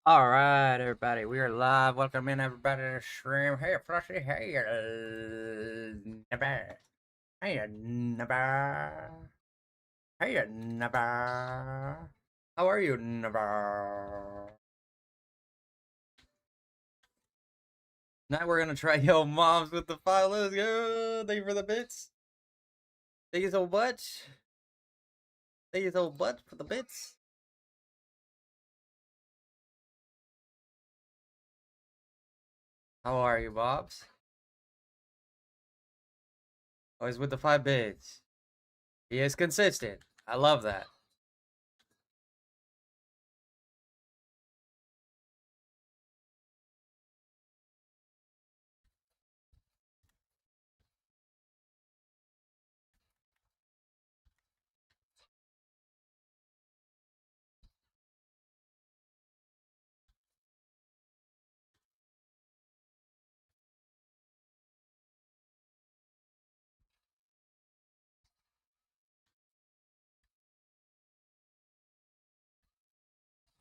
All right, everybody, we are live. Welcome in, everybody, to the stream. Hey, Frosty. Hey, Nabba. Hey, Nabba. Hey, Nabba. How are you, Nabba? Now we're gonna try Yo Moms with the file. Let's go. Thank you for the bits. Thank you so much. Thank you so much for the bits. How are you, Bobs? Always with the 5 bits. He is consistent. I love that.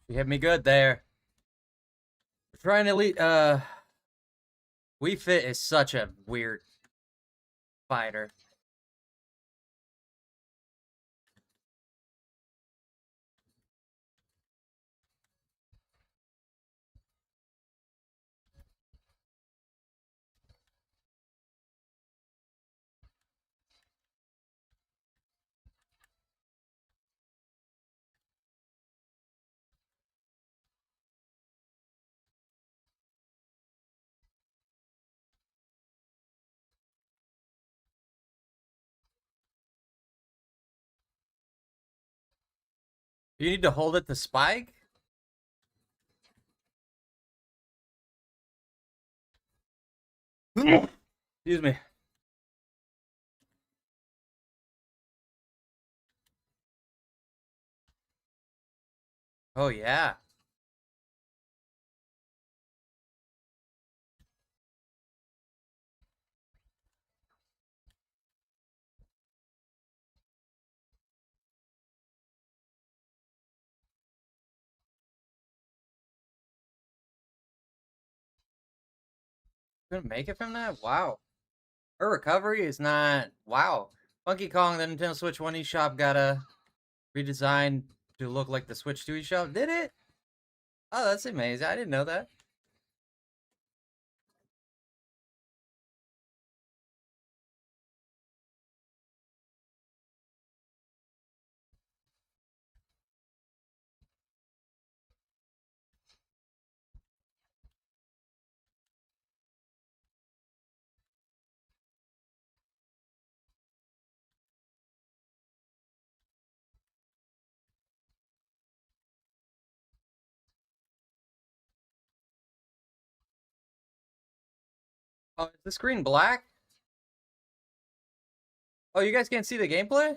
You hit me good there. We're trying to lead. We Fit is such a weird fighter. You need to hold it to spike? Excuse me. Oh, yeah. Couldn't make it from that? Wow. Her recovery is not. Wow. Funky Kong, the Nintendo Switch 1 eShop got a redesigned to look like the Switch 2 eShop. Did it? Oh, that's amazing. I didn't know that. Oh, is the screen black? Oh, you guys can't see the gameplay?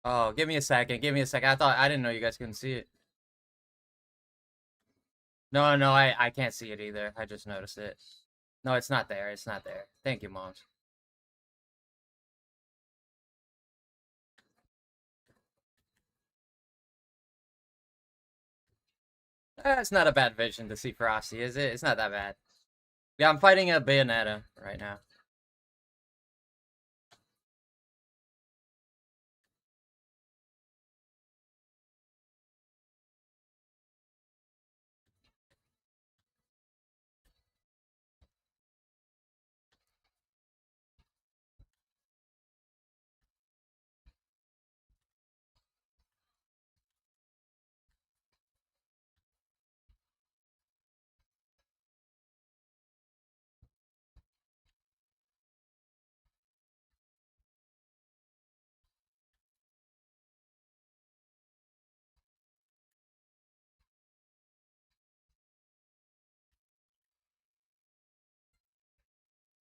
Oh, give me a second. Give me a second. I didn't know you guys couldn't see it. No, I can't see it either. I just noticed it. No, it's not there. It's not there. Thank you, moms. It's not a bad vision to see Frosty, is it? It's not that bad. Yeah, I'm fighting a Bayonetta right now.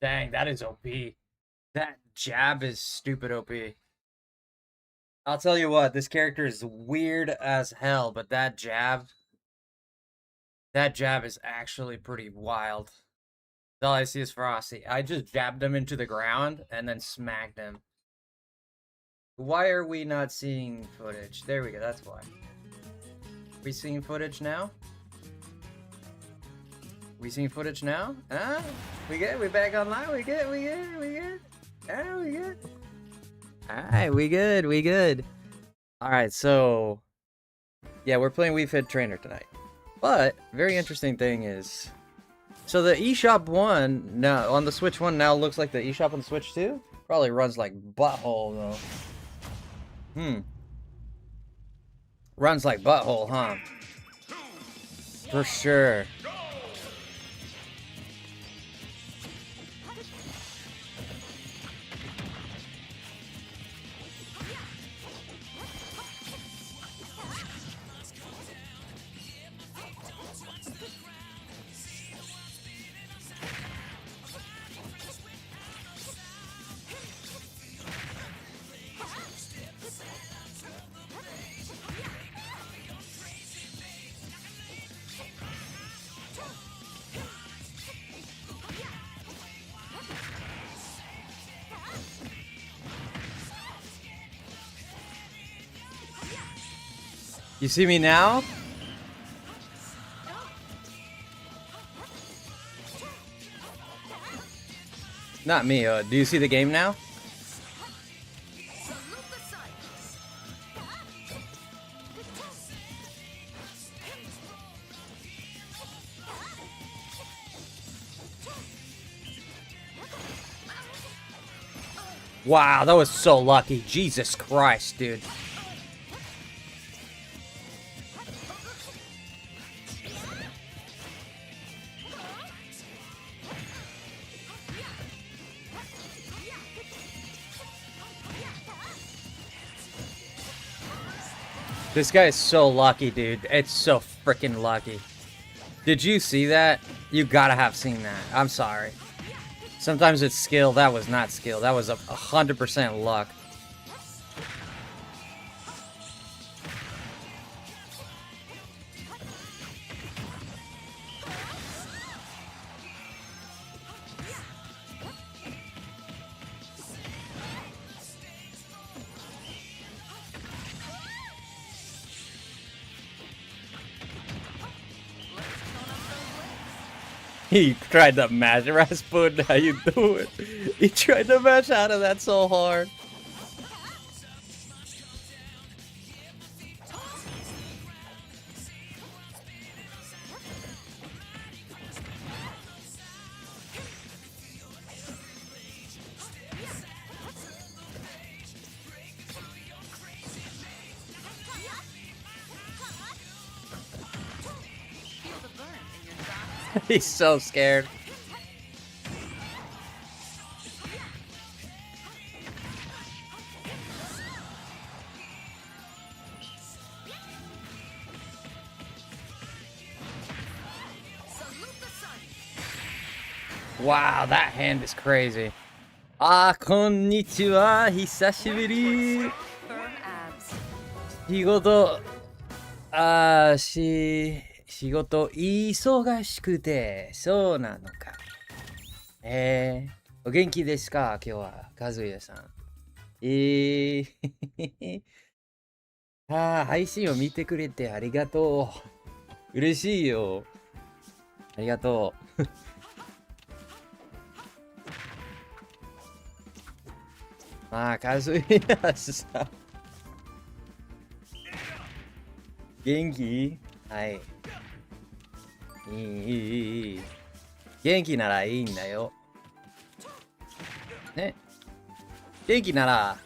Dang, that is OP. That jab is stupid OP. I'll tell you what, this character is weird as hell, but that jab is actually pretty wild. All I see is Frosty. I just jabbed him into the ground and then smacked him. Why are we not seeing footage? There we go, that's why. We seeing footage now? We seeing footage now? Huh? We good? We back online? We good? We good? We good? Ah, we good? Alright, we good, we good. Alright, so... yeah, we're playing Wii Fit Trainer tonight. But, very interesting thing is... so the eShop 1, now, on the Switch 1 now looks like the eShop on the Switch 2? Probably runs like butthole, though. Runs like butthole, huh? For sure. You see me now? Not me, do you see the game now? Wow, that was so lucky. Jesus Christ, dude. This guy is so lucky, dude. It's so freaking lucky. Did you see that? You gotta have seen that. I'm sorry. Sometimes it's skill. That was not skill. That was 100% luck. He tried to mash Rasputin. How you doing? He tried to mash out of that so hard. He's so scared. Wow, that hand is crazy. Ah, konnichiwa, hisashiburi. Shigoto 忙しくて、そうなのか。お元気ですか今日は、和也さん。配信を見てくれてありがとう。嬉しいよ。ありがとう。和也さん。元気はい。いい。元気ならいいんだよ。ね。元気なら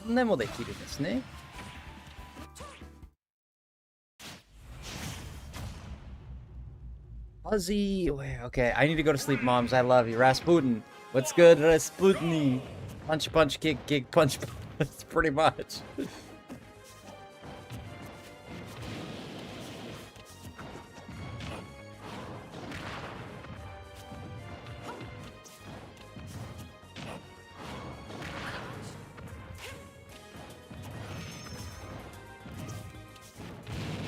何でもできるんですね。Fuzzy. Okay, I need to go to sleep, moms. I love you. Rasputin. What's good, Rasputin? Punch, punch, kick, kick, punch. That's pretty much.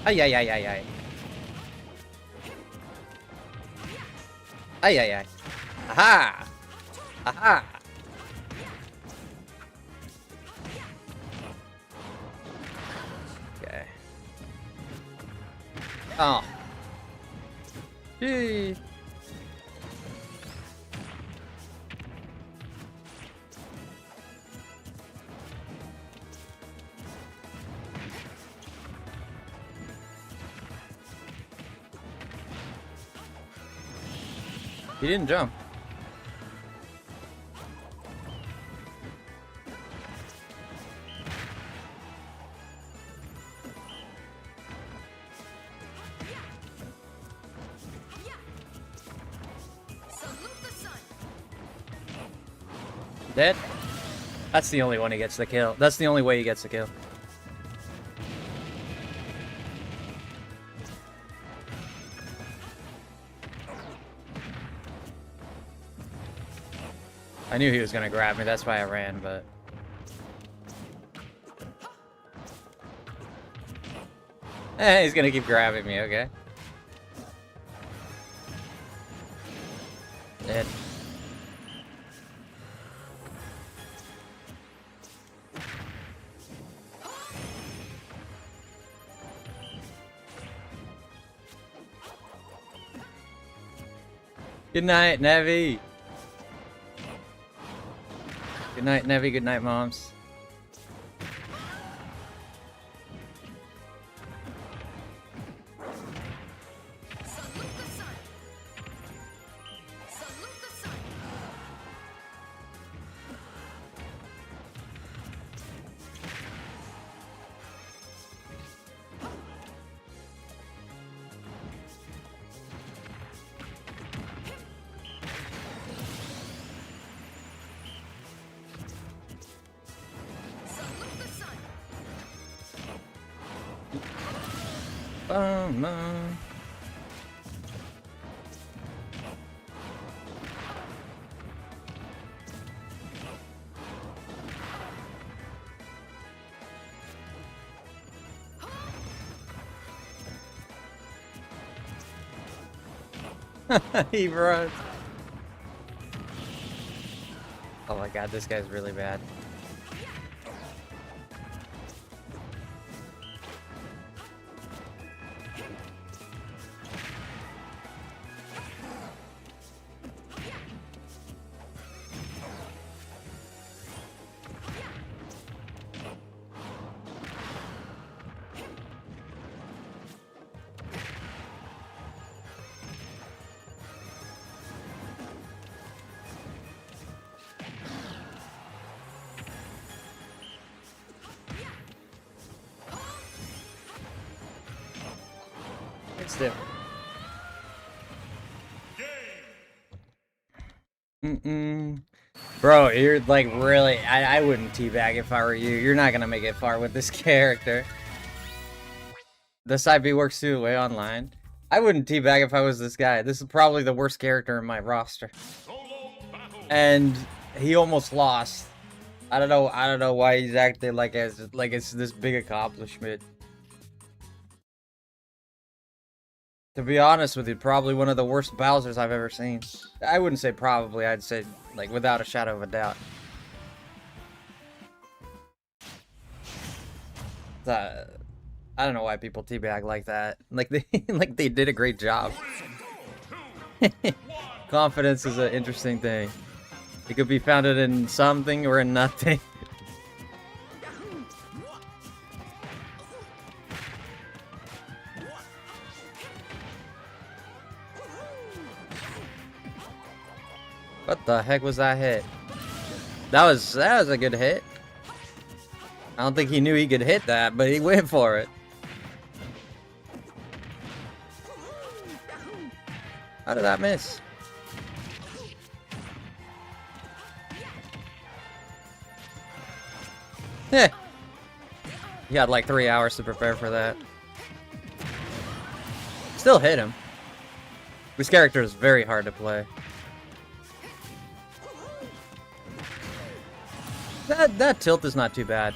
Ay, ay, ay, ay, ay. Ay, ay, ay. Aha! Aha! Oh. Gee. He didn't jump. Dead? That's the only one he gets the kill. That's the only way he gets the kill. I knew he was gonna grab me, that's why I ran, but... he's gonna keep grabbing me, okay. Dead. Good night, Nevi. Good night, Nevi. Good night, moms. He runs. Oh my god, this guy's really bad. Bro, you're like really... I wouldn't teabag if I were you. You're not gonna make it far with this character. The side B works too, way online. I wouldn't teabag if I was this guy. This is probably the worst character in my roster. And he almost lost. I don't know why he's acting like it's this big accomplishment. To be honest with you, probably one of the worst Bowsers I've ever seen. I wouldn't say probably, I'd say, like, without a shadow of a doubt. I don't know why people teabag like that. Like they did a great job. Confidence is an interesting thing. It could be founded in something or in nothing. What the heck was that hit? That was a good hit. I don't think he knew he could hit that, but he went for it. How did that miss? Heh. He had like 3 hours to prepare for that. Still hit him. This character is very hard to play. That tilt is not too bad.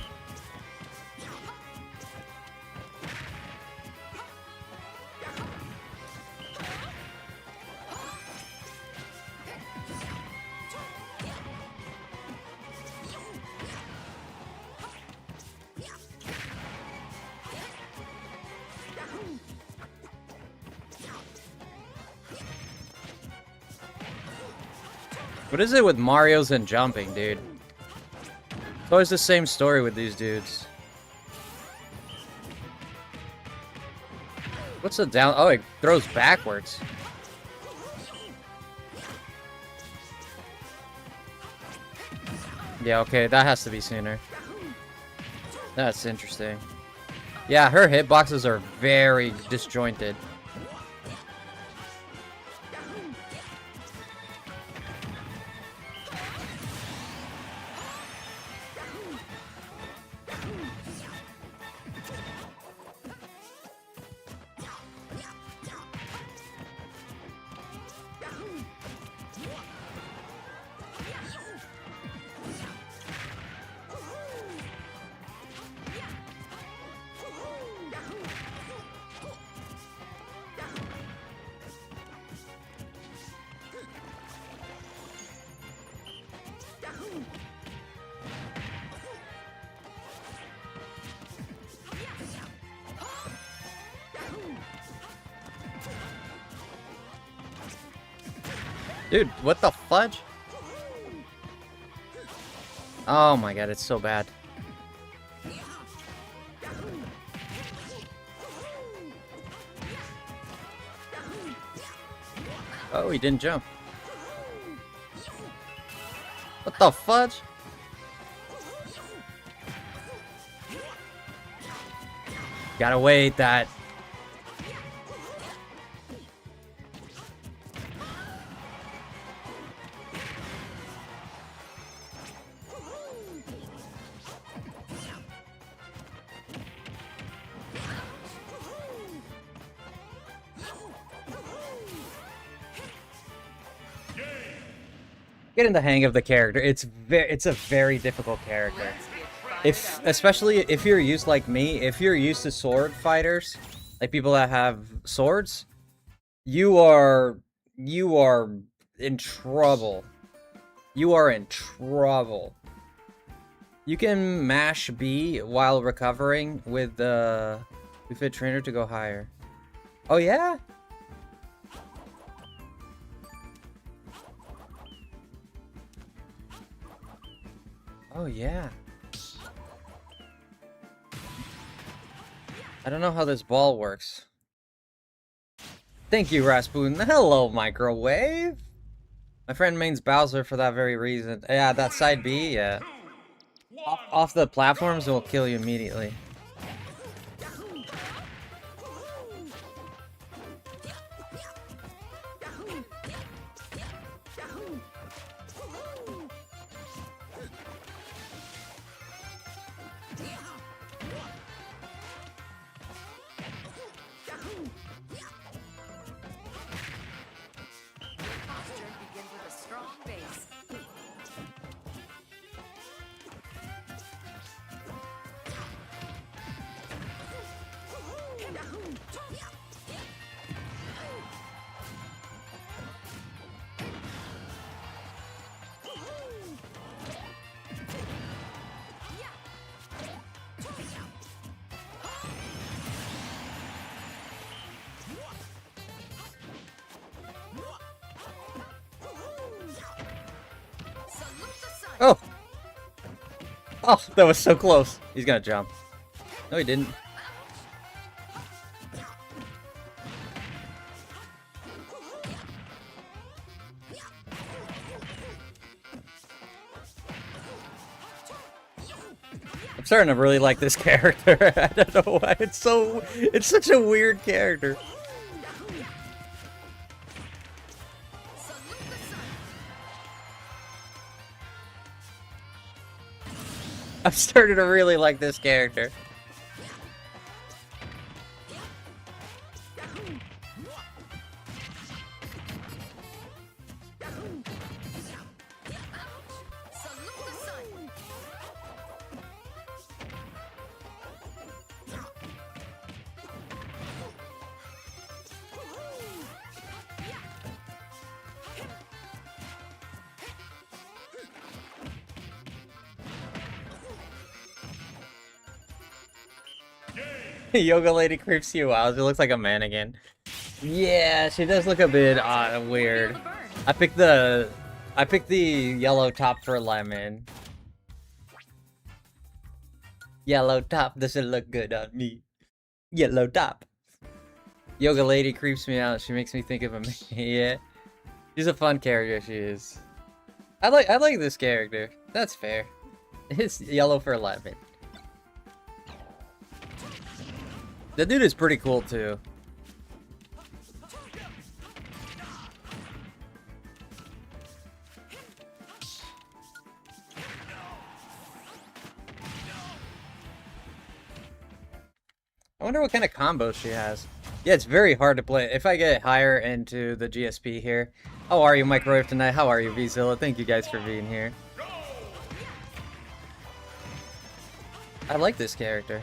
What is it with Mario's and jumping, dude? It's always the same story with these dudes. What's the down? Oh, it throws backwards. Yeah, okay, that has to be sooner. That's interesting. Yeah, her hitboxes are very disjointed. Dude, what the fudge? Oh my god, it's so bad. Oh, he didn't jump. What the fudge? Gotta wait that. Getting the hang of the character. It's a very difficult character. Especially if you're used like me, if you're used to sword fighters, like people that have swords, you are in trouble. You are in trouble. You can mash B while recovering with the fit trainer to go higher. Oh yeah? Oh, yeah. I don't know how this ball works. Thank you, Rasputin. Hello, Microwave. My friend mains Bowser for that very reason. Yeah, that side B, yeah. Off the platforms, it will kill you immediately. Oh! Oh, that was so close. He's gonna jump. No, he didn't. I'm starting to really like this character. I don't know why. It's such a weird character. I'm starting to really like this character. Yoga lady creeps you out. She looks like a mannequin. Yeah, she does look a bit weird. I picked the I picked the yellow top for lemon. Yellow top doesn't look good on me. Yellow top. Yoga lady creeps me out. She makes me think of a man. Yeah. She's a fun character, she is. I like this character. That's fair. It's yellow for lemon. The dude is pretty cool too. I wonder what kind of combos she has. Yeah, it's very hard to play. If I get higher into the GSP here. How are you, Microwave tonight? How are you, Vzilla? Thank you guys for being here. I like this character.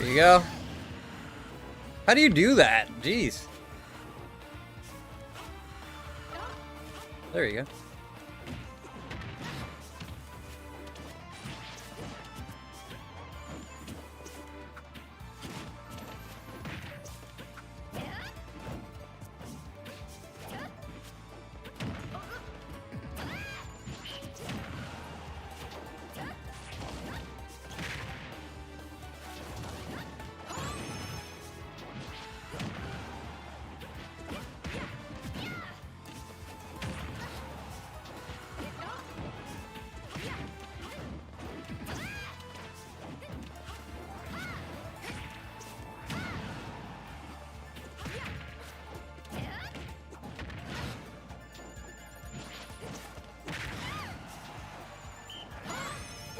There you go. How do you do that? Jeez. There you go.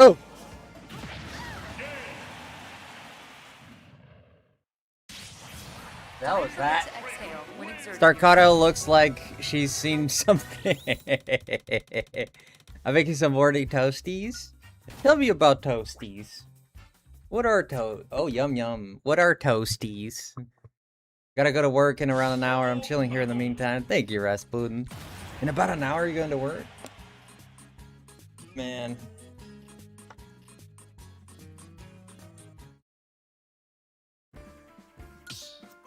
Oh! That was that. Starcato looks like she's seen something. I'm making some morning toasties. Tell me about toasties. What are Oh, yum yum. What are toasties? Gotta go to work in around an hour. I'm chilling here in the meantime. Thank you, Rasputin. In about an hour, you're going to work? Man.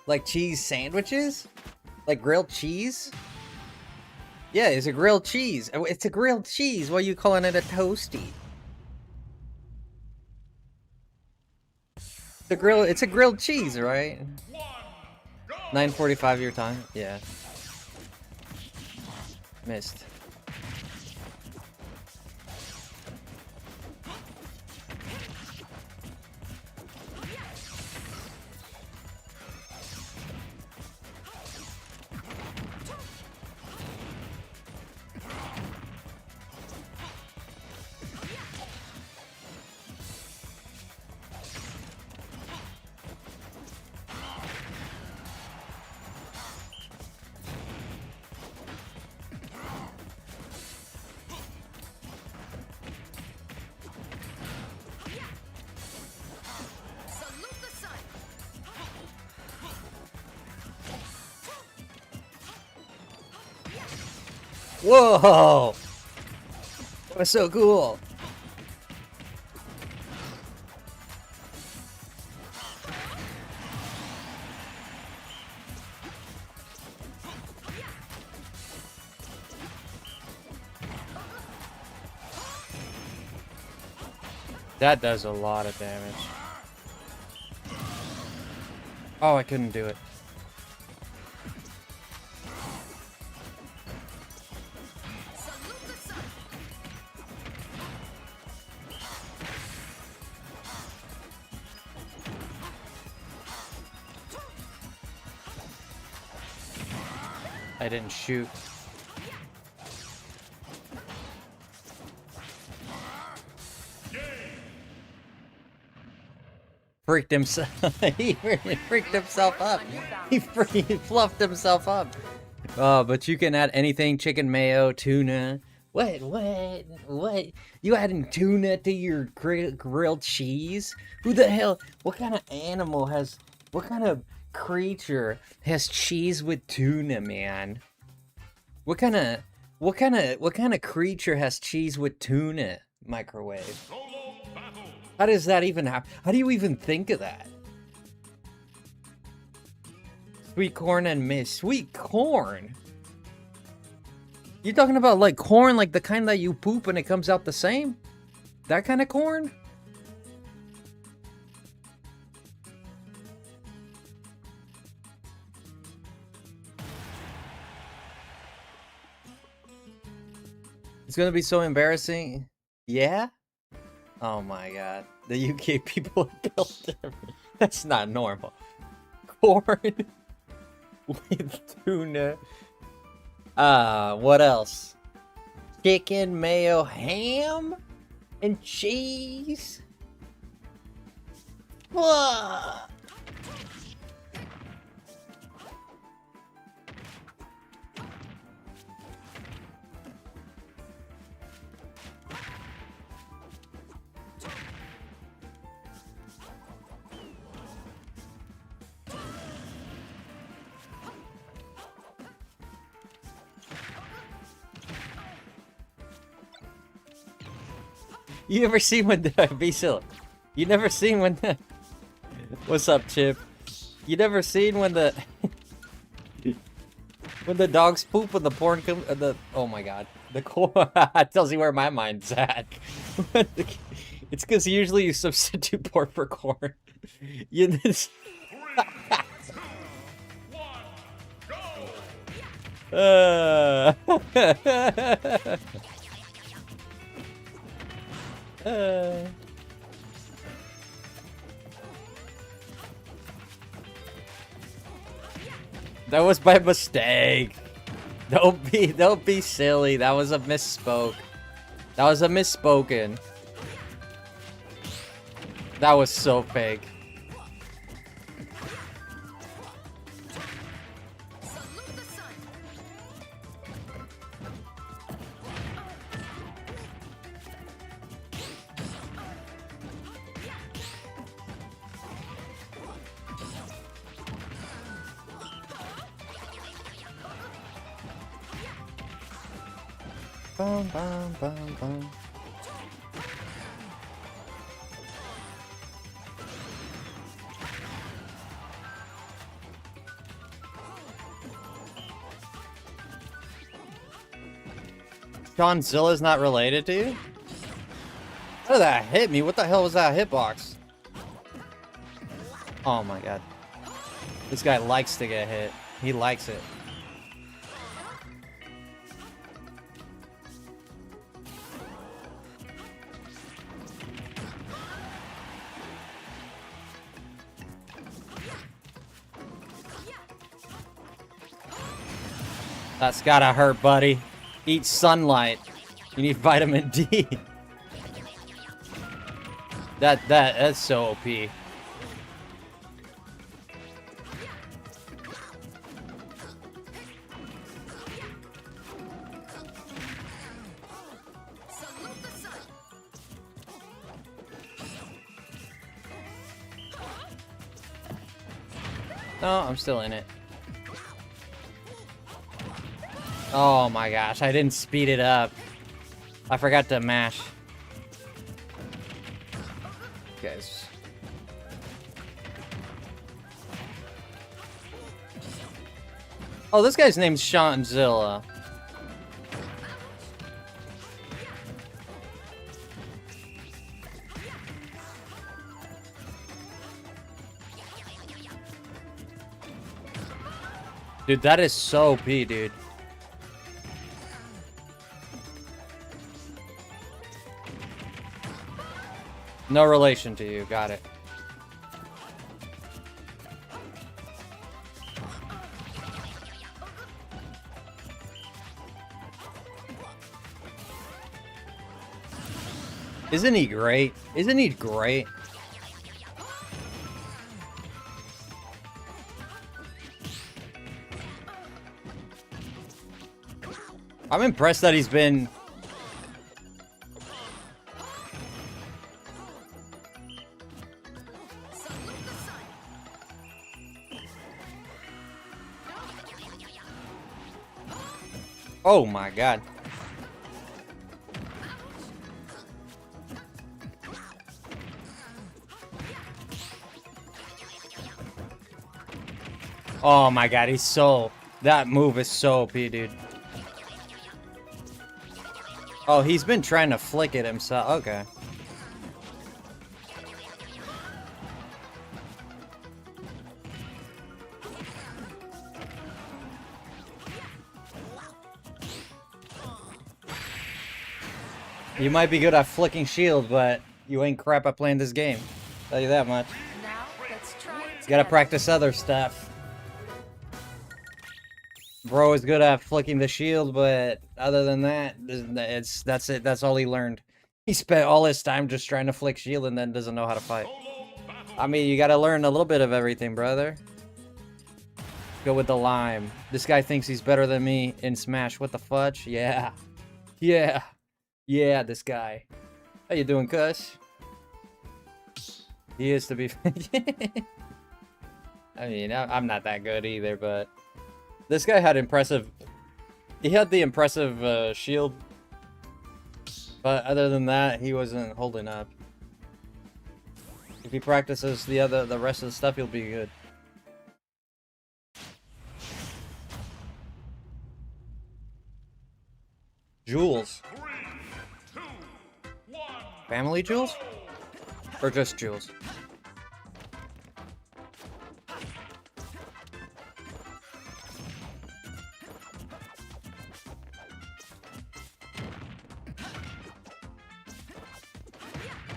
Like cheese sandwiches? Like grilled cheese? Yeah, it's a grilled cheese. It's a grilled cheese. Why are you calling it a toasty? It's a grilled cheese, right? 9:45 your time? Yeah. Missed. Whoa! That was so cool. That does a lot of damage. Oh, I couldn't do it. I didn't shoot. freaked himself. He freaked himself up. He freaking fluffed himself up. But you can add anything: chicken, mayo, tuna. What? You adding tuna to your grilled cheese? Who the hell? What kind of animal has? What kind of creature has cheese with tuna, man? What kind of creature has cheese with tuna? Microwave. How does that even happen? How do you even think of that? Sweet corn and mist. Sweet corn? You talking about like corn, like the kind that you poop and it comes out the same? That kind of corn? It's gonna be so embarrassing. Yeah? Oh my god. The UK people built it. That's not normal. Corn with tuna. What else? Chicken, mayo, ham, and cheese. Whoa. You ever seen when the Visa? You never seen when the? What's up, Chip? You never seen when the when the dogs poop when the porn comes? Oh my god, the corn tells you where my mind's at. It's because usually you substitute pork for corn. You just. That was by mistake. Don't be silly. That was a misspoke. That was a misspoken. That was so fake. Bum, bum, bum, bum. Godzilla's not related to you? How did that hit me? What the hell was that hitbox? Oh my god. This guy likes to get hit. He likes it. That's gotta hurt, buddy. Eat sunlight. You need vitamin D. That's so OP. No, I'm still in it. Oh my gosh, I didn't speed it up. I forgot to mash. Guys. Oh, this guy's name's Shantzilla. Dude, that is so OP, dude. No relation to you, got it. Isn't he great? Isn't he great? I'm impressed that he's been... Oh my god. Oh my god, he's so... That move is so OP, dude. Oh, he's been trying to flick it himself. Okay. You might be good at flicking shield, but you ain't crap at playing this game. Tell you that much. Now, let's try it You gotta together. practice other stuff. Bro is good at flicking the shield, but other than that, that's it. That's all he learned. He spent all his time just trying to flick shield and then doesn't know how to fight. I mean, you gotta learn a little bit of everything, brother. Go with the lime. This guy thinks he's better than me in Smash. What the fudge? Yeah. Yeah. Yeah, this guy. How you doing, Kush? He is to be... I mean, I'm not that good either, but... This guy had impressive... He had the impressive shield. But other than that, he wasn't holding up. If he practices the rest of the stuff, he'll be good. Jewels. Family jewels? Or just jewels?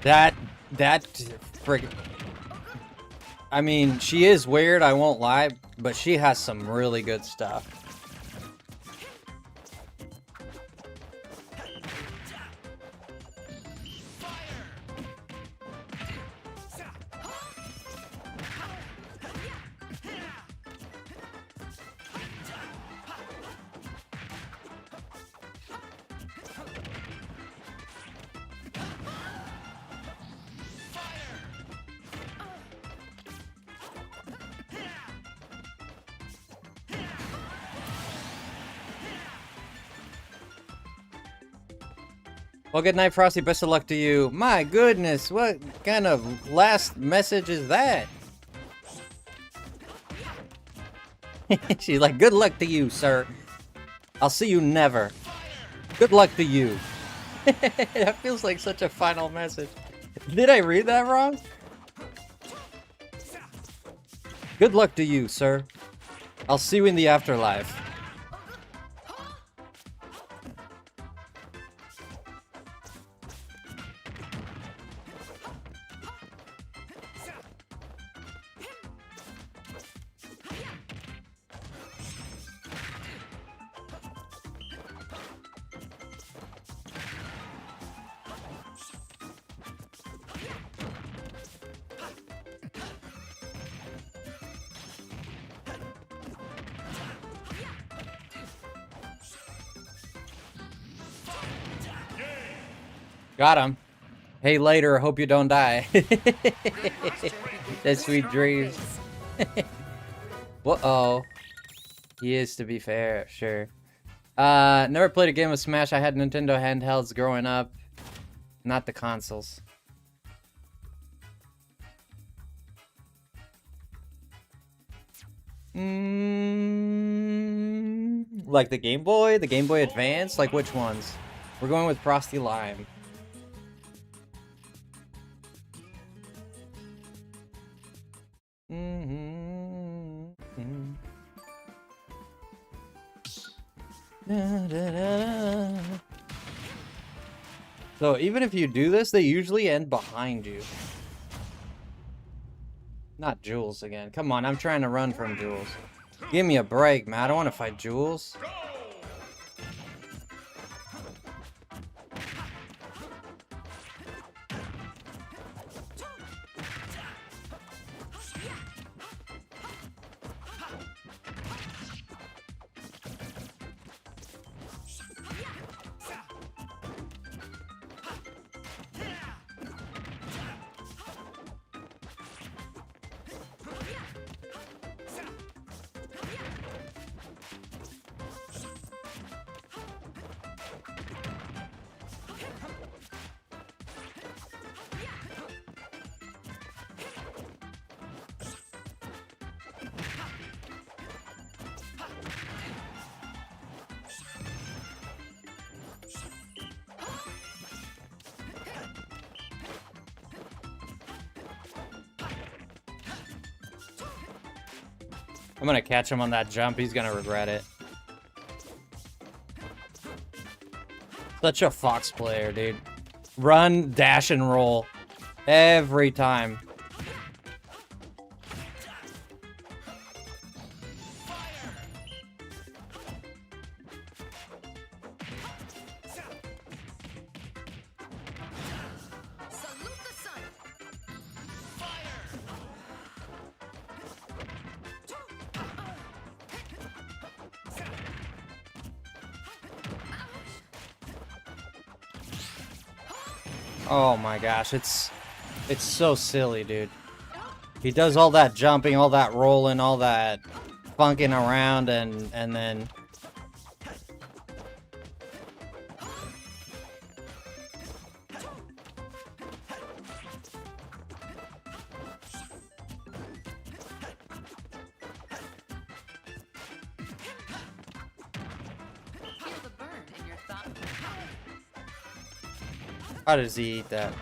That friggin'... I mean, she is weird, I won't lie, but she has some really good stuff. Well, good night, Frosty. Best of luck to you. My goodness, what kind of last message is that? She's like, good luck to you, sir. I'll see you never. Good luck to you. That feels like such a final message. Did I read that wrong? Good luck to you, sir. I'll see you in the afterlife. Got him. Hey, later. Hope you don't die. That's sweet dreams. Uh-oh. He is, to be fair. Sure. Never played a game of Smash. I had Nintendo handhelds growing up. Not the consoles. Like the Game Boy? The Game Boy Advance? Like which ones? We're going with FrostyLemon. So even if you do this, they usually end behind you. Not Jules again. Come on, I'm trying to run from Jules. Give me a break, man. I don't want to fight Jules. I'm gonna catch him on that jump. He's gonna regret it. Such a Fox player, dude. Run, dash, and roll. Every time. Oh my gosh, it's so silly, dude. He does all that jumping, all that rolling, all that funking around, and then how does he eat that?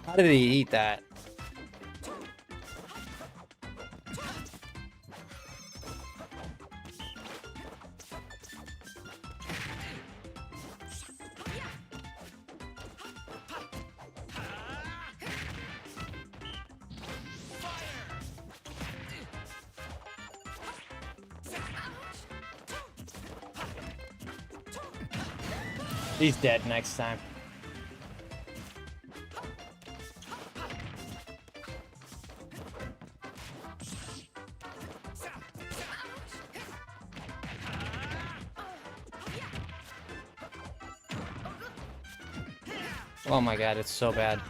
How did he eat that? He's dead next time. Oh my god, it's so bad.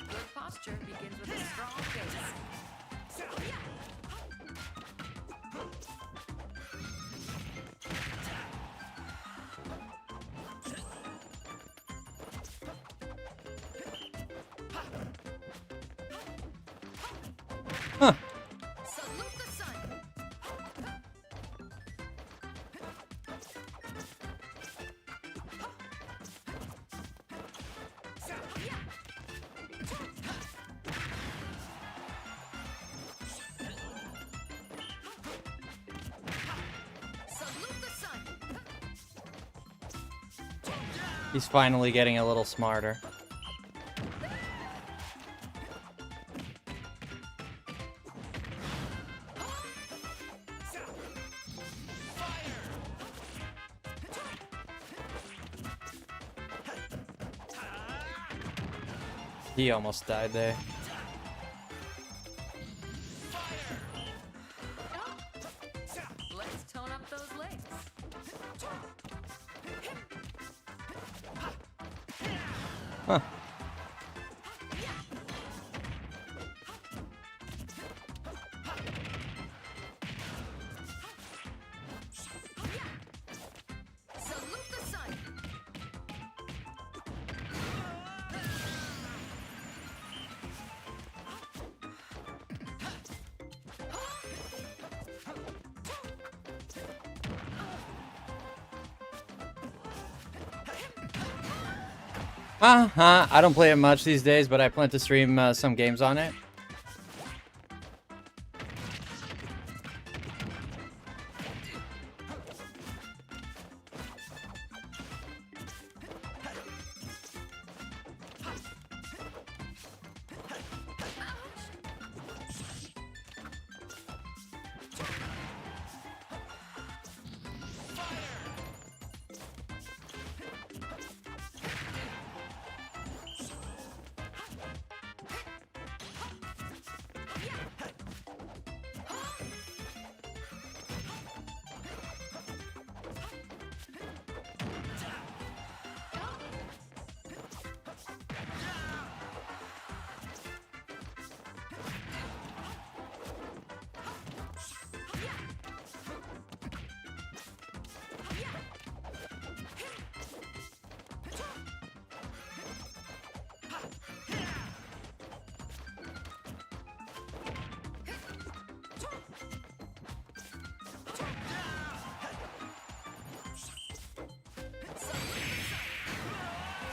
Good posture begins with a strong base. Huh. Salute the sun. Salute the sun. He's finally getting a little smarter. He almost died there. Let's tone up those legs. Huh. Salute the sun. I don't play it much these days, but I plan to stream some games on it.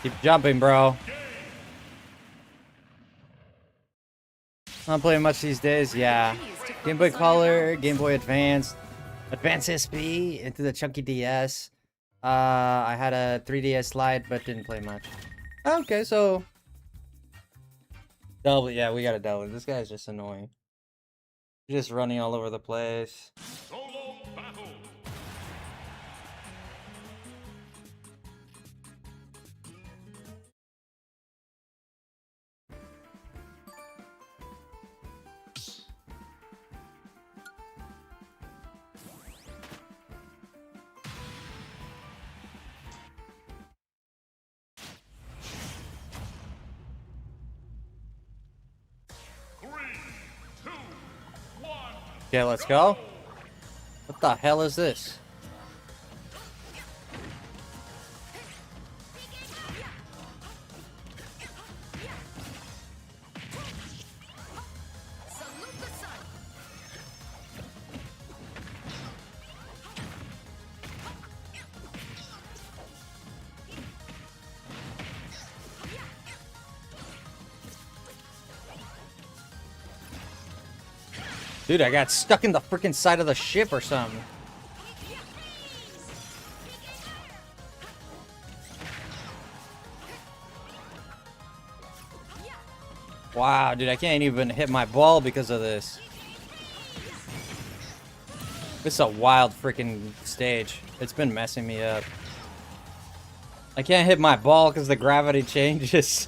Keep jumping, bro. Not playing much these days. Yeah. Game Boy Color, Game Boy Advance, Advance SP into the chunky DS. I had a 3DS Lite, but didn't play much. Okay, so double. Yeah, we got a double. This guy's just annoying. Just running all over the place. Solo battle. Three, two, one. Okay, let's go. What the hell is this? Dude, I got stuck in the freaking side of the ship or something. Wow, dude, I can't even hit my ball because of this. This is a wild freaking stage. It's been messing me up. I can't hit my ball because the gravity changes.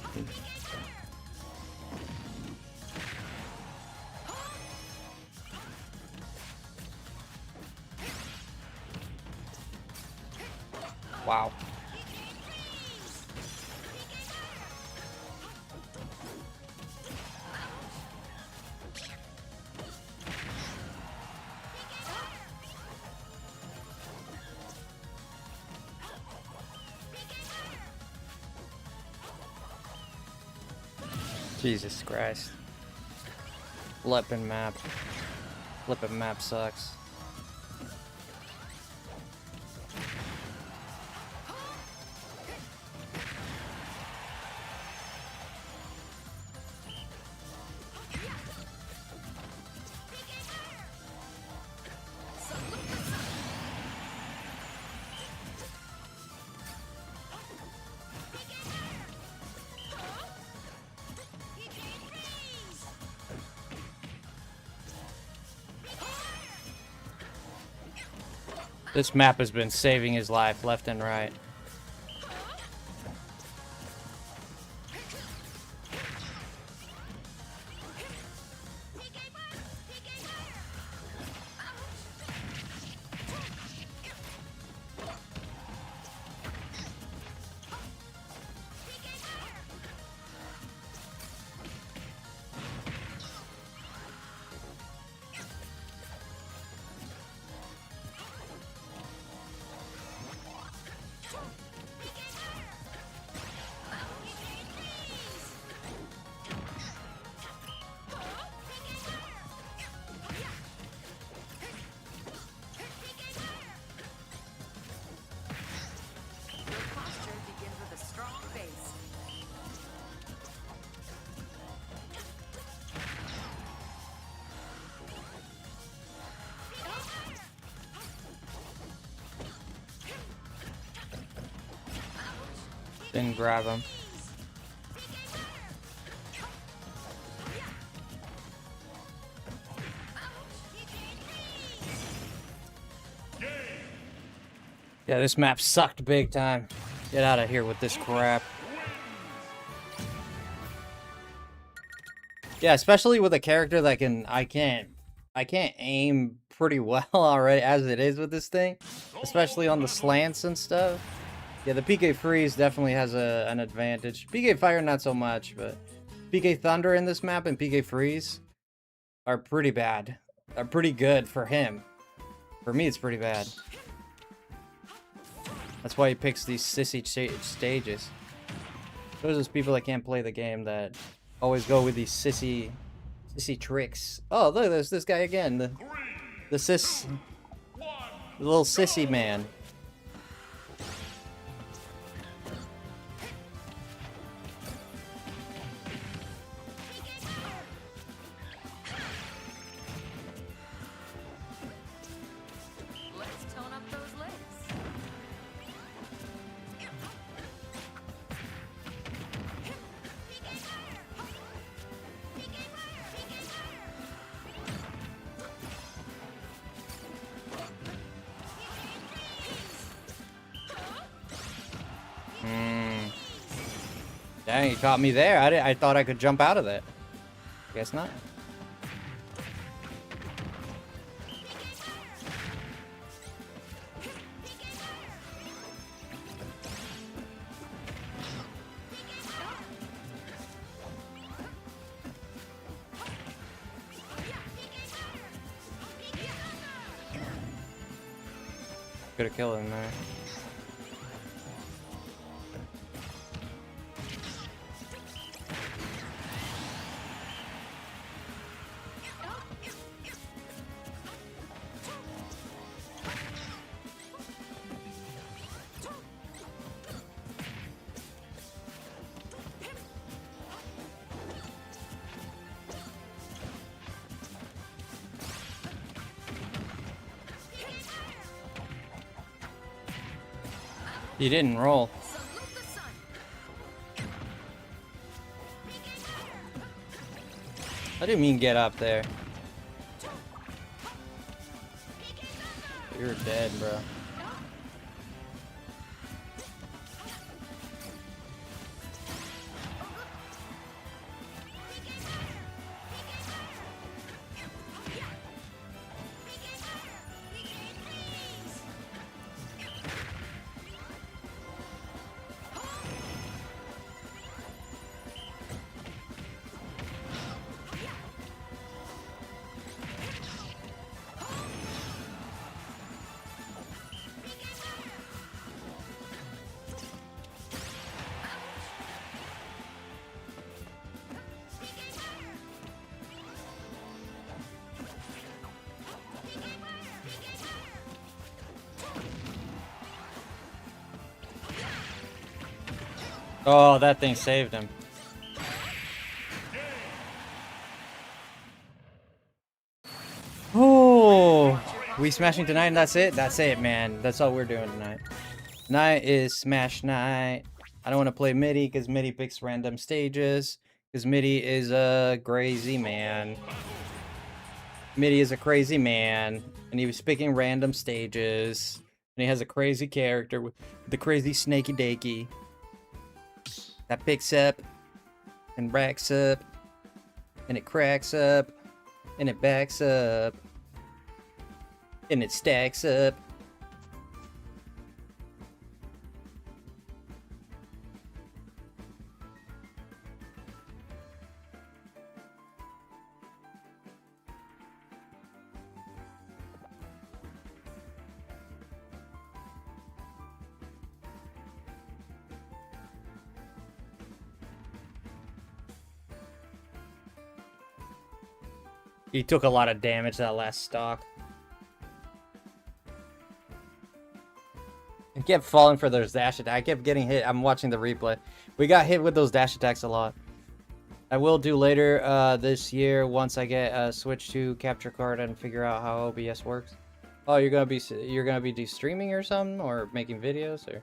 Wow. Jesus Christ. Flippin' map. Flippin' map sucks. This map has been saving his life left and right. Posture begins with a strong base. Didn't grab him. Yeah, this map sucked big time. Get out of here with this crap. Yeah, especially with a character that I can't aim pretty well already as it is with this thing, especially on the slants and stuff. Yeah, the PK Freeze definitely has an advantage. PK Fire not so much, but PK Thunder in this map and PK Freeze are pretty bad. Are pretty good for him. For me, it's pretty bad. That's why he picks these sissy stages. Those are people that can't play the game that always go with these sissy tricks. Oh, look, there's this guy again. The little sissy man. Dang, you caught me there. I thought I could jump out of that. Guess not. Could have killed him there. He didn't roll. I didn't mean get up there. You're dead, bro. Oh, that thing saved him. Oh, we smashing tonight and that's it? That's it, man. That's all we're doing tonight. Tonight is Smash Night. I don't want to play MIDI because MIDI picks random stages. Because MIDI is a crazy man. MIDI is a crazy man. And he was picking random stages. And he has a crazy character with the crazy snaky dakey. That picks up and racks up and it cracks up and it backs up and it stacks up. He took a lot of damage that last stock. I kept falling for those dash attacks. I kept getting hit. I'm watching the replay. We got hit with those dash attacks a lot. I will do later this year once I get a Switch 2 capture card and figure out how OBS works. Oh, you're gonna be streaming or something, or making videos, or?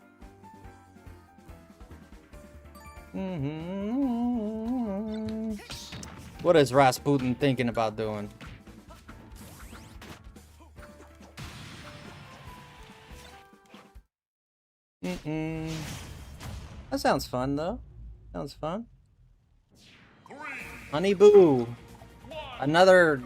What is Rasputin thinking about doing? That sounds fun, though. Sounds fun. Honey Boo. Another...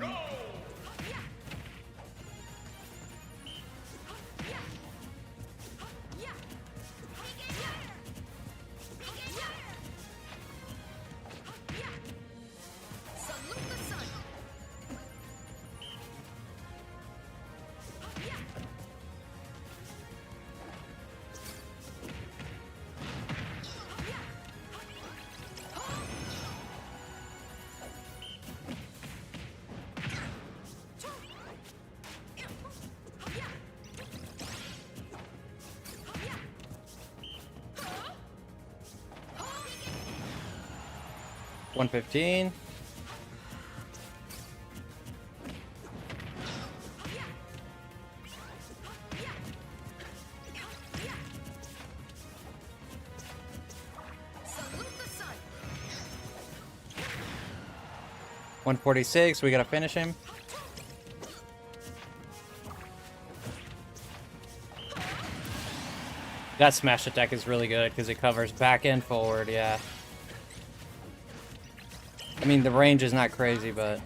$115. $146. We gotta finish him. That smash attack is really good because it covers back and forward. Yeah. I mean, the range is not crazy, but...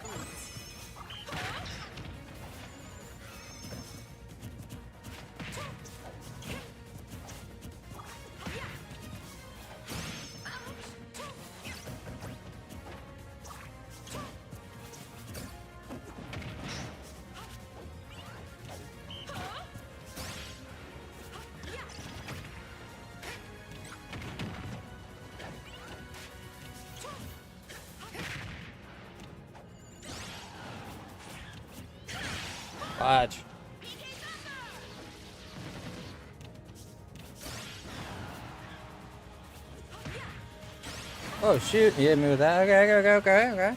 Watch. Oh shoot, you hit me with that. Okay.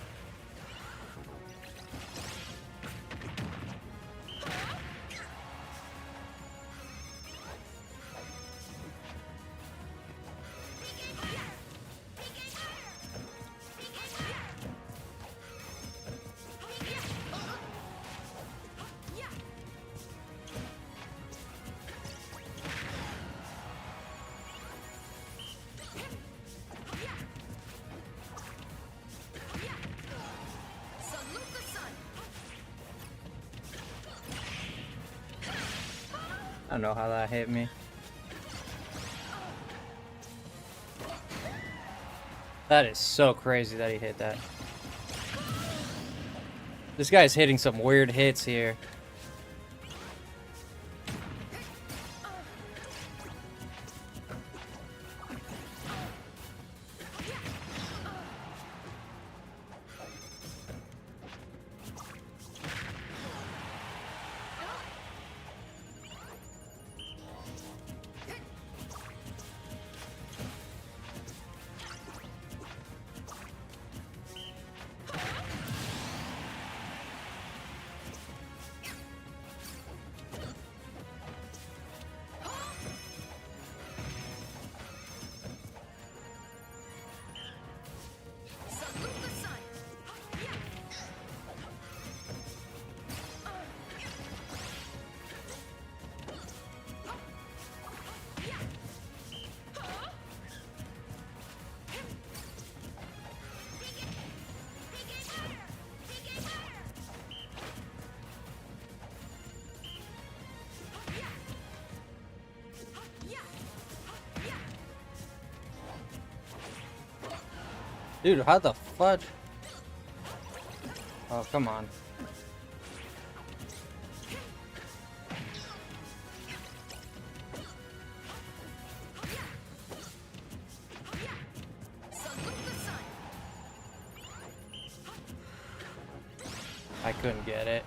I don't know how that hit me. That is so crazy that he hit that. This guy's hitting some weird hits here. Dude, how the fudge? Oh, come on. I couldn't get it.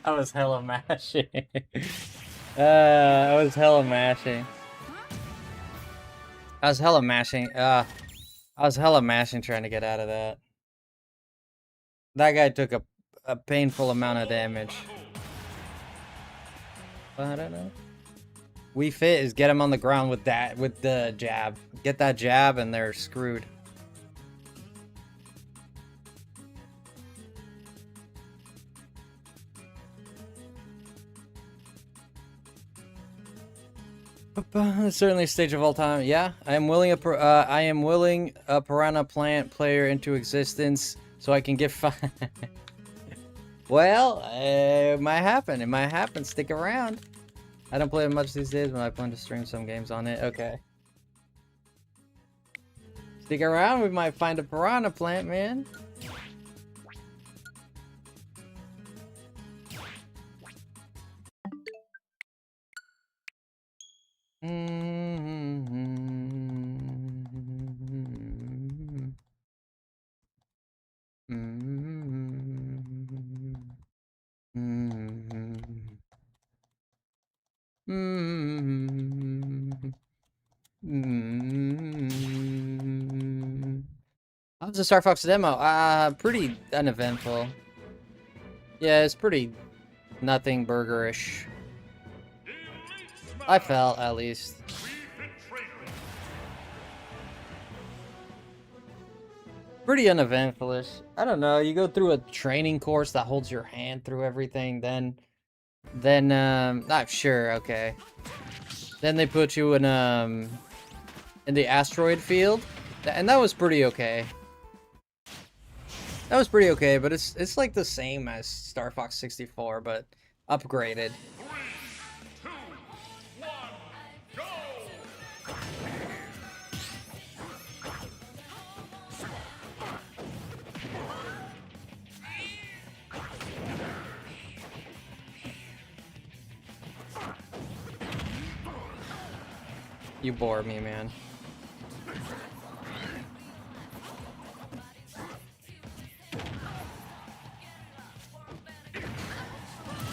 I was hella mashing. I was hella mashing. I was hella mashing trying to get out of that. That guy took a painful amount of damage. I don't know. We fit is get him on the ground with the jab. Get that jab and they're screwed. Certainly stage of all time. Yeah, I am willing a piranha plant player into existence so I can get Well, it might happen. It might happen. Stick around. I don't play it much these days, but I plan to stream some games on it. Okay. Stick around. We might find a piranha plant, man. was the Star Fox demo? Pretty uneventful. Yeah, it's pretty nothing burgerish. I felt, at least. Pretty uneventful-ish. I don't know, you go through a training course that holds your hand through everything, then not sure, okay. Then they put you in the asteroid field, and that was pretty okay. That was pretty okay, but it's like the same as Star Fox 64, but upgraded. 3, 2, 1, go! You bore me, man.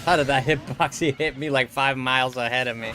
How did that hitbox? He hit me like 5 miles ahead of me.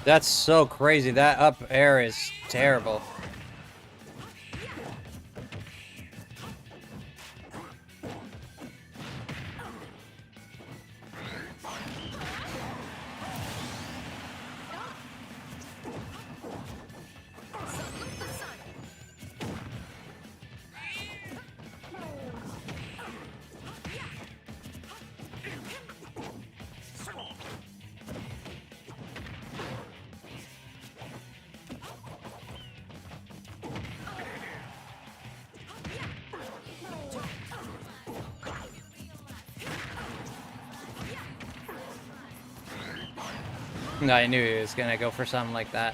That's so crazy. That up air is terrible. No, I knew he was gonna go for something like that.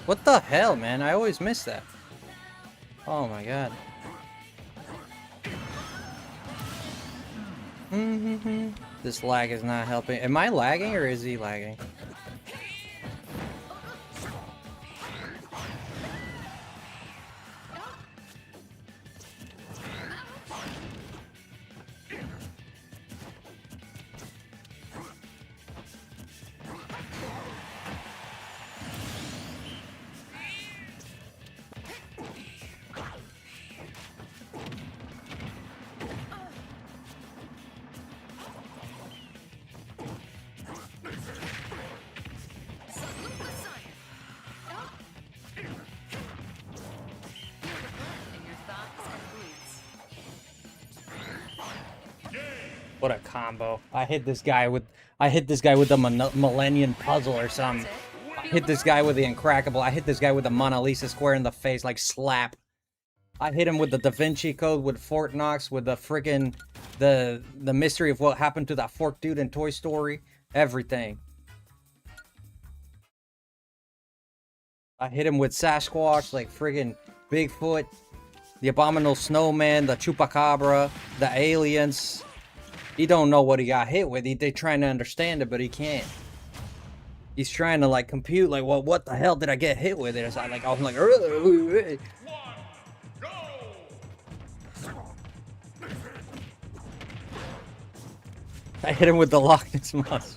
What the hell, man? I always miss that. Oh my god. This lag is not helping. Am I lagging or is he lagging? What a combo. I hit this guy with the Millennium Puzzle or something. I hit this guy with the Uncrackable. I hit this guy with the Mona Lisa square in the face, like slap. I hit him with the Da Vinci Code, with Fort Knox, with the friggin' the mystery of what happened to that fork dude in Toy Story. Everything. I hit him with Sasquatch, like friggin' Bigfoot, the Abominable Snowman, the Chupacabra, the aliens. He don't know what he got hit with. They're trying to understand it, but he can't. He's trying to like compute, like, well, what the hell did I get hit with? And it's like, I was like, I hit him with the Loch Ness Monster.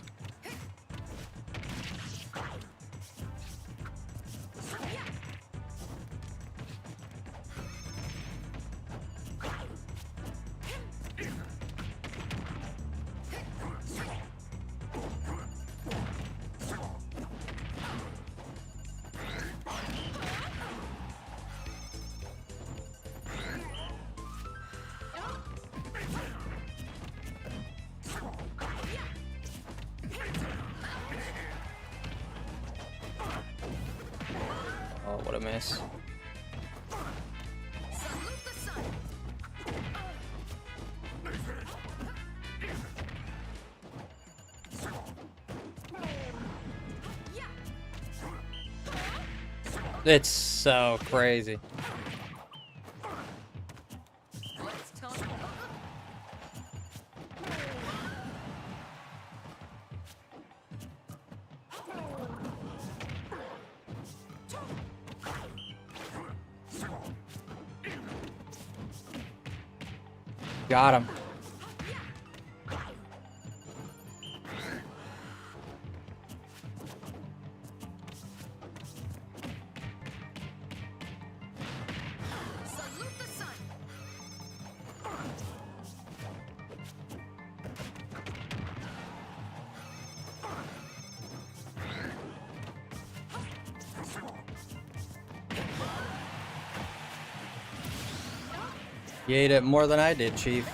what a miss. Salute the sun. It's so crazy. Let's tone. Got him. Salute the sun. You ate it more than I did, Chief.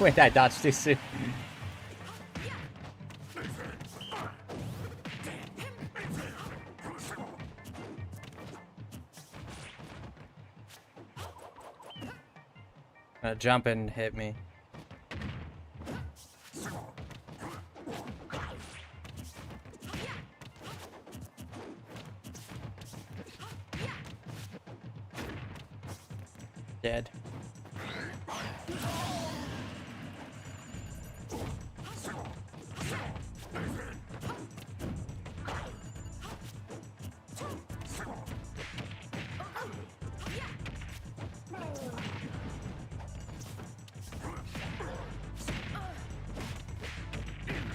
Wait, I dodged too soon. Jump and hit me. Dead.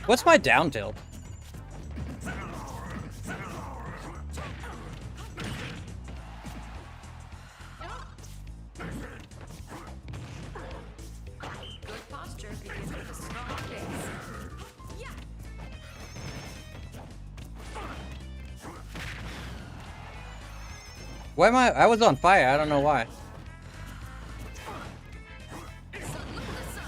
What's my down tilt? Good posture begins with a strong base. Yeah. Why am I was on fire, I don't know why. Salute the sun.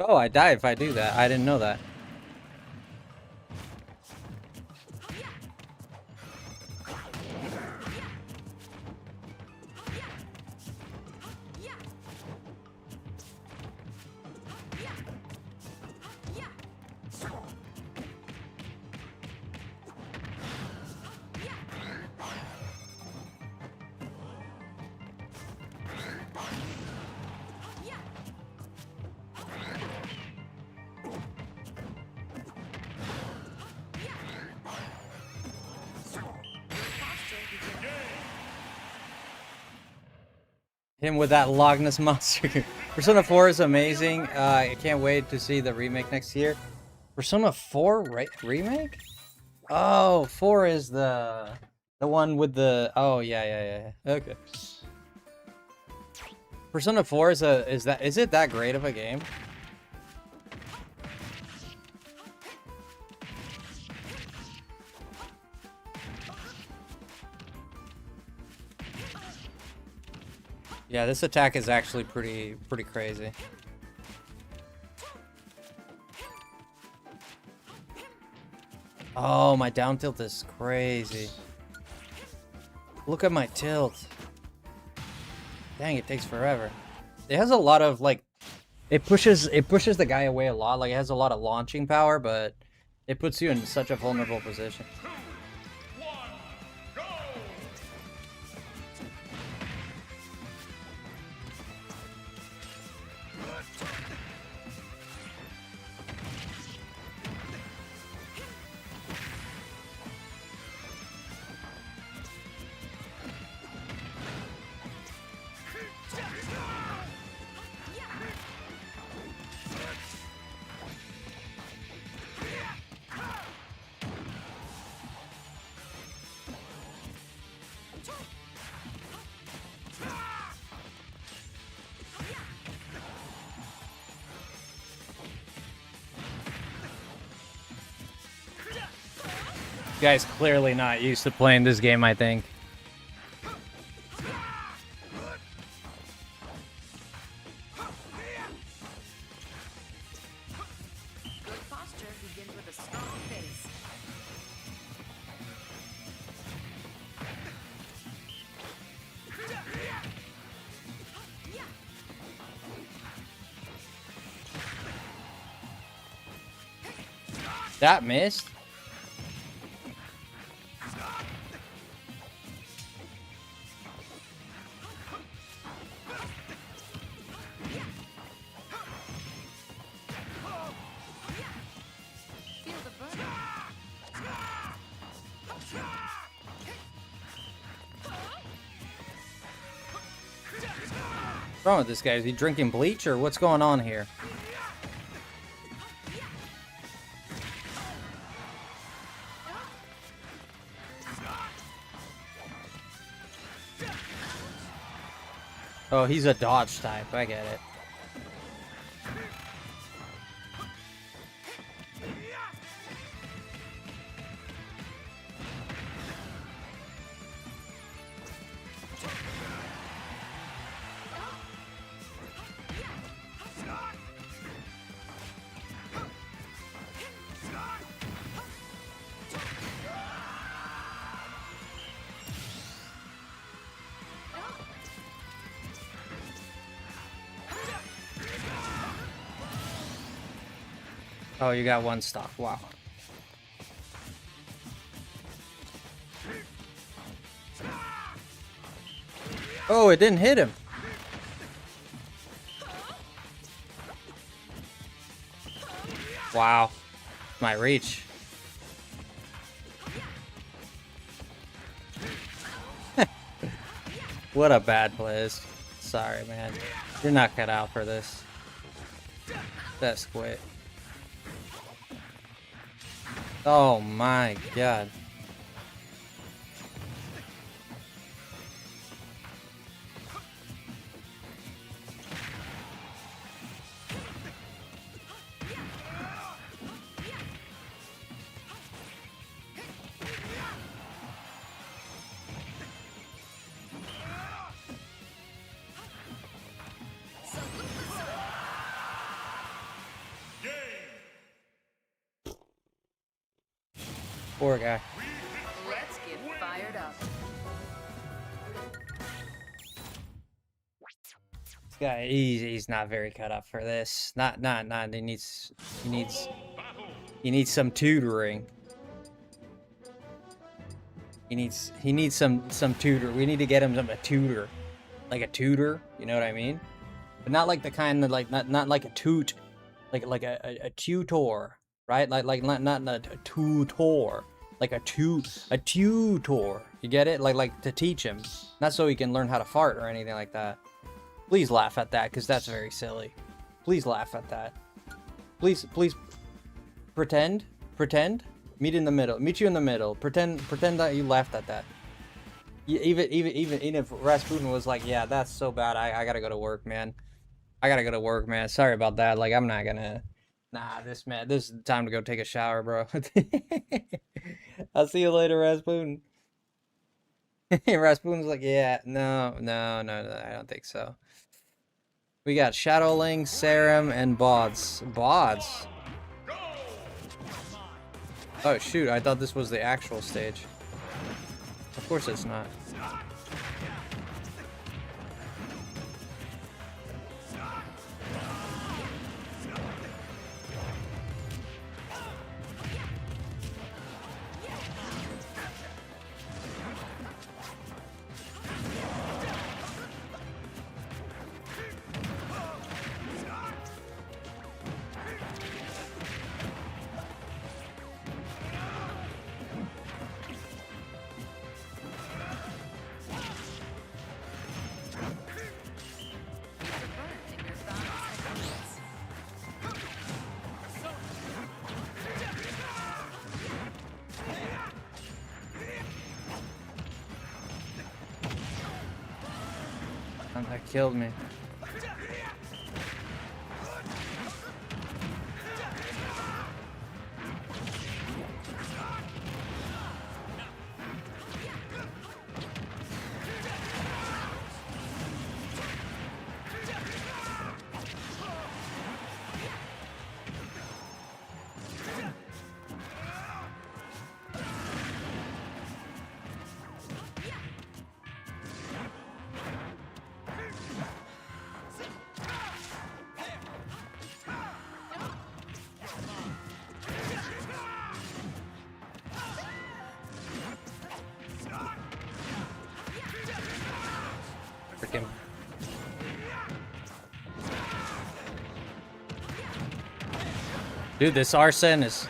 Oh, I die if I do that. I didn't know that. Him with that Loch Ness monster. Persona 4 is amazing. I can't wait to see the remake next year. Persona 4 remake? Oh, 4 is the one with the oh yeah. Okay. Persona 4 is it that great of a game? Yeah, this attack is actually pretty crazy. Oh, my down tilt is crazy. Look at my tilt. Dang, it takes forever. It has a lot of like it pushes the guy away a lot. Like it has a lot of launching power, but it puts you in such a vulnerable position. 2, 1, go! guy's clearly not used to playing this game, I think. Good posture begins with a strong base. That missed? Feel the burn. What's wrong with this guy? Is he drinking bleach or what's going on here? Oh, he's a dodge type. I get it. Oh, you got one stock. Wow. Oh, it didn't hit him. Wow. My reach. What a bad place. Sorry, man. You're not cut out for this. That's quit. Oh my god. Poor guy. Let's get fired up. This guy, he's not very cut up for this. Not. He needs some tutoring. He needs some tutor. We need to get him a tutor, like a tutor. You know what I mean? But not like the kind that not like a toot, like a tutor, right? Like not a tutor, like a tutor. You get it? Like to teach him, not so he can learn how to fart or anything like that. Please laugh at that, because that's very silly. Please laugh at that. Please pretend. Meet in the middle. Meet you in the middle. Pretend that you laughed at that. Even if Rasputin was like, yeah, that's so bad. I gotta go to work, man. Sorry about that. Like, I'm not gonna. Nah, this is time to go take a shower, bro. I'll see you later, Rasputin. Rasputin's like, yeah, no, I don't think so. We got Shadowling, Serum, and Bods. Bods. Oh shoot, I thought this was the actual stage. Of course it's not. That killed me. Dude, this Arsene is...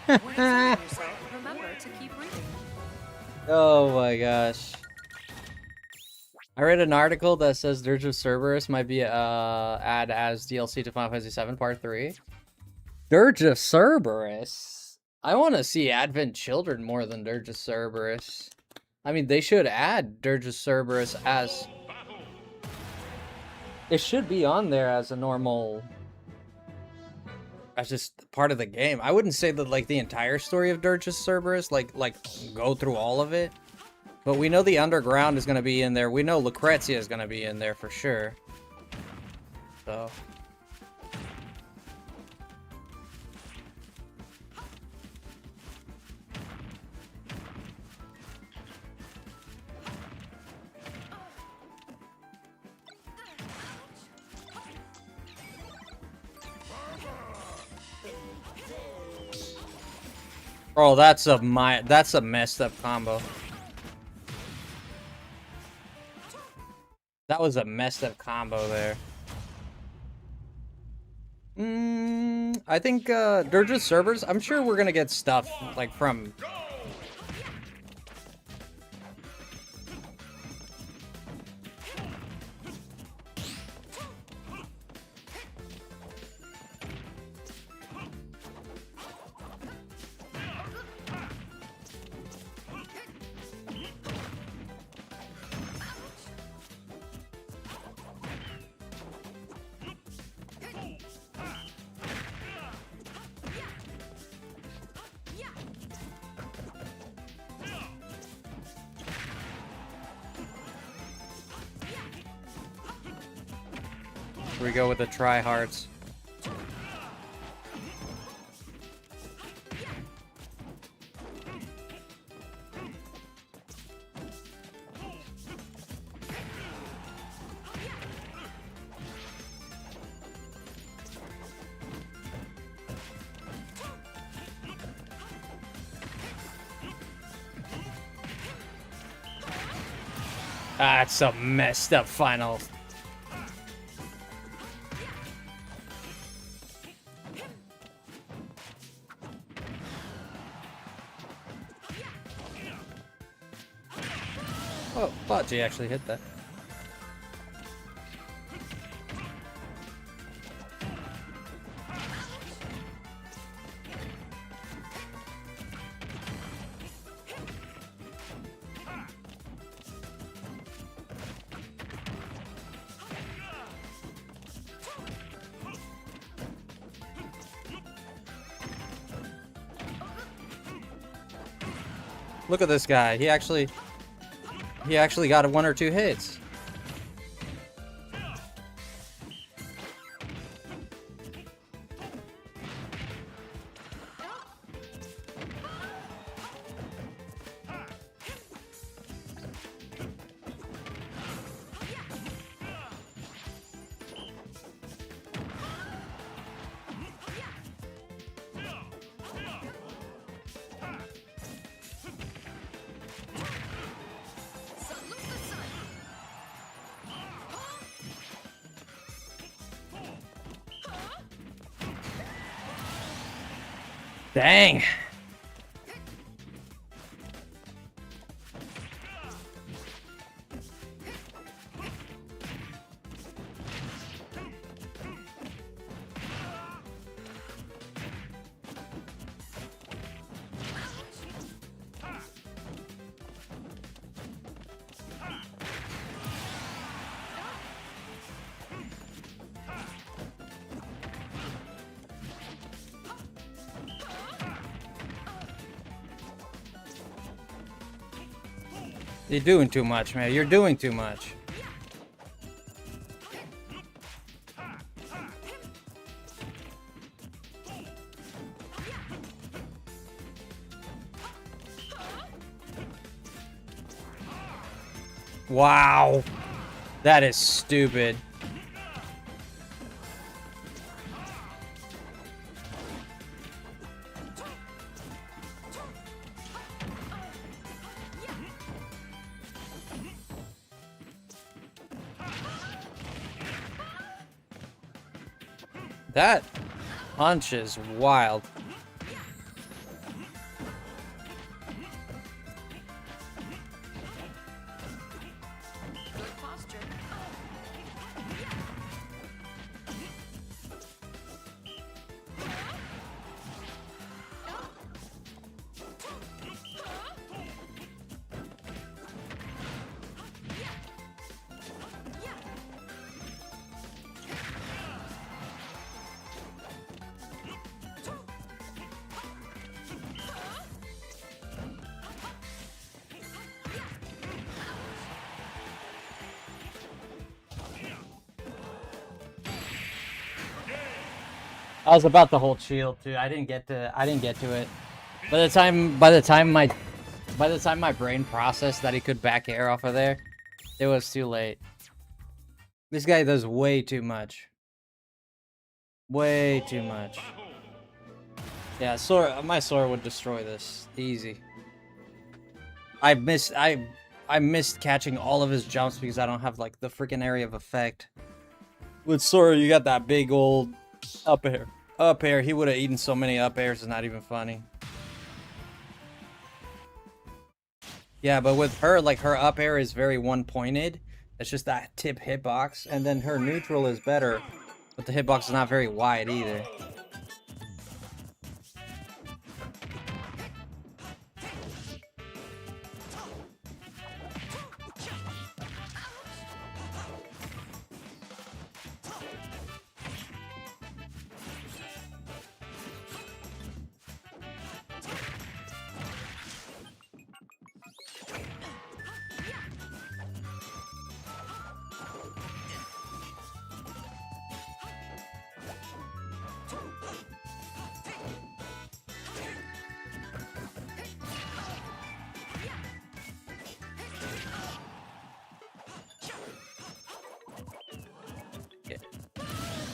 When enjoying yourself, remember to keep reading. Oh my gosh. I read an article that says Dirge of Cerberus might be add as DLC to Final Fantasy VII Part 3. Dirge of Cerberus? I want to see Advent Children more than Dirge of Cerberus. I mean, they should add Dirge of Cerberus as... It should be on there as a normal... As just part of the game. I wouldn't say that, like, the entire story of Dirge of Cerberus, like go through all of it. But we know the Underground is going to be in there. We know Lucrezia is going to be in there for sure. So... Oh, that's a messed up combo. That was a messed up combo there. I think Dirge of Cerberus, I'm sure we're gonna get stuff like from... Here we go with the tryhards. That's a messed up final. Oh, thought G actually hit that. Look at this guy. He actually got 1 or 2 hits. Salute the sun. Dang. You're doing too much, man. You're doing too much. Wow. That is stupid. That punch is wild. Good posture. I was about to hold shield too. I didn't get to it. By the time my brain processed that he could back air off of there, it was too late. This guy does way too much. Way too much. Yeah, my Sora would destroy this easy. I missed catching all of his jumps because I don't have like the freaking area of effect. With Sora, you got that big old up air. Up air, he would have eaten so many up airs, it's not even funny. Yeah, but with her, like, her up air is very one-pointed. It's just that tip hitbox, and then her neutral is better, but the hitbox is not very wide either.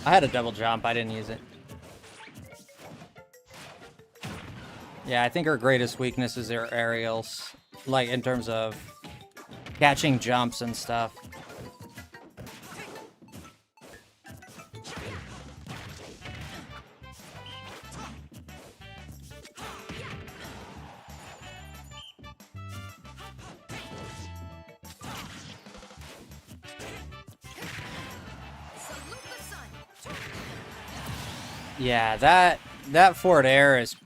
I had a double jump, I didn't use it. Yeah, I think her greatest weakness is her aerials. Like, in terms of catching jumps and stuff. Salute the sun. Yeah, that forward air is...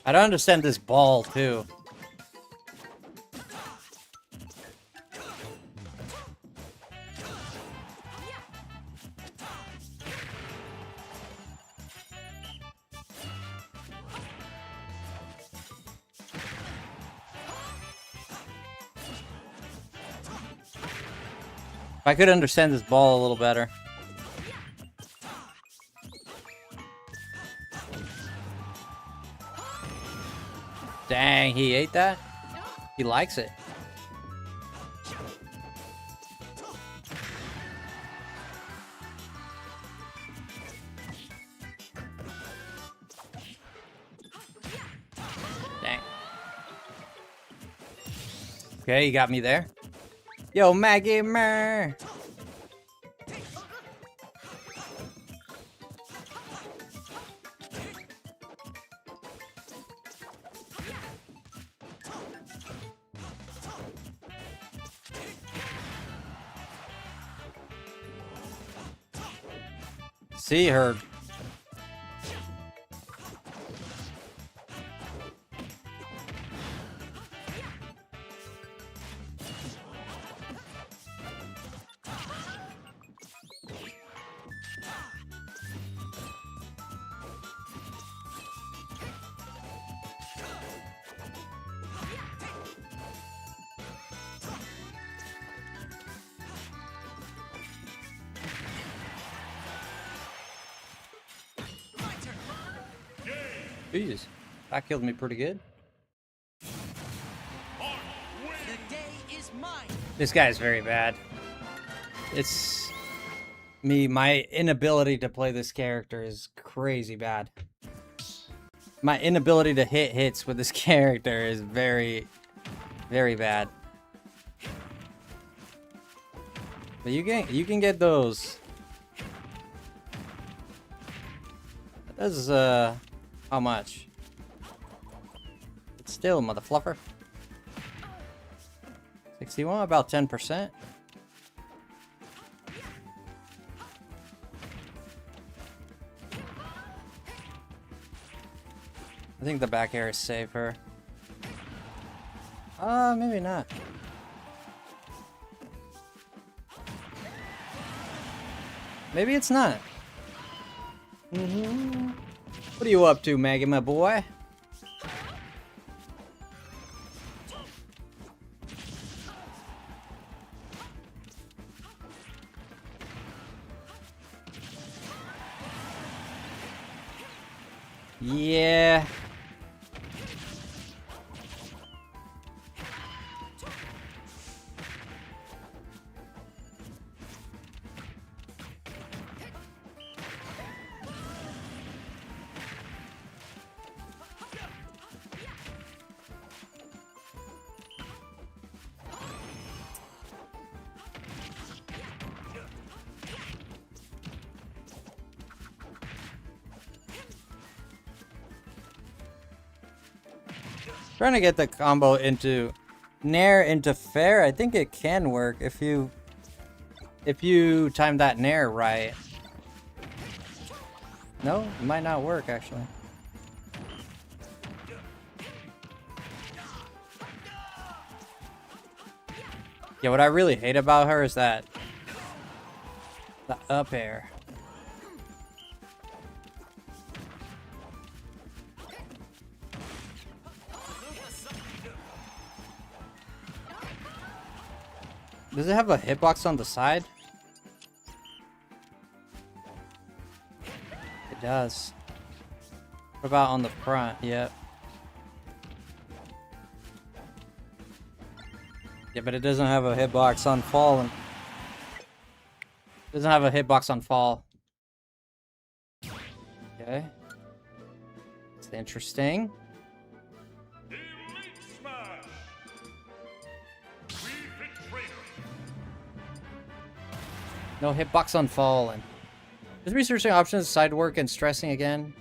I don't understand this ball, too. If I could understand this ball a little better. Dang, he ate that? He likes it. Dang. Okay, you got me there. Yo, Maggie Mer. See her. Jeez, that killed me pretty good. This guy is very bad. It's me, my inability to play this character is crazy bad. My inability to hit hits with this character is very, very bad. But you can get those. This is how much? It's still, mother fluffer. 61, about 10%. I think the back air is safer. Maybe not. Maybe it's not. What are you up to, Maggie, my boy? Yeah. Trying to get the combo into nair into fair. I think it can work if you time that nair right. No, it might not work actually. Yeah, what I really hate about her is that the up air. Does it have a hitbox on the side? It does. What about on the front? Yep. Yeah, but it doesn't have a hitbox on fall. It doesn't have a hitbox on fall. Okay. It's interesting. No hitbox on fallen. Just researching options, side work, and stressing again.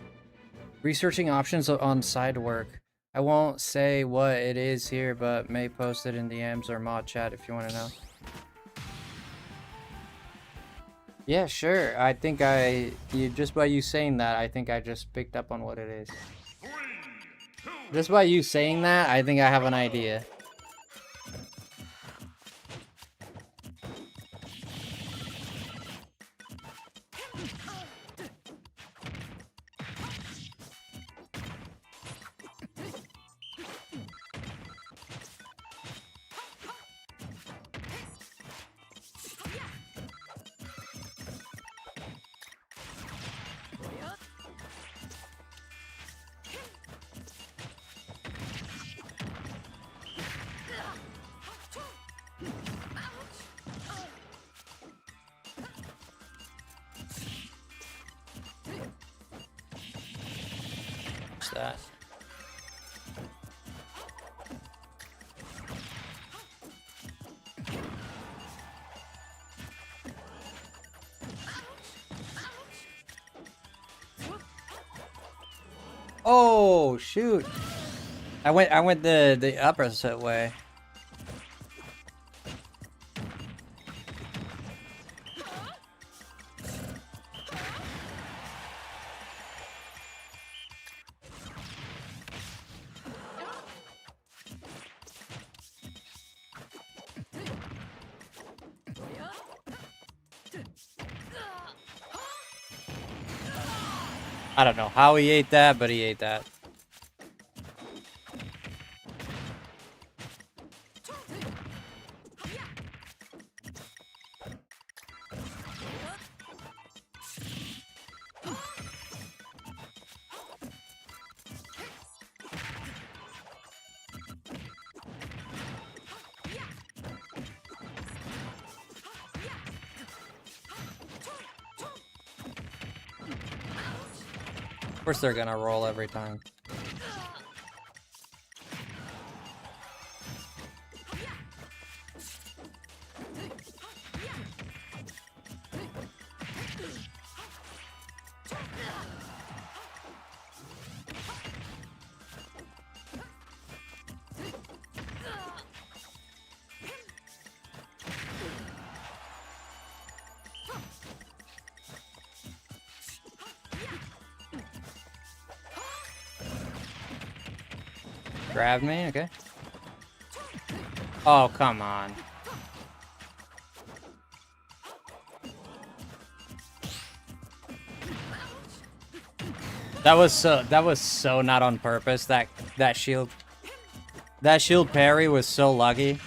Researching options on side work. I won't say what it is here, but may post it in DMs or mod chat if you want to know. Yeah, sure. I think just by you saying that, I think I just picked up on what it is. 3, 2, Just by you saying that, I think I have an idea. What's that? Oh shoot! I went the opposite way. I don't know how he ate that, but he ate that. Of course they're gonna roll every time. Grab me, okay. Oh, come on. That was so not on purpose. That shield parry was so lucky.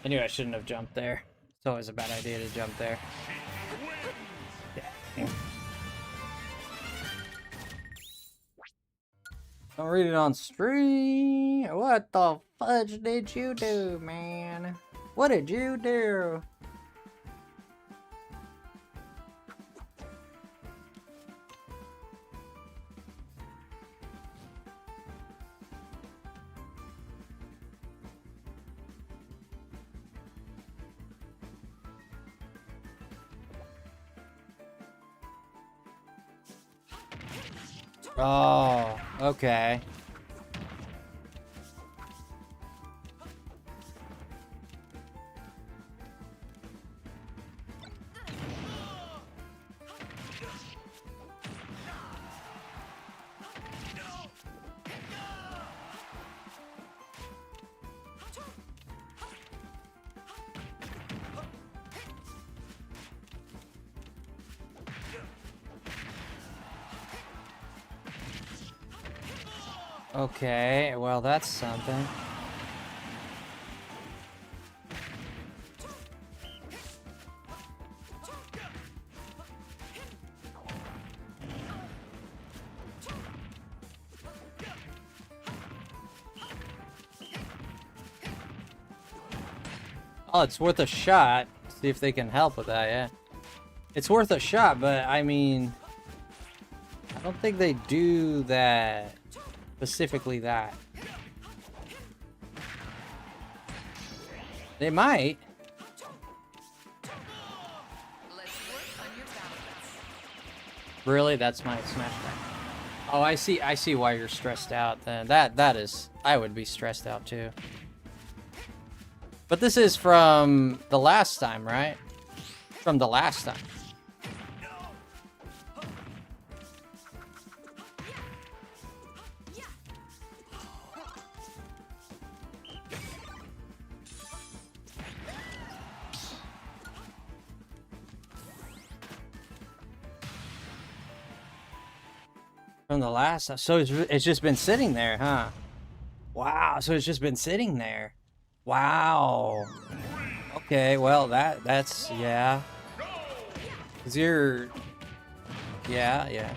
I knew I shouldn't have jumped there. It's always a bad idea to jump there. Yeah. Don't read it on stream. What the fudge did you do, man? What did you do? Oh, okay. Okay, well that's something. Oh, it's worth a shot. See if they can help with that, yeah. It's worth a shot, but I mean, I don't think they do that. Specifically that. They might. Let's work on your balance. Really? That's my smash attack. Oh, I see why you're stressed out then. That is, I would be stressed out too. But this is from the last time, right? From the last time. From the last time. So it's just been sitting there, huh? Wow, so it's just been sitting there. Wow. Okay, well that's yeah. 'Cause you're yeah.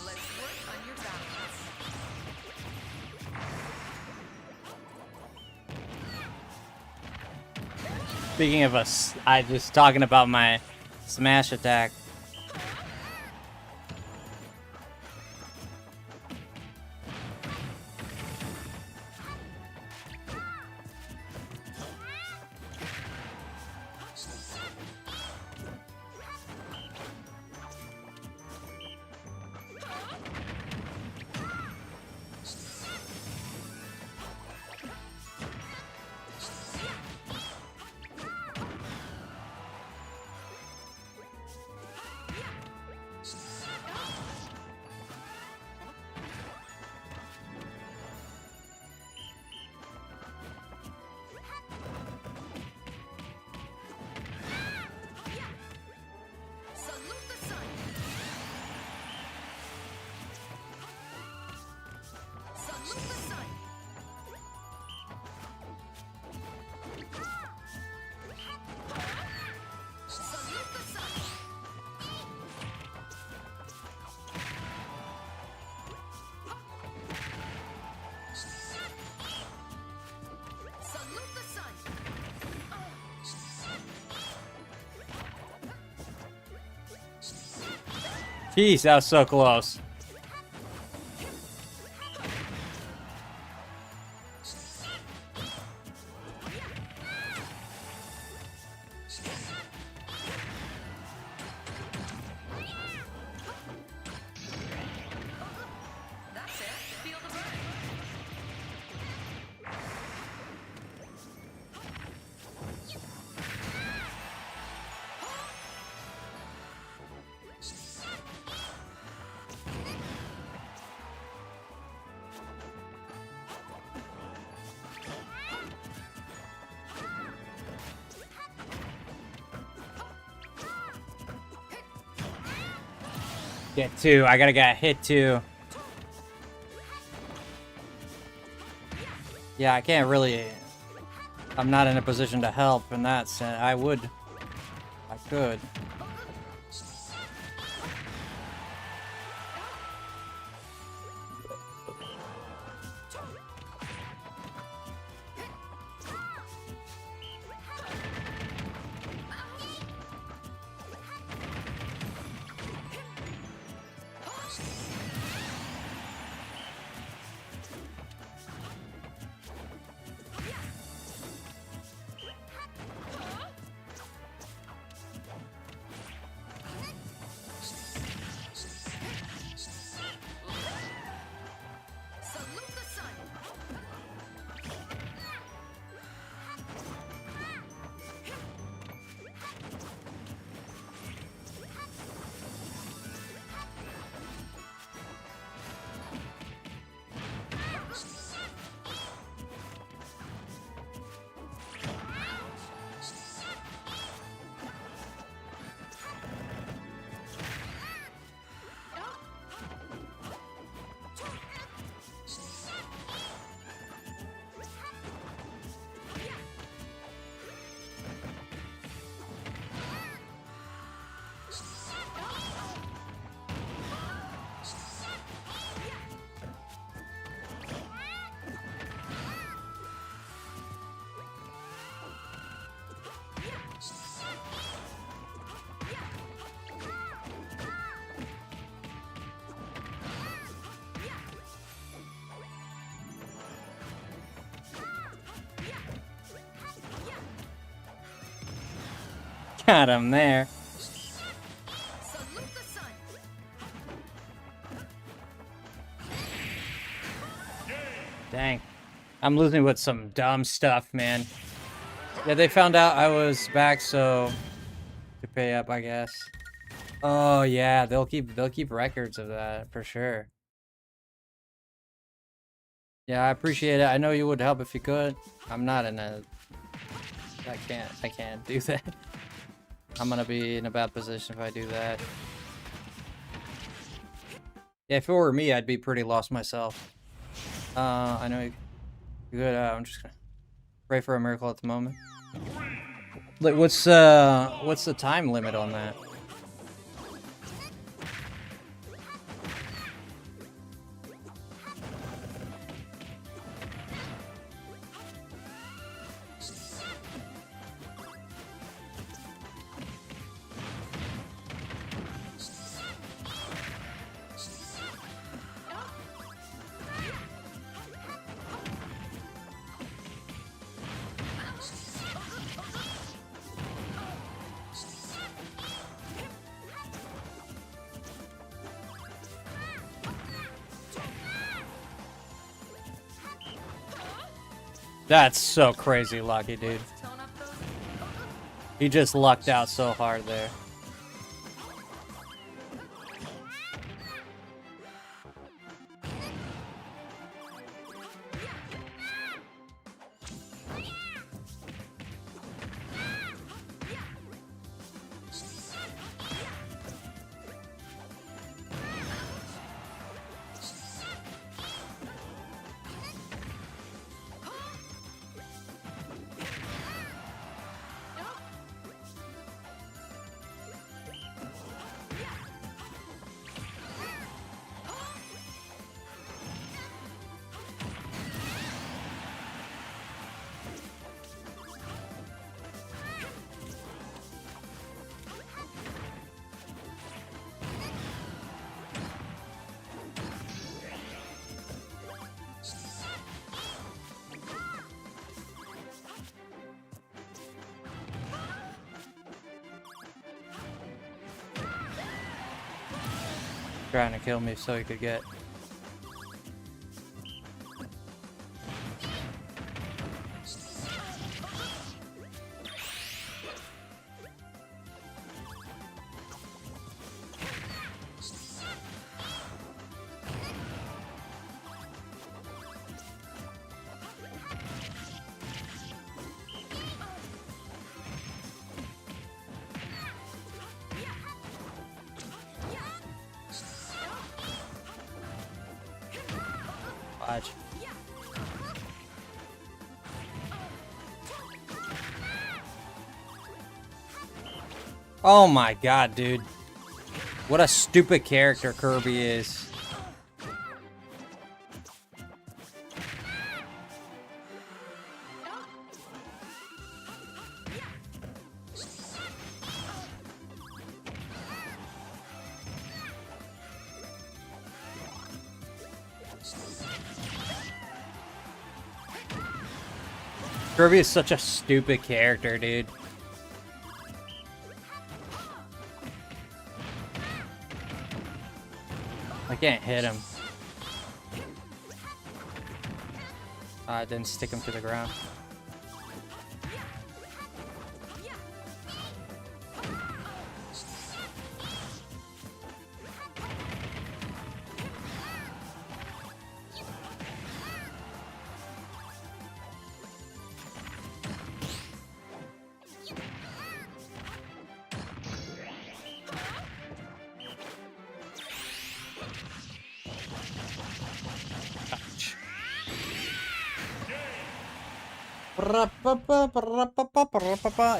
Let's work on your balance. Speaking of us, I just talking about my smash attack. Salute the sun. Salute the sun. Salute the sun. Salute the sun. Jeez, that was so close. That's it. Feel the burn. Get two. I gotta get hit two. Yeah, I can't really. I'm not in a position to help in that sense. I would. I could. Got him there. Salute the sun. Dang. I'm losing with some dumb stuff, man. Yeah, they found out I was back, so to pay up, I guess. Oh yeah, they'll keep records of that for sure. Yeah, I appreciate it. I know you would help if you could. I'm not in a I can't do that. I'm gonna be in a bad position if I do that. Yeah, if it were me, I'd be pretty lost myself. I know you could. I'm just gonna pray for a miracle at the moment. Like, what's the time limit on that? That's so crazy lucky, dude. Tone up those. He just lucked out so hard there. Trying to kill me so he could get. Watch. Oh my god, dude. What a stupid character Kirby is. Kirby is such a stupid character, dude. I can't hit him. I didn't stick him to the ground.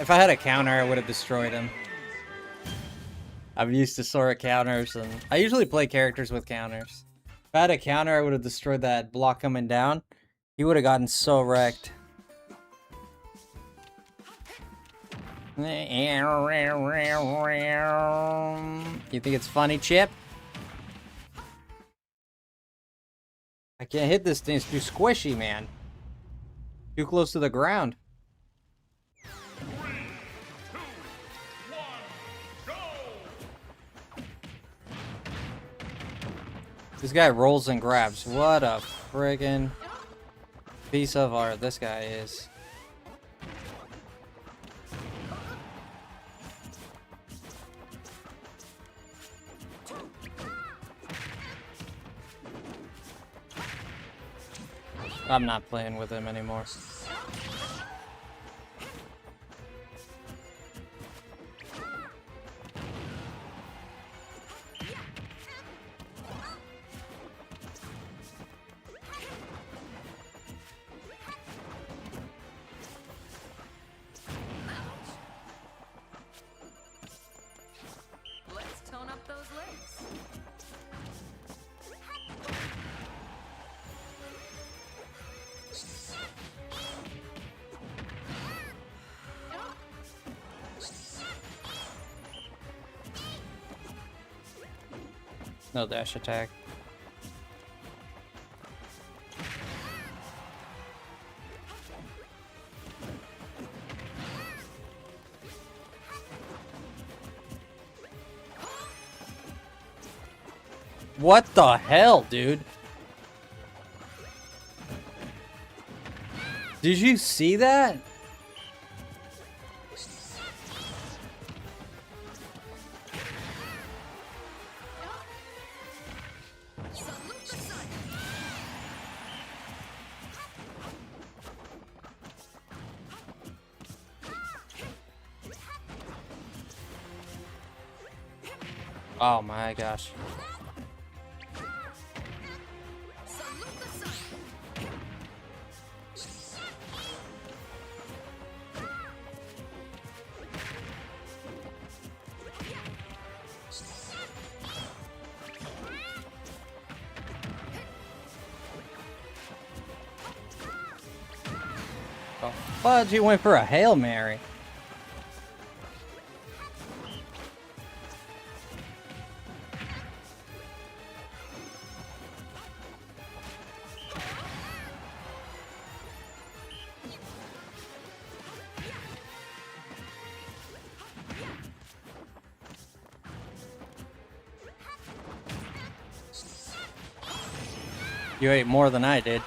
If I had a counter, I would have destroyed him. I'm used to Sora counters, and I usually play characters with counters. If I had a counter, I would have destroyed that block coming down. He would have gotten so wrecked. You think it's funny, Chip? I can't hit this thing. It's too squishy, man. Too close to the ground. This guy rolls and grabs. What a friggin' piece of art this guy is. I'm not playing with him anymore. Let's tone up those legs. No dash attack. What the hell, dude? Did you see that? Oh my gosh. Oh, fudge, he went for a Hail Mary. You ate more than I did.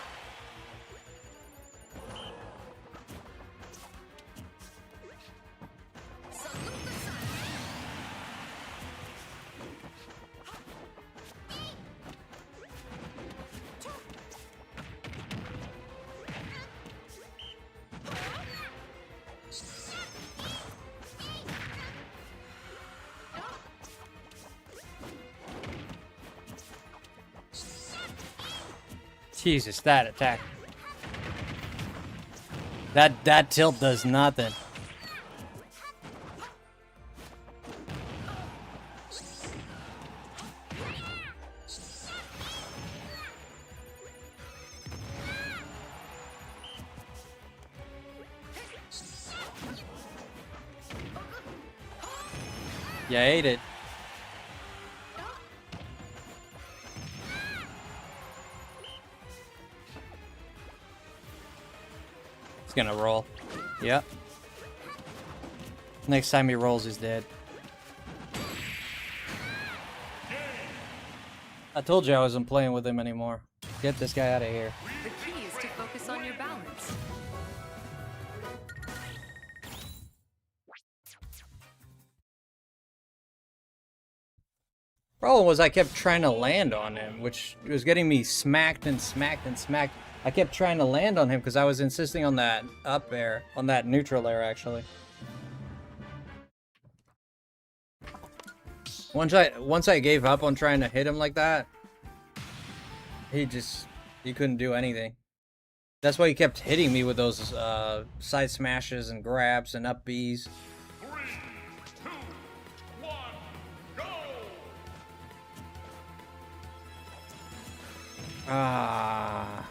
Jesus, that attack. That tilt does nothing. You ate it. He's gonna roll. Yep. Next time he rolls, he's dead. I told you I wasn't playing with him anymore. Get this guy out of here. The key is to focus on your balance. Problem was I kept trying to land on him, which was getting me smacked and smacked and smacked. I kept trying to land on him because I was insisting on that up air, on that neutral air actually. Once I gave up on trying to hit him like that, he couldn't do anything. That's why he kept hitting me with those side smashes and grabs and up Bs. 3, 2, 1, go! Ah.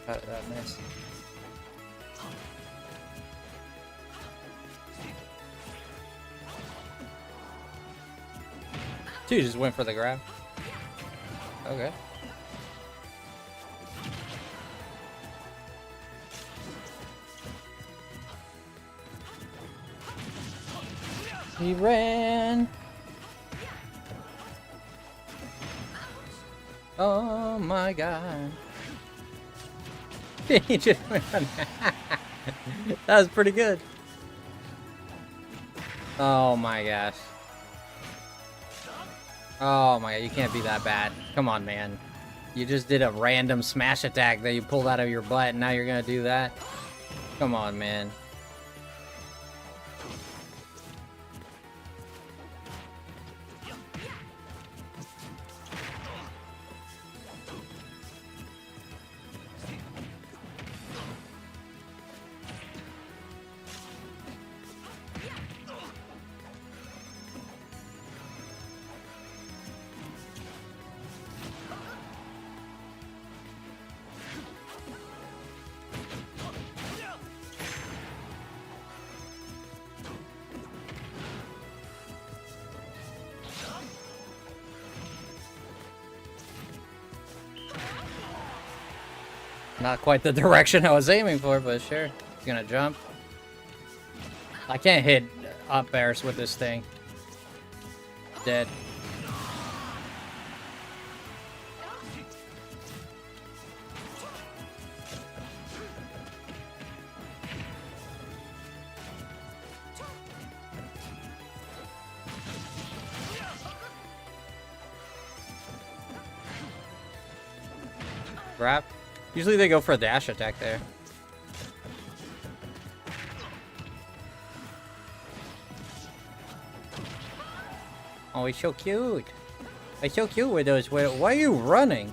How did that miss? Dude just went for the grab. Okay. He ran. Oh my god. He just went on. That was pretty good. Oh my gosh. Oh my god, you can't be that bad. Come on, man. You just did a random smash attack that you pulled out of your butt, and now you're gonna do that? Come on, man. Not quite the direction I was aiming for, but sure. He's gonna jump. I can't hit up airs with this thing. Dead. Grab. Usually they go for a dash attack there. Oh, he's so cute. He's so cute with those. Why are you running?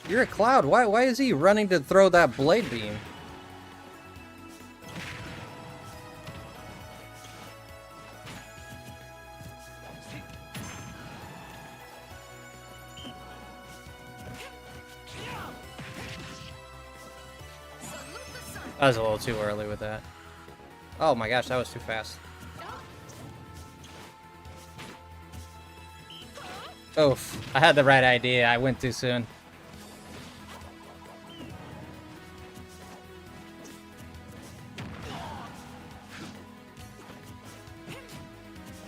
You're a cloud. Why is he running to throw that blade beam? I was a little too early with that. Oh my gosh, that was too fast. Oof, I had the right idea. I went too soon.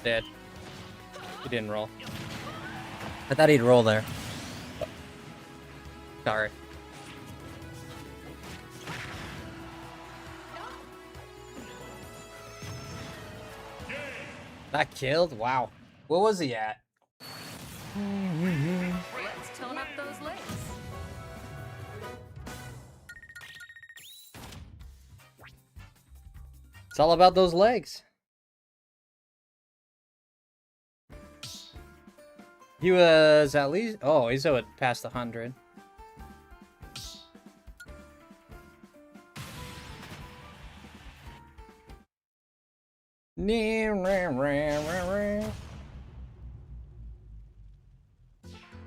Dead. He didn't roll. I thought he'd roll there. Sorry. That killed? Wow. What was he at? Let's tone up those legs. It's all about those legs. He was at least... Oh, he's past 100.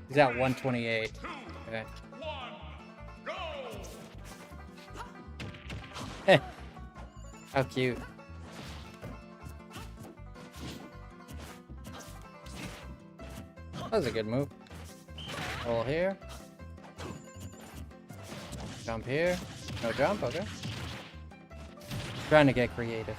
He's at 128. Okay. How cute. That was a good move. Roll here. Jump here. No jump, okay. Trying to get creative.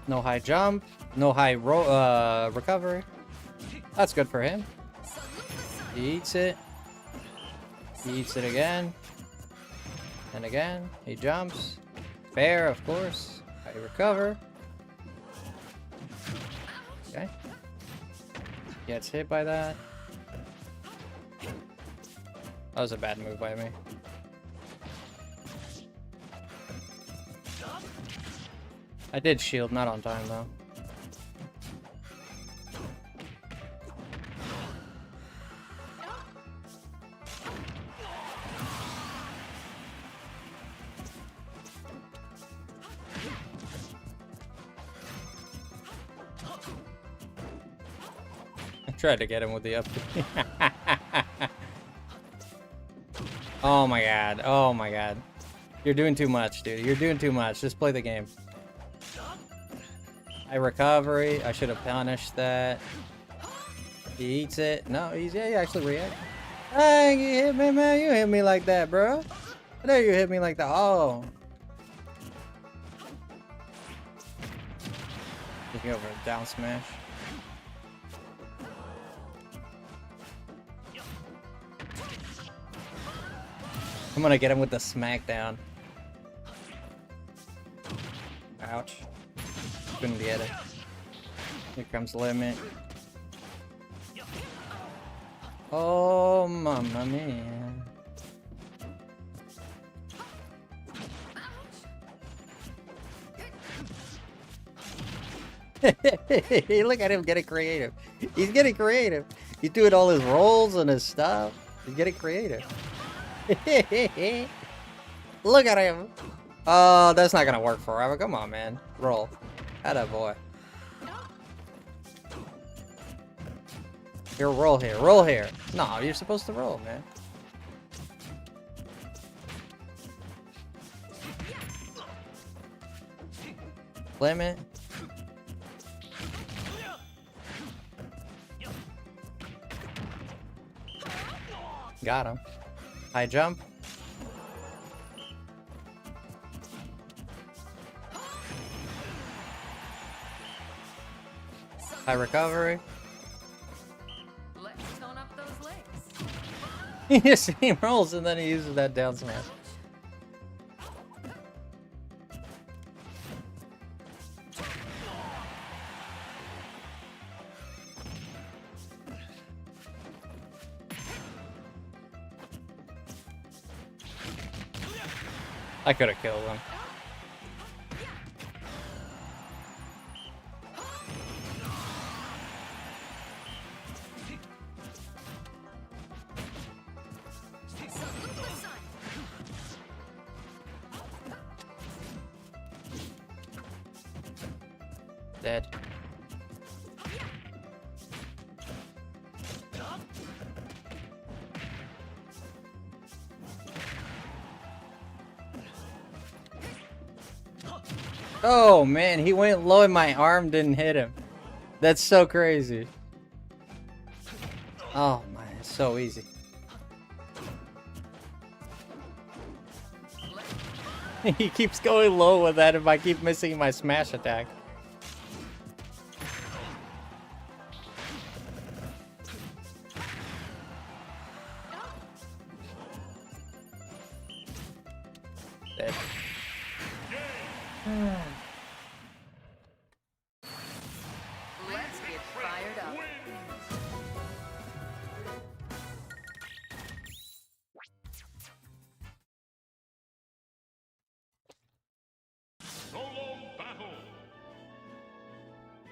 No high jump, no high recovery. That's good for him. He eats it. He eats it again. And again. He jumps. Fair, of course. I recover. Okay. Gets hit by that. That was a bad move by me. I did shield, not on time though. Tried to get him with the up. Oh my god. Oh my god. You're doing too much, dude. You're doing too much. Just play the game. Recovery. I should have punished that. He eats it. No, he actually reacts. Hey, you hit me, man. You hit me like that, bro. I know you hit me like that. Oh. Looking over a down smash. I'm gonna get him with the smackdown. Ouch. Couldn't get it. Here comes Limit. Oh, mamma mia. Look at him getting creative. He's getting creative. He's doing all his rolls and his stuff. He's getting creative. Look at him. Oh, that's not gonna work forever. Come on, man. Roll. Atta boy. Here, roll here. Roll here. No, you're supposed to roll, man. Limit. Got him. High jump. High recovery. Let's tone up those legs. He just he rolls and then he uses that down smash. I could have killed him. Dead. Oh man, he went low and my arm didn't hit him. That's so crazy. Oh man, it's so easy. He keeps going low with that if I keep missing my smash attack. Dead. Let's get fired up. Solo battle.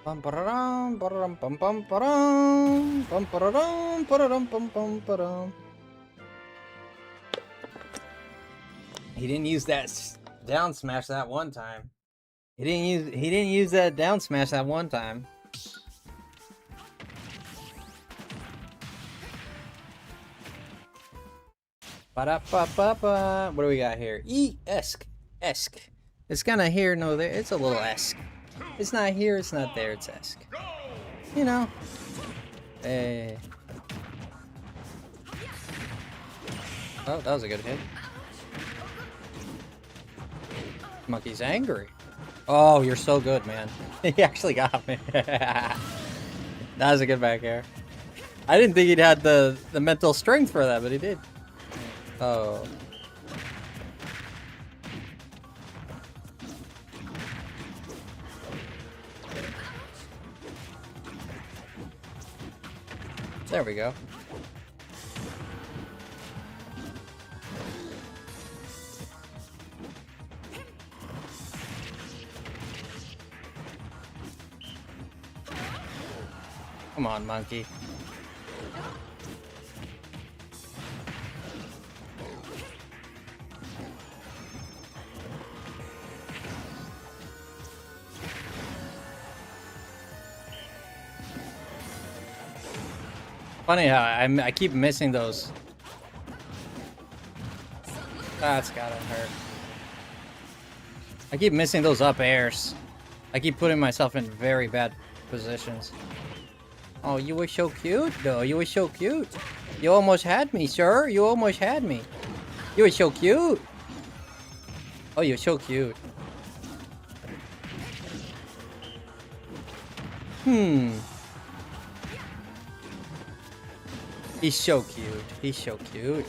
Bum ba-da-dum, ba-da-dum, bum bum ba-dum, bum ba-da-dum, ba-da-dum, bum bum ba-dum. He didn't use that down smash that one time. He didn't use that down smash that one time. Ba-da-ba-ba-ba. What do we got here? E-esque. Esque. It's kind of here, no there. It's a little esque. It's not here, it's not there, it's esque. You know. Hey. Oh, that was a good hit. Monkey's angry. Oh, you're so good, man. He actually got me. That was a good back air. I didn't think he'd had the mental strength for that, but he did. Oh. There we go. Come on, monkey. Funny how I keep missing those. That's gotta hurt. I keep missing those up airs. I keep putting myself in very bad positions. Oh, you were so cute, though. You were so cute. You almost had me, sir. You almost had me. You were so cute. Oh, you're so cute. He's so cute. He's so cute.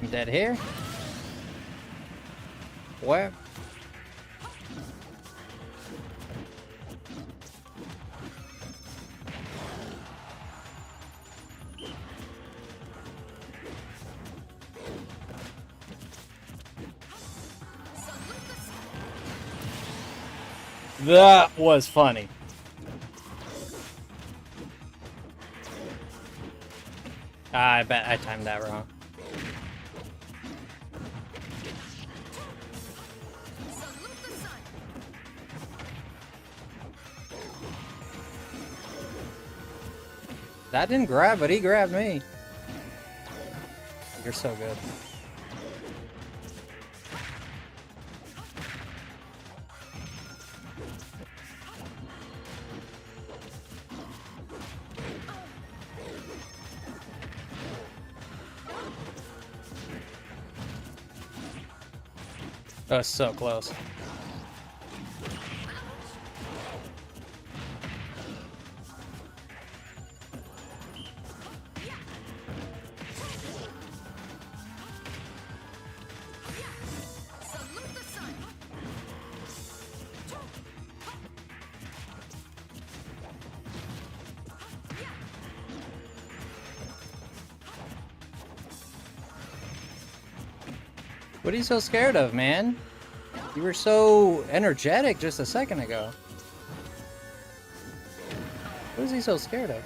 I'm dead here. Where? That was funny. I bet I timed that wrong. That didn't grab, but he grabbed me. You're so good. That was so close. What are you so scared of, man? You were so energetic just a second ago. What is he so scared of?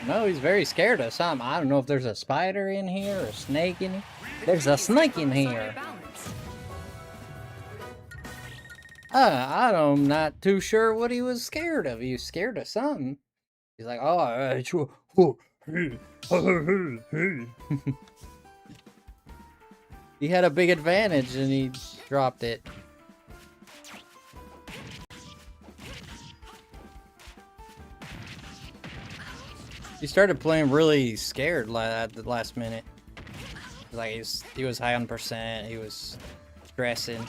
No, he's very scared of something. I don't know if there's a spider in here or a snake in here. There's a snake in here. I'm not too sure what he was scared of. He was scared of something. He's like, he had a big advantage and he dropped it. He started playing really scared at the last minute. Like he was high on percent. He was stressing.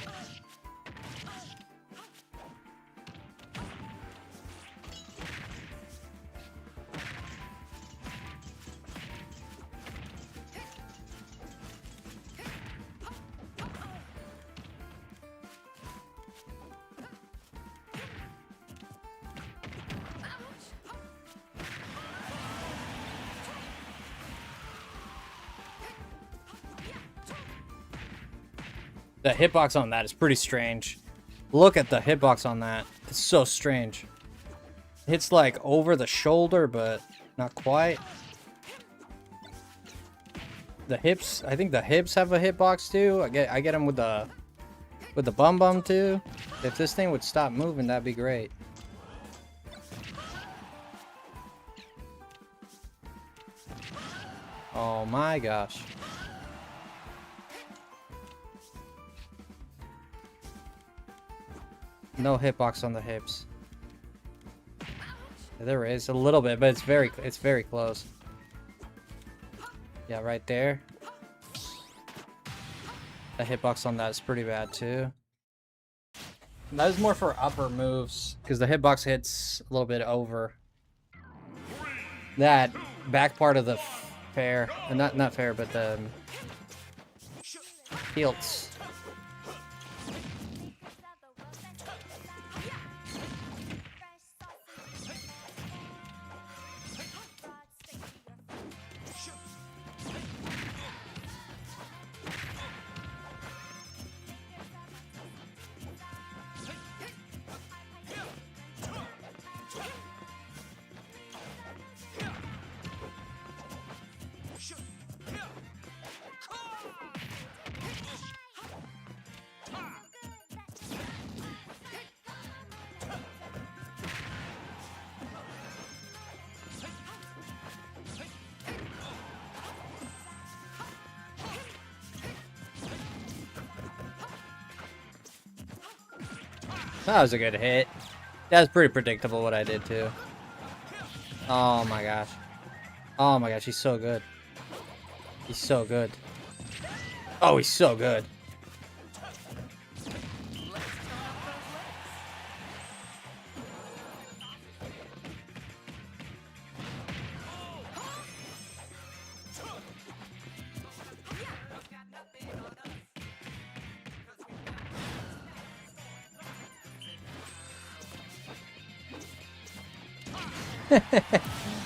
The hitbox on that is pretty strange. Look at the hitbox on that. It's so strange. It hits like over the shoulder, but not quite. The hips, I think the hips have a hitbox too. I get them with the bum bum too. If this thing would stop moving, that'd be great. Oh my gosh. No hitbox on the hips. There is a little bit, but it's very close. Yeah, right there. The hitbox on that is pretty bad too. That is more for upper moves because the hitbox hits a little bit over that back part of the fair, not fair, but the hilts. That was a good hit. That's pretty predictable what I did too. Oh my gosh. Oh my gosh, he's so good. He's so good. Oh, he's so good.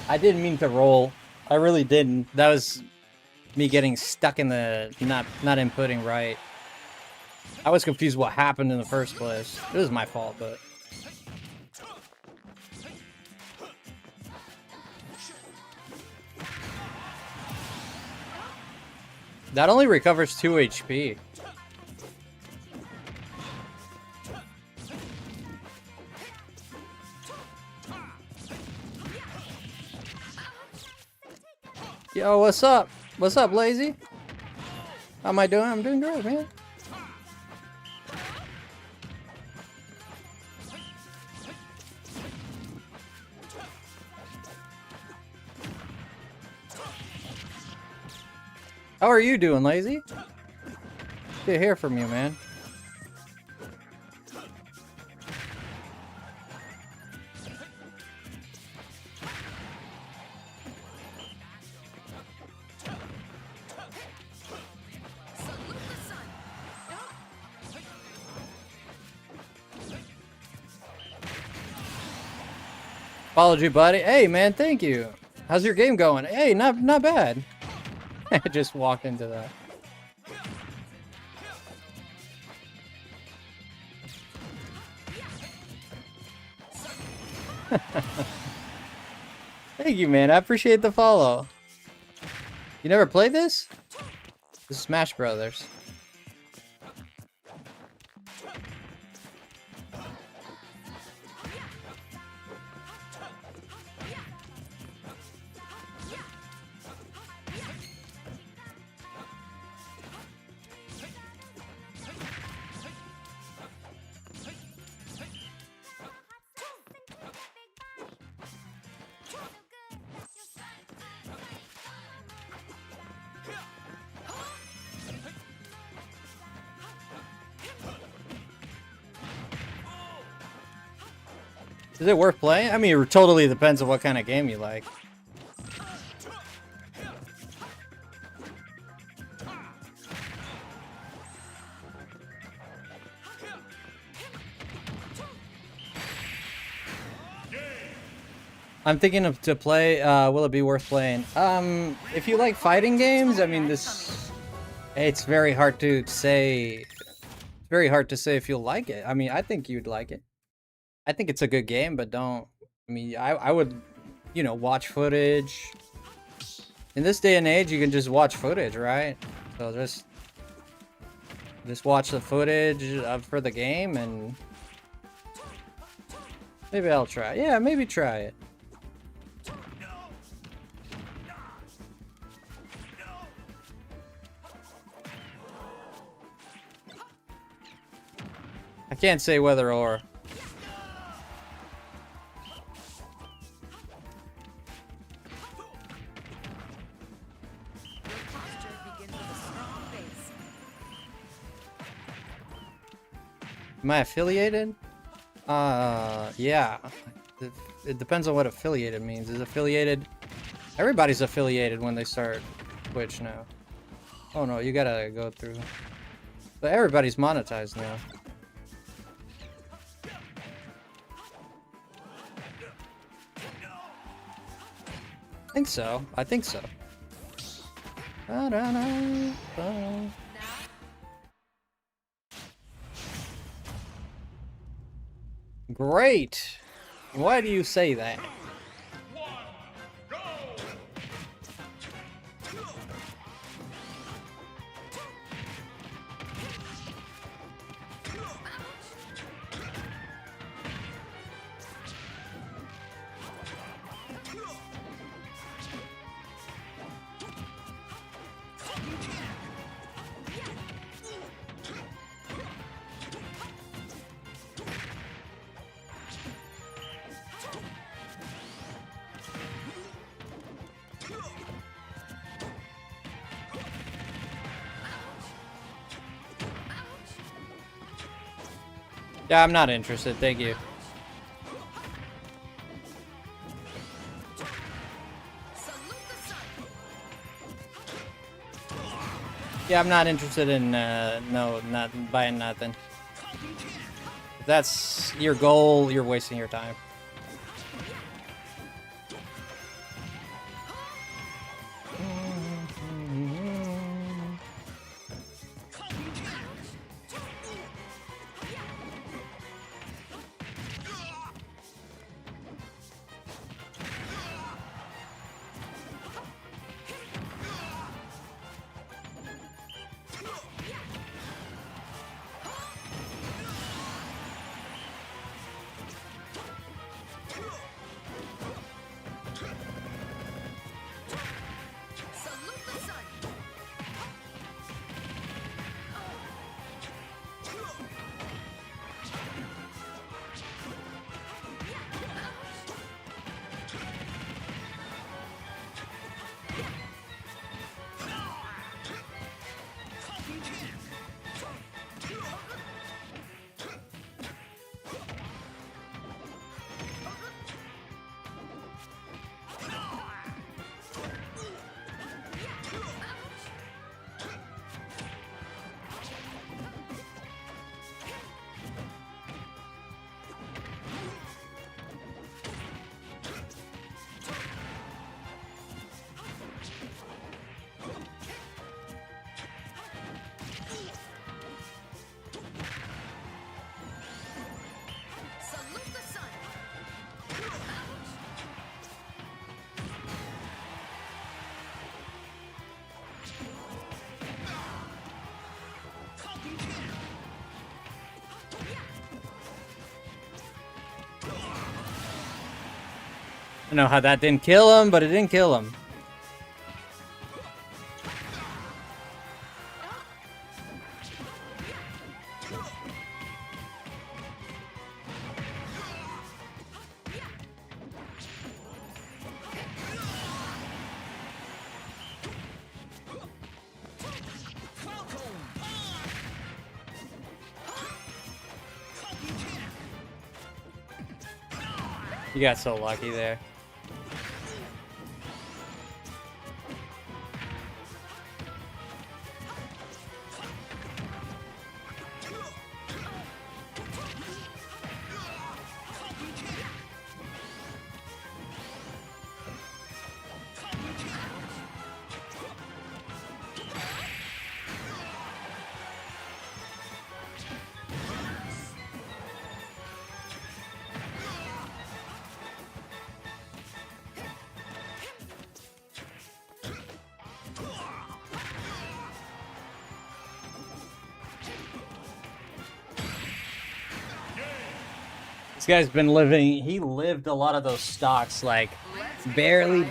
I didn't mean to roll. I really didn't. That was me getting stuck in the not inputting right. I was confused what happened in the first place. It was my fault, but that only recovers 2 HP. Yo, what's up? What's up, Lazy? How am I doing? I'm doing great, man. How are you doing, Lazy? Good to hear from you, man. Followed you, buddy. Hey, man, thank you. How's your game going? Hey, not bad. I just walked into that. Thank you, man. I appreciate the follow. You never played this? This is Smash Brothers. Is it worth playing? I mean, it totally depends on what kind of game you like. I'm thinking of to play, will it be worth playing? If you like fighting games, I mean, it's very hard to say. It's very hard to say if you'll like it. I mean, I think you'd like it. I think it's a good game, but don't. I mean, I would, you know, watch footage. In this day and age, you can just watch footage, right? So just watch the footage for the game, and maybe I'll try. Yeah, maybe try it. I can't say whether or. Am I affiliated? Yeah. It depends on what affiliated means. Is affiliated... Everybody's affiliated when they start Twitch now. Oh no, you gotta go through... But everybody's monetized now. I think so. I think so. Great! Why do you say that? Yeah, I'm not interested. Thank you. Salute the sun. Yeah, I'm not interested in no, not buying nothing. If that's your goal, you're wasting your time. Salute the sun. Salute the sun. I don't know how that didn't kill him, but it didn't kill him. You got so lucky there. This guy's been living, he lived a lot of those stocks, like barely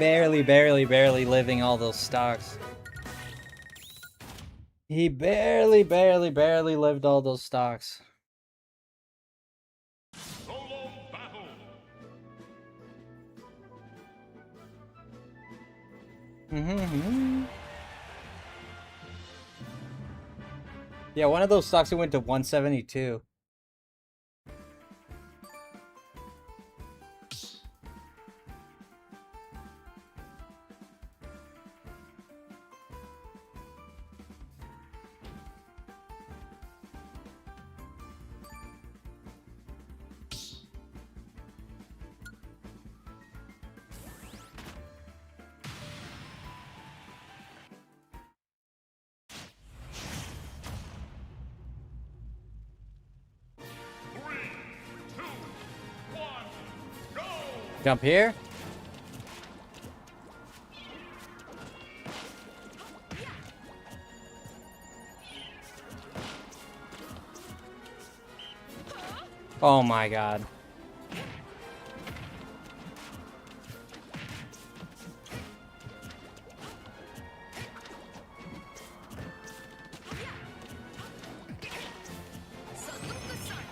living all those stocks. He barely lived all those stocks. Solo battle. Yeah, one of those stocks went to 172. Jump here. Oh my god. Salute the sun.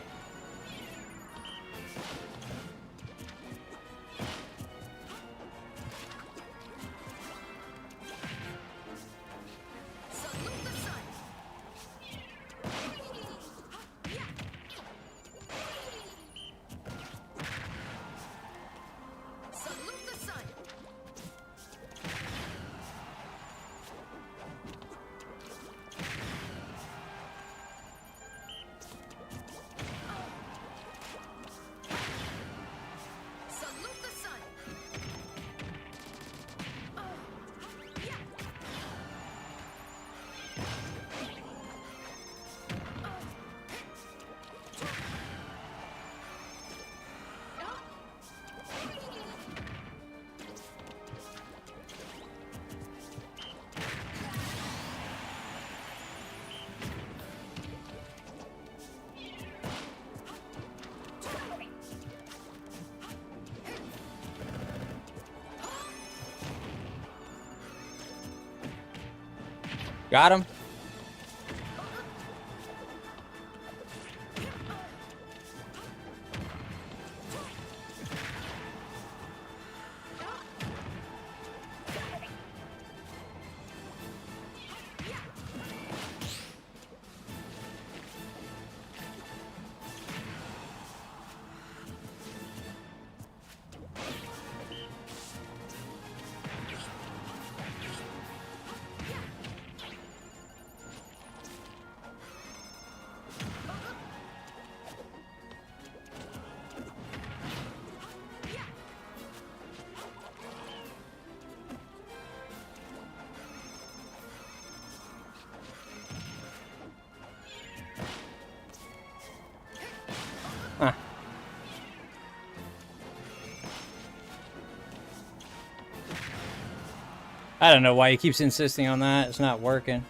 Salute the sun. Got him. Huh. I don't know why he keeps insisting on that. It's not working.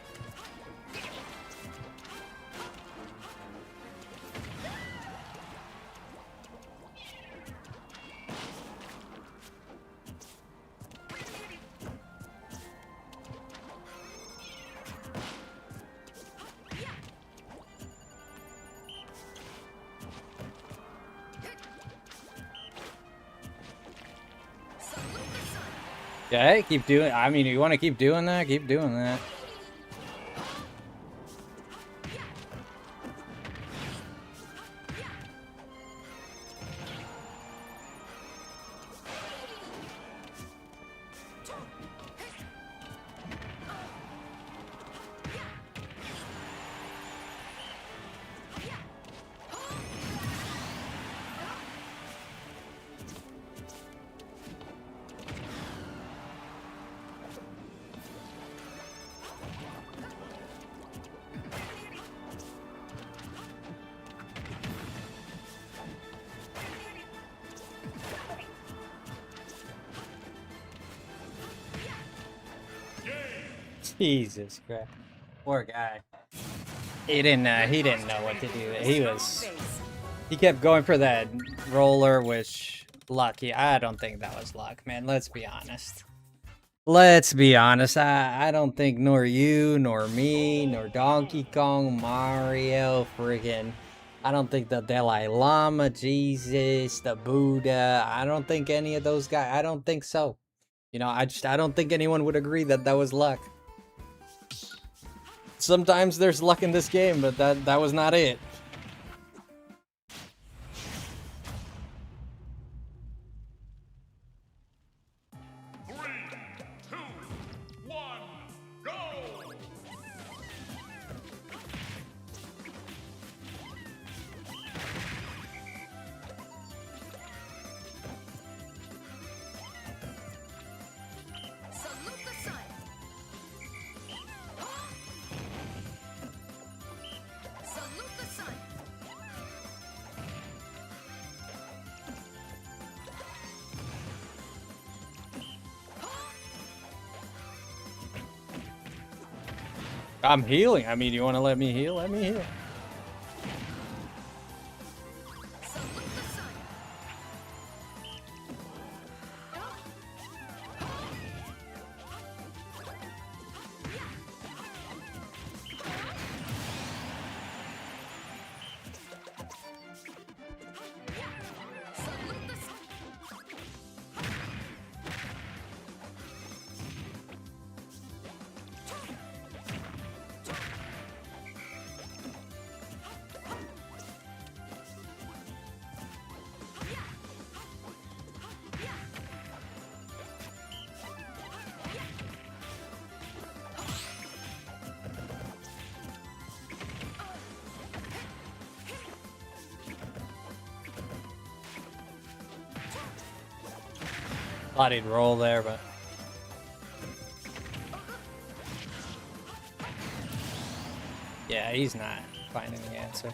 Okay, keep doing. I mean, you want to keep doing that? Keep doing that. Jesus Christ, poor guy. He didn't know what to do. He kept going for that roller, which lucky. I don't think that was luck, man. Let's be honest. Let's be honest. I don't think nor you, nor me, nor Donkey Kong, Mario, friggin'. I don't think the Dalai Lama, Jesus, the Buddha. I don't think any of those guys. I don't think so. You know, I don't think anyone would agree that that was luck. Sometimes there's luck in this game, but that was not it. I'm healing. I mean, you want to let me heal? Let me heal. Thought he'd roll there, but yeah, he's not finding the answer.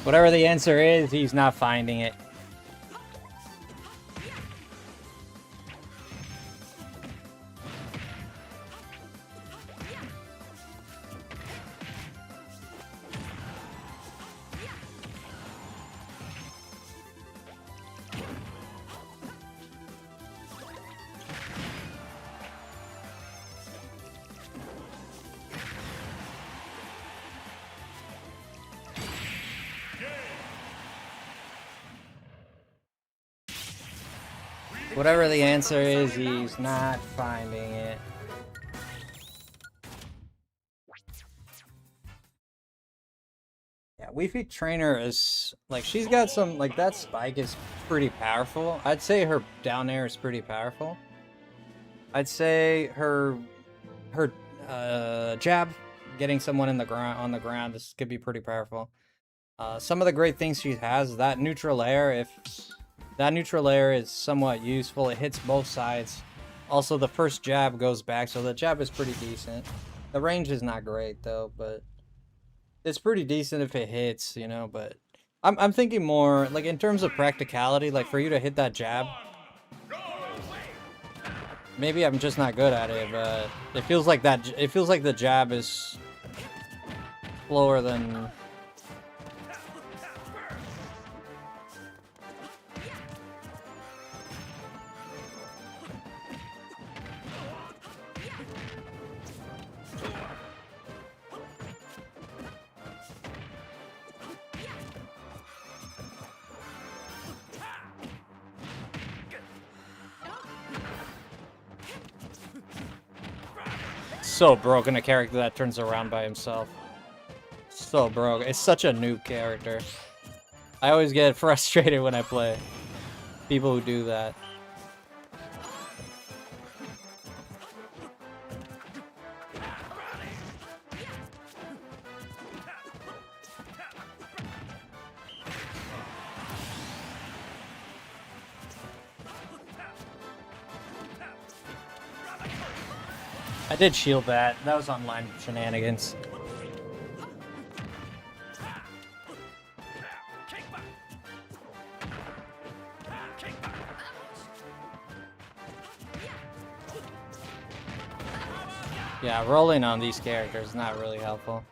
Whatever the answer is, he's not finding it. Whatever the answer is, he's not finding it. Yeah, Wii Fit Trainer is, like, she's got some, like, that spike is pretty powerful. I'd say her down air is pretty powerful. I'd say her jab, getting someone in the ground on the ground, this could be pretty powerful. Some of the great things she has, that neutral air, if that neutral air is somewhat useful, it hits both sides. Also, the first jab goes back, so the jab is pretty decent. The range is not great though, but it's pretty decent if it hits, you know. But I'm thinking more like in terms of practicality, like for you to hit that jab. Maybe I'm just not good at it, but it feels like that. It feels like the jab is slower than. So broken, a character that turns around by himself. So broke. It's such a noob character. I always get frustrated when I play people who do that. I did shield that. That was online shenanigans. Yeah, rolling on these characters is not really helpful.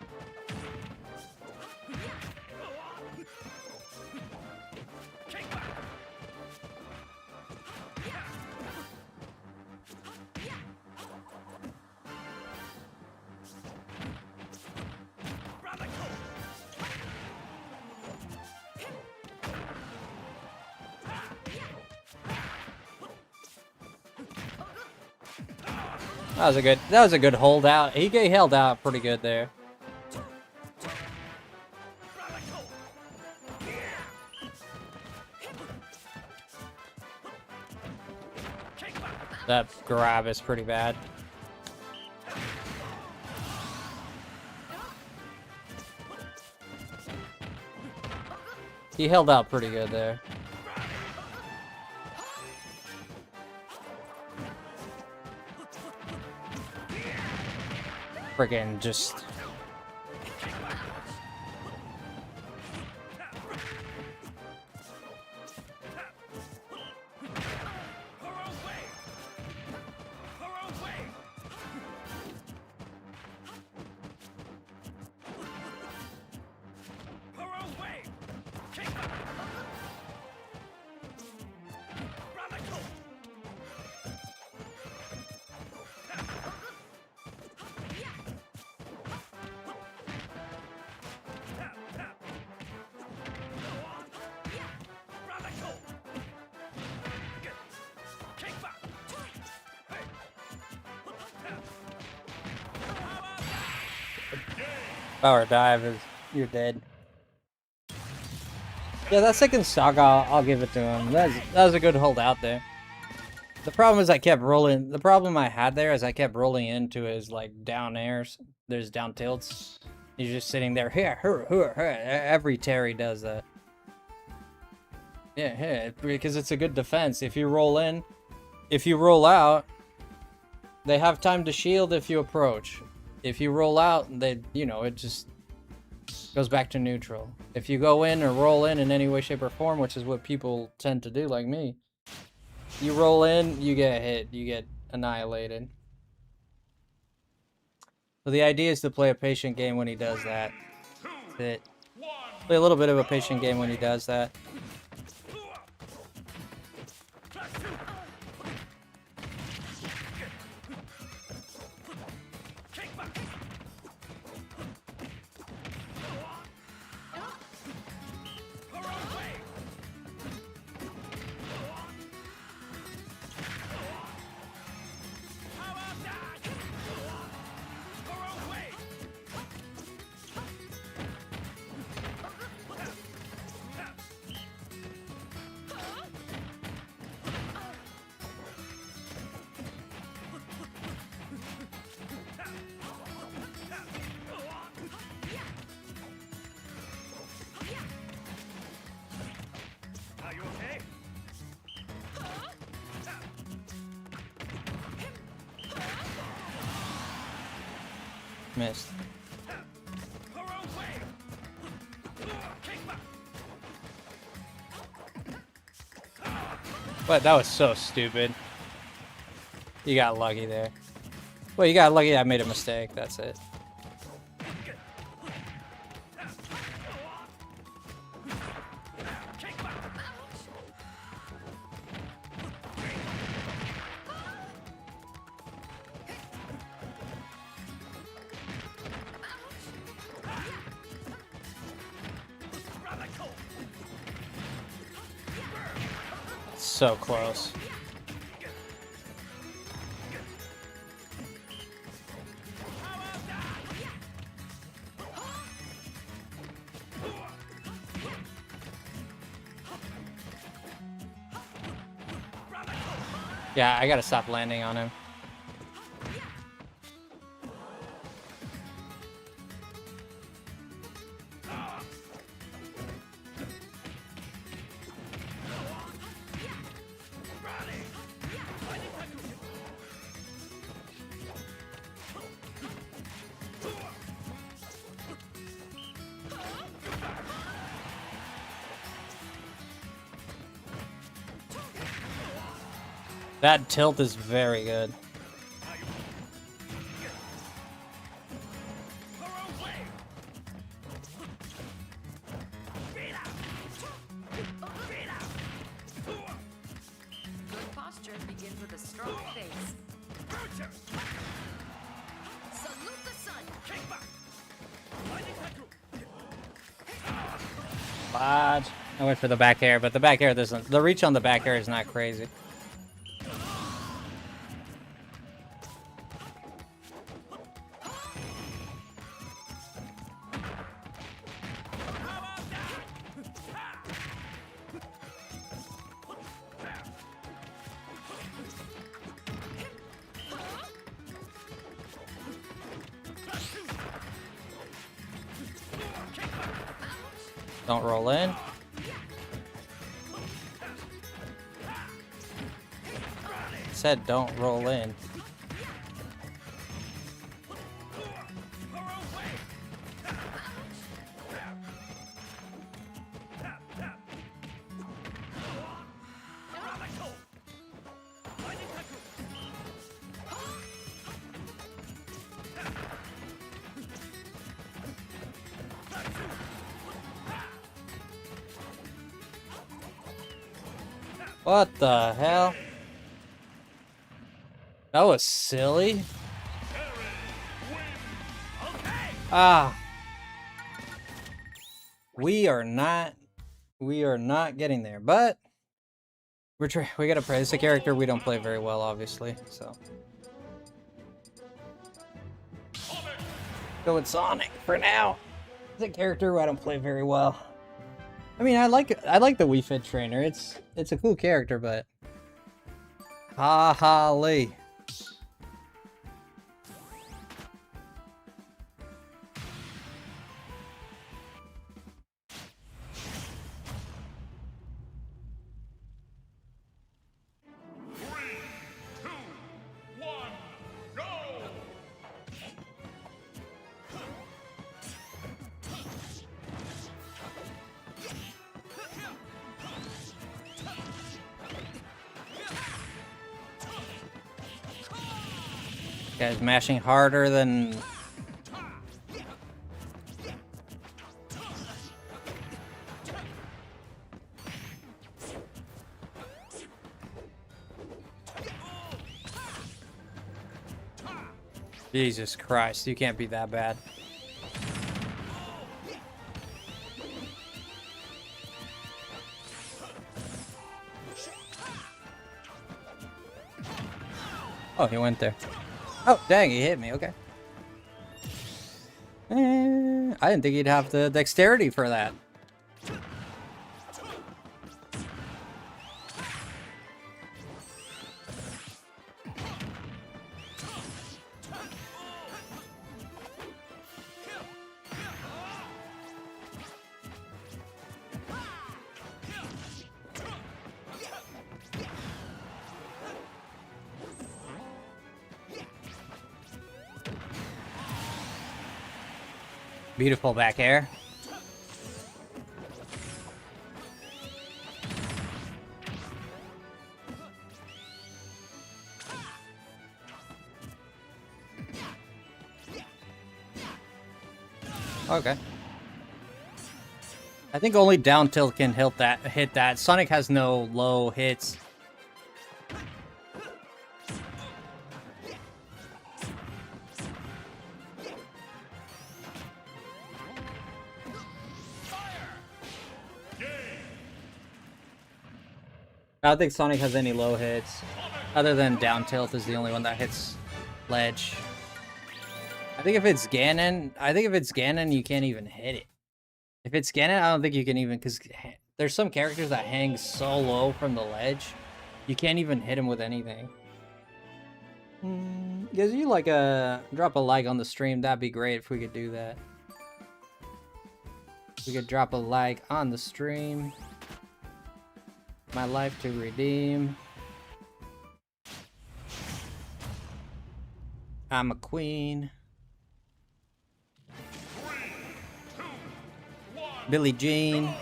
That was a good holdout. He held out pretty good there. That grab is pretty bad. He held out pretty good there. Friggin' just... Power dive is... you're dead. Yeah, that second stock, I'll give it to him. That was a good hold out there. The problem is I kept rolling... The problem I had there is I kept rolling into his, like, down airs. There's down tilts. He's just sitting there. Here. Every Terry does that. Yeah, because it's a good defense. If you roll in, if you roll out, they have time to shield if you approach. If you roll out, they, you know, it just goes back to neutral. If you go in or roll in any way, shape, or form, which is what people tend to do, like me, you roll in, you get hit, you get annihilated. So the idea is to play a patient game when he does that. Play a little bit of a patient game when he does that. Missed. But that was so stupid. You got lucky there. Well, you got lucky I made a mistake. That's it. So close. Yeah, I gotta stop landing on him. That tilt is very good. Good posture begins with a strong face. Salute the sun. But I went for the back air, but the back air doesn't. The reach on the back air is not crazy. Don't roll in. Said don't roll in. What the hell? That was silly. Ah. We are not getting there, but we gotta play. It's a character we don't play very well, obviously, so. Go with Sonic for now. It's a character I don't play very well. I mean, I like the Wii Fit trainer. It's a cool character, but Lee. Guy's mashing harder than. Jesus Christ, you can't be that bad. Oh, he went there. Oh, dang, he hit me, okay. I didn't think he'd have the dexterity for that. Beautiful back air. Okay. I think only down tilt can hit that. Sonic has no low hits. I don't think Sonic has any low hits. Other than down tilt is the only one that hits ledge. I think if it's Ganon, you can't even hit it. If it's Ganon, I don't think you can even, because there's some characters that hang so low from the ledge, you can't even hit him with anything. Guys, you like drop a like on the stream? That'd be great if we could do that. We could drop a like on the stream. My life to redeem. I'm a queen. 3, 2, 1. Billie Jean.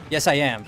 Yes, I am.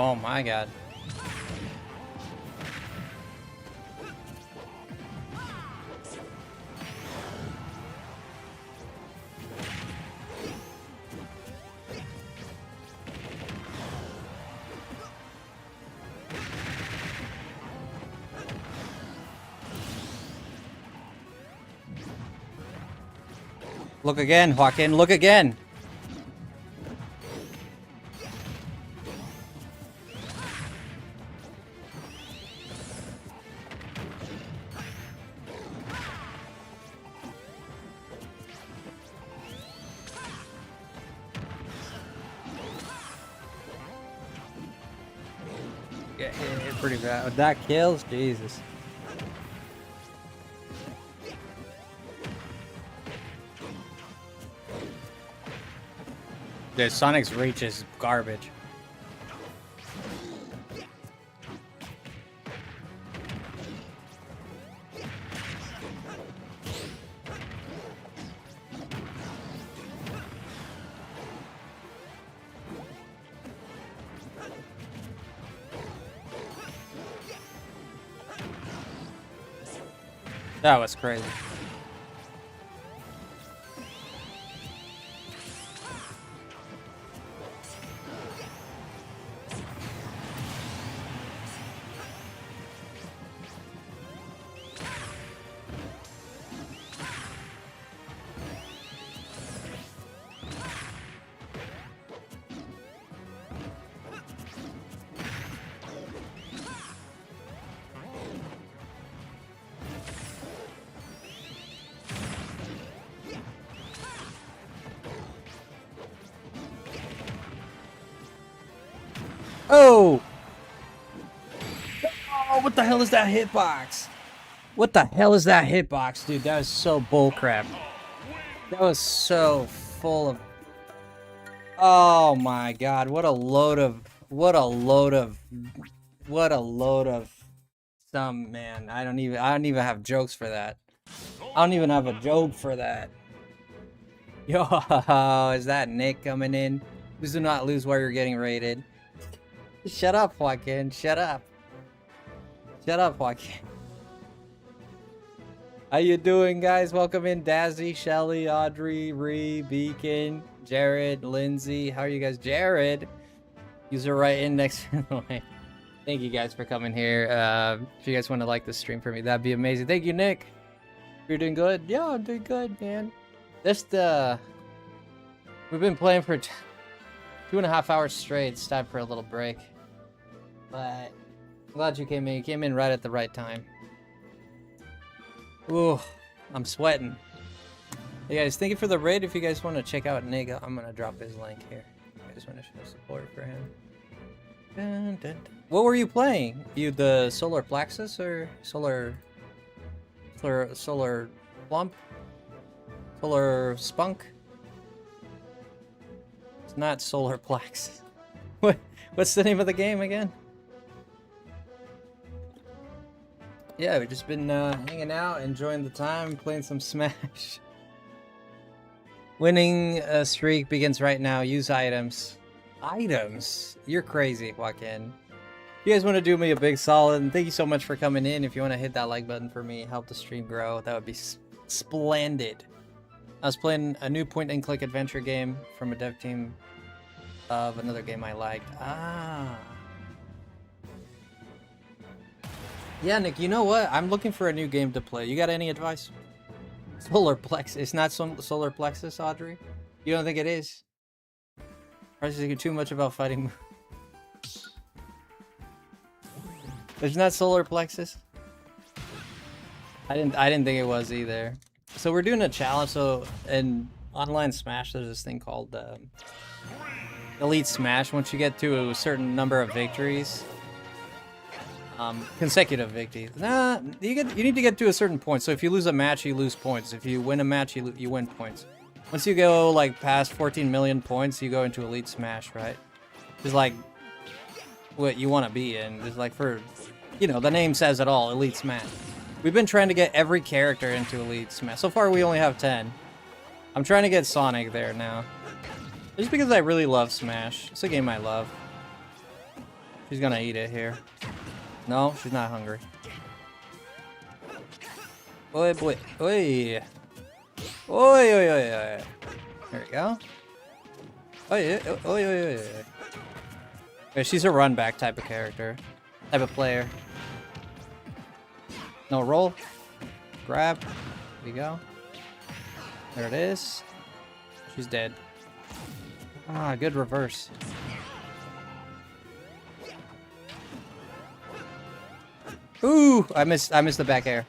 Oh my god. Look again, Joaquin, look again. Yeah, pretty bad. That kills, Jesus. Dude, Sonic's reach is garbage. That was crazy. Oh! Oh, what the hell is that hitbox? What the hell is that hitbox, dude? That was so bullcrap. That was so full of... Oh my god, what a load of What a load of some man. I don't even have jokes for that. I don't even have a joke for that. Yo, is that Nick coming in? Please do not lose while you're getting raided. Shut up, Joaquin. Shut up. Shut up, Joaquin. How you doing, guys? Welcome in, Dazzy, Shelly, Audrey, Ree, Beacon, Jared, Lindsay. How are you guys? Jared, user right index. Thank you guys for coming here. If you guys want to like the stream for me, that'd be amazing. Thank you, Nick. You're doing good? Yeah, I'm doing good, man. Just, we've been playing for 2.5 hours straight. It's time for a little break. But I'm glad you came in. You came in right at the right time. Ooh, I'm sweating. Hey guys, thank you for the raid. If you guys want to check out Nick, I'm going to drop his link here. I just want to show support for him. Dun, dun, dun. What were you playing? You the Solar Plexus or Solar Plump? Solar Spunk? It's not Solar Plex. What's the name of the game again? Yeah, we've just been hanging out, enjoying the time, playing some Smash. Winning streak begins right now. Use items. Items? You're crazy, Joaquin. If you guys want to do me a big solid, and thank you so much for coming in. If you want to hit that like button for me, help the stream grow, that would be splendid. I was playing a new point-and-click adventure game from a dev team of another game I liked. Ah. Yeah, Nick, you know what? I'm looking for a new game to play. You got any advice? Solar Plexus. It's not Solar Plexus, Audrey? You don't think it is? Or is it too much about fighting? It's not Solar Plexus? I didn't think it was either. So we're doing a challenge. So in online Smash, there's this thing called Elite Smash. Once you get to a certain number of victories, consecutive victories. Nah, you need to get to a certain point. So if you lose a match, you lose points. If you win a match, you win points. Once you go like past 14 million points, you go into Elite Smash, right? It's like what you want to be in. It's like for, you know, the name says it all, Elite Smash. We've been trying to get every character into Elite Smash. So far, we only have 10. I'm trying to get Sonic there now. Just because I really love Smash. It's a game I love. She's gonna eat it here. No, she's not hungry. Oi, boy. Oi. Oi, oi, oi, oi. There we go. Oi, oi, oi, oi, oi. Okay, she's a run back type of character. Type of player. No, roll. Grab. There we go. There it is. She's dead. Ah, good reverse. Ooh, I missed the back air.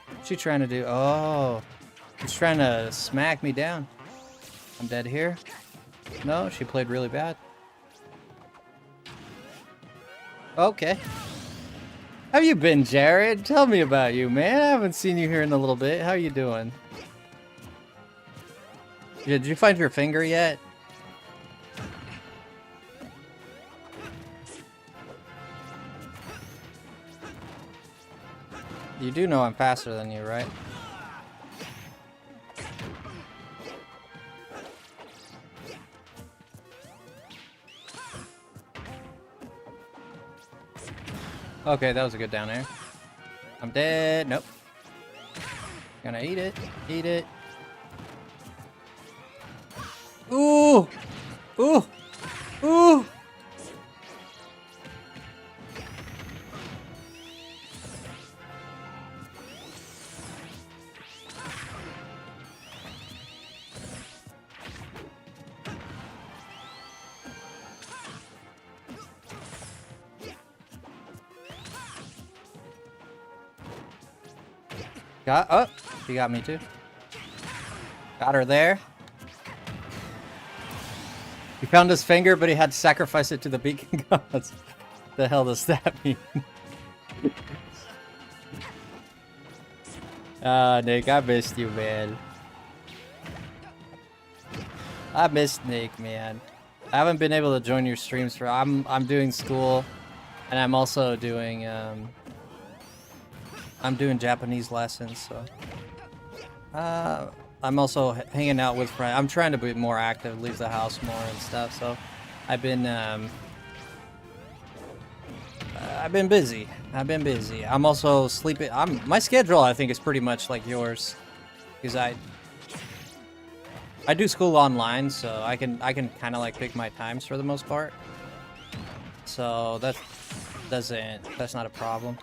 What's she trying to do? Oh, she's trying to smack me down. I'm dead here. No, she played really bad. Okay. How you been, Jared? Tell me about you, man. I haven't seen you here in a little bit. How you doing? Did you find your finger yet? You do know I'm faster than you, right? Okay, that was a good down air. I'm dead. Nope. Gonna eat it. Eat it. Ooh! Ooh! Ooh! Oh, she got me too. Got her there. He found his finger, but he had to sacrifice it to the beacon gods. The hell does that mean? Nick, I missed you, man. I missed Nick, man. I haven't been able to join your streams for I'm doing school, and I'm also doing I'm doing Japanese lessons, so I'm also hanging out with friends. I'm trying to be more active, leave the house more and stuff. So I've been busy. I've been busy. I'm also sleeping. My schedule I think is pretty much like yours, because I do school online, so I can kind of like pick my times for the most part. So that's not a problem.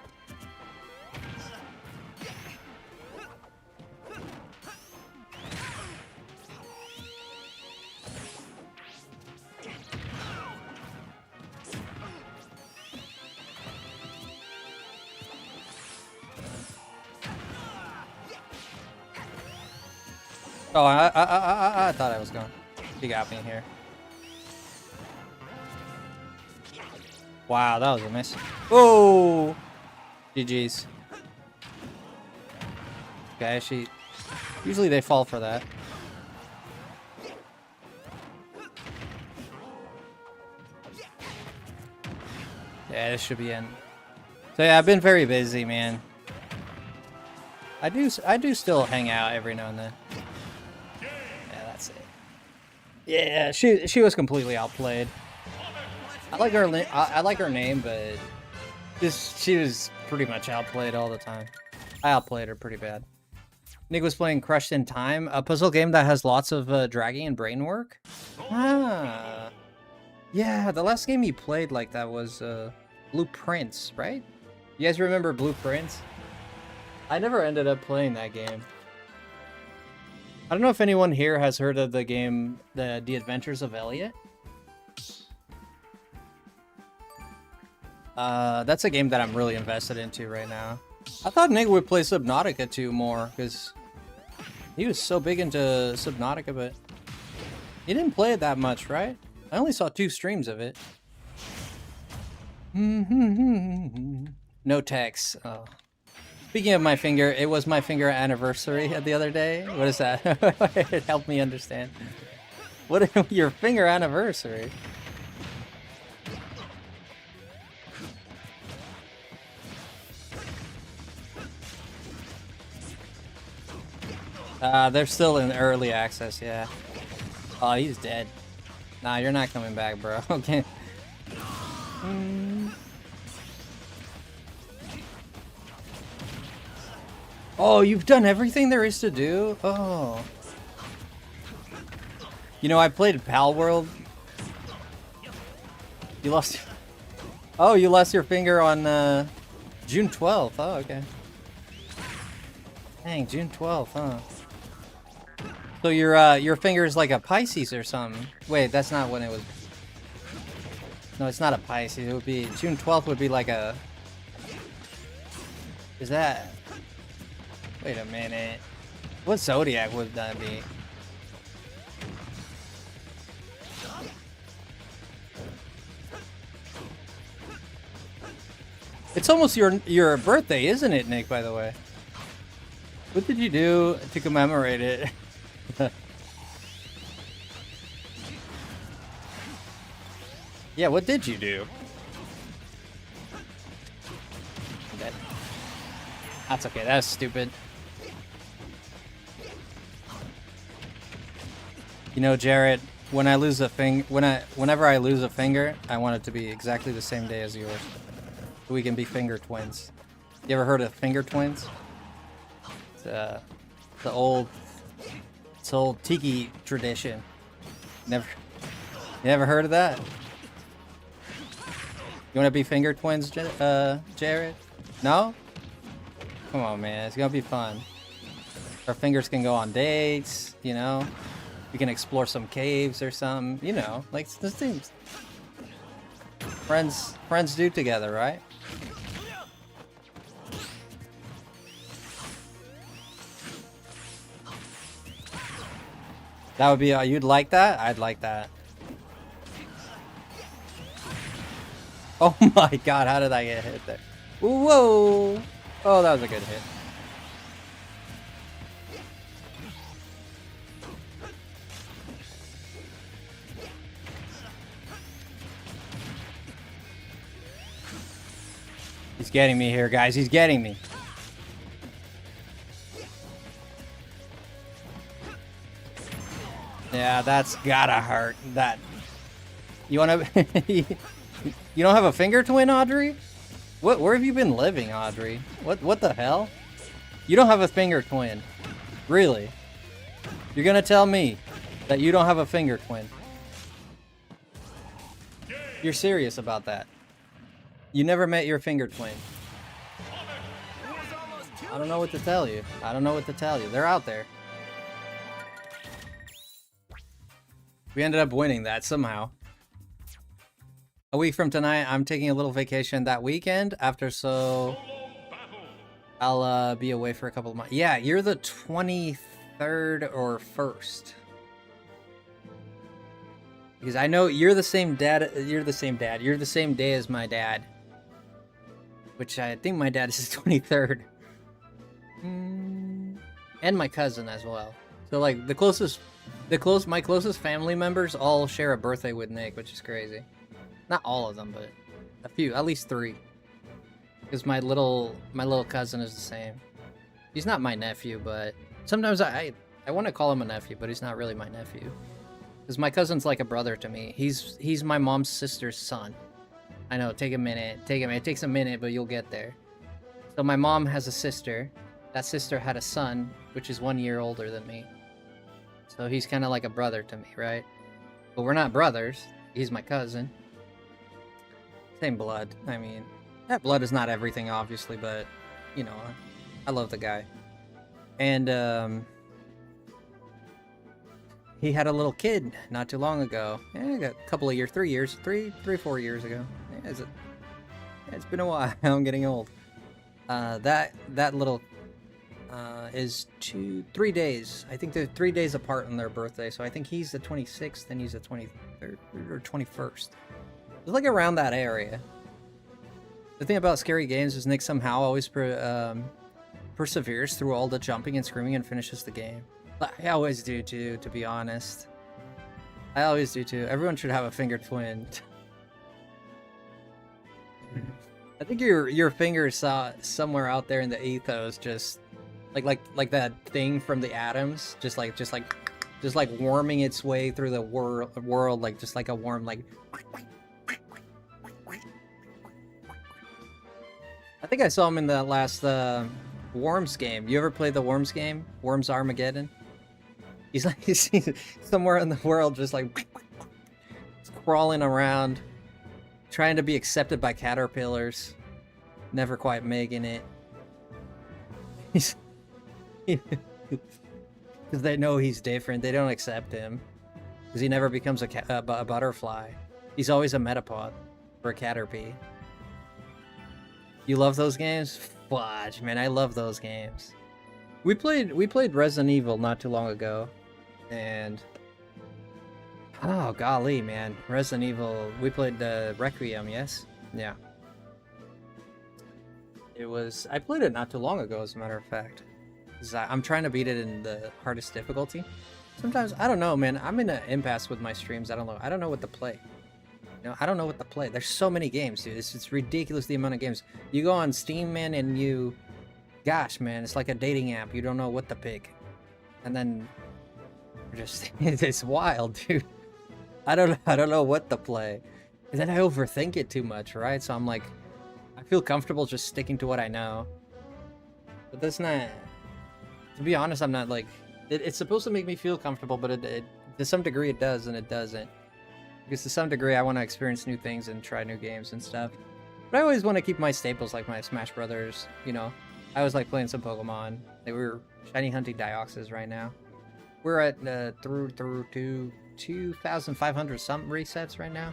Oh, I thought I was going. He got me here. Wow, that was a miss. Oh, GG's. Okay, usually they fall for that. Yeah, this should be in. So yeah, I've been very busy, man. I do still hang out every now and then. Yeah, that's it. Yeah, she was completely outplayed. I like her name, but she was pretty much outplayed all the time. I outplayed her pretty bad. Nick was playing Crushed in Time, a puzzle game that has lots of dragging and brain work. Ah, yeah, the last game he played like that was Blueprints, right? You guys remember Blueprints? I never ended up playing that game. I don't know if anyone here has heard of the game, The Adventures of Elliot. That's a game that I'm really invested into right now. I thought Nick would play Subnautica 2 more, because he was so big into Subnautica, but he didn't play it that much, right? I only saw 2 streams of it. No text. Oh. Speaking of my finger, it was my finger anniversary the other day. What is that? It helped me understand. What your finger anniversary? They're still in early access, yeah. Oh, he's dead. Nah, you're not coming back, bro. Okay. Oh, you've done everything there is to do? Oh. You know, I played Pal World. You lost... Oh, you lost your finger on June 12th. Oh, okay. Dang, June 12th, huh? So your finger is like a Pisces or something. Wait, that's not when it was... No, it's not a Pisces. It would be... June 12th would be like a... Is that... Wait a minute. What zodiac would that be? It's almost your birthday, isn't it, Nick, by the way? What did you do to commemorate it? Yeah, what did you do? That's okay, that's stupid. You know, Jared, when I lose a whenever I lose a finger, I want it to be exactly the same day as yours. So we can be finger twins. You ever heard of finger twins? It's the old tiki tradition. You never heard of that? You want to be finger twins, Jared? No? Come on, man. It's gonna be fun. Our fingers can go on dates, you know? We can explore some caves or something, you know? Like, this thing's... Friends do together, right? That would be... you'd like that? I'd like that. Oh my god, how did I get hit there? Whoa! Oh, that was a good hit. He's getting me here, guys. He's getting me. Yeah, that's gotta hurt. That. You wanna... You don't have a finger twin, Audrey? Where have you been living, Audrey? What the hell? You don't have a finger twin. Really? You're gonna tell me that you don't have a finger twin? You're serious about that? You never met your finger twin? I don't know what to tell you. I don't know what to tell you. They're out there. We ended up winning that somehow. A week from tonight, I'm taking a little vacation that weekend. After so, I'll be away for a couple of months. Yeah, you're the 23rd or 1st. Because I know you're the same dad. You're the same dad. You're the same day as my dad. Which I think my dad is the 23rd. And my cousin as well. So like my closest family members all share a birthday with Nick, which is crazy. Not all of them, but a few, at least 3. Because my little cousin is the same. He's not my nephew, but sometimes I want to call him a nephew, but he's not really my nephew. Because my cousin's like a brother to me. He's my mom's sister's son. I know, take a minute. It takes a minute, but you'll get there. So my mom has a sister. That sister had a son, which is 1 year older than me. So he's kind of like a brother to me, right? But we're not brothers. He's my cousin. Same blood. I mean, that blood is not everything, obviously, but, you know, I love the guy. And, he had a little kid not too long ago. A couple of years, 3 years, 4 years ago. Yeah, it's been a while. I'm getting old. That little is 3 days. I think they're 3 days apart on their birthday. So I think he's the 26th and he's the 23rd or 21st. It's like around that area. The thing about scary games is Nick somehow always perseveres through all the jumping and screaming and finishes the game. I always do too, to be honest. I always do too. Everyone should have a finger twin. I think your finger is somewhere out there in the ethos, just like that thing from the atoms, just like warming its way through the world, like just like a worm, like. I think I saw him in the last Worms game. You ever played the Worms game? Worms Armageddon? He's somewhere in the world, just like crawling around, trying to be accepted by caterpillars, never quite making it. Because they know he's different. They don't accept him because he never becomes a butterfly. He's always a metapod or a caterpie. You love those games? Fudge, man, I love those games. We played Resident Evil not too long ago, and oh golly, man, Resident Evil. We played Requiem, yes, yeah. I played it not too long ago, as a matter of fact. I'm trying to beat it in the hardest difficulty. Sometimes I don't know, man. I'm in an impasse with my streams. I don't know what to play. You know, I don't know what to play. There's so many games, dude. It's ridiculous the amount of games. You go on Steam, man, and gosh, man, it's like a dating app. You don't know what to pick. And then it's wild, dude. I don't know what to play. And then I overthink it too much, right? So I'm like, I feel comfortable just sticking to what I know. But that's not, to be honest, I'm not like, it's supposed to make me feel comfortable, but it to some degree it does and it doesn't. Because to some degree, I want to experience new things and try new games and stuff. But I always want to keep my staples, like my Smash Brothers, you know. I always like playing some Pokemon. We're shiny hunting Dioxys right now. We're at through to 2,500 something resets right now.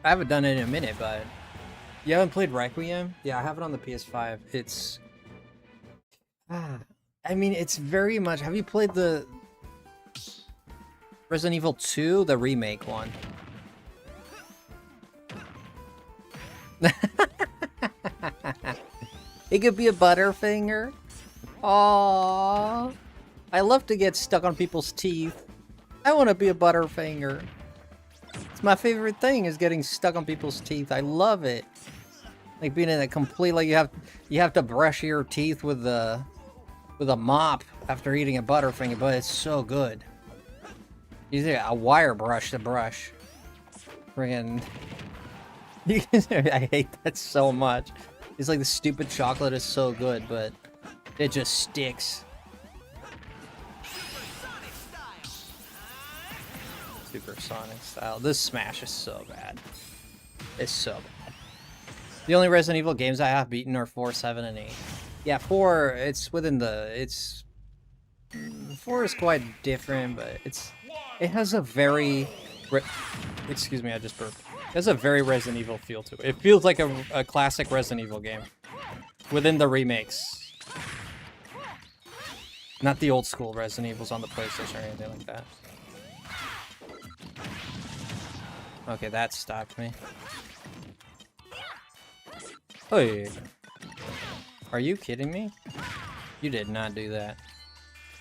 I haven't done it in a minute, but you haven't played Requiem? Yeah, I have it on the PS5. It's I mean, it's very much. Have you played the Resident Evil 2, the remake one? It could be a Butterfinger. Aww. I love to get stuck on people's teeth. I want to be a Butterfinger. It's my favorite thing, is getting stuck on people's teeth. I love it. Like being in a complete, like you have to brush your teeth with a mop after eating a Butterfinger, but it's so good. You need a wire brush to brush. Friggin'. I hate that so much. It's like the stupid chocolate is so good, but it just sticks. Supersonic style. This Smash is so bad. It's so bad. The only Resident Evil games I have beaten are 4, 7, and 8. Yeah, 4, it's within the... It's... 4 is quite different, but it has a very... Excuse me, I just burped. It has a very Resident Evil feel to it. It feels like a classic Resident Evil game. Within the remakes. Not the old school Resident Evils on the PlayStation or anything like that. Okay, that stopped me. Hey. Are you kidding me? You did not do that.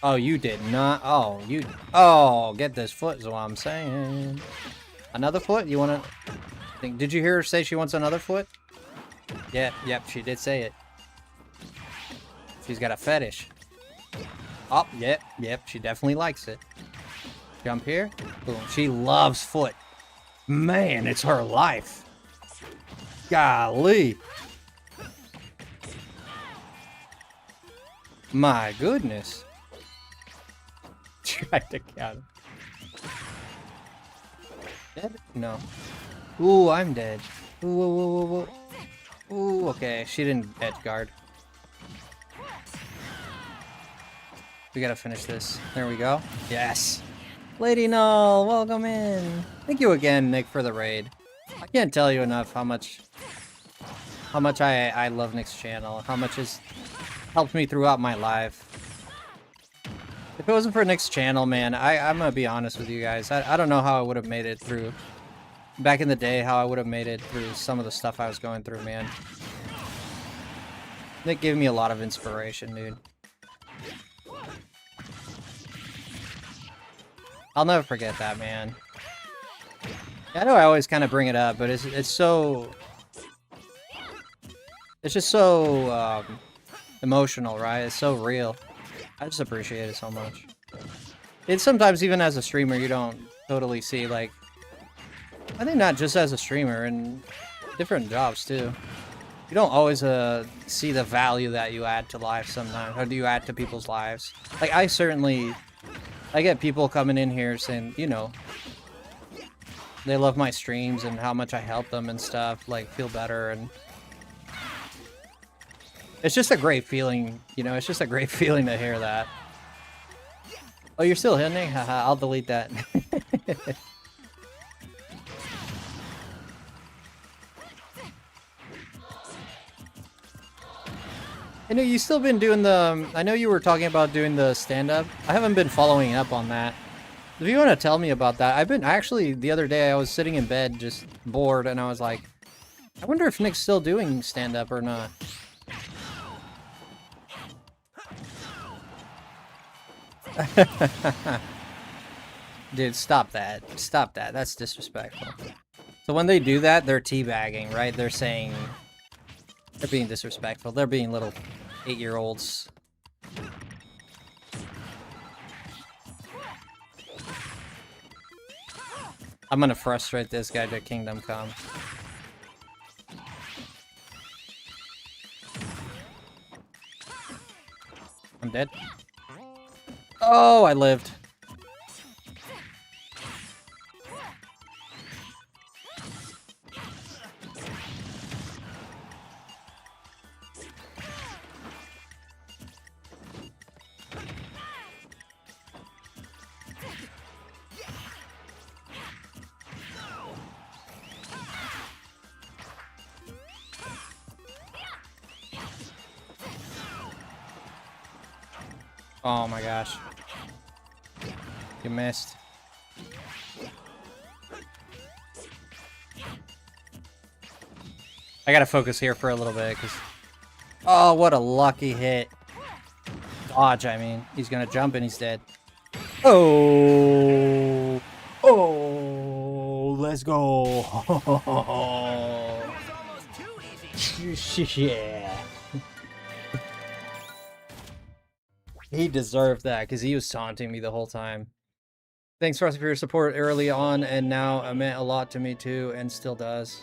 Oh, you did not. Oh, you. Oh, get this foot is what I'm saying. Another foot? You want to... Did you hear her say she wants another foot? Yeah, yep, she did say it. She's got a fetish. Oh, yep, she definitely likes it. Jump here. Boom. She loves foot. Man, it's her life. Golly. My goodness. Tried to count him. Dead? No. Ooh, I'm dead. Ooh. Ooh, okay. She didn't edge guard. We gotta finish this. There we go. Yes. Lady Null, welcome in. Thank you again, Nick, for the raid. I can't tell you enough how much I love Nick's channel, how much has helped me throughout my life. If it wasn't for Nick's channel, man, I'm gonna be honest with you guys. I don't know how I would have made it through. Back in the day, how I would have made it through some of the stuff I was going through, man. Nick gave me a lot of inspiration, dude. I'll never forget that, man. I know I always kind of bring it up, but it's so... It's just so emotional, right? It's so real. I just appreciate it so much. It's sometimes, even as a streamer, you don't totally see, like... I think not just as a streamer, and different jobs, too. You don't always see the value that you add to life sometimes, or do you add to people's lives. Like, I get people coming in here saying, you know, they love my streams and how much I help them and stuff, like, feel better, and... It's just a great feeling, you know, it's just a great feeling to hear that. Oh, you're still hitting? Haha, I'll delete that. I know you still been doing the... I know you were talking about doing the stand-up. I haven't been following up on that. If you want to tell me about that, actually, the other day I was sitting in bed just bored, and I was like, I wonder if Nick's still doing stand-up or not. Dude, stop that. Stop that. That's disrespectful. So when they do that, they're teabagging, right? They're saying... They're being disrespectful. They're being little 8-year-olds. I'm gonna frustrate this guy to Kingdom Come. I'm dead. Oh, I lived. Oh my gosh. You missed. I gotta focus here for a little bit, because... Oh, what a lucky hit. Dodge, I mean. He's gonna jump and he's dead. Oh! Oh! Let's go! Yeah. He deserved that because he was taunting me the whole time. Thanks, Frosty, for your support early on, and now it meant a lot to me too, and still does.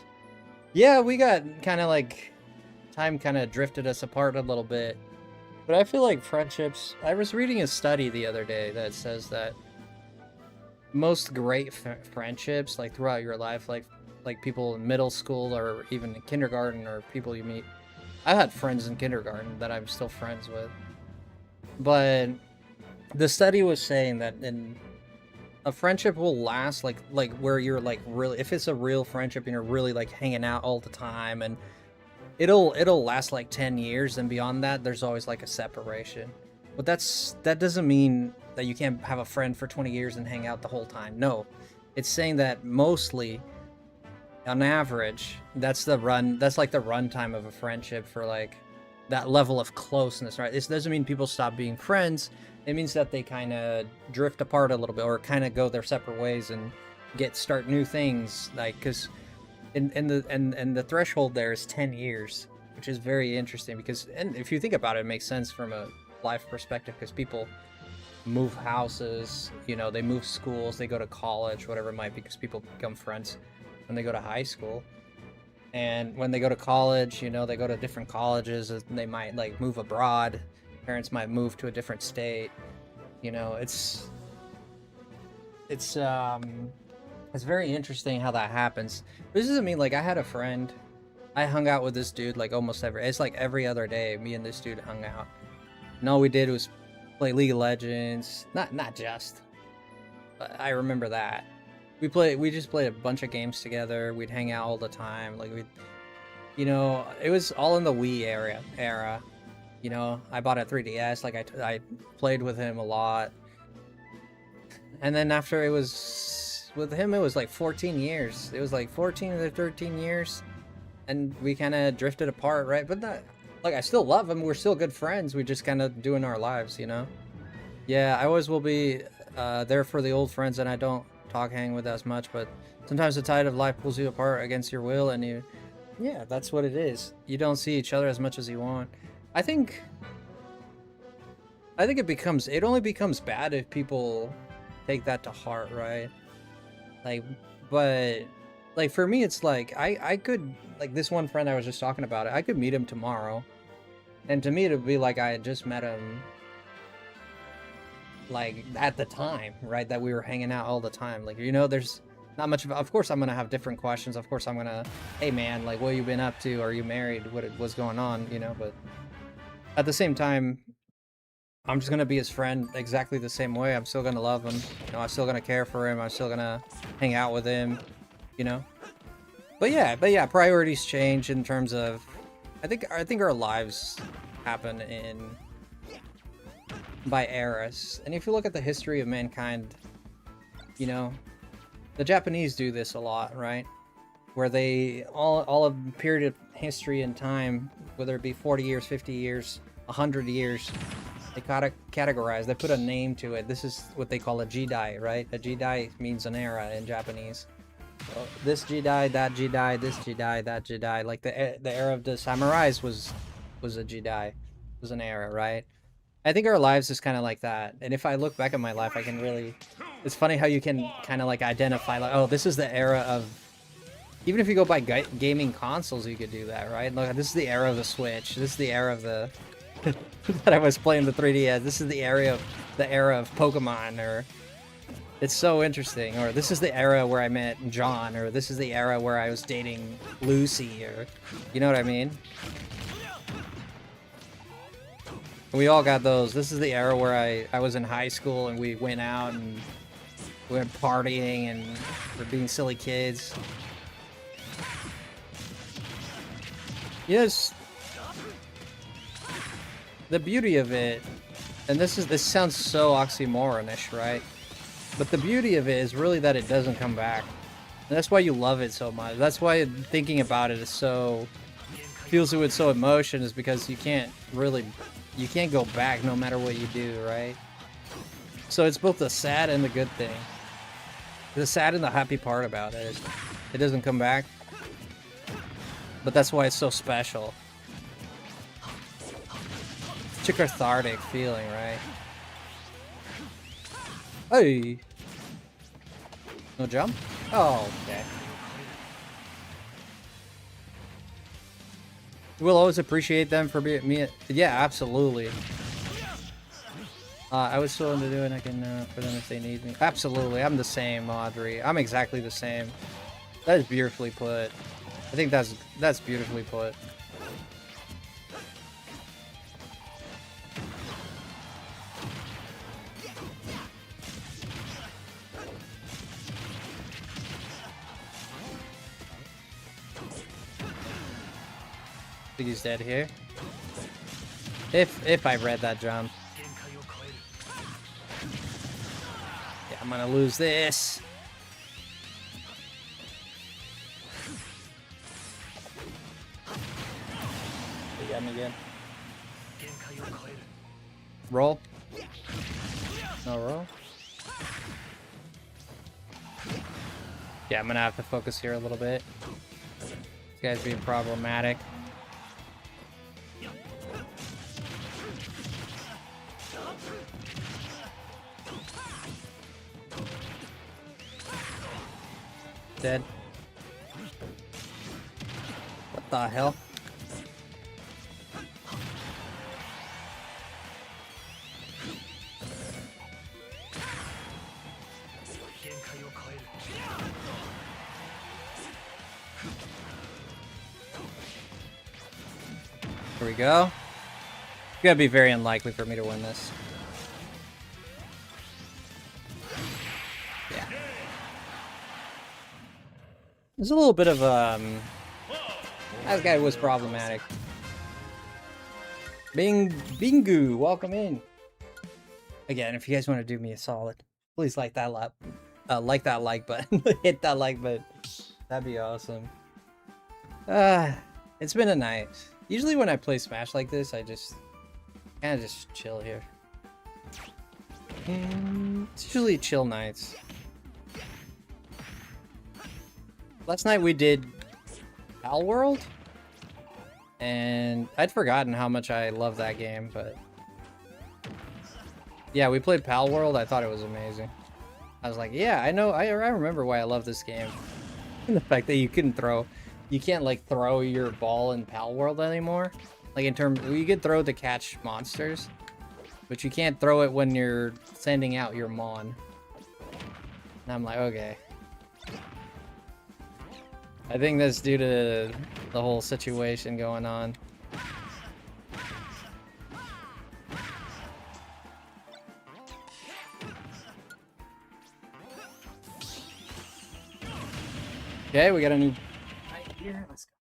Yeah, we got kind of like time kind of drifted us apart a little bit, but I feel like friendships. I was reading a study the other day that says that most great friendships, like throughout your life, like people in middle school or even in kindergarten or people you meet. I had friends in kindergarten that I'm still friends with, but the study was saying that a friendship will last like where you're like really, if it's a real friendship and you're really like hanging out all the time, and it'll last like 10 years, and beyond that there's always like a separation. But that doesn't mean that you can't have a friend for 20 years and hang out the whole time. No, it's saying that mostly on average that's like the run time of a friendship for like that level of closeness, right? This doesn't mean people stop being friends. It means that they kind of drift apart a little bit, or kind of go their separate ways and start new things. Like, because in the threshold there is 10 years, which is very interesting. Because, and if you think about it, it makes sense from a life perspective, because people move houses, you know, they move schools, they go to college, whatever it might be, because people become friends when they go to high school. And when they go to college, you know, they go to different colleges, and they might like move abroad. Parents might move to a different state. You know, it's very interesting how that happens. This doesn't mean like I had a friend. I hung out with this dude like almost it's like every other day. Me and this dude hung out. And all we did was play League of Legends. Not just, but I remember that. We just played a bunch of games together. We'd hang out all the time. Like you know, it was all in the Wii era. You know, I bought a 3DS. Like I played with him a lot. And then after it was with him, it was like 14 years. It was like 14 to 13 years, and we kind of drifted apart, right? But that, like, I still love him. We're still good friends. We just kind of doing our lives, you know. Yeah, I always will be there for the old friends, and I don't hang with as much, but sometimes the tide of life pulls you apart against your will, and yeah, that's what it is. You don't see each other as much as you want. I think it only becomes bad if people take that to heart, right? Like, but like for me, it's like I could, like this one friend I was just talking about, I could meet him tomorrow, and to me it would be like I had just met him, like at the time, right, that we were hanging out all the time. Like, you know, there's not much of course I'm gonna have different questions. Of course I'm gonna, hey man, like what you been up to? Are you married? What's going on? You know, but at the same time, I'm just gonna be his friend exactly the same way. I'm still gonna love him. You know, I'm still gonna care for him. I'm still gonna hang out with him. You know. But yeah, priorities change in terms of. I think our lives happen by eras, and if you look at the history of mankind, you know, the Japanese do this a lot, right? Where they all of the period of history and time, whether it be 40 years, 50 years, 100 years. They gotta categorize. They put a name to it. This is what they call a Jidai, right? A Jidai means an era in Japanese. So this Jidai, that Jidai, this Jidai, that Jidai. Like the era of the samurais was a Jidai, was an era, right? I think our lives is kind of like that. And if I look back at my life, I can really. It's funny how you can kind of like identify, like, oh, this is the era of. Even if you go by gaming consoles, you could do that, right? Look, this is the era of the Switch. This is the era of the. that I was playing the 3DS. This is the era of Pokemon, or it's so interesting. Or this is the era where I met John, or this is the era where I was dating Lucy, or you know what I mean? We all got those. This is the era where I was in high school and we went out and we went partying and we're being silly kids. Yes. The beauty of it, and this sounds so oxymoronish, right? But the beauty of it is really that it doesn't come back. And that's why you love it so much. That's why thinking about it is so fills it with so emotion, is because you can't go back no matter what you do, right? So it's both the sad and the good thing. The sad and the happy part about it is it doesn't come back. But that's why it's so special. Such a cathartic feeling, right? Hey! No jump? Oh, okay. We'll always appreciate them for being me. Yeah, absolutely. I was willing to do it. I can for them if they need me. Absolutely, I'm the same, Audrey. I'm exactly the same. That is beautifully put. I think that's beautifully put. I think he's dead here. If I read that jump. Yeah, I'm gonna lose this. They got me again. Roll. No roll. Yeah, I'm gonna have to focus here a little bit. This guy's being problematic. Dead. What the hell? Here we go. It's gonna be very unlikely for me to win this. Yeah. There's a little bit of that guy was problematic. Bingu, welcome in. Again, if you guys want to do me a solid, please like that like button. Hit that like button. That'd be awesome. It's been a night. Usually when I play Smash like this, I just kind of just chill here. It's usually chill nights. Last night we did Pal World, and I'd forgotten how much I love that game, but yeah, we played Pal World. I thought it was amazing. I was like, yeah, I know, I remember why I love this game. And the fact that you can't like throw your ball in Pal World anymore. Like in terms, you can throw to catch monsters, but you can't throw it when you're sending out your Mon. And I'm like, okay. I think that's due to the whole situation going on. Okay, we got a new... Let's go.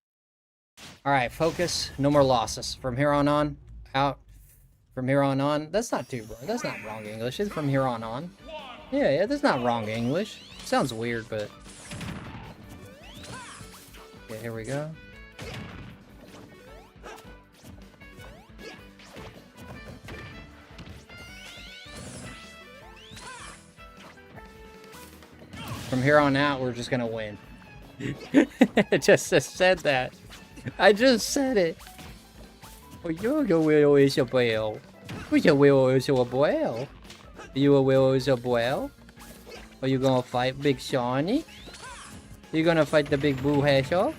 Alright, focus. No more losses. From here on out. From here on. That's not too wrong. That's not wrong English. It's from here on. Yeah, that's not wrong English. Sounds weird, but... Okay, here we go. From here on out, we're just gonna win. I just said that. I just said it. Oh, you will is a whale. Which a whale is a whale? You a whale is a whale? Are you gonna fight Big Shawnee? You gonna fight the big Boo Hedgehog?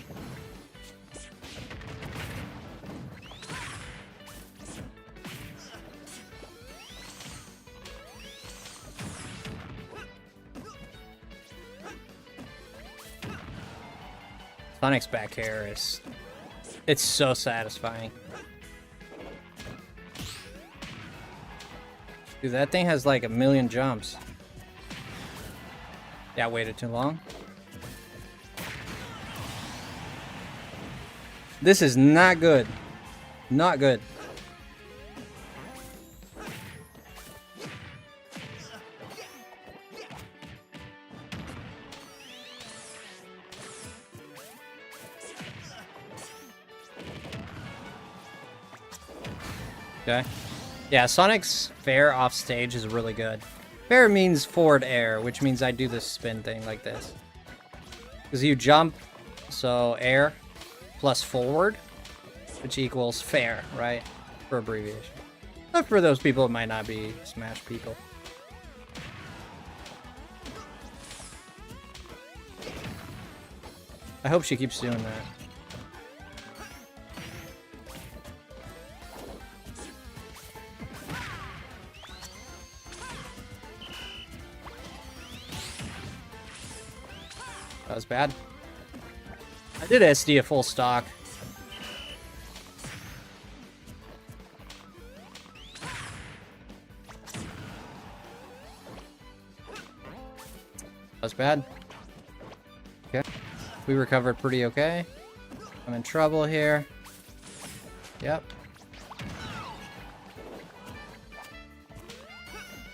Sonic's back here is... It's so satisfying. Dude, that thing has like a million jumps. Yeah, I waited too long. This is not good. Not good. Okay. Yeah, Sonic's fair off stage is really good. Fair means forward air, which means I do this spin thing like this. Because you jump, so air, plus forward, which equals fair, right? For abbreviation. But for those people, it might not be Smash people. I hope she keeps doing that. That was bad. I did SD a full stock. That was bad. Okay. We recovered pretty okay. I'm in trouble here. Yep.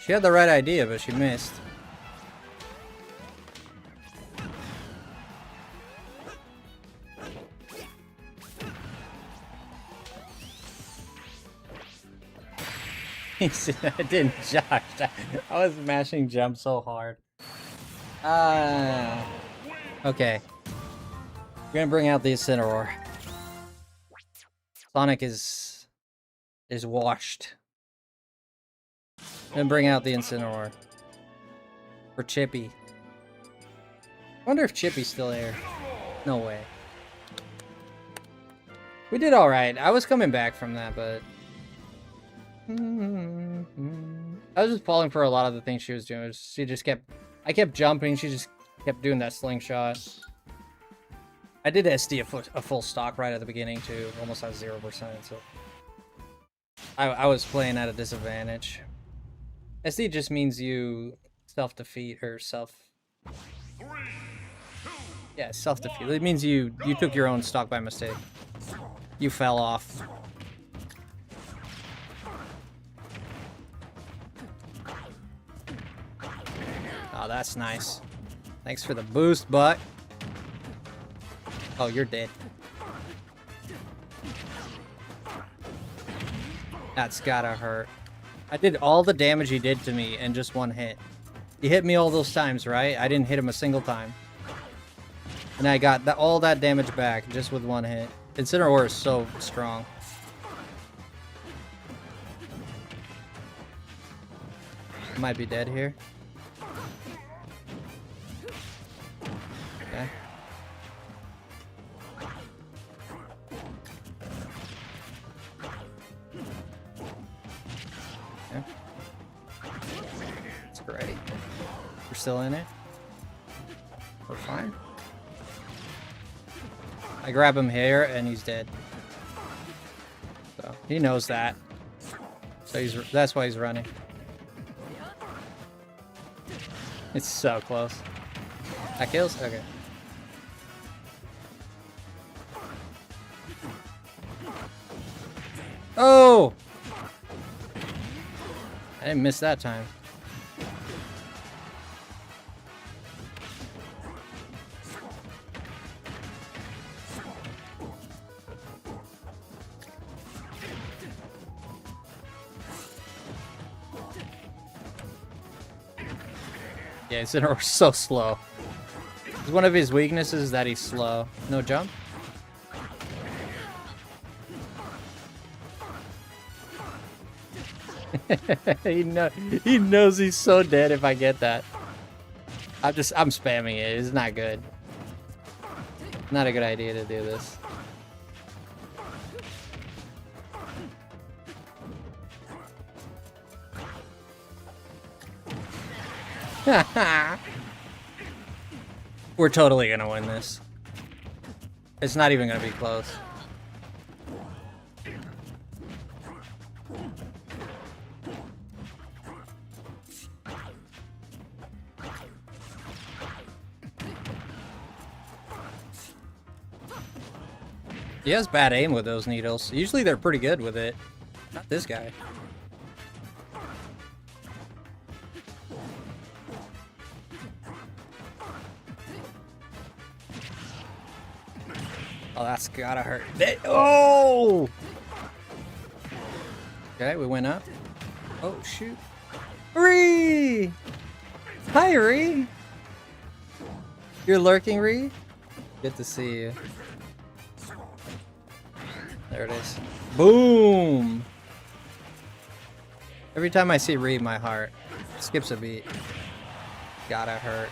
She had the right idea, but she missed. I didn't josh. I was mashing jump so hard. Okay. We're gonna bring out the Incineroar. Sonic is washed. I'm gonna bring out the Incineroar. For Chippy. I wonder if Chippy's still here. No way. We did alright. I was coming back from that, but... I was just falling for a lot of the things she was doing. She just kept... I kept jumping, she just kept doing that slingshot. I did SD a full stock right at the beginning too, almost at 0%, so... I was playing at a disadvantage. SD just means you self-defeat, or self... Yeah, self-defeat. It means you took your own stock by mistake. You fell off. Oh, that's nice. Thanks for the boost, but... Oh, you're dead. That's gotta hurt. I did all the damage he did to me in just one hit. He hit me all those times, right? I didn't hit him a single time. And I got all that damage back just with one hit. Incineroar is so strong. Might be dead here. Okay. Okay. It's great. We're still in it. We're fine. I grab him here and he's dead. So he knows that. So that's why he's running. It's so close. That kills? Okay. Oh! I didn't miss that time. Yeah, Incineroar's so slow. One of his weaknesses is that he's slow. No jump? he knows he's so dead if I get that. I'm spamming it. It's not good. Not a good idea to do this. We're totally gonna win this. It's not even gonna be close. He has bad aim with those needles. Usually they're pretty good with it. Not this guy. Oh, that's gotta hurt. Oh! Okay, we went up. Oh, shoot. Ree! Hi, Ree! You're lurking, Ree? Good to see you. There it is. Boom! Every time I see Reed, my heart skips a beat. Gotta hurt.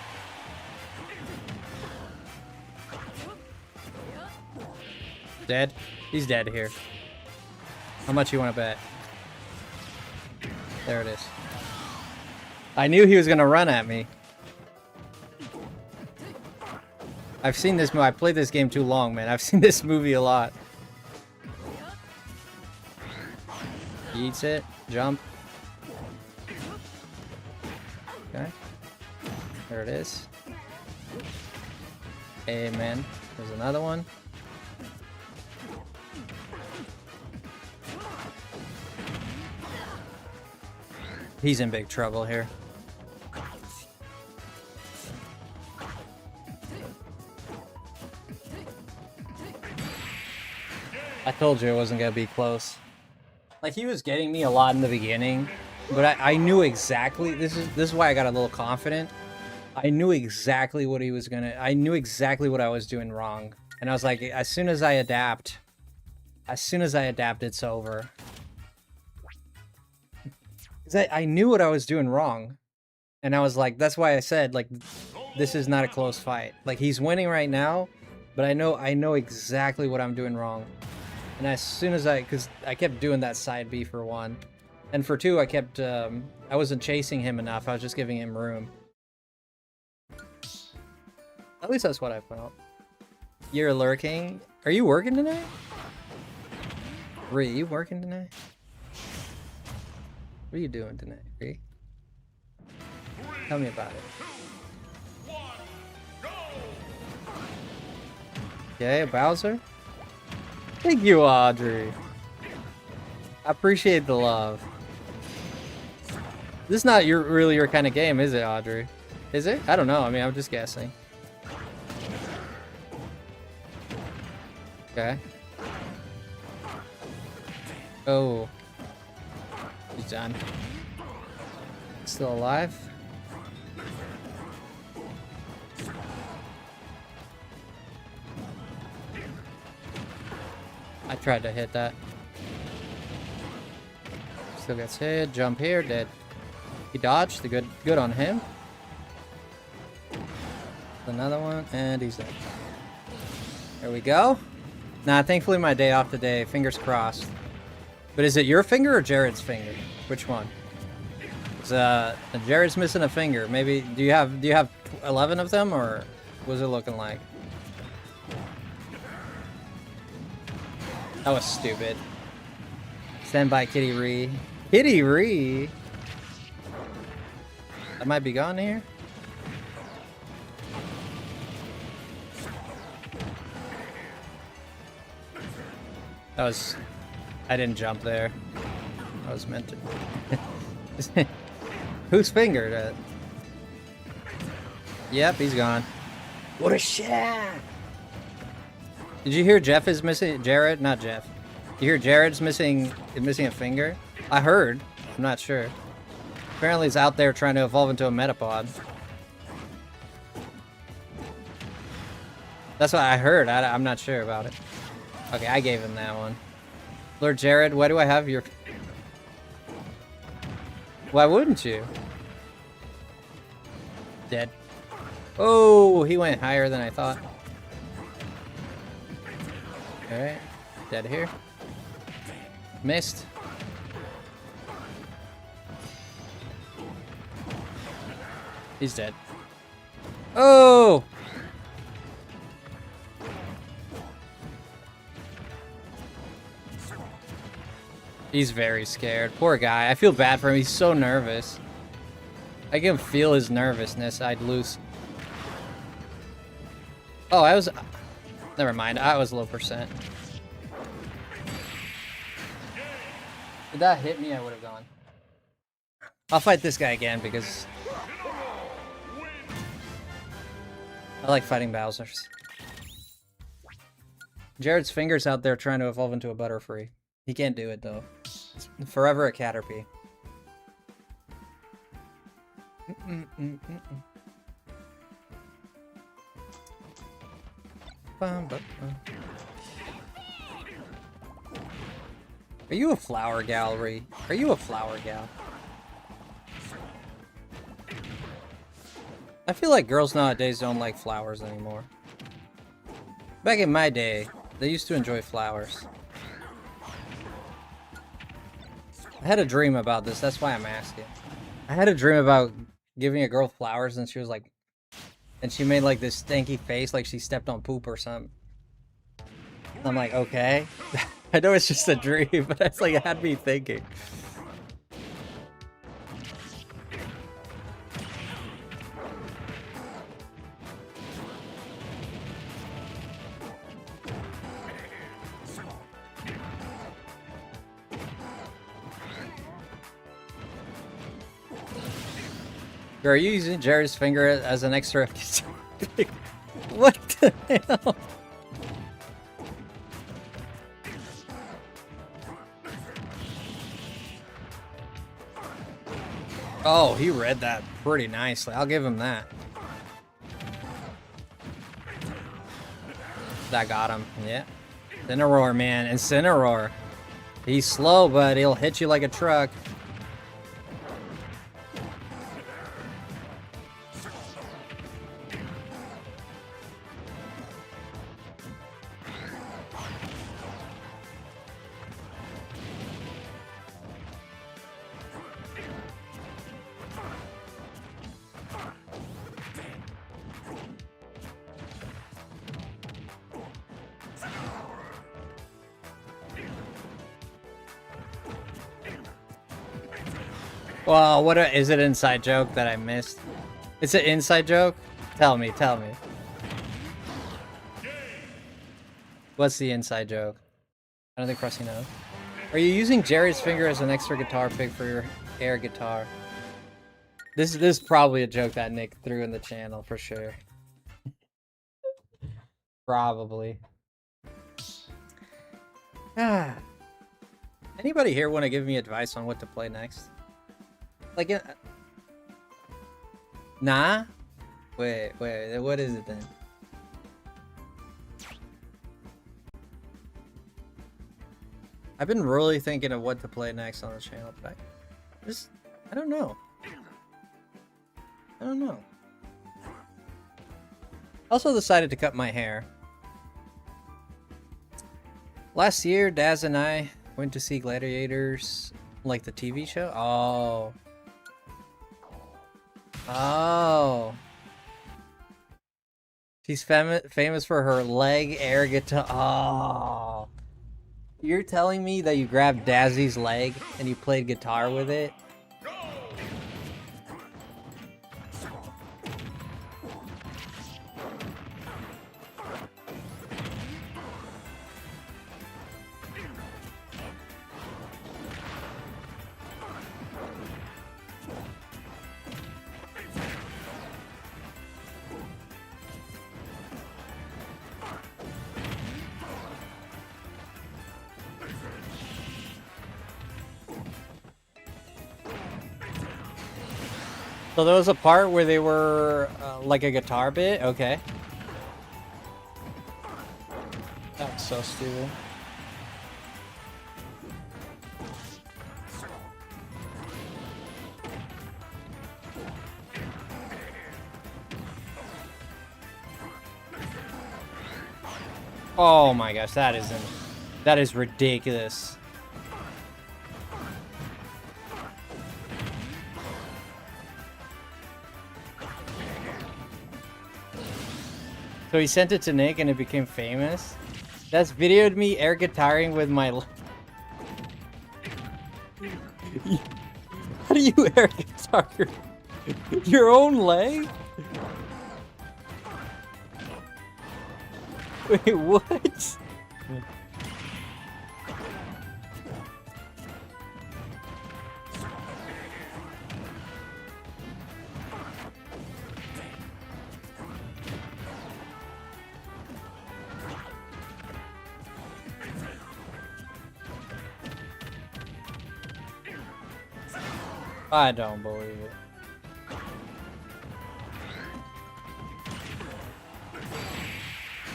Dead? He's dead here. How much you want to bet? There it is. I knew he was gonna run at me. I've seen this movie. I played this game too long, man. I've seen this movie a lot. He eats it. Jump. Okay. There it is. Amen. There's another one. He's in big trouble here. I told you it wasn't gonna be close. Like, he was getting me a lot in the beginning, but I knew exactly. This is why I got a little confident. I knew exactly what he was gonna. I knew exactly what I was doing wrong, and I was like, as soon as I adapt, it's over. Because I knew what I was doing wrong, and I was like, that's why I said, like, this is not a close fight. Like, he's winning right now, but I know exactly what I'm doing wrong. And as soon as because I kept doing that side B for one, and for two, I wasn't chasing him enough. I was just giving him room. At least that's what I felt. You're lurking. Are you working tonight? Ree, you working tonight? What are you doing tonight, Ree? Tell me about it. Okay, Bowser. Thank you, Audrey. I appreciate the love. This is not really your kind of game, is it, Audrey? Is it? I don't know. I mean, I'm just guessing. Okay. Oh. He's done. Still alive? I tried to hit that. Still gets hit. Jump here. Dead. He dodged. The good on him. Another one, and he's dead. There we go. Nah, thankfully my day off today. Fingers crossed. But is it your finger or Jared's finger? Which one? Jared's missing a finger. Maybe do you have 11 of them, or what's it looking like? That was stupid. Stand by, Kitty Ree. Kitty Ree. I might be gone here. That was. I didn't jump there. I was meant to. Who's fingered it? Yep, he's gone. What a shot! Did you hear Jeff is missing? Jared? Not Jeff. You hear Jared's missing a finger? I heard. I'm not sure. Apparently he's out there trying to evolve into a Metapod. That's what I heard. I'm not sure about it. Okay, I gave him that one. Lord Jared, why do I have your... Why wouldn't you? Dead. Oh, he went higher than I thought. Alright. Dead here. Missed. He's dead. Oh! He's very scared. Poor guy. I feel bad for him. He's so nervous. I can feel his nervousness. I'd lose. Oh, I was... Never mind. I was low percent. Did that hit me? I would have gone. I'll fight this guy again because... I like fighting Bowsers. Jared's finger's out there trying to evolve into a Butterfree. He can't do it though. It's forever a Caterpie. Are you a flower gallery? Are you a flower gal? I feel like girls nowadays don't like flowers anymore. Back in my day, they used to enjoy flowers. I had a dream about this, that's why I'm asking. I had a dream about giving a girl flowers and she was like... And she made like this stanky face like she stepped on poop or something. And I'm like, okay. I know it's just a dream, but that's like, it had me thinking. Are you using Jared's finger as an extra? What the hell? Oh, he read that pretty nicely. I'll give him that. That got him. Yeah. Incineroar, man. Incineroar. He's slow, but he'll hit you like a truck. Well, is it an inside joke that I missed? It's an inside joke? Tell me, tell me. What's the inside joke? I don't think Frosty knows. Are you using Jerry's finger as an extra guitar pick for your air guitar? This is probably a joke that Nick threw in the channel for sure. Probably. Ah. Anybody here want to give me advice on what to play next? Like, nah? Wait, what is it then? I've been really thinking of what to play next on the channel, but I don't know. I don't know. Also decided to cut my hair. Last year, Daz and I went to see Gladiators, like the TV show. Oh. Oh. She's famous for her leg air guitar. Oh. You're telling me that you grabbed Dazzy's leg and you played guitar with it? So there was a part where they were like a guitar bit? Okay. That was so stupid. Oh my gosh, that is ridiculous. So he sent it to Nick and it became famous. That's videoed me air guitaring with my... How do you air guitar your own leg? Wait, what? I don't believe it.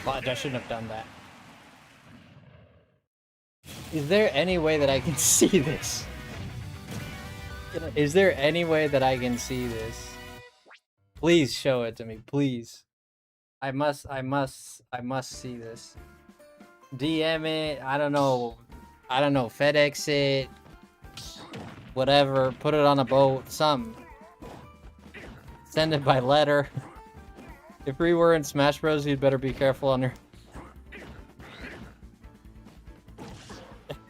But I shouldn't have done that. Is there any way that I can see this? Is there any way that I can see this? Please show it to me, please. I must see this. DM it, I don't know, FedEx it, whatever, put it on a boat, something. Send it by letter. If we were in Smash Bros, you'd better be careful on her.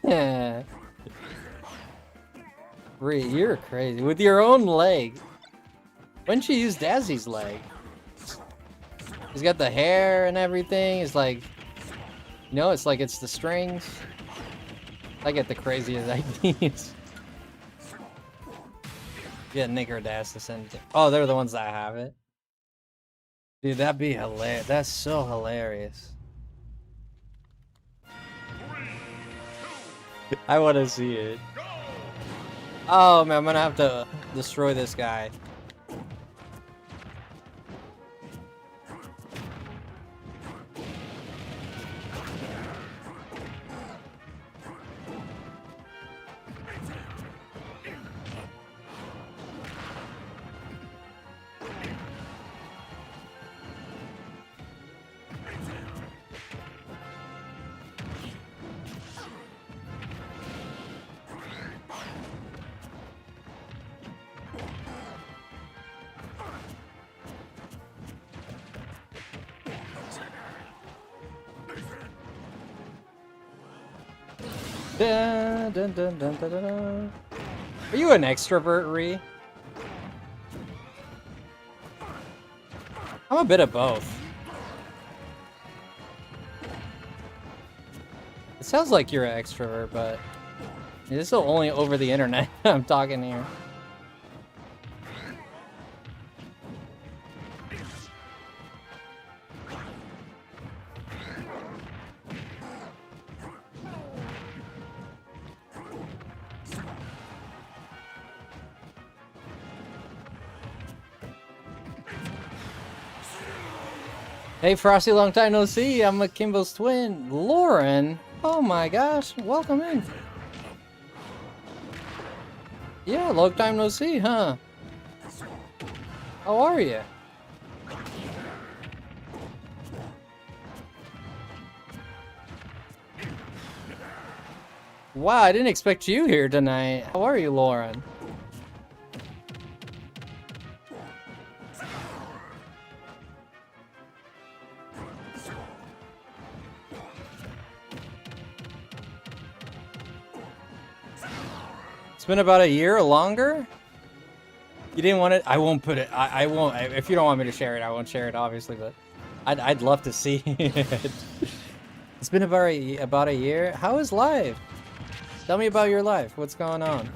Yeah. Ree, you're crazy. With your own leg. When'd she use Dazzy's leg? He's got the hair and everything. It's like, you know, it's like it's the strings. I get the craziest ideas. Yeah, Nick or Daz to send it. Oh, they're the ones that have it. Dude, that'd be hilarious. That's so hilarious. I want to see it. Oh man, I'm gonna have to destroy this guy. Dun, dun, dun, dun, dun, dun, dun. Are you an extrovert, Ree? I'm a bit of both. It sounds like you're an extrovert, but this is only over the internet I'm talking here. Hey Frosty, long time no see. I'm Kimbo's twin, Lauren. Oh my gosh, welcome in. Yeah, long time no see, huh? How are you? Wow, I didn't expect you here tonight. How are you, Lauren? It's been about a year or longer? You didn't want it? I won't put it. I won't. If you don't want me to share it, I won't share it, obviously, but I'd love to see it. It's been about a year. How is life? Tell me about your life. What's going on?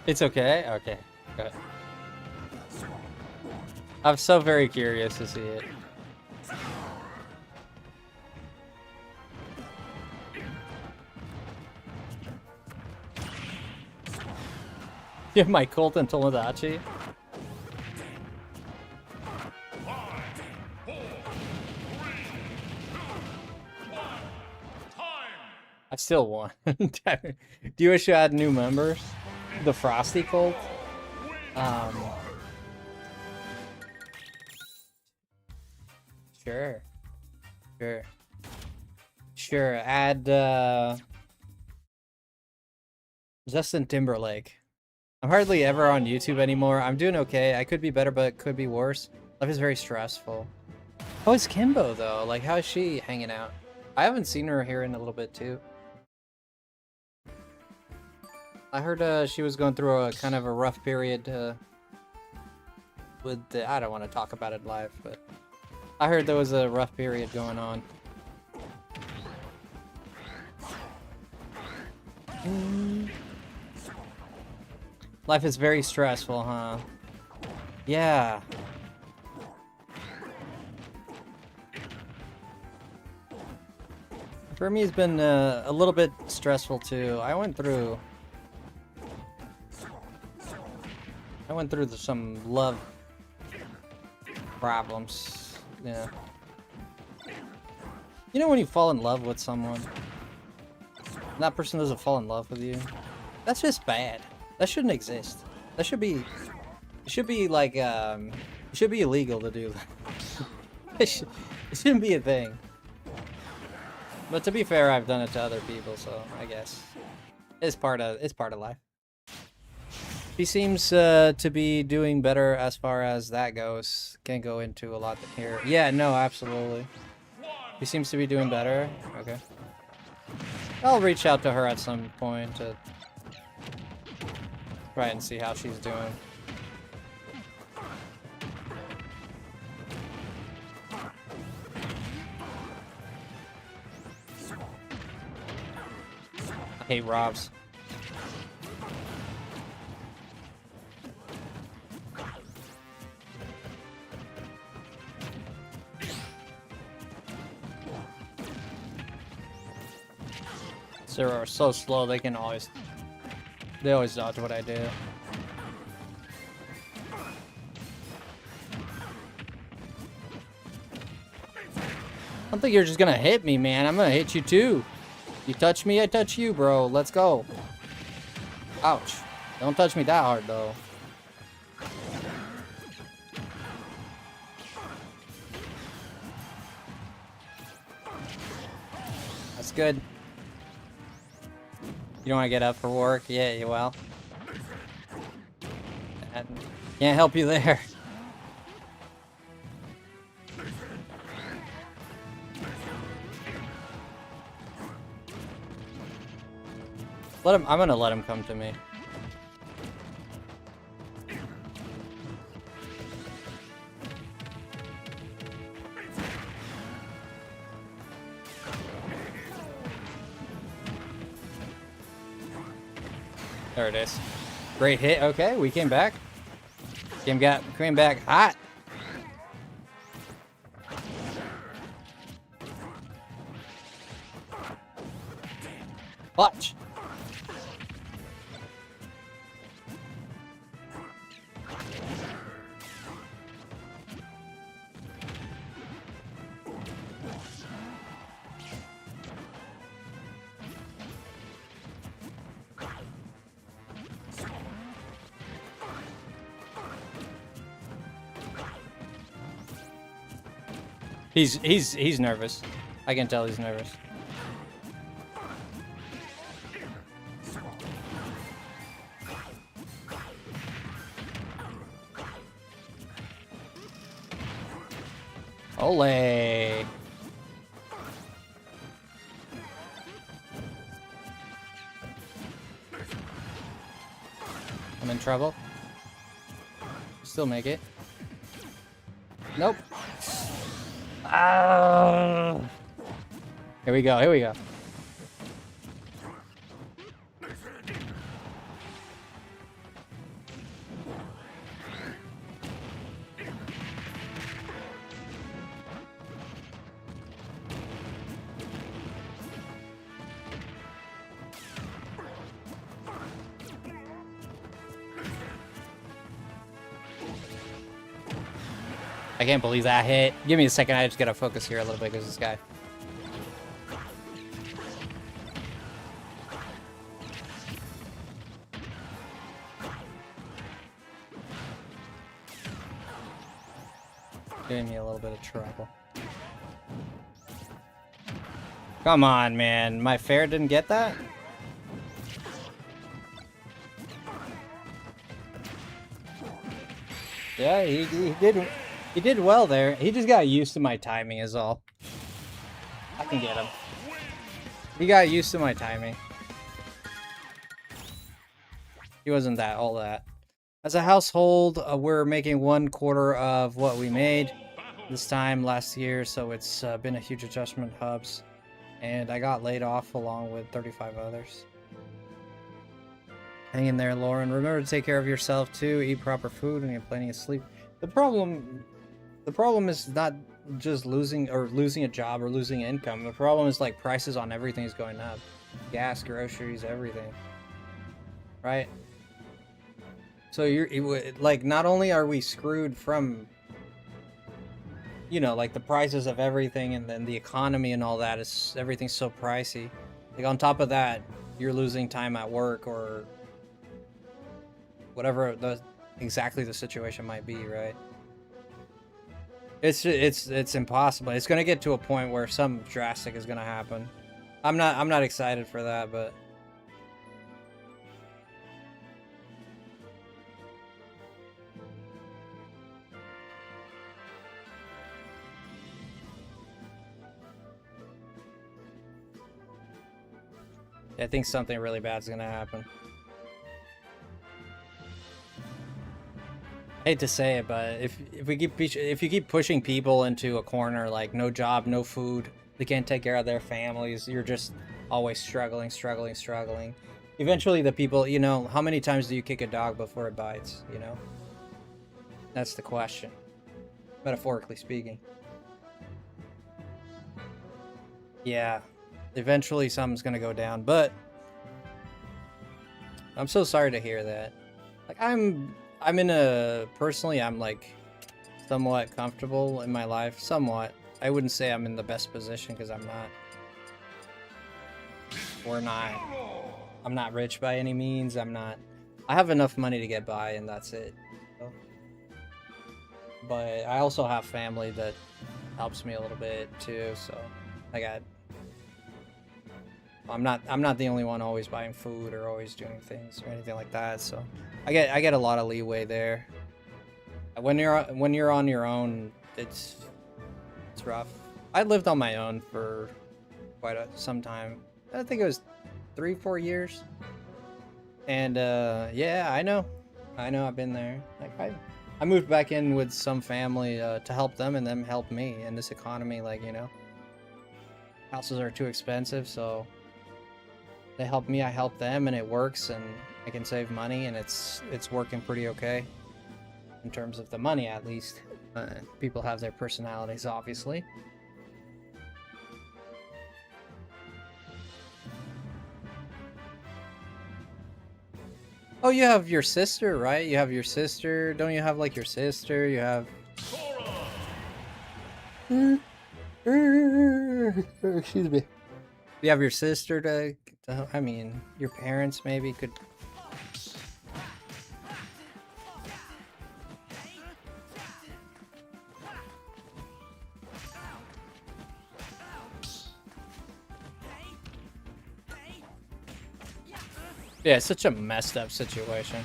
It's okay? Okay. Good. I'm so very curious to see it. You have my Colt and Tomodachi? 5, 4, 3, 2, 1. Time. I still won. Do you wish you had new members? The Frosty Colt? Sure. Sure, add, Justin Timberlake. I'm hardly ever on YouTube anymore. I'm doing okay. I could be better, but it could be worse. Life is very stressful. How is Kimbo, though? Like, how is she hanging out? I haven't seen her here in a little bit, too. I heard she was going through a kind of a rough period with the... I don't want to talk about it live, but... I heard there was a rough period going on. Life is very stressful, huh? For me, it's been a little bit stressful too. I went through some love problems. Yeah. You know when you fall in love with someone, and that person doesn't fall in love with you? That's just bad. That shouldn't exist. That should be, it should be like, it should be illegal to do that. It shouldn't be a thing. But to be fair, I've done it to other people, so I guess it's part of life. He seems to be doing better as far as that goes. Can't go into a lot here. Yeah, no, absolutely. He seems to be doing better. Okay. I'll reach out to her at some point to try and see how she's doing. I hate Robs. Zero are so slow, they always dodge what I do. I don't think you're just gonna hit me, man. I'm gonna hit you too. You touch me, I touch you, bro. Let's go. Ouch. Don't touch me that hard, though. That's good. You don't want to get up for work? Yeah, you will. Can't help you there. I'm gonna let him come to me. There it is. Great hit. Okay, we came back. Came back hot. Watch. He's nervous. I can tell he's nervous. Ole. I'm in trouble. Still make it. Nope. Here we go, here we go. I can't believe that hit. Give me a second, I just gotta focus here a little bit because this guy. Giving me a little bit of trouble. Come on, man. My fair didn't get that? Yeah, he did well there. He just got used to my timing is all. I can get him. He got used to my timing. He wasn't all that. As a household, we're making 1/4 of what we made this time last year, so it's been a huge adjustment hubs. And I got laid off along with 35 others. Hang in there, Lauren. Remember to take care of yourself too. Eat proper food and get plenty of sleep. The problem is not just losing a job or losing income. The problem is like prices on everything is going up. Gas, groceries, everything. Right? So like not only are we screwed from like the prices of everything and then the economy and all that is everything's so pricey. Like on top of that, you're losing time at work or whatever exactly the situation might be, right? It's impossible. It's gonna get to a point where something drastic is gonna happen. I'm not excited for that, but I think something really bad is gonna happen. I hate to say it, but if you keep pushing people into a corner, like no job, no food, they can't take care of their families, you're just always struggling. Eventually the people, how many times do you kick a dog before it bites, That's the question. Metaphorically speaking. Yeah. Eventually something's gonna go down, but I'm so sorry to hear that. Like I'm personally I'm like somewhat comfortable in my life, somewhat. I wouldn't say I'm in the best position because I'm not rich by any means. I have enough money to get by and that's it. But I also have family that helps me a little bit too, so I'm not the only one always buying food or always doing things or anything like that, so I get a lot of leeway there. When you're on your own, it's rough. I lived on my own for quite some time. I think it was 3-4 years. And yeah, I know I've been there. Like I moved back in with some family to help them and them help me in this economy, like, houses are too expensive, so they help me, I help them, and it works, and I can save money, and it's working pretty okay in terms of the money, at least. People have their personalities, obviously. Oh, you have your sister, right? You have your sister. Don't you have like your sister? You have. Excuse me. You have your sister to I mean, your parents maybe could. Yeah, it's such a messed up situation.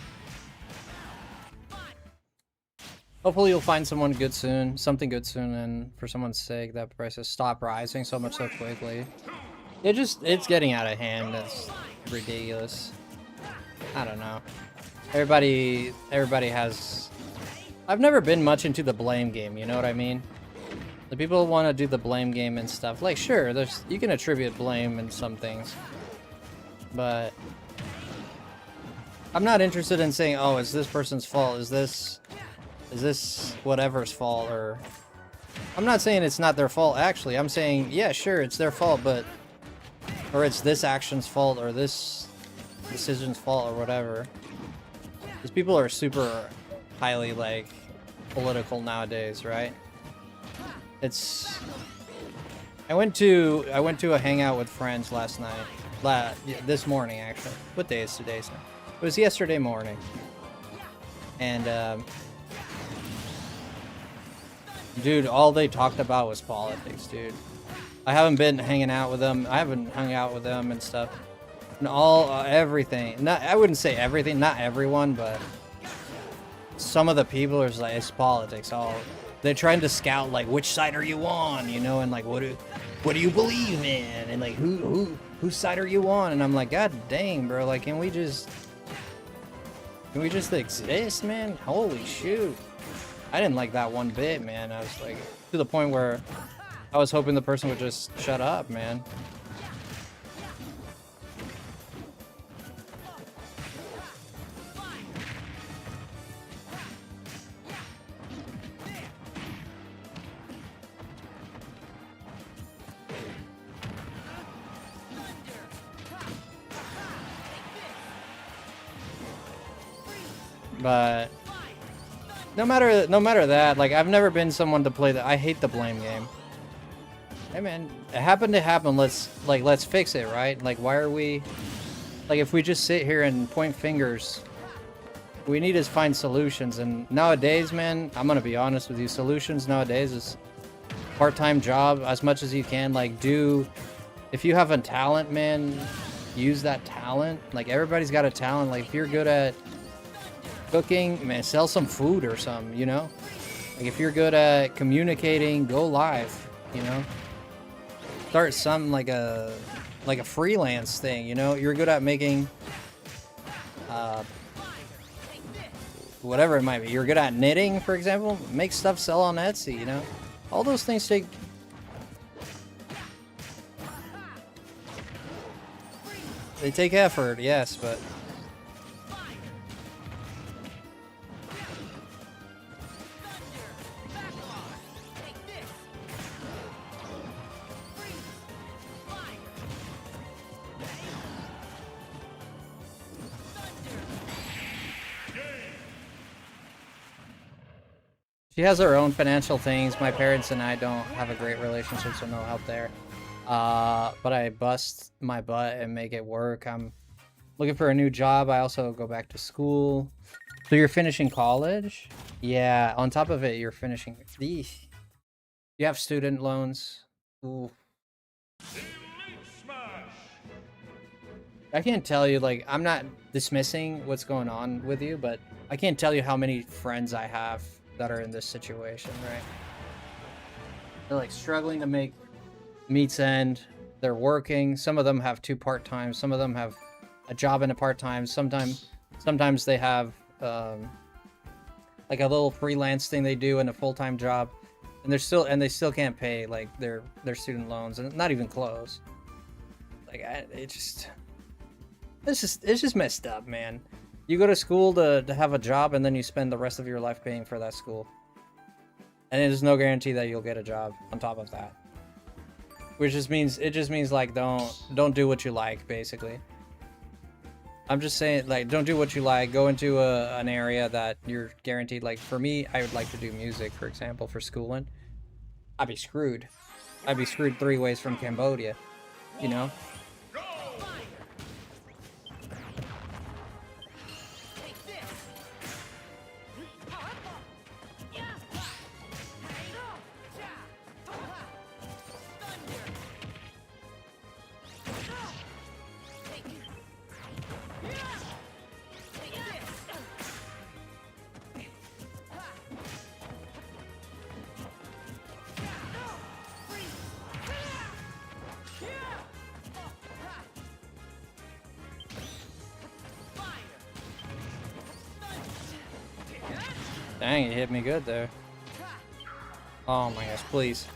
Hopefully you'll find something good soon, and for someone's sake, that prices stop rising so much so quickly. It's getting out of hand. It's ridiculous. I don't know. Everybody has. I've never been much into the blame game. You know what I mean? The people want to do the blame game and stuff. Like, sure, you can attribute blame in some things, but I'm not interested in saying, oh, it's this person's fault. Is this whatever's fault? Or I'm not saying it's not their fault. Actually, I'm saying, yeah, sure, it's their fault, or it's this action's fault, or this decision's fault, or whatever. These people are super highly, like, political nowadays, right? I went to a hangout with friends last night. This morning, actually. What day is today? It was yesterday morning. And, dude, all they talked about was politics, dude. I haven't been hanging out with them. I haven't hung out with them and stuff. And everything. I wouldn't say everything, not everyone, but some of the people are like, it's politics. They're trying to scout, like, which side are you on, and like, what do you believe in? And like, whose side are you on? And I'm like, God dang, bro, like, can we just exist, man? Holy shoot. I didn't like that one bit, man. I was like, to the point where I was hoping the person would just shut up, man. But no matter that, like I've never been someone to play that. I hate the blame game. Hey man, it happened to happen. Let's fix it, right? Like why are we like if we just sit here and point fingers, we need to find solutions. And nowadays, man, I'm gonna be honest with you, solutions nowadays is part-time job as much as you can. Like if you have a talent, man, use that talent. Like everybody's got a talent. Like if you're good at cooking, man, sell some food or something, you know? Like if you're good at communicating, go live, you know? Start something like a freelance thing, you know? You're good at making whatever it might be. You're good at knitting, for example. Make stuff sell on Etsy, you know? All those things take effort, yes, but she has her own financial things. My parents and I don't have a great relationship, so no help there. But I bust my butt and make it work. I'm looking for a new job. I also go back to school. So you're finishing college? Yeah, on top of it, you're finishing... Eesh. You have student loans? Ooh. I can't tell you, like, I'm not dismissing what's going on with you, but I can't tell you how many friends I have that are in this situation, right? They're like struggling to make meets end. They're working. Some of them have 2 part-time. Some of them have a job and a part-time. Sometimes they have like a little freelance thing they do and a full-time job, and they still can't pay like their student loans, and not even close. Like it's just messed up, man. You go to school to have a job, and then you spend the rest of your life paying for that school. And there's no guarantee that you'll get a job on top of that. Which just means, like, don't do what you like, basically. I'm just saying, like, don't do what you like. Go into an area that you're guaranteed. Like, for me, I would like to do music, for example, for schooling. I'd be screwed. I'd be screwed 3 ways from Cambodia, you know? Dang, you hit me good there. Oh my gosh, please.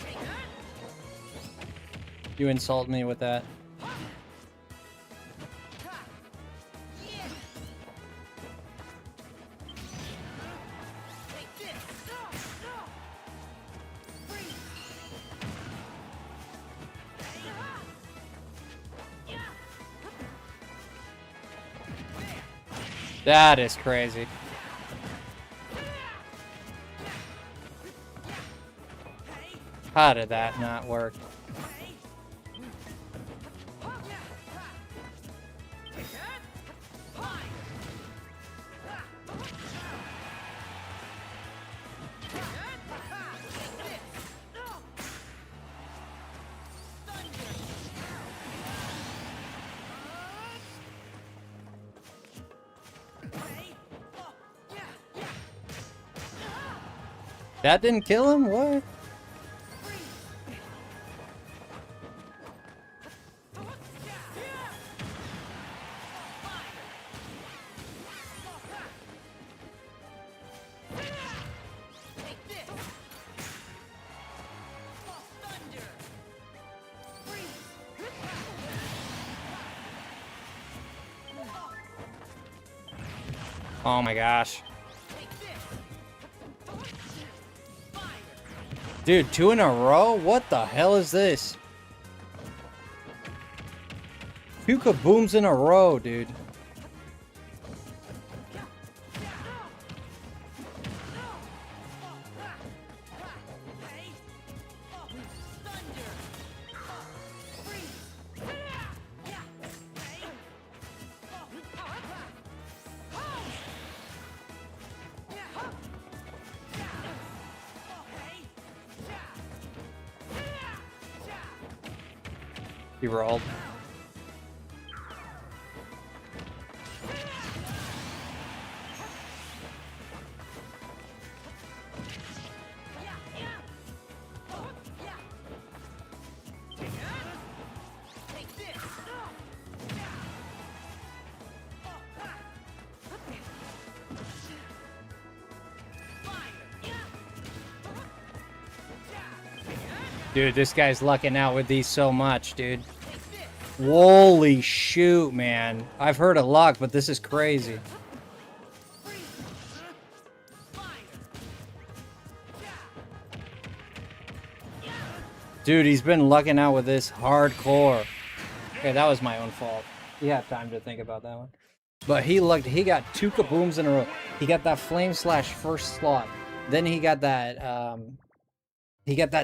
You insult me with that. That is crazy. How did that not work? That didn't kill him? What? Oh my gosh. Dude, 2 in a row? What the hell is this? 2 kabooms in a row, dude. He rolled. Dude, this guy's lucking out with these so much, dude. Holy shoot, man. I've heard of luck, but this is crazy. Dude, he's been lucking out with this hardcore. Okay, that was my own fault. He had time to think about that one. But he lucked. He got 2 kabooms in a row. He got that flame slash first slot. Then he got that,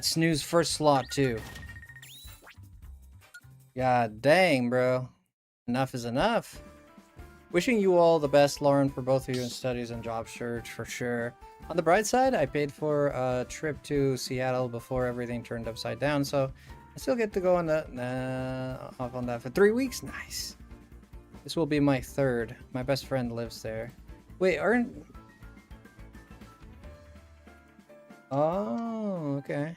snooze first slot, too. God dang, bro. Enough is enough. Wishing you all the best, Lauren, for both of you in studies and job search, for sure. On the bright side, I paid for a trip to Seattle before everything turned upside down, so I still get to go on that, off on that for 3 weeks. Nice. This will be my 3rd. My best friend lives there. Wait, aren't... Oh, okay.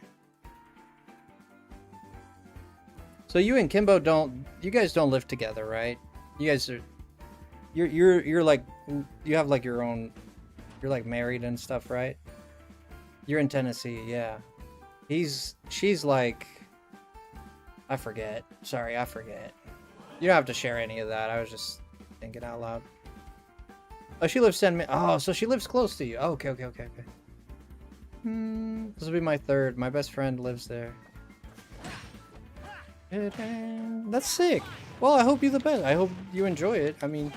So you and Kimbo you guys don't live together, right? You guys are, you're like, you have like your own, you're like married and stuff, right? You're in Tennessee, yeah. She's like, I forget. Sorry, I forget. You don't have to share any of that. I was just thinking out loud. Oh, she lives 10 minutes. Oh, so she lives close to you. Oh, okay. This will be my 3rd. My best friend lives there. That's sick. Well, I hope you the best. I hope you enjoy it. I mean,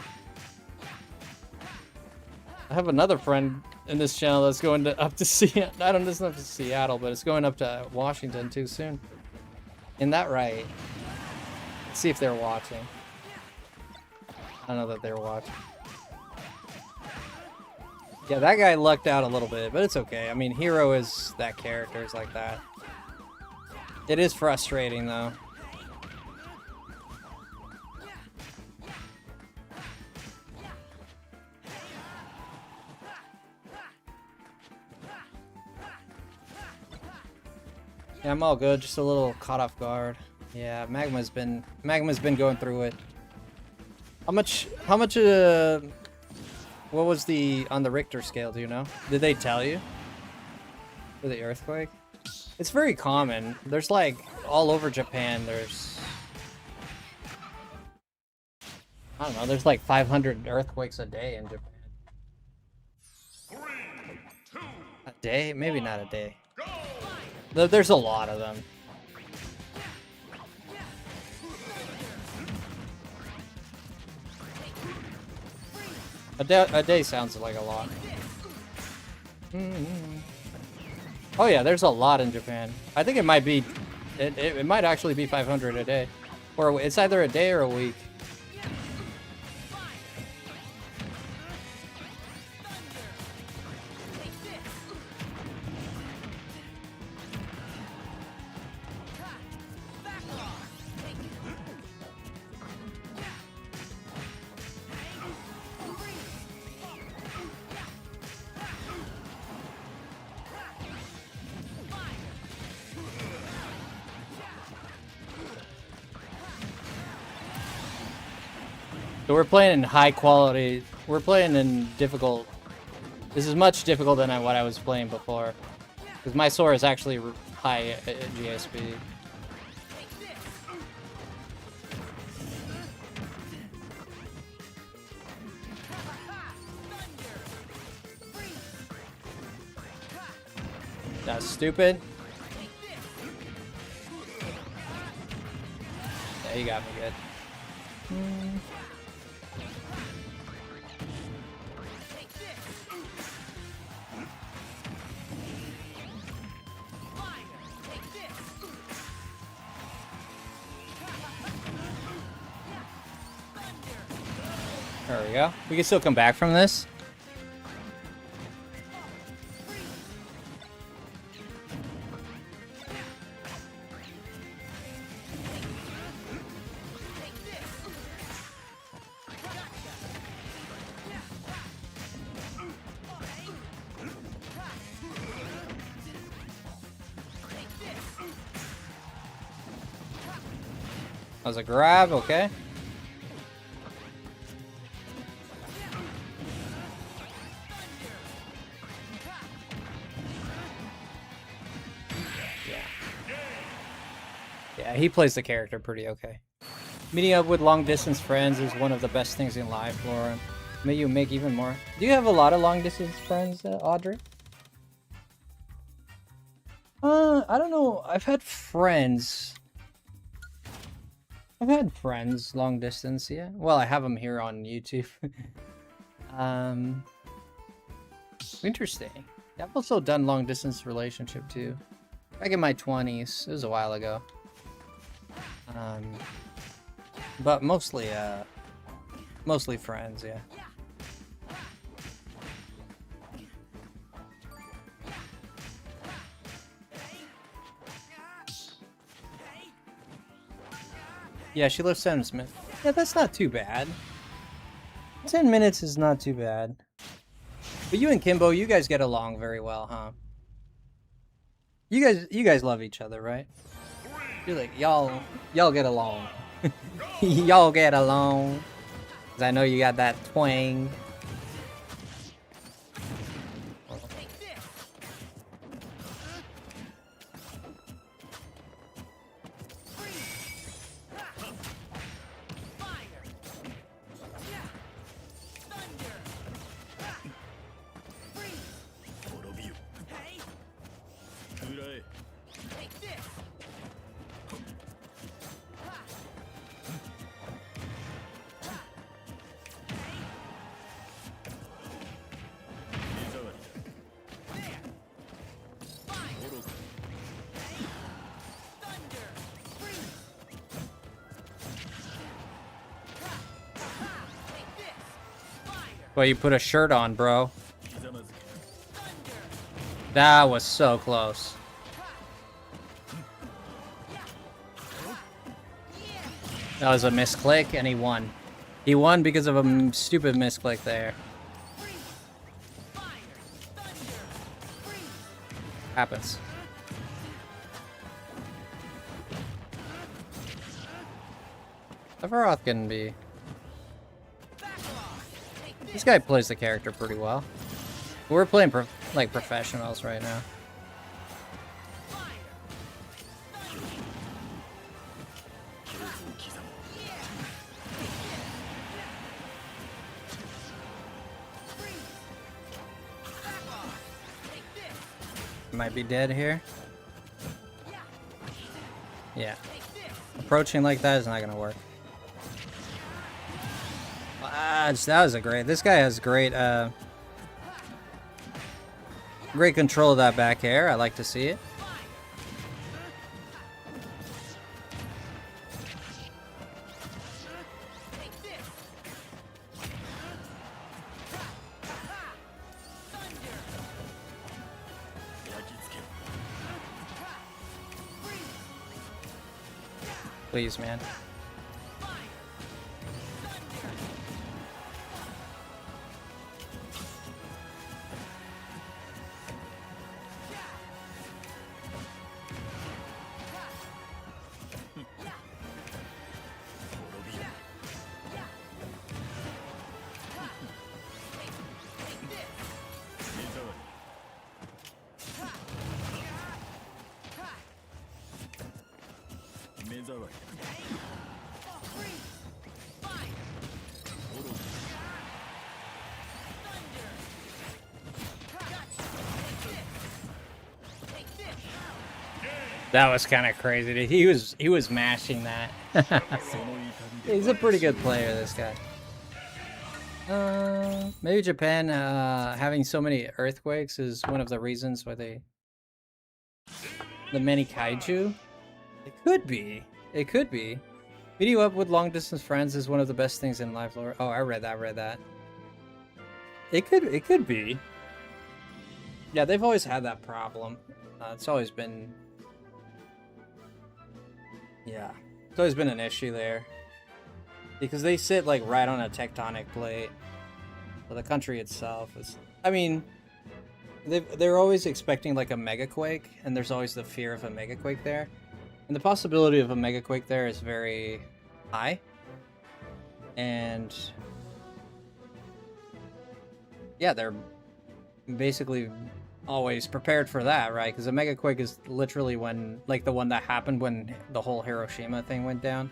I have another friend in this channel that's going up to Seattle. I don't know, it's not to Seattle, but it's going up to Washington too soon. Isn't that right? Let's see if they're watching. I don't know that they're watching. Yeah, that guy lucked out a little bit, but it's okay. I mean, Hero is that character, is like that. It is frustrating, though. Yeah, I'm all good. Just a little caught off guard. Yeah, Magma's been going through it. How much, what was on the Richter scale, do you know? Did they tell you? For the earthquake? It's very common. There's like, all over Japan, there's... I don't know, there's like 500 earthquakes a day in Japan. 3, 2, A day? Maybe not a day. go! There's a lot of them. A day sounds like a lot. Oh yeah, there's a lot in Japan. I think it might be, it might actually be 500 a day. Or it's either a day or a week. So we're playing in high quality. We're playing in difficult. This is much difficult than what I was playing before. Because my Sora is actually high GSP. That's stupid. Yeah, you got me good. There we go. We can still come back from this. That was a grab, okay. Yeah, he plays the character pretty okay. Meeting up with long-distance friends is one of the best things in life, Lauren. May you make even more. Do you have a lot of long-distance friends, Audrey? I don't know. I've had friends long distance, yeah. Well, I have them here on YouTube. Interesting. I've also done long distance relationship too. Back in my 20s. It was a while ago. But mostly friends, yeah. Yeah, she lives 7 minutes. Yeah, that's not too bad. 10 minutes is not too bad. But you and Kimbo, you guys get along very well, huh? You guys love each other, right? You're like, y'all get along. Y'all get along. 'Cause I know you got that twang. Well, you put a shirt on, bro. That was so close. That was a misclick, and he won. He won because of a stupid misclick there. Happens. Everoth can be. This guy plays the character pretty well. We're playing like professionals right now. Might be dead here. Yeah. Approaching like that is not gonna work. That was a great. This guy has great great control of that back air. I like to see it. Please, man. That was kind of crazy. He was mashing that. He's a pretty good player, this guy. Maybe Japan having so many earthquakes is one of the reasons why the many kaiju. It could be. It could be. Meeting up with long distance friends is one of the best things in life. Oh, I read that. It could be. Yeah, they've always had that problem. It's always been. Yeah, it's always been an issue there. Because they sit like right on a tectonic plate. So the country itself is. I mean, they're always expecting like a megaquake, and there's always the fear of a megaquake there. And the possibility of a megaquake there is very high. And yeah, they're basically always prepared for that, right? Because a mega quake is literally when, like, the one that happened when the whole Hiroshima thing went down,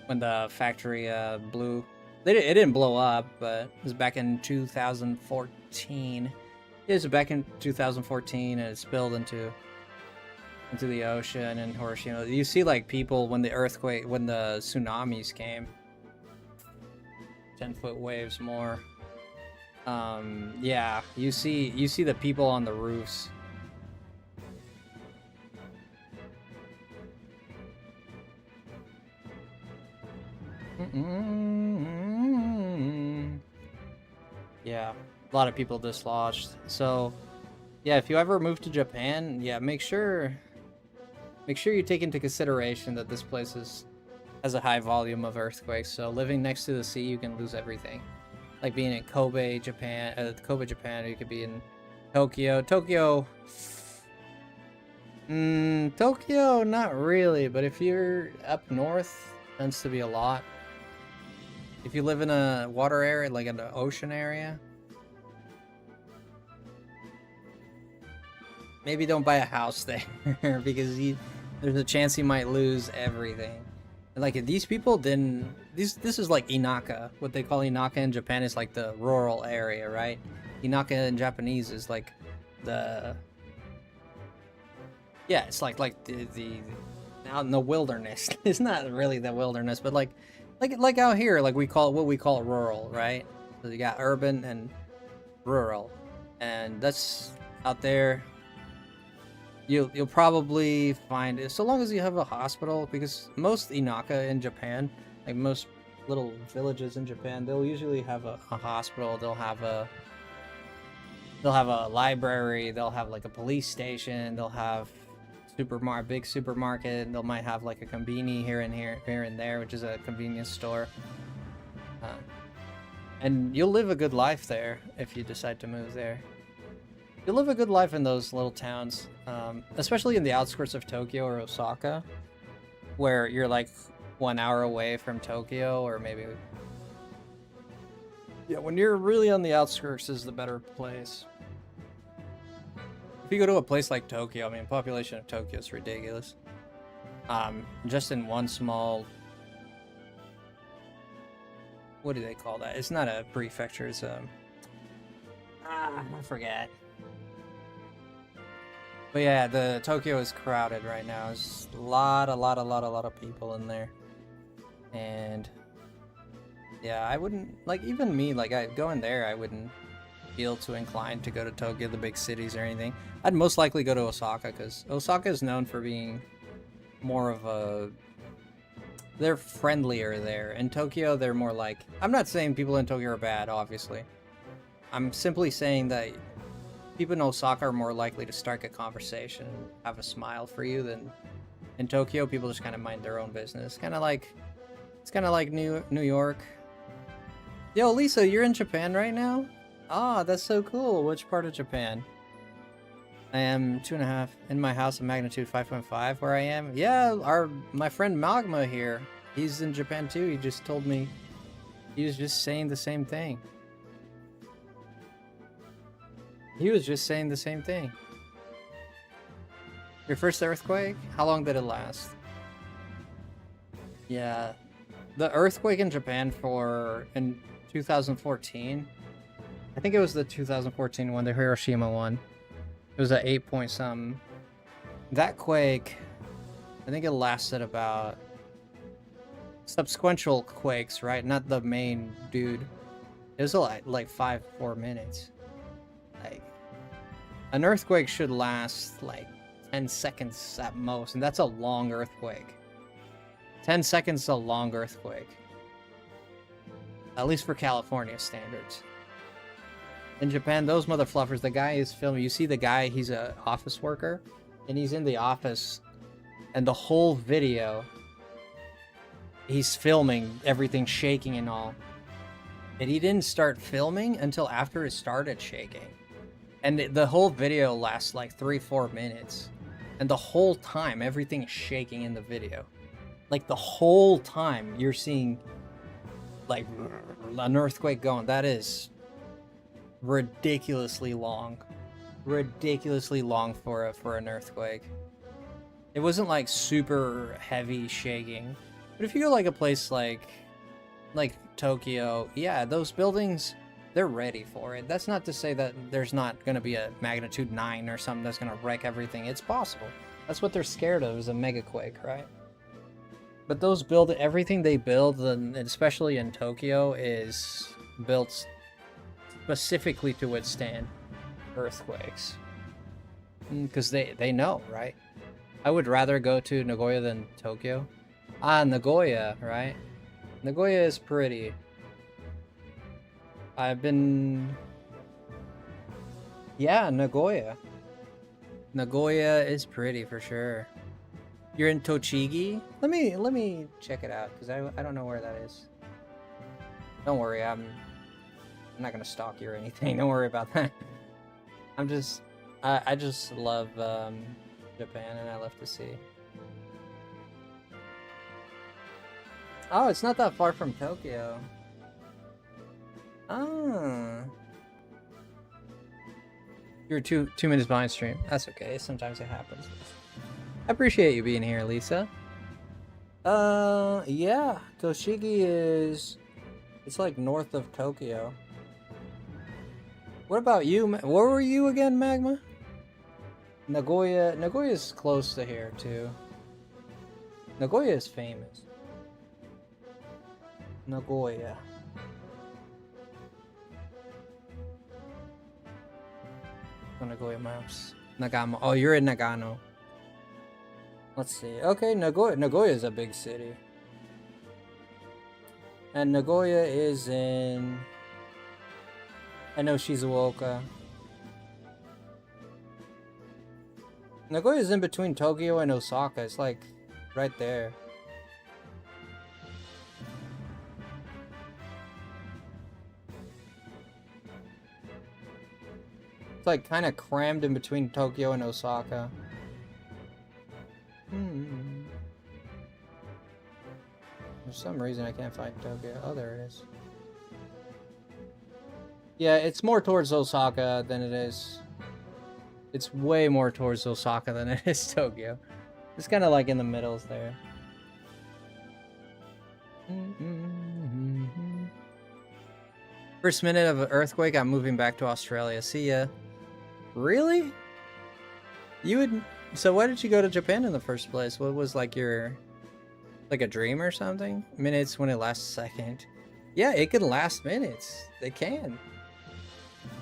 when the factory blew. It didn't blow up, but it was back in 2014. It was back in 2014, and it spilled into the ocean and Hiroshima. You see, like, people when the tsunamis came, 10-foot waves more. Yeah, you see the people on the roofs. Yeah, a lot of people dislodged. So, yeah, if you ever move to Japan, yeah, make sure you take into consideration that this place has a high volume of earthquakes. So living next to the sea, you can lose everything. Like being in Kobe, Japan, or you could be in Tokyo. Tokyo, not really, but if you're up north, tends to be a lot. If you live in a water area, like in the ocean area, maybe don't buy a house there because there's a chance you might lose everything. Like, these people didn't. This is like Inaka. What they call Inaka in Japan is like the rural area, right? Inaka in Japanese is like the. Yeah, it's like the out in the wilderness. It's not really the wilderness, but like out here, like we call rural, right? So you got urban and rural, and that's out there. You'll probably find it, so long as you have a hospital, because most Inaka in Japan, like most little villages in Japan, they'll usually have a hospital. They'll have a library. They'll have like a police station. They'll have big supermarket. They might have like a konbini here and there, which is a convenience store. And you'll live a good life there if you decide to move there. You'll live a good life in those little towns, especially in the outskirts of Tokyo or Osaka, where you're like 1 hour away from Tokyo, or maybe... Yeah, when you're really on the outskirts is the better place. If you go to a place like Tokyo, I mean, population of Tokyo is ridiculous. Just in one small... What do they call that? It's not a prefecture, it's I forget. But yeah, the Tokyo is crowded right now. There's a lot of people in there. And yeah, I wouldn't, like, even me, like, I go in there, I wouldn't feel too inclined to go to Tokyo, the big cities or anything. I'd most likely go to Osaka, because Osaka is known for being more of a... They're friendlier there. In Tokyo, they're more like... I'm not saying people in Tokyo are bad, obviously. I'm simply saying that people in Osaka are more likely to strike a conversation and have a smile for you than in Tokyo. People just kind of mind their own business. It's kind of like New York. Yo, Lisa, you're in Japan right now? Ah, that's so cool. Which part of Japan? I am 2.5 in my house of magnitude 5.5 where I am. Yeah, my friend Magma here, he's in Japan too. He just told me, he was just saying the same thing. He was just saying the same thing. Your first earthquake? How long did it last? Yeah. The earthquake in Japan in 2014. I think it was the 2014 one, the Hiroshima one. It was at 8 point something. That quake, I think it lasted about... Subsequential quakes, right? Not the main dude. It was like 4 minutes. Like, an earthquake should last like 10 seconds at most, and that's a long earthquake. 10 seconds is a long earthquake. At least for California standards. In Japan, those motherfluffers, the guy is filming. You see the guy, he's an office worker, and he's in the office, and the whole video, he's filming everything shaking and all. And he didn't start filming until after it started shaking. And the whole video lasts like 3-4 minutes. And the whole time, everything is shaking in the video. Like the whole time you're seeing like an earthquake going. That is ridiculously long. Ridiculously long for an earthquake. It wasn't like super heavy shaking. But if you go like a place like Tokyo, yeah, those buildings, they're ready for it. That's not to say that there's not going to be a magnitude 9 or something that's going to wreck everything. It's possible. That's what they're scared of, is a megaquake, right? But those everything they build, and especially in Tokyo, is built specifically to withstand earthquakes. Because they know, right? I would rather go to Nagoya than Tokyo. Nagoya, right? Nagoya is pretty. I've been... Yeah, Nagoya. Nagoya is pretty for sure. You're in Tochigi? Let me check it out, because I don't know where that is. Don't worry, I'm not gonna stalk you or anything. Don't worry about that. I just love Japan, and I love to see. Oh, it's not that far from Tokyo. Ah. You're two minutes behind stream. That's okay. Sometimes it happens. I appreciate you being here, Lisa. Yeah. Tochigi it's like north of Tokyo. What about you? Where were you again, Magma? Nagoya's close to here, too. Nagoya is famous. Nagoya. Nagoya maps. Nagano. Oh, you're in Nagano. Let's see. Okay, Nagoya is a big city. And Nagoya is in... I know Shizuoka. Nagoya is in between Tokyo and Osaka. It's like right there. It's like kind of crammed in between Tokyo and Osaka. For some reason I can't find Tokyo. Oh, there it is. Yeah, it's more towards Osaka than it is. It's way more towards Osaka than it is Tokyo. It's kind of like in the middles there. First minute of an earthquake, I'm moving back to Australia. See ya. Really? You would... So why did you go to Japan in the first place? What was like your... Like a dream or something? Minutes when it lasts a second. Yeah, it can last minutes. They can.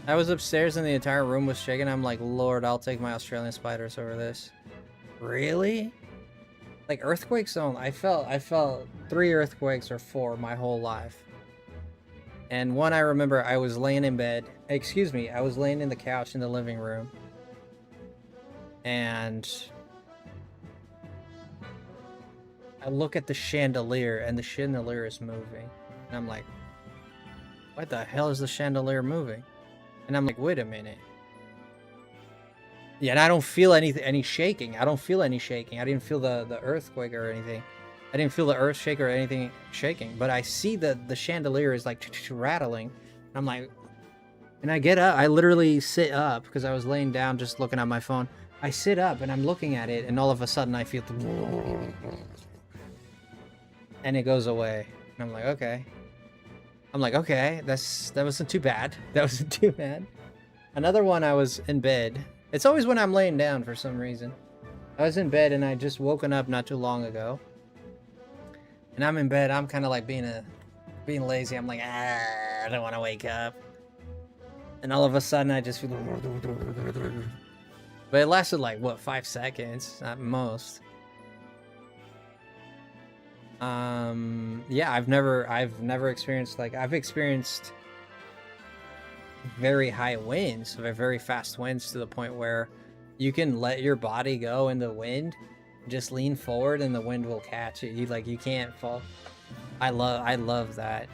I was upstairs and the entire room was shaking. I'm like, Lord, I'll take my Australian spiders over this. Really? Like earthquakes don't... I felt 3 earthquakes or 4 my whole life. And one I remember, I was laying in bed. Excuse me, I was laying in the couch in the living room. And I look at the chandelier, and the chandelier is moving. And I'm like, what the hell is the chandelier moving? And I'm like, wait a minute. Yeah, and I don't feel any shaking. I don't feel any shaking. I didn't feel the earthquake or anything. I didn't feel the earth shake or anything shaking. But I see that the chandelier is like rattling. And I'm like, and I get up. I literally sit up because I was laying down just looking at my phone. I sit up and I'm looking at it, and all of a sudden I feel and it goes away. And I'm like, okay. That wasn't too bad. That wasn't too bad. Another one, I was in bed. It's always when I'm laying down for some reason. I was in bed and I just woken up not too long ago. And I'm in bed. I'm kind of like being lazy. I'm like, I don't want to wake up. And all of a sudden I just feel... But it lasted like, what, 5 seconds at most. Yeah, I've never experienced, like, I've experienced very high winds, very fast winds, to the point where you can let your body go in the wind, just lean forward and the wind will catch it. You can't fall. I love that.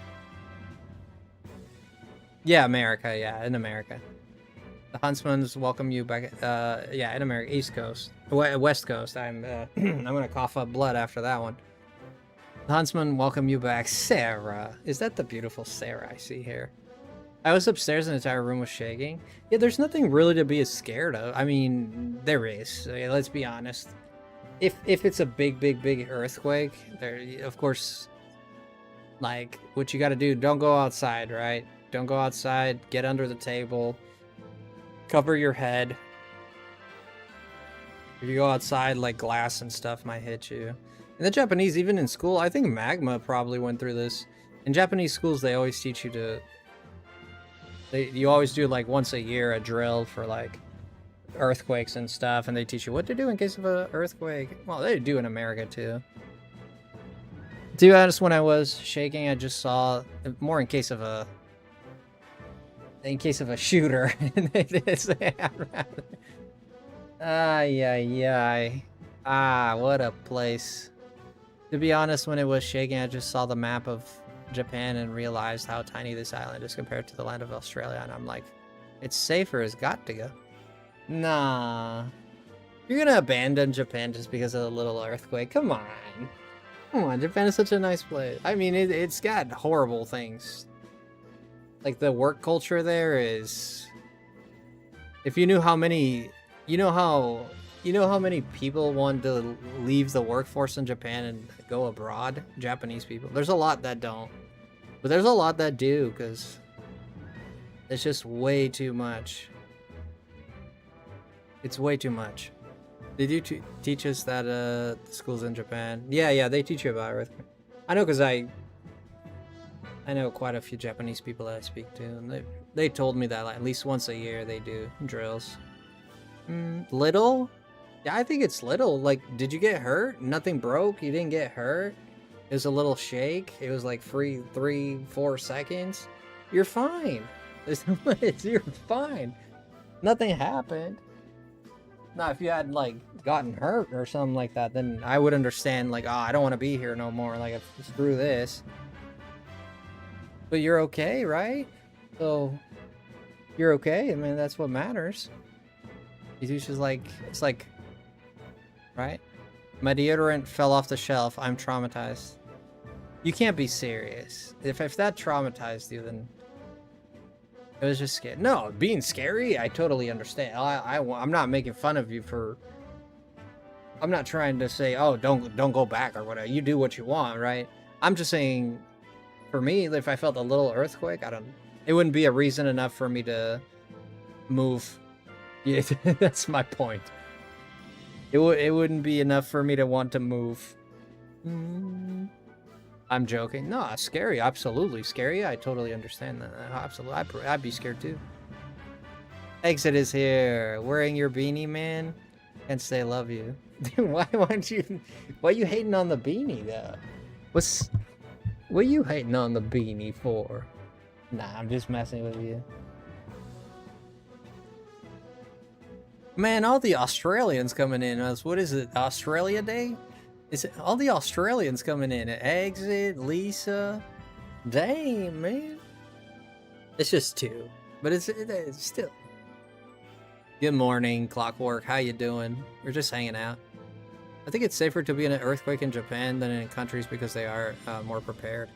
Yeah, America. Yeah, in America. The Huntsmans welcome you back. Yeah, in America, East Coast, West Coast. I'm gonna cough up blood after that one. Huntsman, welcome you back. Sarah. Is that the beautiful Sarah I see here? I was upstairs and the entire room was shaking. Yeah, there's nothing really to be scared of. I mean, there is. Okay, let's be honest. If it's a big earthquake, there, of course, like, what you gotta do, don't go outside, right? Don't go outside, get under the table, cover your head. If you go outside, like, glass and stuff might hit you. And the Japanese, even in school, I think Magma probably went through this. In Japanese schools, they always teach you to... you always do, like, once a year, a drill for, like, earthquakes and stuff, and they teach you what to do in case of an earthquake. Well, they do in America, too. To be honest, when I was shaking, I just saw... more in case of a... in case of a shooter. Ay. Ah, what a place. To be honest, when it was shaking, I just saw the map of Japan and realized how tiny this island is compared to the land of Australia, and I'm like, it's safer as got to go. Nah. You're gonna abandon Japan just because of a little earthquake? Come on. Come on, Japan is such a nice place. I mean, it's got horrible things. Like, the work culture there is... if you knew how many... you know how many people want to leave the workforce in Japan and go abroad? Japanese people. There's a lot that don't. But there's a lot that do, because it's just way too much. It's way too much. Did you teach us that the schools in Japan? Yeah, they teach you about earthquake. I know, because I know quite a few Japanese people that I speak to, and they told me that, like, at least once a year they do drills. Little? Yeah, I think it's little. Like, did you get hurt? Nothing broke? You didn't get hurt? It was a little shake. It was like 3-4 seconds. You're fine. You're fine. Nothing happened. Now, if you had, like, gotten hurt or something like that, then I would understand, like, oh, I don't want to be here no more. Like, screw this. But you're okay, right? So, you're okay. I mean, that's what matters. He's just like, it's like, right? My deodorant fell off the shelf. I'm traumatized. You can't be serious. If that traumatized you, then it was just scary. No, being scary, I totally understand. I'm not making fun of you for... I'm not trying to say, oh, don't go back or whatever. You do what you want, right? I'm just saying, for me, if I felt a little earthquake, it wouldn't be a reason enough for me to move. Yeah, that's my point. It wouldn't be enough for me to want to move. I'm joking. No, scary. Absolutely scary. I totally understand that. Absolutely. I'd be scared too. Exit is here. Wearing your beanie, man. Can't say love you. Why you hating on the beanie though? What you hating on the beanie for? Nah, I'm just messing with you. Man, all the Australians coming in. What is it? Australia Day? Is it all the Australians coming in? Exit, Lisa. Dang, man. It's just two. But it's still. Good morning, Clockwork. How you doing? We're just hanging out. I think it's safer to be in an earthquake in Japan than in countries because they are more prepared.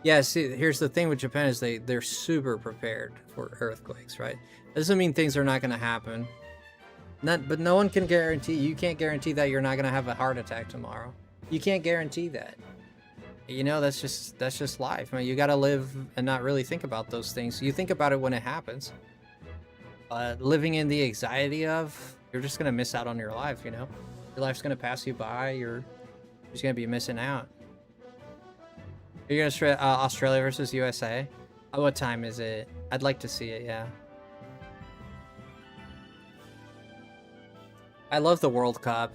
Yeah, see, here's the thing with Japan is they're super prepared for earthquakes, right? Doesn't mean things are not going to happen. But no one can guarantee. You can't guarantee that you're not gonna have a heart attack tomorrow. You can't guarantee that. You know, that's just life. I mean, you gotta live and not really think about those things. You think about it when it happens. Living in the anxiety of, you're just gonna miss out on your life. You know, your life's gonna pass you by. You're just gonna be missing out. You're gonna Australia versus USA. What time is it? I'd like to see it. Yeah. I love the World Cup.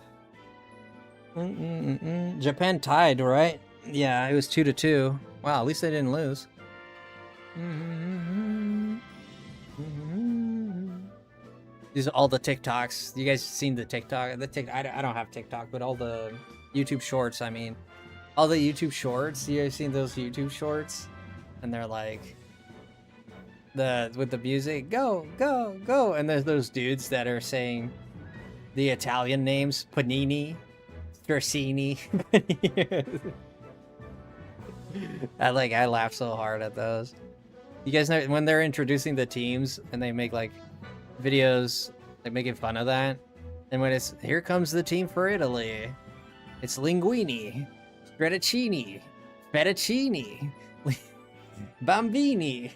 Japan tied, right? Yeah, it was 2-2. Wow, at least they didn't lose. These are all the TikToks. You guys seen the TikTok? I don't have TikTok, but all the YouTube shorts, I mean. All the YouTube shorts. You guys seen those YouTube shorts? And they're like... with the music, go, go, go. And there's those dudes that are saying... the Italian names, Panini, Fersini. I laugh so hard at those. You guys know when they're introducing the teams and they make like videos like making fun of that, and when it's here comes the team for Italy, it's linguini, fettuccine, bambini,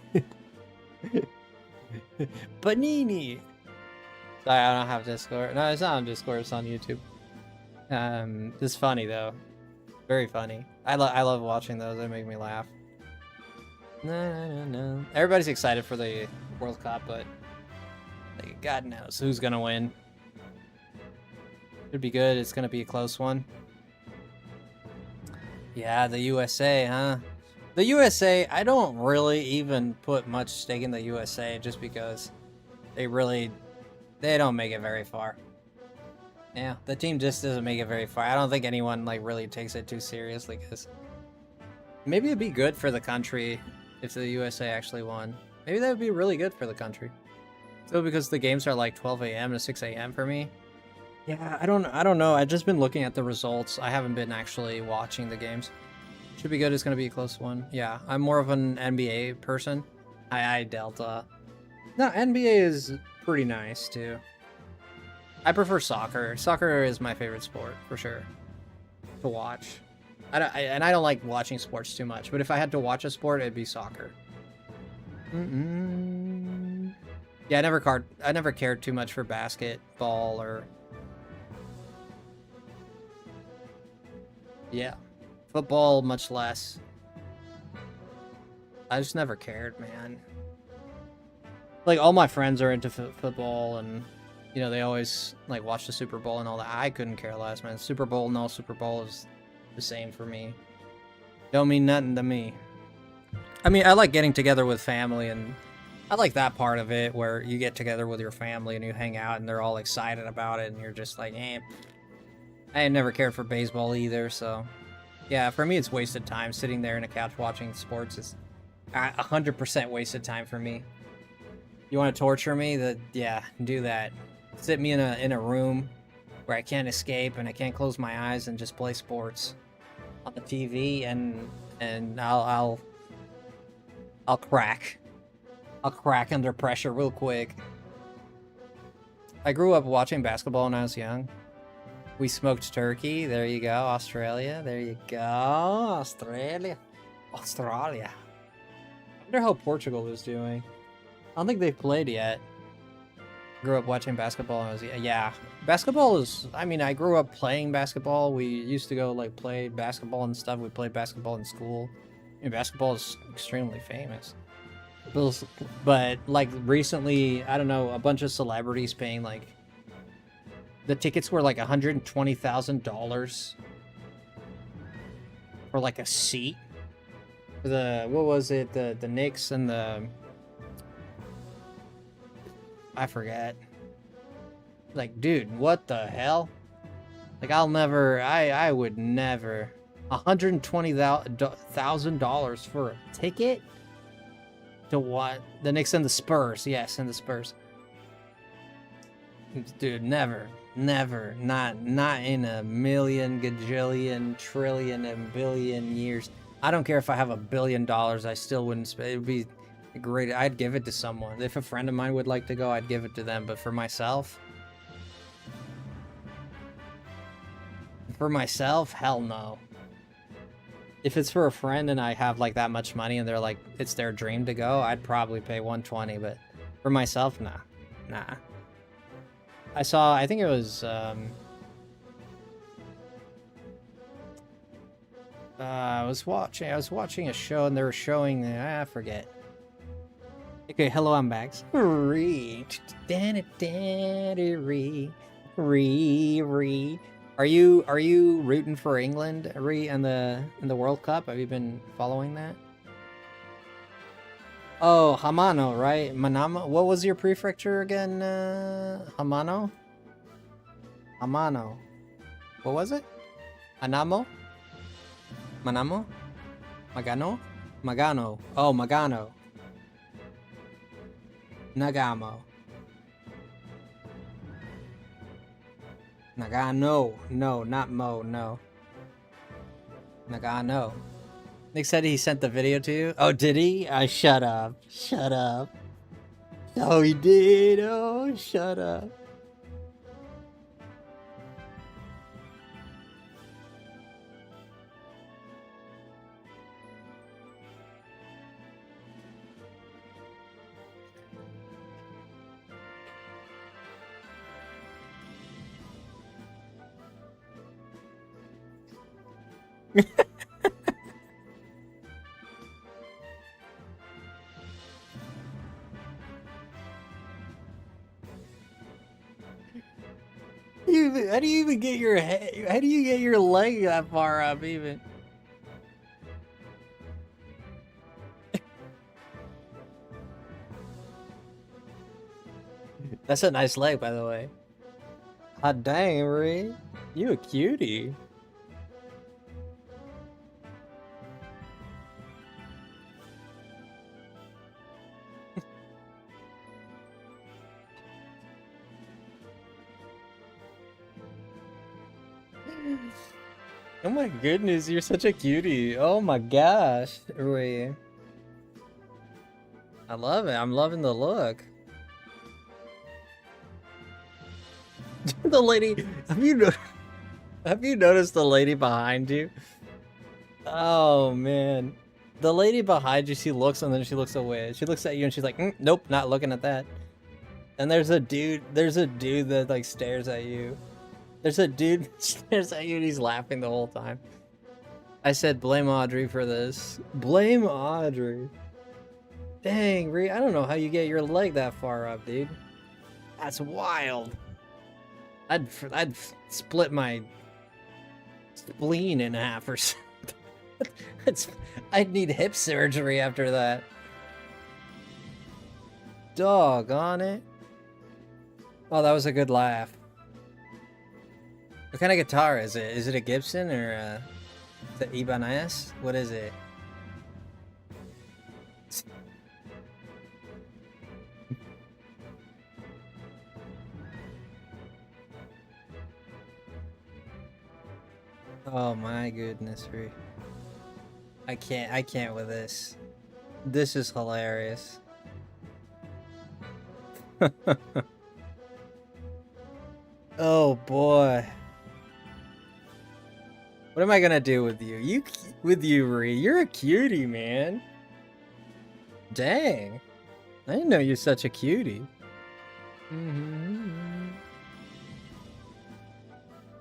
panini. Sorry, I don't have Discord. No, it's not on Discord. It's on YouTube. It's funny though, very funny. I love watching those. They make me laugh. No. Everybody's excited for the World Cup, but like, God knows who's gonna win. Should be good. It's gonna be a close one. Yeah, the USA, huh? The USA, I don't really even put much stake in the USA just because they don't make it very far. Yeah, the team just doesn't make it very far. I don't think anyone like really takes it too seriously because maybe it'd be good for the country if the USA actually won. Maybe that would be really good for the country. So because the games are like 12 a.m. to 6 a.m. for me. Yeah, I don't know. I've just been looking at the results. I haven't been actually watching the games. Should be good. It's going to be a close one. Yeah, I'm more of an NBA person. I Delta. No, NBA is pretty nice too. I prefer soccer. Soccer is my favorite sport for sure to watch. I don't like watching sports too much, but if I had to watch a sport, it'd be soccer. Yeah, I never cared too much for basketball or yeah, football much less. I just never cared, man. Like all my friends are into football, and you know they always like watch the Super Bowl and all that. I couldn't care less, man. Super Bowl, no Super Bowl is the same for me. Don't mean nothing to me. I mean, I like getting together with family, and I like that part of it where you get together with your family and you hang out and they're all excited about it and you're just like, eh. I never cared for baseball either, so yeah, for me it's wasted time. Sitting there in a couch watching sports is 100% wasted time for me. You want to torture me? Yeah, do that. Sit me in a room where I can't escape and I can't close my eyes and just play sports on the TV, and I'll crack. I'll crack under pressure real quick. I grew up watching basketball when I was young. We smoked turkey. There you go, Australia. There you go, Australia. Australia. I wonder how Portugal is doing. I don't think they've played yet. Grew up watching basketball when I was yeah. Basketball is, I mean, I grew up playing basketball. We used to go like play basketball and stuff. We played basketball in school. I mean, basketball is extremely famous. But like recently, I don't know, a bunch of celebrities paying like the tickets were like $120,000 for like a seat. For the what was it? The Knicks and the I forget. Like, dude, what the hell? Like, I would never. $120,000 for a ticket? To what? The Knicks and the Spurs. Yes, and the Spurs. Dude, never. Not in a million, gajillion, trillion, and billion years. I don't care if I have $1 billion, I still wouldn't spend. It would be great. I'd give it to someone. If a friend of mine would like to go, I'd give it to them. But for myself, hell no. If it's for a friend and I have like that much money and they're like, it's their dream to go, I'd probably pay $120. But for myself, nah. I think it was, I was watching a show and they were showing, I forget. Okay, hello, I'm back. Are you rooting for England in the World Cup? Have you been following that? Oh, Hamano, right? Manama. What was your prefecture again? Hamano. What was it? Anamo. Manamo. Magano. Oh, Magano. Nagamo. Nagano. No, not Mo, no. Nagano. Nick said he sent the video to you. Oh, did he? Shut up. Shut up. Oh, he did. Oh, shut up. How do you even get your head? How do you get your leg that far up even? That's a nice leg, by the way. Hot dang, Ree. You a cutie. Oh my goodness, you're such a cutie. Oh my gosh, Ree. I love it. I'm loving the look. The lady, have you noticed the lady behind you? Oh man, the lady behind you, she looks and then she looks away. She looks at you and she's like, nope, not looking at that. And there's a dude that like stares at you. There's a dude that stares at you and he's laughing the whole time. I said blame Audrey for this. Blame Audrey. Dang, Ree, I don't know how you get your leg that far up, dude. That's wild. I'd split my spleen in half or something. I'd need hip surgery after that. Doggone it. Oh, that was a good laugh. What kind of guitar is it? Is it a Gibson or is it Ibanez? What is it? Oh my goodness, Ree. I can't with this. This is hilarious. Oh boy. What am I gonna do with you? With you, Ree. You're a cutie, man. Dang. I didn't know you're such a cutie.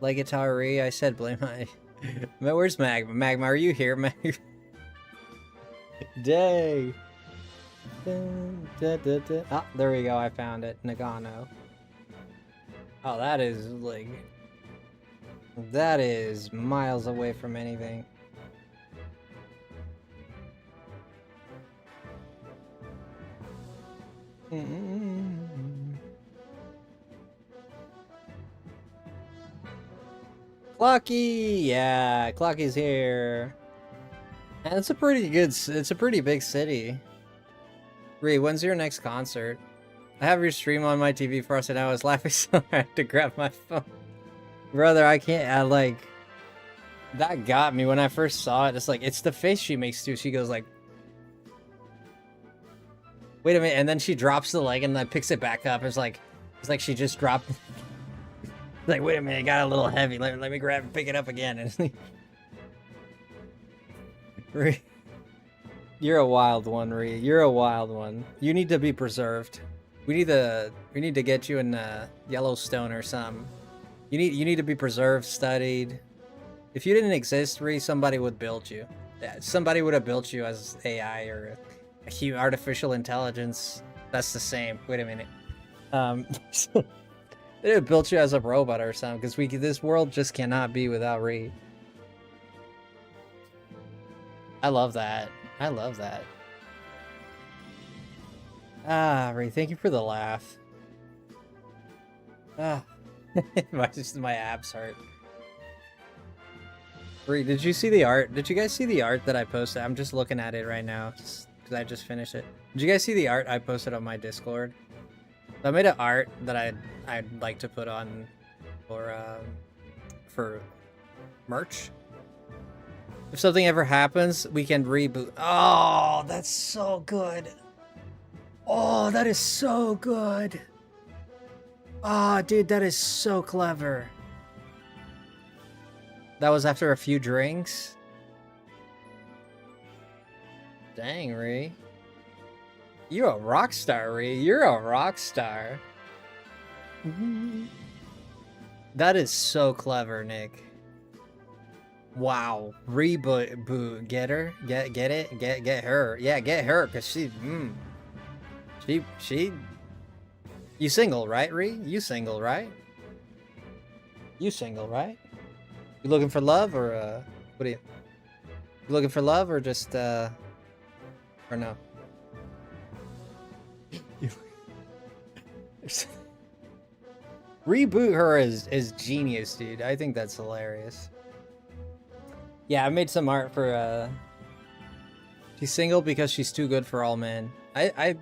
Like guitar, Ree. I said blame my... Where's Magma? Magma, are you here, Magma? Dang. Ah, there we go. I found it. Nagano. Oh, that is like... That is miles away from anything. Clocky! Yeah, Clocky's here. And it's a pretty big city. Ree, when's your next concert? I have your stream on my TV for us and I was laughing so I had to grab my phone. Brother, I can't, that got me when I first saw it. It's like, it's the face she makes too. She goes like, wait a minute, and then she drops the leg and then picks it back up. It's like she just dropped. Like, wait a minute, it got a little heavy. Let me grab and pick it up again. Ree, you're a wild one, Ree. You're a wild one. You need to be preserved. We need to get you in Yellowstone or something. You need to be preserved, studied. If you didn't exist, Ree, somebody would build you. Yeah, somebody would have built you as AI or a artificial intelligence. That's the same. Wait a minute. They would have built you as a robot or something, because this world just cannot be without Ree. I love that. I love that. Ah, Ree, thank you for the laugh. Ah. my abs hurt. Ree, did you see the art? Did you guys see the art that I posted? I'm just looking at it right now, just because I just finished it. Did you guys see the art I posted on my Discord? So I made an art that I'd like to put on for merch. If something ever happens, we can reboot. Oh, that's so good. Oh, that is so good. Oh, dude, that is so clever. That was after a few drinks? Dang, Ree. You're a rock star, Ree. You're a rock star. That is so clever, Nick. Wow. Reboot. Get her? Get it? Get her. Yeah, get her, cause she You single, right, Ree? You single, right? You single, right? You looking for love or what are you? You looking for love or just or no? Reboot her is genius, dude. I think that's hilarious. Yeah, I made some art for she's single because she's too good for all men. I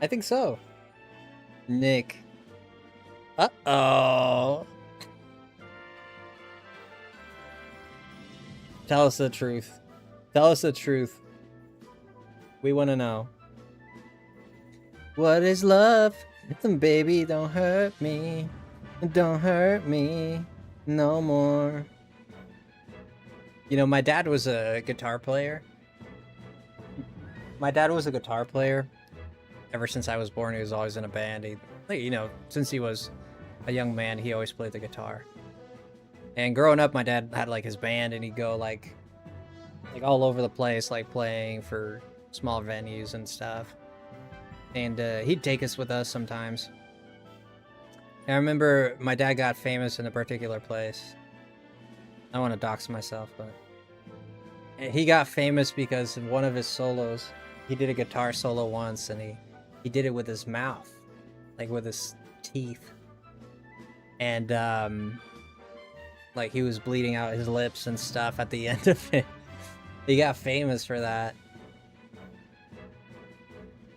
think so. Nick. Uh-oh. Tell us the truth. Tell us the truth. We want to know. What is love? Baby, don't hurt me. Don't hurt me no more. You know, my dad was a guitar player. My dad was a guitar player. Ever since I was born, he was always in a band. He, you know, since he was a young man, he always played the guitar. And growing up, my dad had like his band, and he'd go like all over the place, like playing for small venues and stuff. And he'd take us with us sometimes. And I remember my dad got famous in a particular place. I don't want to dox myself, but he got famous because in one of his solos, he did a guitar solo once, and he did it with his mouth, like with his teeth. And like he was bleeding out his lips and stuff at the end of it. He got famous for that.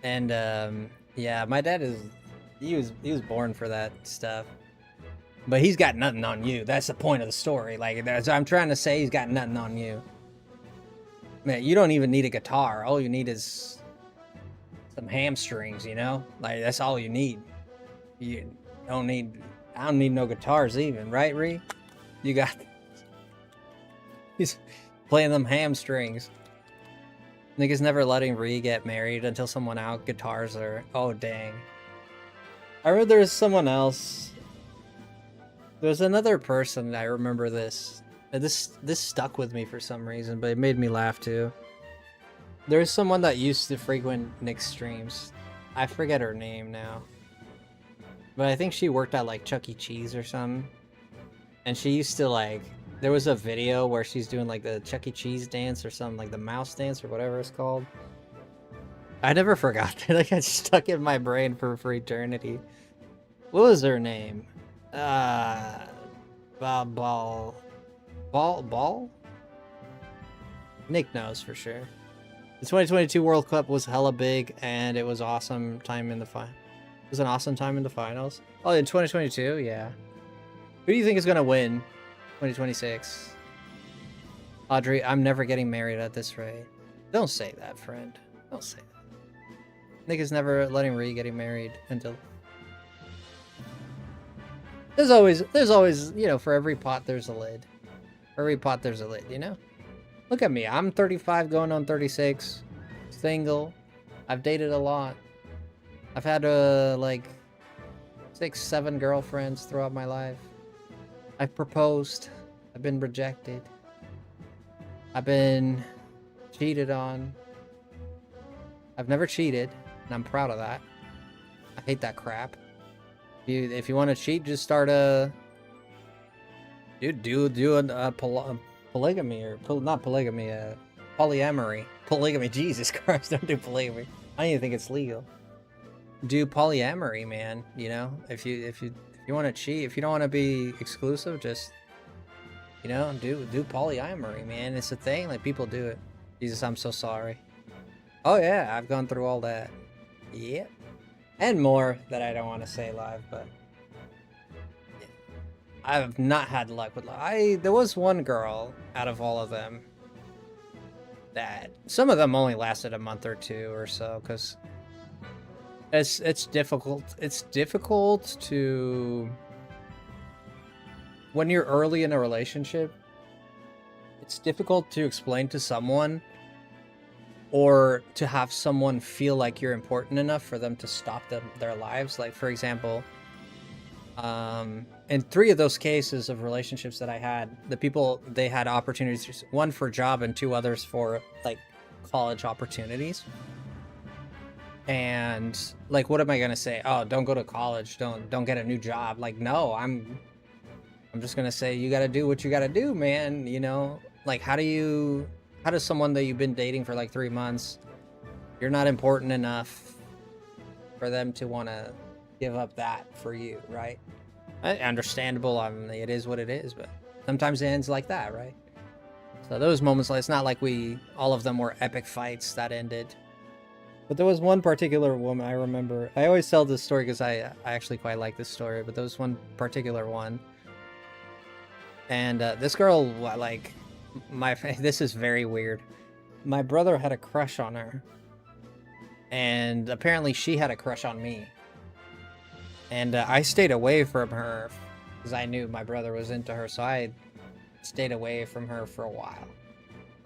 And yeah, my dad he was born for that stuff. But he's got nothing on you. That's the point of the story. Like I'm trying to say, he's got nothing on you. Man, you don't even need a guitar. All you need is some hamstrings, you know? Like that's all you need. You don't need I don't need no guitars even, right, Ree? You got he's playing them hamstrings. Niggas never letting Ree get married until someone out guitars are. Oh dang. I remember there was someone else. There's another person. I remember this. This stuck with me for some reason, but it made me laugh too. There's someone that used to frequent Nick's streams. I forget her name now, but I think she worked at like Chuck E. Cheese or something. And she used to like. There was a video where she's doing like the Chuck E. Cheese dance or something, like the mouse dance or whatever it's called. I never forgot that. Like got stuck in my brain for eternity. What was her name? Ball? Nick knows for sure. The 2022 World Cup was hella big, and it was awesome time in the final. It was an awesome time in the finals. Oh, in 2022, yeah. Who do you think is gonna win 2026? Audrey, I'm never getting married at this rate. Don't say that, friend. Don't say that. Nick is never letting Ree getting married until. There's always, you know, for every pot there's a lid. For every pot there's a lid, you know? Look at me, I'm 35 going on 36. Single. I've dated a lot. I've had like 6-7 girlfriends throughout my life. I've proposed. I've been rejected. I've been cheated on. I've never cheated, and I'm proud of that. I hate that crap. If you want to cheat, just start a polygamy or not polygamy, polyamory. Polygamy, Jesus Christ! Don't do polygamy. I don't even think it's legal. Do polyamory, man. You know, if you want to cheat, if you don't want to be exclusive, just you know, do polyamory, man. It's a thing. Like people do it. Jesus, I'm so sorry. Oh yeah, I've gone through all that. Yep. And more that I don't want to say live, but I have not had luck with love. There was one girl out of all of them that some of them only lasted a month or two or so, because it's difficult. It's difficult to, when you're early in a relationship, it's difficult to explain to someone or to have someone feel like you're important enough for them to stop their lives. Like, for example, in 3 of those cases of relationships that I had, the people, they had opportunities, one for job and 2 others for like college opportunities. And like, what am I gonna say? Oh, don't go to college, don't get a new job. Like, no, I'm just gonna say you gotta do what you gotta do, man. You know, like, how does someone that you've been dating for like 3 months, you're not important enough for them to want to give up that for you, right? Understandable. I mean, it is what it is, but sometimes it ends like that, right? So those moments, like, it's not like all of them were epic fights that ended. But there was one particular woman I remember. I always tell this story because I actually quite like this story, but there was one particular one. And this girl, like, this is very weird. My brother had a crush on her. And apparently she had a crush on me. And I stayed away from her because I knew my brother was into her. So I stayed away from her for a while.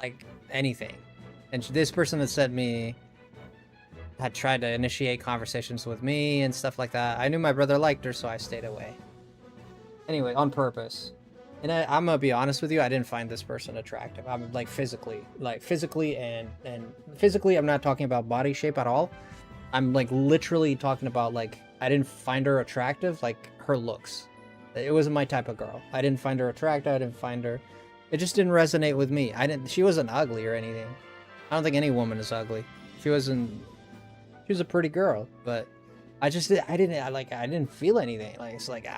Like, anything. And this person that sent me had tried to initiate conversations with me and stuff like that. I knew my brother liked her, so I stayed away. Anyway, on purpose. And I'm gonna be honest with you, I didn't find this person attractive. I'm like physically and physically, I'm not talking about body shape at all. I'm like literally talking about, like, I didn't find her attractive, like her looks. It wasn't my type of girl. I didn't find her attractive. I didn't find her. It just didn't resonate with me. She wasn't ugly or anything. I don't think any woman is ugly. She was a pretty girl, but I didn't feel anything. Like, it's like,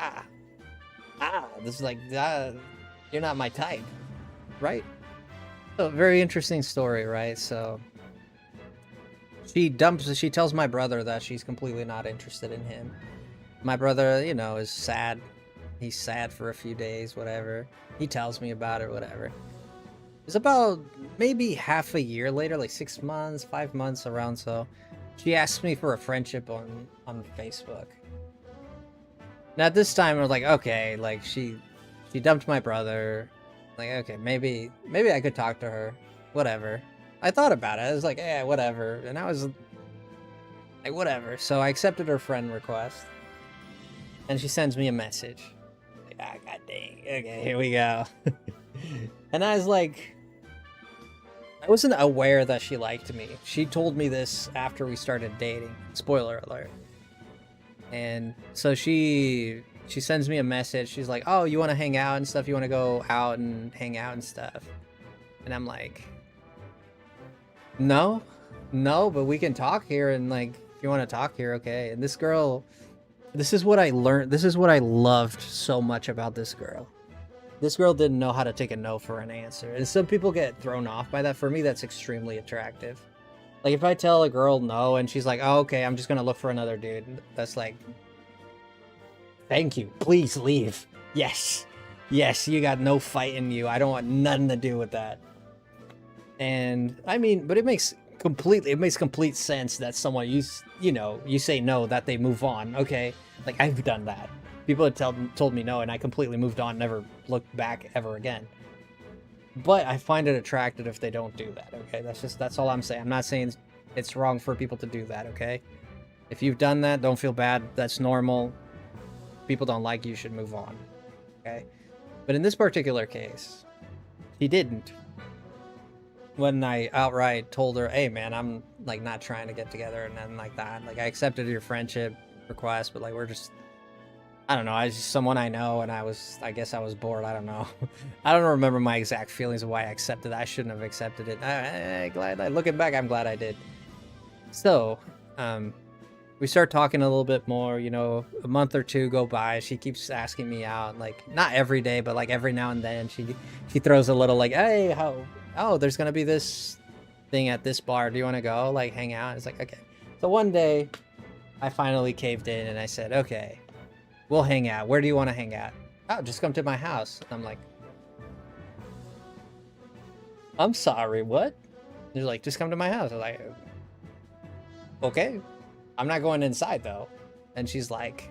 this is like, you're not my type, right? So, very interesting story, right? So she tells my brother that she's completely not interested in him. My brother, you know, is sad. He's sad for a few days, whatever. He tells me about it, whatever. It's about maybe half a year later, like 6 months, 5 months around, so she asked me for a friendship on Facebook. Now at this time I was like, okay, like she dumped my brother. Like, okay, maybe I could talk to her. Whatever. I thought about it. I was like, yeah, whatever. And I was like, whatever. So I accepted her friend request. And she sends me a message. Like, god dang. Okay, here we go. And I was like, I wasn't aware that she liked me. She told me this after we started dating. Spoiler alert. And so she sends me a message. She's like, oh, you want to hang out and stuff? You want to go out and hang out and stuff? And I'm like, no, but we can talk here. And like, if you want to talk here, okay. And this girl, this is what I learned. This is what I loved so much about this girl. This girl didn't know how to take a no for an answer. And some people get thrown off by that. For me, that's extremely attractive. Like, if I tell a girl no and she's like, oh, okay, I'm just going to look for another dude. That's like, thank you. Please leave. Yes. Yes, you got no fight in you. I don't want nothing to do with that. And, I mean, but it makes complete sense that someone, you say no, that they move on. Okay? Like, I've done that. People had told me no, and I completely moved on, never looked back ever again. But I find it attractive if they don't do that, okay? That's all I'm saying. I'm not saying it's wrong for people to do that, okay? If you've done that, don't feel bad. That's normal. People don't like you, should move on, okay? But in this particular case, he didn't. When I outright told her, hey, man, I'm, like, not trying to get together and nothing like that. Like, I accepted your friendship request, but, like, we're just... I don't know, I was just someone I know, and I guess I was bored, I don't know. I don't remember my exact feelings of why I accepted it. I shouldn't have accepted it. Looking back, I'm glad I did. So, we start talking a little bit more, you know, a month or two go by. She keeps asking me out, like, not every day, but, like, every now and then. She throws a little, like, hey, there's gonna be this thing at this bar. Do you want to go, like, hang out? It's like, okay. So one day, I finally caved in, and I said, okay. We'll hang out. Where do you want to hang out? Oh, just come to my house. I'm like, I'm sorry, what? They're like, just come to my house. I was like, okay. I'm not going inside though. And she's like,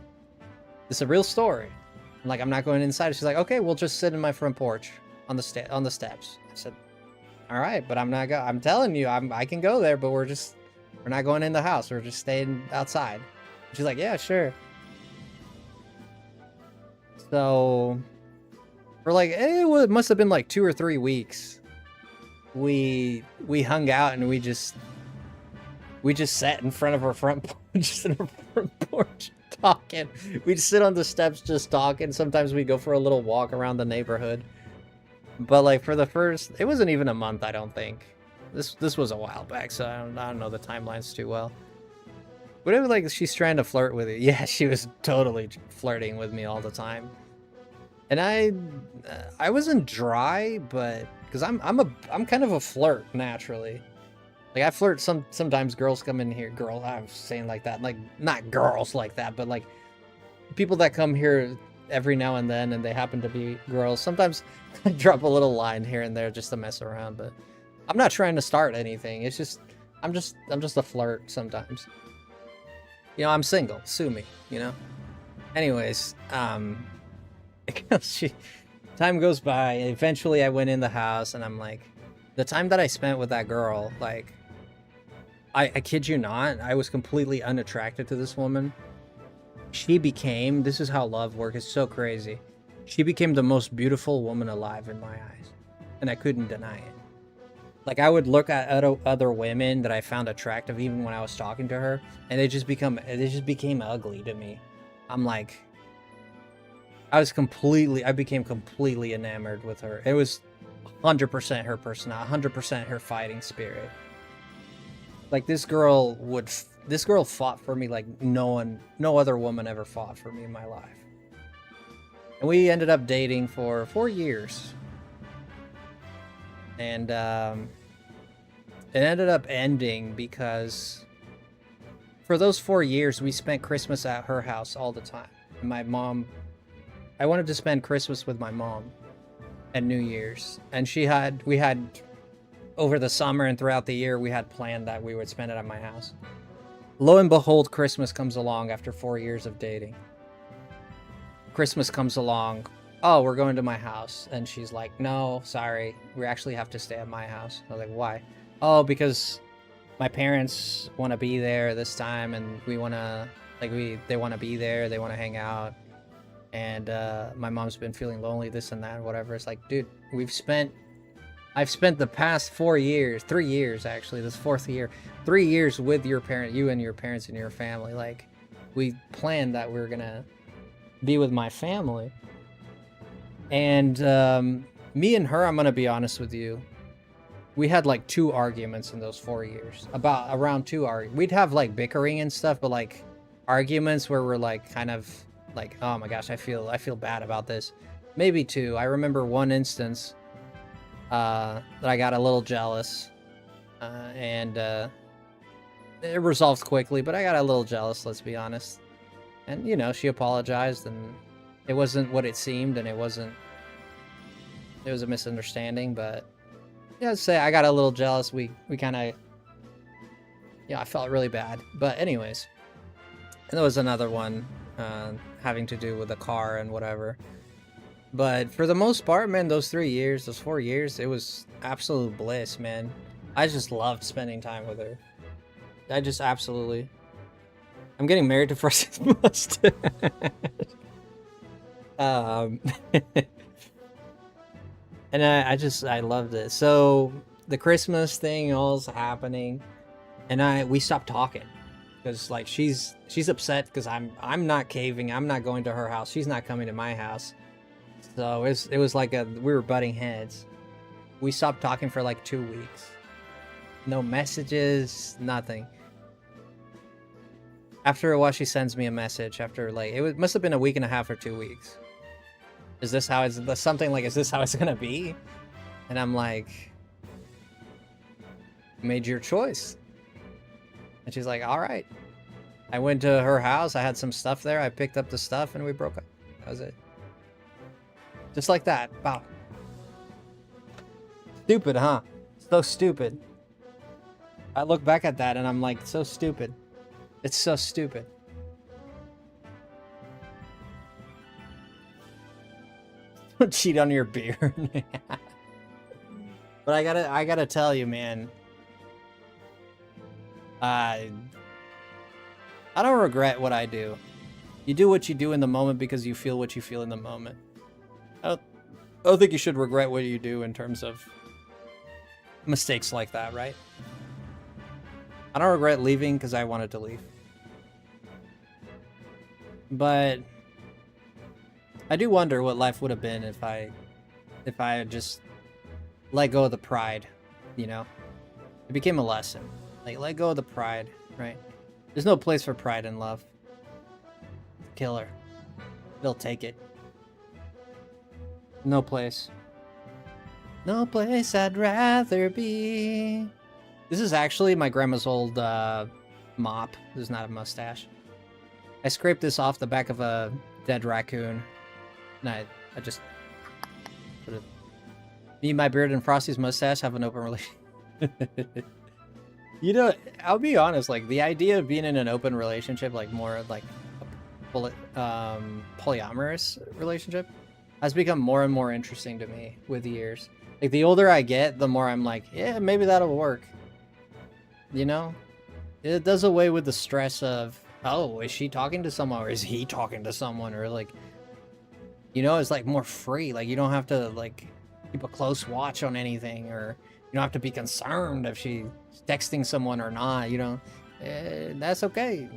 this is a real story. I'm like, I'm not going inside. She's like, okay, we'll just sit in my front porch on the steps. I said, all right, but I'm not I'm telling you, I can go there, but we're not going in the house. We're just staying outside. She's like, yeah, sure. So for like, it must have been like 2 or 3 weeks. We hung out and we just sat in front of our front porch talking. We'd sit on the steps just talking. Sometimes we go for a little walk around the neighborhood. But like for the first, it wasn't even a month, I don't think. This was a while back, so I don't know the timelines too well. But it was like she's trying to flirt with you. Yeah, she was totally flirting with me all the time. And I wasn't dry, but because I'm kind of a flirt naturally. Like I flirt sometimes girls come in here, I'm saying like that, like not girls like that, but like people that come here every now and then and they happen to be girls. Sometimes I drop a little line here and there just to mess around, but I'm not trying to start anything. It's just I'm just a flirt sometimes. You know, I'm single. Sue me, you know? Anyways, time goes by. Eventually I went in the house and I'm like, the time that I spent with that girl, like, I kid you not, I was completely unattracted to this woman. She became, this is how love works, it's so crazy. She became the most beautiful woman alive in my eyes. And I couldn't deny it. Like, I would look at other women that I found attractive even when I was talking to her, and they just became ugly to me. I'm like, I became completely enamored with her. It was 100% her personality, 100% her fighting spirit. Like, this girl fought for me like no other woman ever fought for me in my life. And we ended up dating for 4 years. And it ended up ending because for those 4 years, we spent Christmas at her house all the time. And my mom, I wanted to spend Christmas with my mom and New Year's. And we had, over the summer and throughout the year, we had planned that we would spend it at my house. Lo and behold, Christmas comes along after 4 years of dating. Christmas comes along. Oh, we're going to my house. And she's like, no, sorry. We actually have to stay at my house. I was like, why? Oh, because my parents want to be there this time. And we want to, they want to be there. They want to hang out. And my mom's been feeling lonely, this and that, whatever. It's like, dude, I've spent the past 4 years, 3 years actually, this 4th year, 3 years with you and your parents and your family. Like, we planned that we were gonna be with my family. And me and her, I'm gonna be honest with you, we had like 2 arguments in those 4 years. Around 2 arguments. We'd have like bickering and stuff, but like arguments where we're like kind of like, oh my gosh, I feel bad about this. Maybe 2. I remember one instance that I got a little jealous, and it resolved quickly, but I got a little jealous, let's be honest. And, you know, she apologized, and it wasn't what it seemed, and it was a misunderstanding, but yeah, I'd say I got a little jealous. We kind of, yeah, I felt really bad. But anyways, and there was another one having to do with the car and whatever. But for the most part, man, those 4 years, it was absolute bliss, man. I just loved spending time with her. I just absolutely... I'm getting married to FrostyLemon. And I loved it. So the Christmas thing all's happening, and we stopped talking because like she's upset because I'm not caving. I'm not going to her house. She's not coming to my house. So it was like we were butting heads. We stopped talking for like 2 weeks. No messages, nothing. After a while, she sends me a message after like, must have been a week and a half or 2 weeks. Is this how it's gonna be? And I'm like, made your choice. And she's like, all right. I went to her house. I had some stuff there. I picked up the stuff and we broke up. That was it. Just like that. Wow. Stupid, huh? So stupid. I look back at that and I'm like, so stupid. It's so stupid. Don't cheat on your beard. But I gotta tell you, man. I don't regret what I do. You do what you do in the moment because you feel what you feel in the moment. I don't think you should regret what you do in terms of mistakes like that, right? I don't regret leaving because I wanted to leave. But I do wonder what life would have been if I had just let go of the pride, you know? It became a lesson. Like, let go of the pride, right? There's no place for pride in love. Killer. They'll take it. No place. No place I'd rather be. This is actually my grandma's old mop. This is not a mustache. I scraped this off the back of a dead raccoon. And I just put it. Me, my beard, and Frosty's mustache have an open relationship. You know, I'll be honest, like, the idea of being in an open relationship, like, more like a polyamorous relationship, has become more and more interesting to me with the years. Like, the older I get, the more I'm like, yeah, maybe that'll work. You know? It does away with the stress of, oh, is she talking to someone, or is he talking to someone, or, like, you know, it's, like, more free. Like, you don't have to, like, keep a close watch on anything, or you don't have to be concerned if she's texting someone or not, you know. That's okay.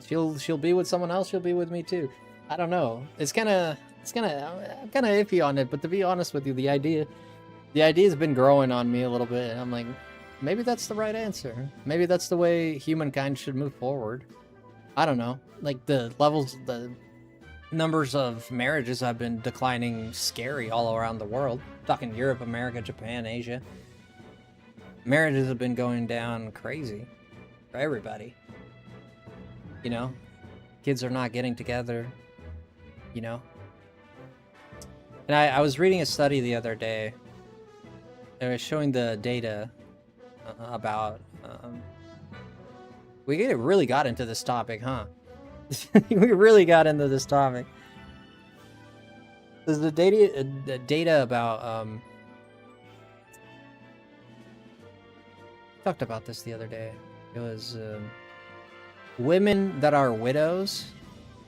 She'll be with someone else, she'll be with me too. I don't know. I'm kind of iffy on it, but to be honest with you, the idea's been growing on me a little bit, and I'm like, maybe that's the right answer. Maybe that's the way humankind should move forward. I don't know. Like, the numbers of marriages have been declining scary all around the world. I'm talking Europe, America, Japan, Asia. Marriages have been going down crazy for everybody. You know? Kids are not getting together. You know? And I was reading a study the other day. They were showing the data about... we really got into this topic, huh? We really got into this topic. There's the data about... talked about this the other day. It was women that are widows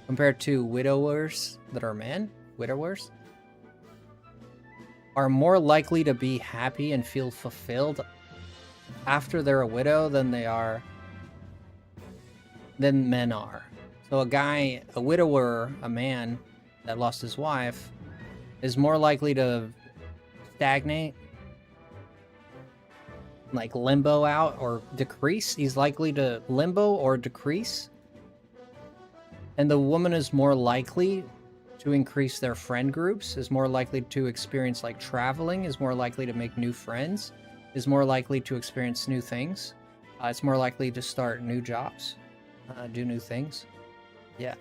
compared to widowers that are men. Widowers are more likely to be happy and feel fulfilled after they're a widow than men are. So a widower, a man that lost his wife, is more likely to stagnate, like limbo out or decrease. He's likely to limbo or decrease. And the woman is more likely to increase their friend groups, is more likely to experience like traveling, is more likely to make new friends, is more likely to experience new things. It's more likely to start new jobs, do new things. Yeah.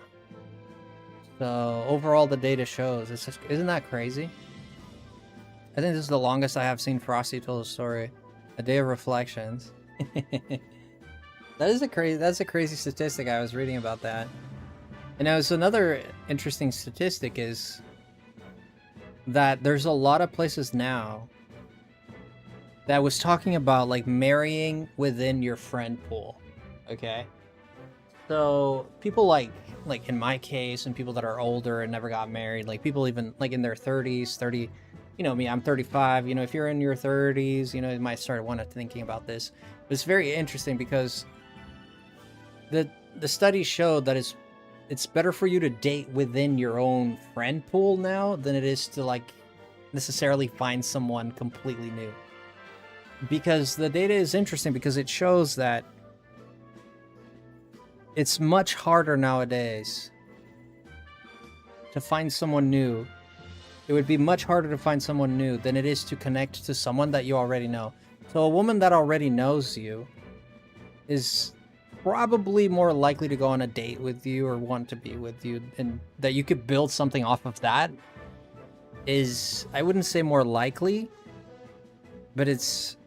So overall, the data shows, it's just, isn't that crazy? I think this is the longest I have seen Frosty tell a story. A day of reflections. That's a crazy statistic. I was reading about that. And now, so another interesting statistic is that there's a lot of places now that was talking about like marrying within your friend pool. Okay. So people like in my case, and people that are older and never got married, like people even like in their 30s, 30, you know me, I'm 35, you know, if you're in your 30s, you know, you might start thinking about this. But it's very interesting because the studies showed that it's better for you to date within your own friend pool now than it is to like necessarily find someone completely new. Because the data is interesting because it shows that it's much harder nowadays to find someone new. It would be much harder to find someone new than it is to connect to someone that you already know. So a woman that already knows you is probably more likely to go on a date with you or want to be with you, and that you could build something off of that is, I wouldn't say more likely, but it's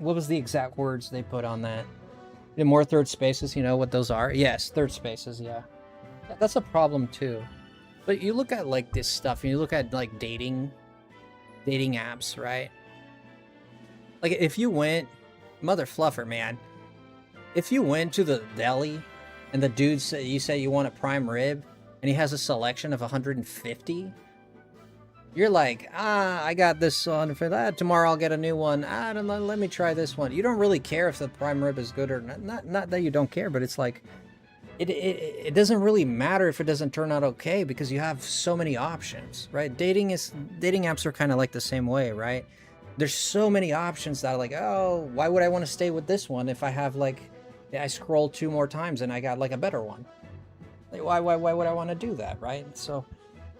what was the exact words they put on that? The more third spaces, you know what those are? Yes, third spaces, yeah. That's a problem too. But you look at like this stuff, and you look at like dating apps, right? Like if you went, mother fluffer, man. If you went to the deli and the dude said you say you want a prime rib and he has a selection of 150, you're like, I got this one for that. Tomorrow I'll get a new one. Let me try this one. You don't really care if the prime rib is good or not. Not that you don't care, but it's like, it doesn't really matter if it doesn't turn out okay because you have so many options, right? Dating apps are kind of like the same way, right? There's so many options that are like, oh, why would I want to stay with this one if I have like, I scrolled 2 more times and I got like a better one? Like, why would I want to do that, right? So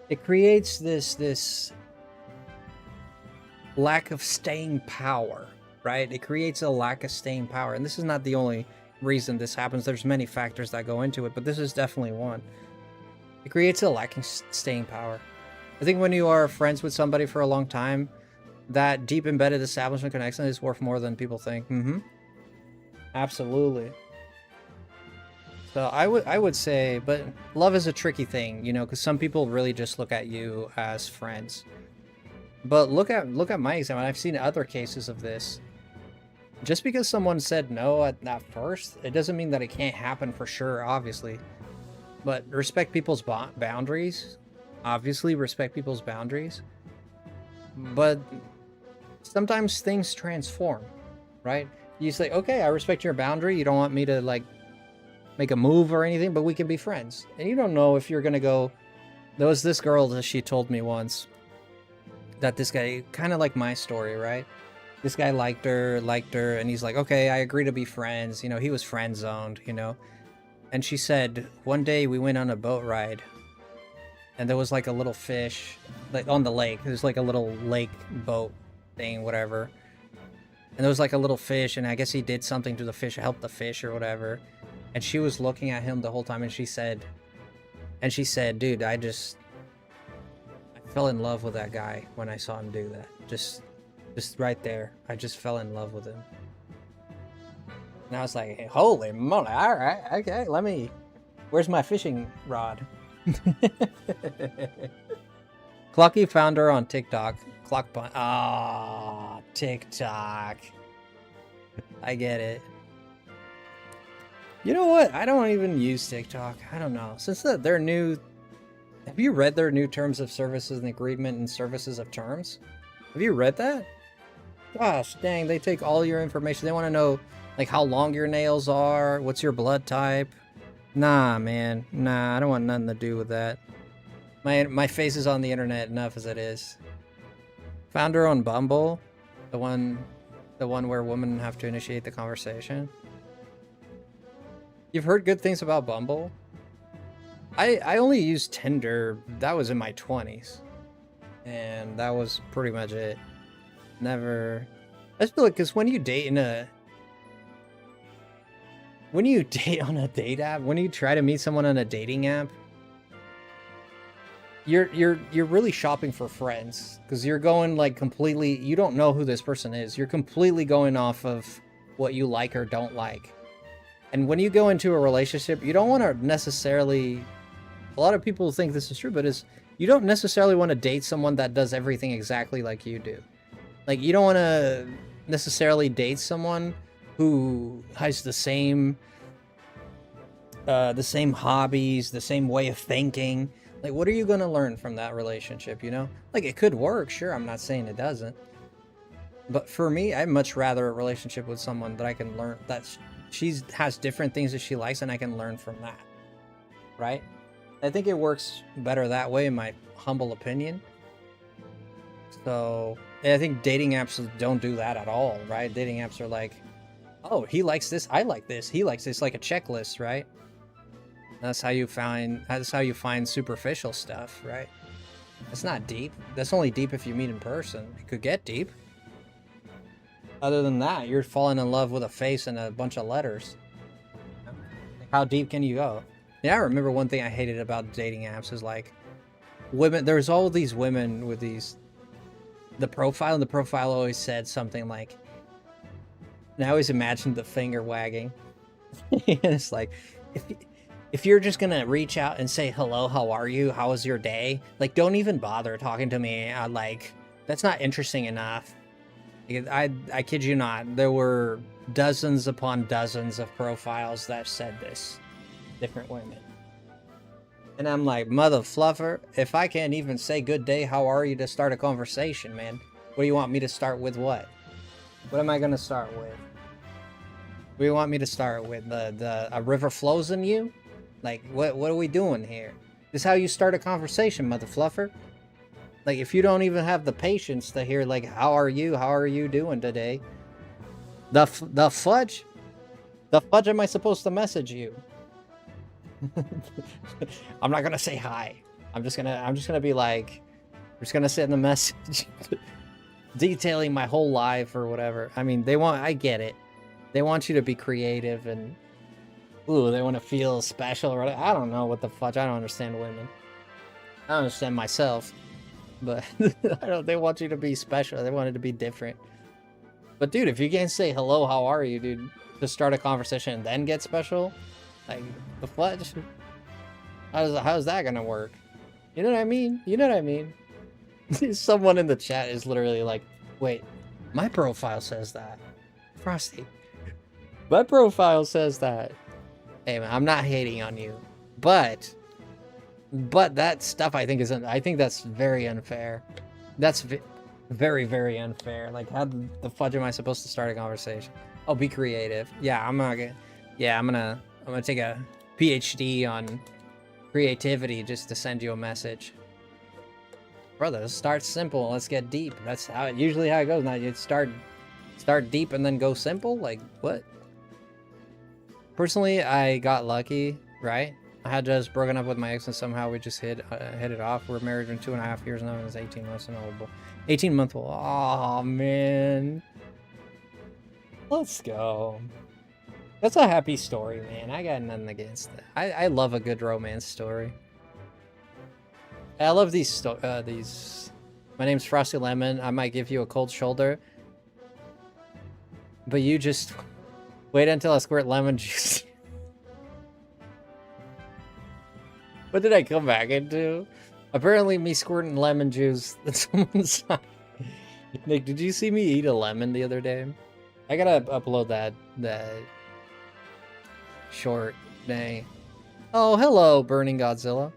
it creates this lack of staying power, right? It creates a lack of staying power, and this is not the only reason this happens. There's many factors that go into it, but this is definitely one. It creates a lack of staying power. I think when you are friends with somebody for a long time, that deep embedded establishment connection is worth more than people think. Absolutely. So I would say, but love is a tricky thing, you know, because some people really just look at you as friends. But look at my example. I've seen other cases of this. Just because someone said no at first, it doesn't mean that it can't happen for sure, obviously. But respect people's boundaries. Obviously, respect people's boundaries. But sometimes things transform, right? You say, okay, I respect your boundary. You don't want me to, like, make a move or anything, but we can be friends. And you don't know if you're going to go... There was this girl that she told me once that this guy, kind of like my story, right? This guy liked her, and he's like, okay, I agree to be friends. You know, he was friend zoned, you know. And she said, one day we went on a boat ride, and there was like a little fish, like on the lake. There's like a little lake boat thing, whatever. And there was like a little fish, and I guess he did something to the fish, helped the fish or whatever. And she was looking at him the whole time, and she said, dude, I fell in love with that guy when I saw him do that. Just right there. I just fell in love with him. And I was like, hey, holy moly, all right, okay, where's my fishing rod? Clocky found her on TikTok. TikTok. I get it. You know what? I don't even use TikTok. I don't know. Since their new... Have you read their new terms of services and agreement and services of terms? Have you read that? Gosh, dang, they take all your information. They want to know, like, how long your nails are, what's your blood type. Nah, man. Nah, I don't want nothing to do with that. My face is on the internet enough as it is. Found her on Bumble, the one where women have to initiate the conversation. You've heard good things about Bumble? I only used Tinder. That was in my 20s. And that was pretty much it. Never... I just feel like, because when you date on a date app, when you try to meet someone on a dating app, you're really shopping for friends, because you're going like completely, you don't know who this person is. You're completely going off of what you like or don't like. And when you go into a relationship, you don't want to necessarily, a lot of people think this is true, but you don't necessarily want to date someone that does everything exactly like you do. Like, you don't want to necessarily date someone who has the same hobbies, the same way of thinking. Like, what are you going to learn from that relationship, you know? Like, it could work, sure, I'm not saying it doesn't. But for me, I'd much rather a relationship with someone that I can learn, that she has different things that she likes, and I can learn from that, right? I think it works better that way, in my humble opinion. So, I think dating apps don't do that at all, right? Dating apps are like, oh, he likes this, I like this, he likes this, like a checklist, right? That's how you find superficial stuff, right? That's not deep. That's only deep if you meet in person. It could get deep. Other than that, you're falling in love with a face and a bunch of letters. How deep can you go? Yeah, I remember one thing I hated about dating apps is like women. There's all these women with the profile always said something like, And I always imagine the finger wagging. And it's like, if you're just gonna reach out and say hello, how are you, how was your day, like, don't even bother talking to me. Like, that's not interesting enough. I kid you not, there were dozens upon dozens of profiles that said this, different women. And I'm like, mother fluffer, if I can't even say good day, how are you to start a conversation, man? What do you want me to start with? What am I gonna start with? What do you want me to start with? A river flows in you? Like, what are we doing here? This is how you start a conversation, mother fluffer. Like, if you don't even have the patience to hear, like, how are you doing today? The fudge am I supposed to message you? I'm not gonna say hi. I'm just gonna be like, I'm just gonna send the message detailing my whole life or whatever. I mean, I get it. They want you to be creative and, ooh, they want to feel special or whatever. I don't know what the fudge. I don't understand women. I don't understand myself. But they want you to be special. They want it to be different. But dude, if you can't say hello, how are you, dude, to start a conversation and then get special, like, the fudge? How's that gonna work? You know what I mean? You know what I mean? Someone in the chat is literally like, wait, my profile says that. Frosty. My profile says that. Hey man, I'm not hating on you. But that stuff I think that's very unfair. That's very, very unfair. Like, how the fudge am I supposed to start a conversation? Oh, be creative. Yeah, I'm gonna take a PhD on creativity just to send you a message. Brother, start simple, let's get deep. That's usually how it goes. Now you start deep and then go simple? Like, what? Personally, I got lucky, right? I had just broken up with my ex and somehow we just hit it off. We're married for 2.5 years now and it's 18 months and old. 18-month old. Oh man. Let's go. That's a happy story, man. I got nothing against it. I love a good romance story. I love these. My name's FrostyLemon. I might give you a cold shoulder, but you just wait until I squirt lemon juice. What did I come back into? Apparently, me squirting lemon juice. That's someone's. Nick, did you see me eat a lemon the other day? I gotta upload that short day. Oh, hello, Burning Godzilla.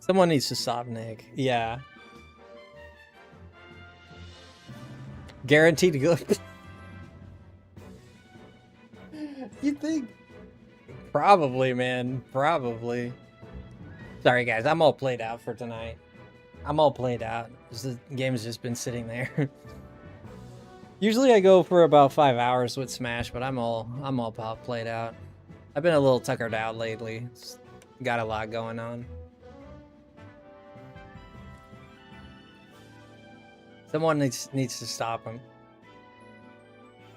Someone needs to stop Nick. Yeah. Guaranteed to go. You think? Probably, man. Probably. Sorry, guys. I'm all played out for tonight. I'm all played out. The game's just been sitting there. Usually I go for about 5 hours with Smash, but I'm all played out. I've been a little tuckered out lately. It's got a lot going on. Someone needs to stop him.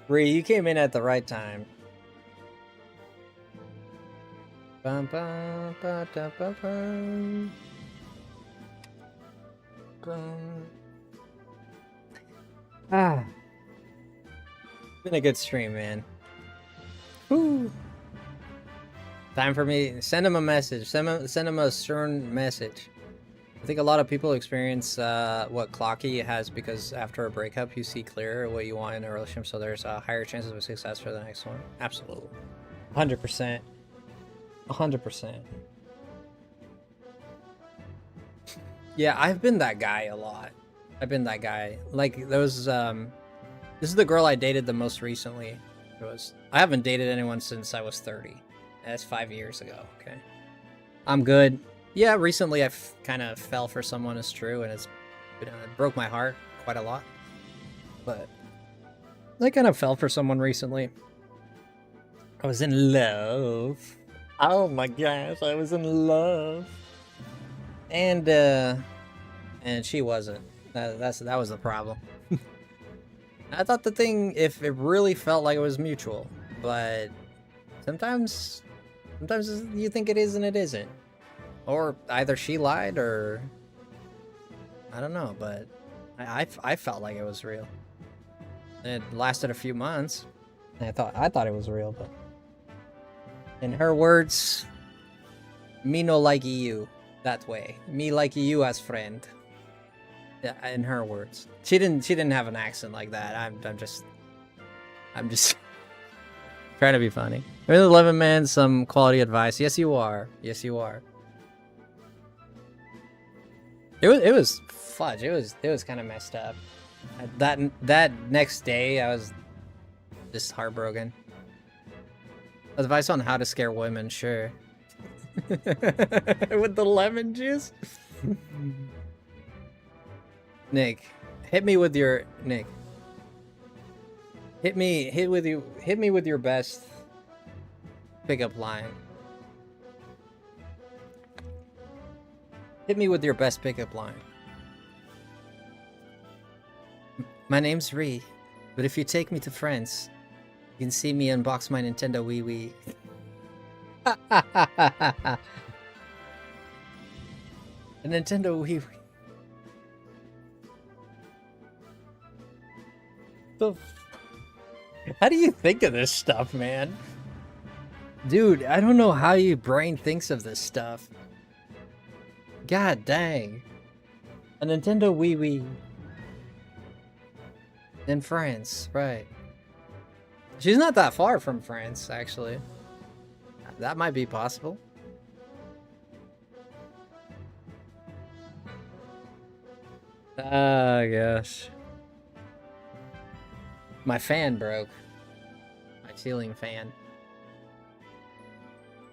Ree, you came in at the right time. Bum, bum, ba, da, bum, bum. Bum. Ah. Been a good stream, man. Woo. Time for me. Send him a message. Send him a stern message. I think a lot of people experience what Clocky has because after a breakup, you see clearer what you want in a relationship, so there's higher chances of success for the next one. Absolutely. 100%. 100%. Yeah, I've been that guy a lot. I've been that guy. Like, there was, this is the girl I dated the most recently. I haven't dated anyone since I was 30. That's 5 years ago, okay? I'm good. Yeah, recently I kind of fell for someone, it's true, and it broke my heart quite a lot. But I kind of fell for someone recently. I was in love. Oh my gosh, I was in love. And she wasn't. That was the problem. I thought the thing, if it really felt like it was mutual, but sometimes you think it is and it isn't. Or either she lied or I don't know, but I felt like it was real. It lasted a few months. I thought it was real, but in her words, me no like you that way. Me like you as friend. Yeah, in her words. She didn't have an accent like that. I'm just trying to be funny. Maybe the Lemon Man some quality advice. Yes, you are. Yes, you are. It was fudge. It was kind of messed up. That next day, I was just heartbroken. Advice on how to scare women, sure. With the lemon juice. Nick, hit me with your Nick. Hit me with your best pickup line. Hit me with your best pickup line. My name's Ree, but if you take me to France, you can see me unbox my Nintendo Wii Wii. A Nintendo Wii Wii. How do you think of this stuff, man? Dude, I don't know how your brain thinks of this stuff. God dang. A Nintendo Wii Wii. In France, right. She's not that far from France, actually. That might be possible. Oh, gosh. My fan broke. My ceiling fan.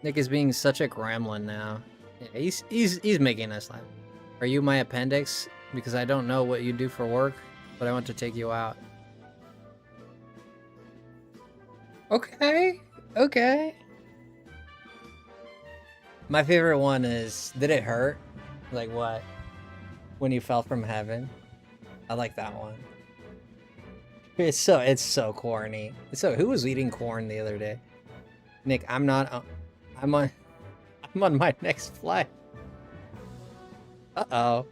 Nick is being such a gremlin now. Yeah, he's making us laugh. Are you my appendix? Because I don't know what you do for work, but I want to take you out. Okay. Okay. My favorite one is, did it hurt? Like what? When you fell from heaven? I like that one. It's so corny. Who was eating corn the other day? Nick, I'm on my next flight. Uh-oh.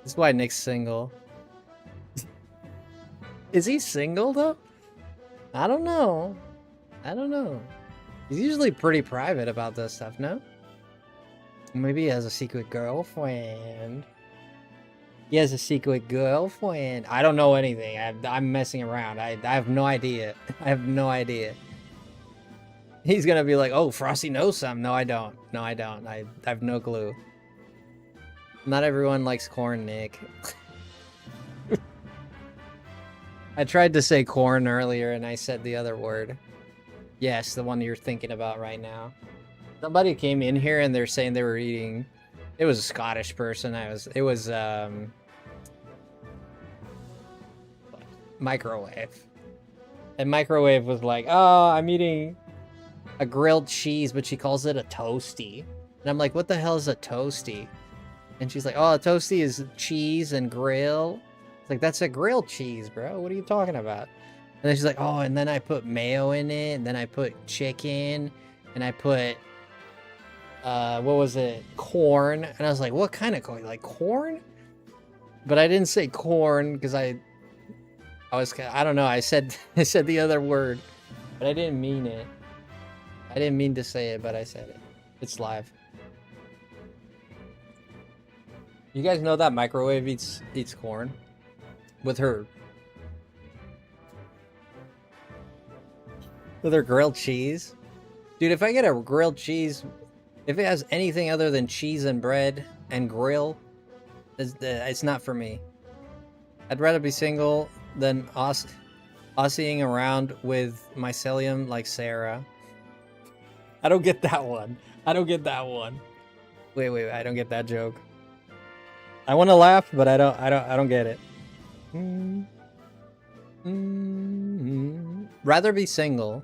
This is why Nick's single. Is he single though? I don't know. He's usually pretty private about this stuff, no? Maybe he has a secret girlfriend. He has a secret girlfriend. I don't know anything. I'm messing around. I have no idea. I have no idea. He's gonna be like, oh, Frosty knows something. No, I don't. No, I don't. I have no clue. Not everyone likes corn, Nick. I tried to say corn earlier and I said the other word. Yes, the one you're thinking about right now. Somebody came in here and they're saying they were eating. It was a Scottish person. It was Microwave. And Microwave was like, oh, I'm eating a grilled cheese, but she calls it a toasty. And I'm like, what the hell is a toasty? And she's like, oh, a toasty is cheese and grill. It's like, that's a grilled cheese, bro. What are you talking about? And then she's like, oh, and then I put mayo in it, and then I put chicken, and I put, what was it? Corn. And I was like, what kind of corn? Like corn? But I didn't say corn because I don't know. I said the other word, but I didn't mean it. I didn't mean to say it, but I said it. It's live. You guys know that Microwave eats corn with her grilled cheese. Dude, if I get a grilled cheese, if it has anything other than cheese and bread and grill, it's not for me. I'd rather be single than Aussieing around with mycelium like Sarah. I don't get that one. Wait, I don't get that joke. I want to laugh, but I don't get it. Rather be single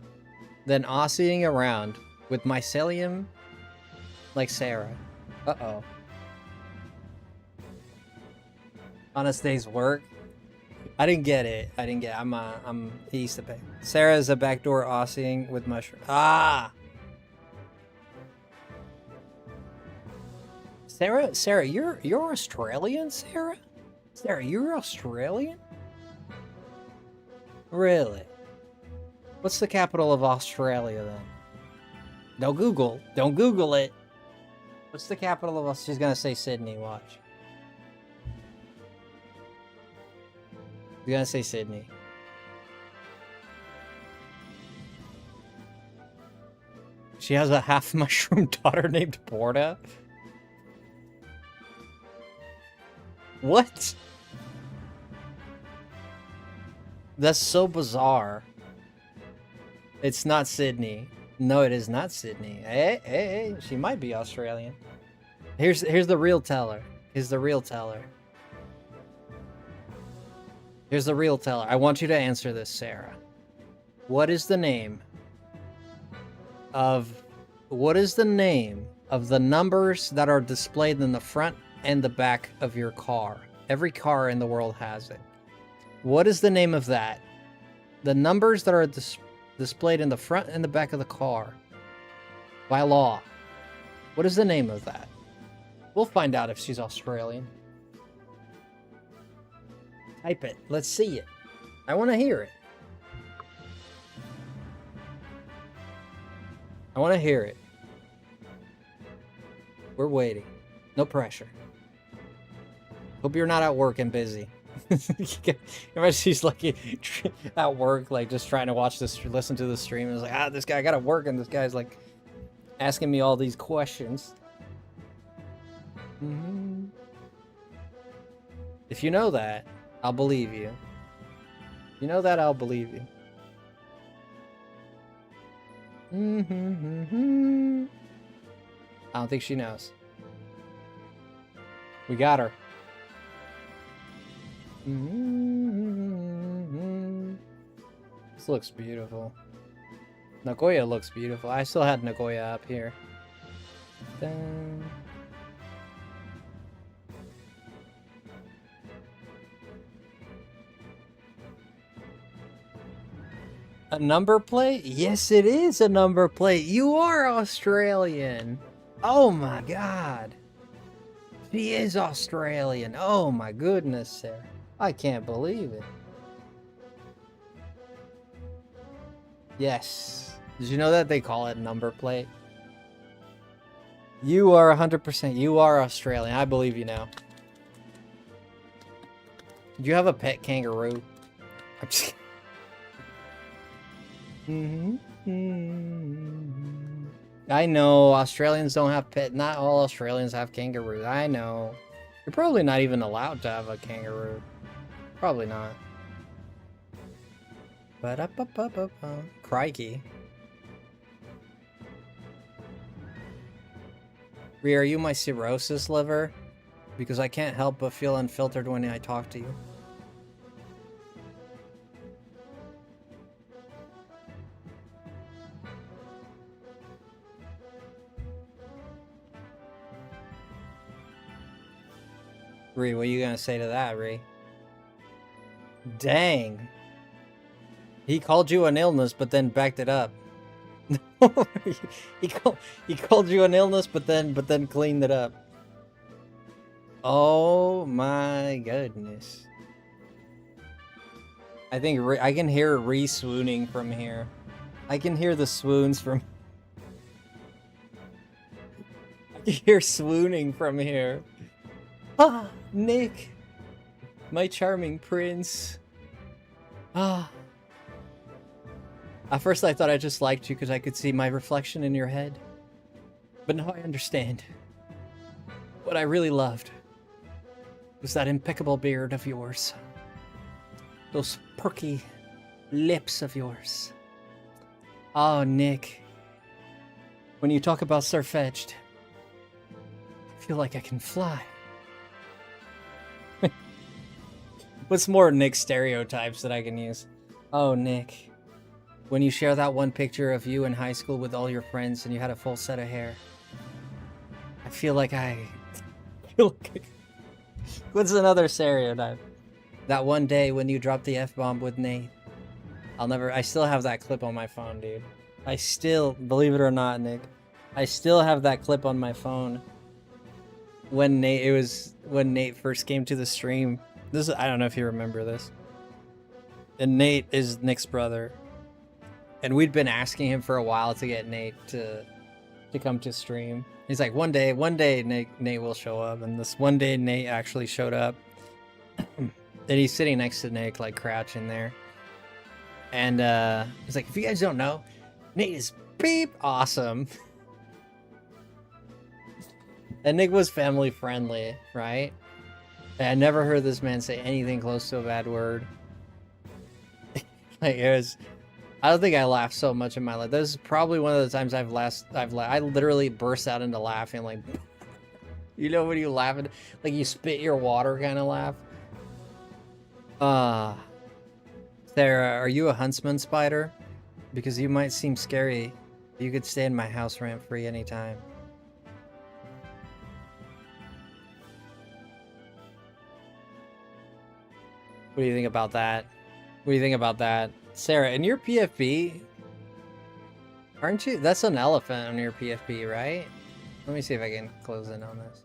than Aussieing around with mycelium like Sarah. Uh-oh. Honest day's work. I didn't get it. I'm he used to pay. Sarah is a backdoor Aussieing with mushroom. Ah. Sarah, you're Australian, Sarah? Sarah, you're Australian? Really? What's the capital of Australia then? Don't Google. Don't Google it. What's the capital of She's gonna say Sydney, watch. She's gonna say Sydney. She has a half mushroom daughter named Porta? What? That's so bizarre. It's not Sydney. No, it is not Sydney. Hey, she might be Australian. Here's the real teller. Here's the real teller. Here's the real teller. I want you to answer this, Sarah. What is the name of the numbers that are displayed in the front and the back of your car? Every car in the world has it. What is the name of that? The numbers that are displayed in the front and the back of the car by law. What is the name of that? We'll find out if she's Australian. Type it. Let's see it. I want to hear it. I want to hear it. We're waiting. No pressure. Hope you're not at work and busy. Imagine she's like at work, like just trying to watch this, listen to the stream. And it's like, this guy, I gotta work, and this guy's like asking me all these questions. If you know that, I'll believe you. If you know that, I'll believe you. I don't think she knows. We got her. This looks beautiful. Nagoya looks beautiful. I still had Nagoya up here. Dun. A number plate? Yes, it is a number plate. You are Australian. Oh my god. She is Australian. Oh my goodness, Sarah. I can't believe it. Yes. Did you know that they call it number plate? You are 100%. You are Australian. I believe you now. Do you have a pet kangaroo? I'm just I know Australians don't have pet. Not all Australians have kangaroos. I know. You're probably not even allowed to have a kangaroo. Probably not. Crikey. Rhea, are you my cirrhosis liver? Because I can't help but feel unfiltered when I talk to you. Rhea, what are you gonna say to that, Rhea? Dang. He called you an illness, but then backed it up. he called you an illness, but then cleaned it up. Oh my goodness. I think I can hear Rhea swooning from here. I can hear the swoons from. I can hear swooning from here. Ah, Nick, my charming prince. Ah. At first I thought I just liked you because I could see my reflection in your head. But now I understand. What I really loved was that impeccable beard of yours. Those perky lips of yours. Oh, Nick. When you talk about Surfetched, I feel like I can fly. What's more Nick stereotypes that I can use? Oh, Nick. When you share that one picture of you in high school with all your friends and you had a full set of hair. I feel like What's another stereotype? That one day when you dropped the F-bomb with Nate. I still have that clip on my phone, dude. I still, believe it or not, Nick, I still have that clip on my phone. When Nate first came to the stream. I don't know if you remember this. And Nate is Nick's brother. And we'd been asking him for a while to get Nate to come to stream. He's like, one day Nate will show up. And this one day Nate actually showed up. And he's sitting next to Nick, like crouching there. And he's like, if you guys don't know, Nate is beep awesome. And Nick was family friendly, right? And I never heard this man say anything close to a bad word. Like, it was, I don't think I laughed so much in my life. This is probably one of the times I literally burst out into laughing, like, you know when you laugh, like you spit your water kind of laugh. Sarah, are you a huntsman spider? Because you might seem scary. You could stay in my house rent-free anytime. What do you think about that? What do you think about that? Sarah, in your PFP, aren't you? That's an elephant on your PFP, right? Let me see if I can close in on this.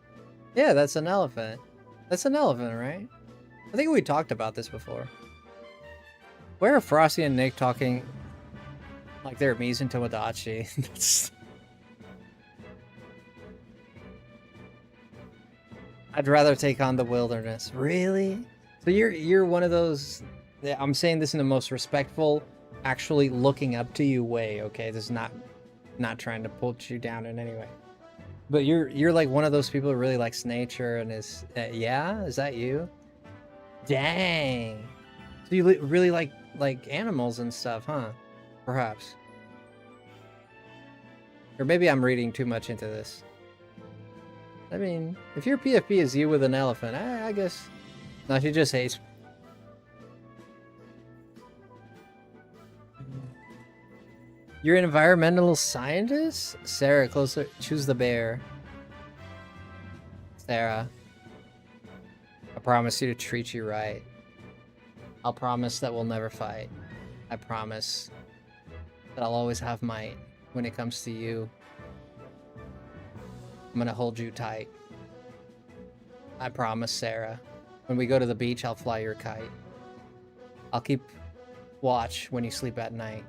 Yeah, that's an elephant. That's an elephant, right? I think we talked about this before. Where are Frosty and Nick talking like they're Mies and Tomodachi? I'd rather take on the wilderness. Really? So you're one of those. I'm saying this in the most respectful, actually looking up to you way. Okay, this is not trying to put you down in any way. But you're like one of those people who really likes nature and is yeah. Is that you? Dang. So you really like animals and stuff, huh? Perhaps. Or maybe I'm reading too much into this. I mean, if your PFP is you with an elephant, I guess. No, she just hates. You're an environmental scientist? Sarah, closer. Choose the bear. Sarah. I promise you to treat you right. I'll promise that we'll never fight. I promise that I'll always have might when it comes to you. I'm gonna hold you tight. I promise, Sarah. When we go to the beach, I'll fly your kite. I'll keep watch when you sleep at night.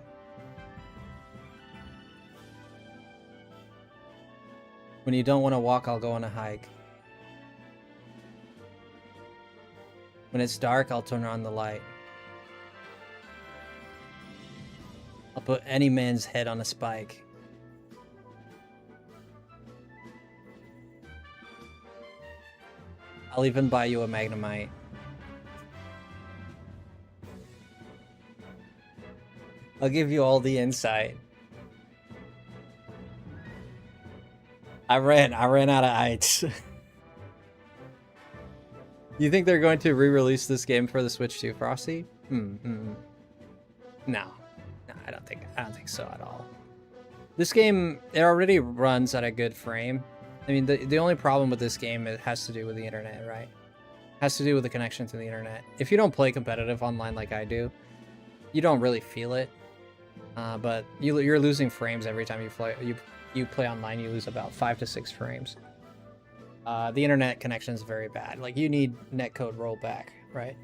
When you don't want to walk, I'll go on a hike. When it's dark, I'll turn on the light. I'll put any man's head on a spike. I'll even buy you a Magnemite. I'll give you all the insight. I ran out of ites. You think they're going to re-release this game for the Switch 2, Frosty? No, I don't think so at all. This game, it already runs at a good frame. I mean, the only problem with this game, it has to do with the internet, right? It has to do with the connection to the internet. If you don't play competitive online like I do, you don't really feel it. But you're losing frames every time you play online. You lose about 5 to 6 frames. The internet connection is very bad. Like, you need netcode rollback, right?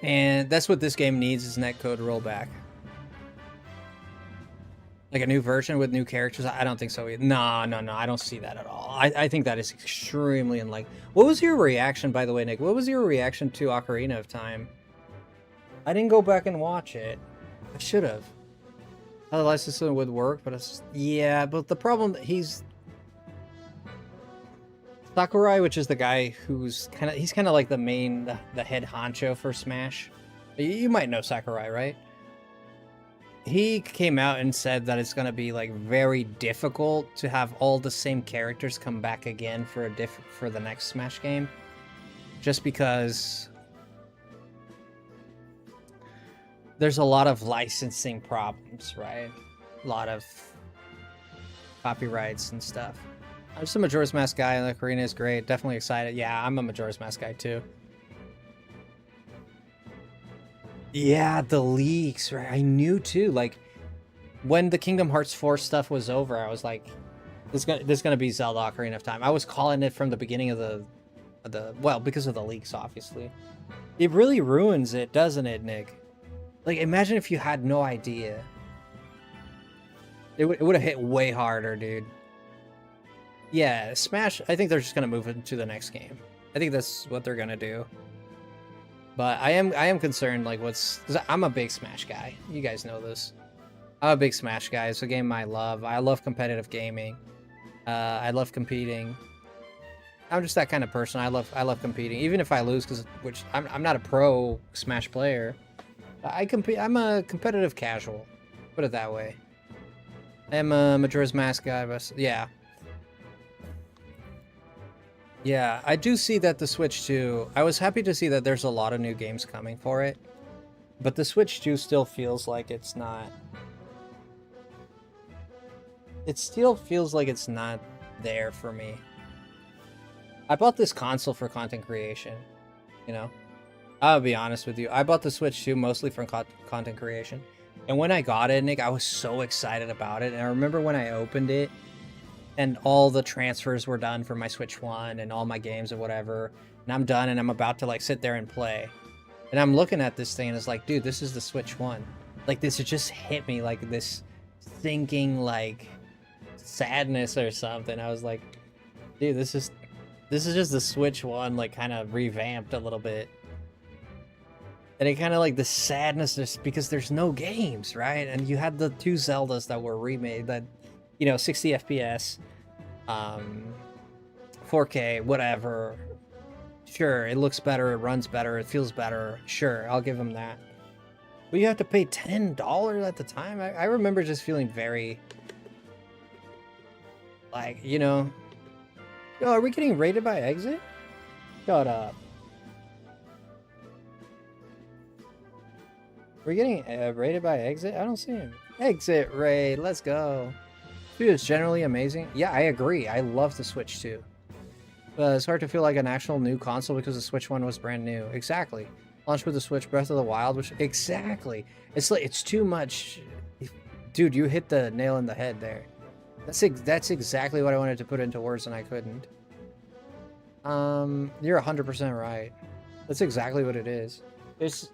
And that's what this game needs, is netcode rollback. Like a new version with new characters? I don't think so either. No, I don't see that at all. I think that is extremely unlikely. What was your reaction, by the way, Nick? What was your reaction to Ocarina of Time? I didn't go back and watch it. I should have. Otherwise, this would work, but it's... Yeah, but the problem... He's... Sakurai, which is the guy who's kind of... He's kind of like the main... The head honcho for Smash. You might know Sakurai, right? He came out and said that it's going to be like very difficult to have all the same characters come back again for the next Smash game, just because there's a lot of licensing problems, right? A lot of copyrights and stuff. I'm just a Majora's Mask guy, and the Ocarina is great. Definitely excited. Yeah, I'm a Majora's Mask guy too. Yeah, the leaks, right? I knew too. Like, when the Kingdom Hearts 4 stuff was over, I was like, "This gonna be Zelda Ocarina of Time." I was calling it from the beginning of the well, because of the leaks, obviously. It really ruins it, doesn't it, Nick? Like, imagine if you had no idea. It would have hit way harder, dude. Yeah, Smash, I think they're just gonna move into the next game. I think that's what they're gonna do. But I am concerned, like, cause I'm a big Smash guy. You guys know this. I'm a big Smash guy. It's a game I love. I love competitive gaming. I love competing. I'm just that kind of person. I love competing, even if I lose, which I'm not a pro Smash player. I compete. I'm a competitive casual. Put it that way. I'm a Majora's Mask guy, but yeah. Yeah, I do see that the Switch 2... I was happy to see that there's a lot of new games coming for it. But the Switch 2 still feels like it's not... It still feels like it's not there for me. I bought this console for content creation, you know? I'll be honest with you. I bought the Switch 2 mostly for content creation. And when I got it, Nick, I was so excited about it. And I remember when I opened it, and all the transfers were done for my Switch 1 and all my games or whatever. And I'm done and I'm about to like sit there and play. And I'm looking at this thing and it's like, dude, this is the Switch 1. Like this, it just hit me like this thinking like sadness or something. I was like, dude, this is just the Switch 1 like kind of revamped a little bit. And it kind of like the sadness just because there's no games, right? And you had the 2 Zeldas that were remade that, you know, 60 FPS, 4K, whatever. Sure, it looks better, it runs better, it feels better. Sure, I'll give them that. But you have to pay $10 at the time. I remember just feeling very, like, you know, yo, are we getting rated by Exit? Shut up. We're getting rated by Exit? I don't see him. Exit raid, let's go. Dude, it's generally amazing. Yeah, I agree. I love the Switch 2. But it's hard to feel like an actual new console because the Switch 1 was brand new. Exactly. Launched with the Switch, Breath of the Wild, which it's like it's too much. Dude, you hit the nail in the head there. That's exactly what I wanted to put into words and I couldn't. You're 100% right. That's exactly what it is. It's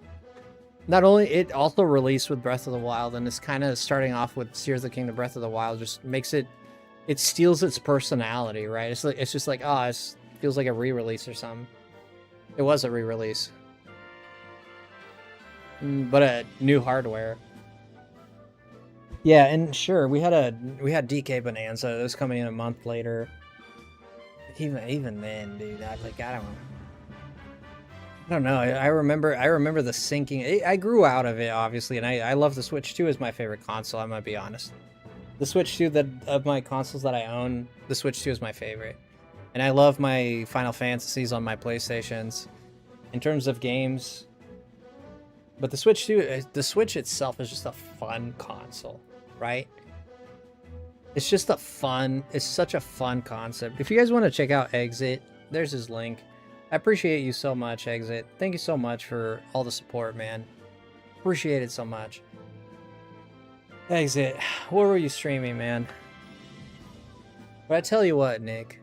not only it also released with Breath of the Wild, and it's kind of starting off with Tears of the Kingdom, Breath of the Wild just makes it steals its personality, right? It's just like, oh, it feels like a re-release or something. It was a re-release, but a new hardware. Yeah, and sure, we had DK Bonanza. It was coming in a month later. Even then, dude, I don't know. I remember the sinking. I grew out of it, obviously, and I love the Switch 2 as my favorite console. I'm gonna be honest. The Switch 2 of my consoles that I own, the Switch 2 is my favorite, and I love my Final Fantasies on my PlayStations. In terms of games, but the Switch 2, the Switch itself is just a fun console, right? It's just it's such a fun concept. If you guys want to check out Exit, there's his link. I appreciate you so much, Exit. Thank you so much for all the support, man. Appreciate it so much. Exit, what were you streaming, man? But I tell you what, Nick.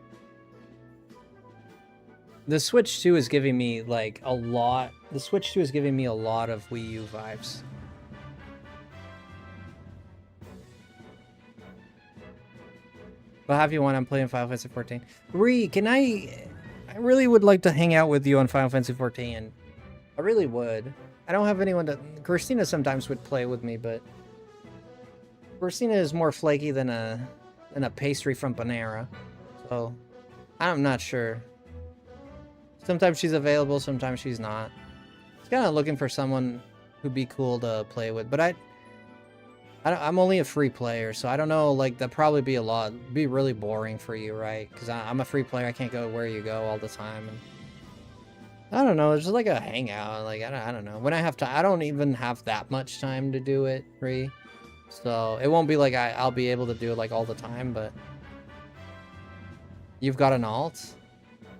The Switch 2 is giving me, like, a lot... The Switch 2 is giving me a lot of Wii U vibes. But have you won? I'm playing Final Fantasy 14. Ree, can I really would like to hang out with you on Final Fantasy 14. I really would. I don't have anyone to... Christina sometimes would play with me, but... Christina is more flaky than a pastry from Panera. So, I'm not sure. Sometimes she's available, sometimes she's not. Just kind of looking for someone who'd be cool to play with. But I'm only a free player, so I don't know, like, that'd probably be be really boring for you, right? Because I'm a free player, I can't go where you go all the time. And I don't know, it's just like a hangout, like, I don't know. When I have time, I don't even have that much time to do it, Ree. So, it won't be like I'll be able to do it, like, all the time, but... You've got an alt?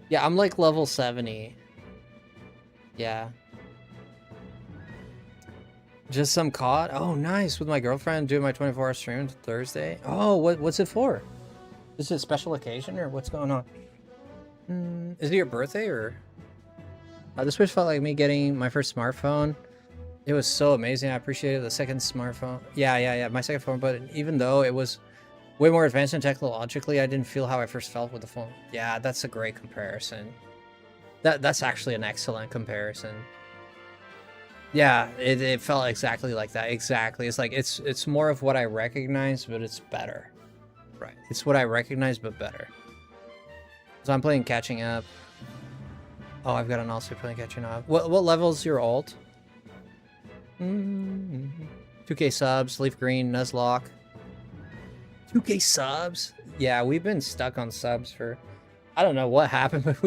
Yeah, I'm, like, level 70. Yeah. Just some COD? Oh, nice. With my girlfriend doing my 24-hour stream Thursday. Oh, what's it for? Is it a special occasion or what's going on? Is it your birthday or? This Switch felt like me getting my first smartphone. It was so amazing. I appreciated the second smartphone. Yeah. My second phone, but even though it was way more advanced and technologically, I didn't feel how I first felt with the phone. Yeah, that's a great comparison. That's actually an excellent comparison. Yeah, it felt exactly like that. Exactly. It's like it's more of what I recognize, but it's better. Right. It's what I recognize, but better. So I'm playing catching up. Oh, I've got an also playing catching up. What level's your alt? 2K subs, Leaf Green, Nuzlocke. 2K subs? Yeah, we've been stuck on subs for... I don't know what happened, but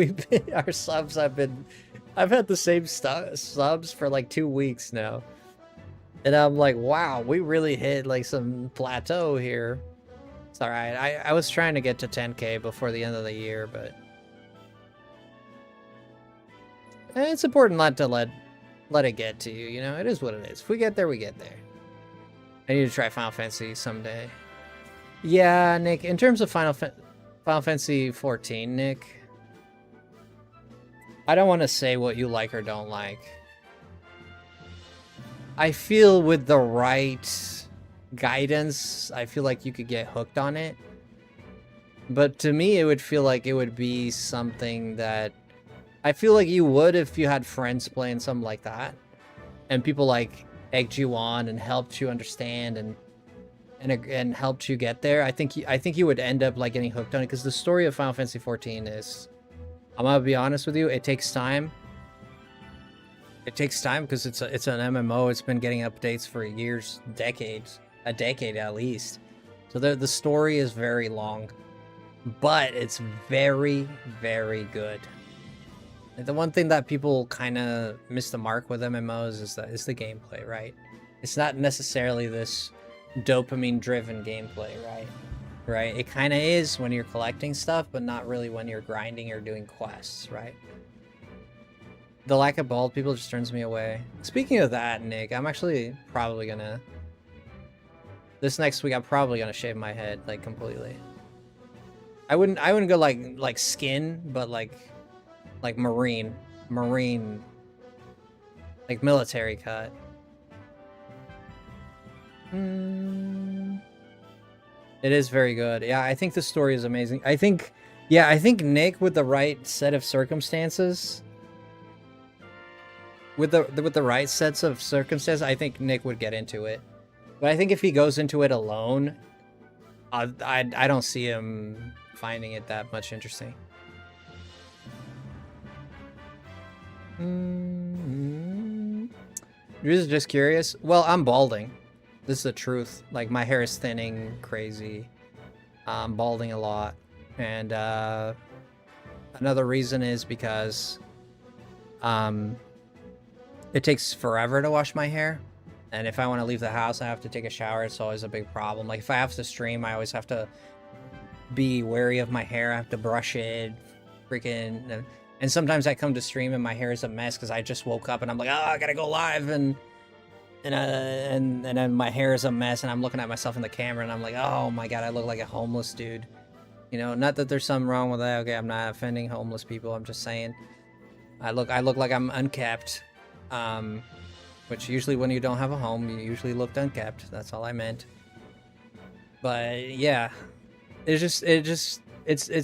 our subs have been... I've had the same subs for like 2 weeks now. And I'm like, wow, we really hit like some plateau here. It's alright. I was trying to get to 10K before the end of the year, but... it's important not to let it get to you, you know? It is what it is. If we get there, we get there. I need to try Final Fantasy someday. Yeah, Nick, in terms of Final Fantasy 14, Nick, I don't want to say what you like or don't like. I feel with the right guidance, I feel like you could get hooked on it. But to me, it would feel like it would be something that I feel like you would if you had friends playing something like that, and people like egged you on and helped you understand and helped you get there. I think you would end up like getting hooked on it, because the story of Final Fantasy 14 is, I'm gonna be honest with you, it takes time. It takes time because it's an MMO. It's been getting updates for years, decades, a decade at least. So the story is very long, but it's very, very good. The one thing that people kind of miss the mark with MMOs is the gameplay, right? It's not necessarily this dopamine-driven gameplay, right? Right? It kind of is when you're collecting stuff, but not really when you're grinding or doing quests, right? The lack of bald people just turns me away. Speaking of that, Nick, I'm actually probably gonna... This next week, I'm probably gonna shave my head, like, completely. I wouldn't go like skin, but like marine, like military cut. It is very good. Yeah, I think the story is amazing. I think Nick, with the right set of circumstances, with the right sets of circumstances, I think Nick would get into it. But I think if he goes into it alone, I don't see him finding it that much interesting. You're just curious? Well, I'm balding. This is the truth. Like, my hair is thinning crazy. I'm balding a lot. And another reason is because it takes forever to wash my hair. And if I want to leave the house, I have to take a shower. It's always a big problem. Like, if I have to stream, I always have to be wary of my hair. I have to brush it. Freaking... And sometimes I come to stream and my hair is a mess because I just woke up and I'm like, oh, I gotta go live, and then my hair is a mess and I'm looking at myself in the camera and I'm like, oh my god, I look like a homeless dude. You know, not that there's something wrong with that. Okay, I'm not offending homeless people. I'm just saying, I look like I'm unkept. Which usually when you don't have a home, you usually look unkept. That's all I meant. But yeah, it's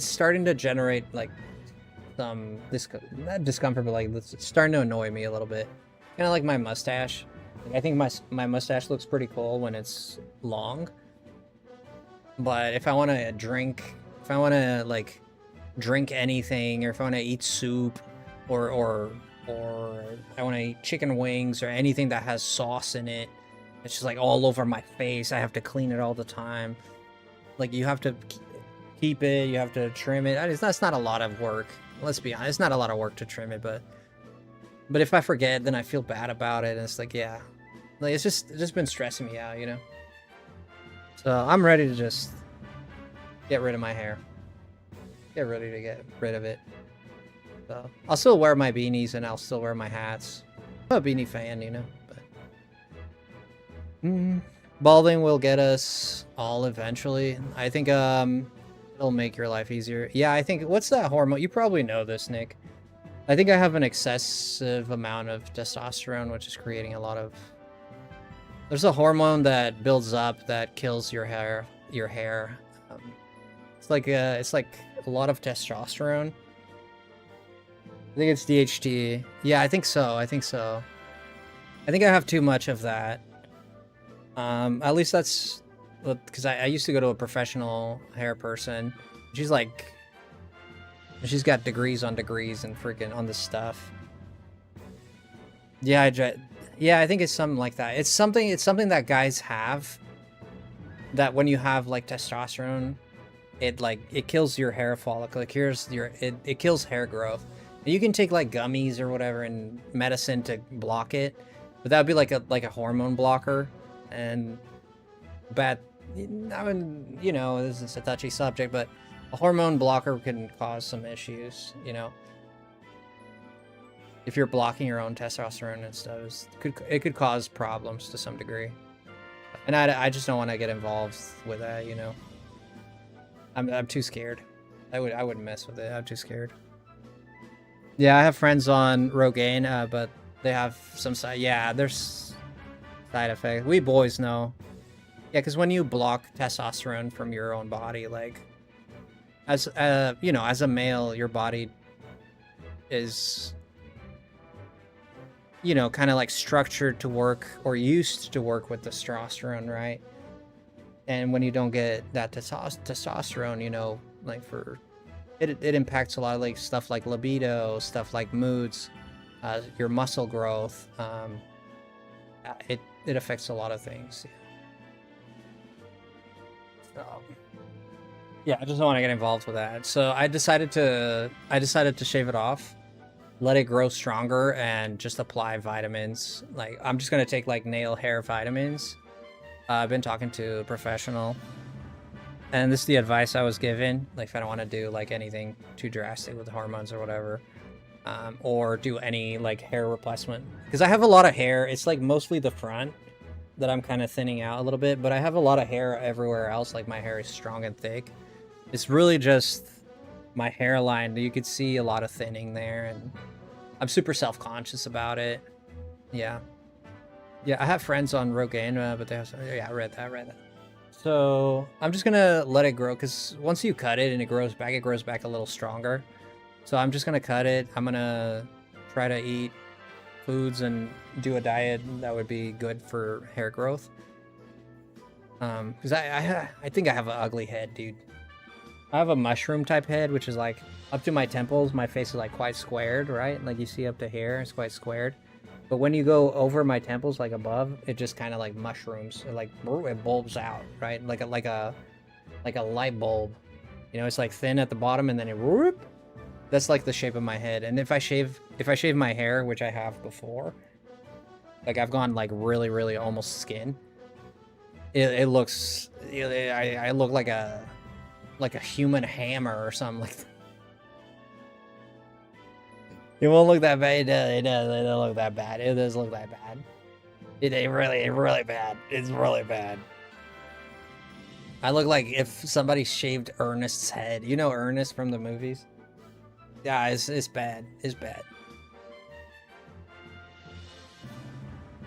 starting to generate like some not discomfort, but like it's starting to annoy me a little bit. Kind of like my mustache. Like, I think my mustache looks pretty cool when it's long. But if I want to drink, like drink anything, or if I want to eat soup, or I want to eat chicken wings or anything that has sauce in it, it's just like all over my face. I have to clean it all the time. Like, you have to keep it, you have to trim it. That's not a lot of work. Let's be honest, it's not a lot of work to trim it, but if I forget, then I feel bad about it, and it's like, yeah, like it's just been stressing me out, you know. So I'm ready to just get rid of my hair. Get ready to get rid of it. So I'll still wear my beanies and I'll still wear my hats. I'm a beanie fan, you know. But balding will get us all eventually. I think it'll make your life easier. Yeah, I think, what's that hormone? You probably know this, Nick. I think I have an excessive amount of testosterone, which is creating a lot of... There's a hormone that builds up that kills your hair. It's like a lot of testosterone. I think it's DHT. Yeah, I think so. I think I have too much of that. At least that's because I used to go to a professional hair person. She's like, she's got degrees on degrees and freaking on this stuff. Yeah, I think it's something like that. It's something that guys have. That when you have like testosterone, it kills your hair follicle. It kills hair growth. And you can take like gummies or whatever and medicine to block it, but that would be like a hormone blocker. And I mean, you know, this is a touchy subject, but a hormone blocker can cause some issues, you know. If you're blocking your own testosterone and stuff, it could cause problems to some degree. And I just don't want to get involved with that, you know. I'm too scared. I wouldn't mess with it. I'm too scared. Yeah, I have friends on Rogaine, but they have some side. Yeah, there's side effects. We boys know. Yeah, because when you block testosterone from your own body, like, as you know, as a male, your body is, you know, kind of like structured to work or used to work with testosterone, right? And when you don't get that testosterone, you know, like it impacts a lot of like stuff like libido, stuff like moods, your muscle growth. It affects a lot of things. So, yeah, I just don't want to get involved with that. So I decided to shave it off, let it grow stronger, and just apply vitamins. Like, I'm just gonna take like nail hair vitamins. I've been talking to a professional, and this is the advice I was given. Like, if I don't want to do like anything too drastic with hormones or whatever, or do any like hair replacement, because I have a lot of hair. It's like mostly the front that I'm kind of thinning out a little bit, but I have a lot of hair everywhere else. Like, my hair is strong and thick. It's really just my hairline. You could see a lot of thinning there, and I'm super self-conscious about it. Yeah. Yeah, I have friends on Rogaine, but they have... Yeah, I read that. So, I'm just gonna let it grow, because once you cut it and it grows back a little stronger. So, I'm just gonna cut it. I'm gonna try to eat foods and do a diet that would be good for hair growth. Because I think I have an ugly head, dude. I have a mushroom type head, which is like up to my temples. My face is like quite squared, right? Like you see up to here, it's quite squared. But when you go over my temples, like above, it just kind of like mushrooms. It bulbs out, right? Like a light bulb. You know, it's like thin at the bottom, and then it whoop. That's like the shape of my head. And if I shave my hair, which I have before, like I've gone like really, really almost skin. It looks. I look like a human hammer or something like that. It won't look that bad. It doesn't look that bad. It does look that bad. It's really bad. It's really bad. I look like if somebody shaved Ernest's head. You know Ernest from the movies? Yeah, it's bad. It's bad.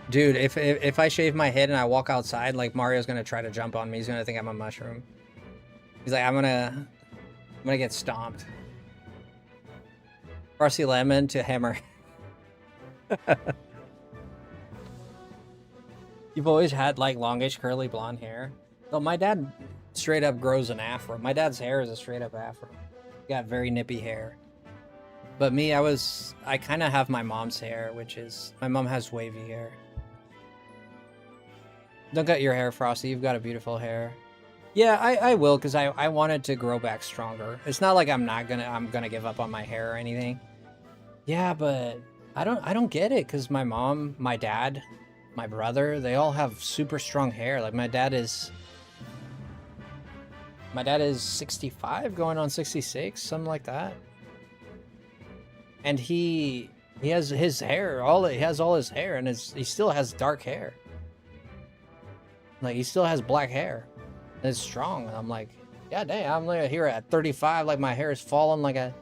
Dude, if I shave my head and I walk outside, like, Mario's gonna try to jump on me. He's gonna think I'm a mushroom. He's like, I'm gonna get stomped. FrostyLemon to hammer. You've always had like longish curly blonde hair. So my dad straight up grows an afro. My dad's hair is a straight up afro. He got very nippy hair. But me, I kind of have my mom's hair, which is, my mom has wavy hair. Don't cut your hair, Frosty. You've got a beautiful hair. Yeah, I will, because I wanted to grow back stronger. It's not like I'm gonna give up on my hair or anything. Yeah, but I don't get it, because my mom, my dad, my brother, they all have super strong hair. Like, my dad is 65 going on 66, something like that. And he has his hair, he has all his hair, and he still has dark hair. Like, he still has black hair. And it's strong. I'm like, yeah, dang, I'm like here at 35, like my hair is falling like a...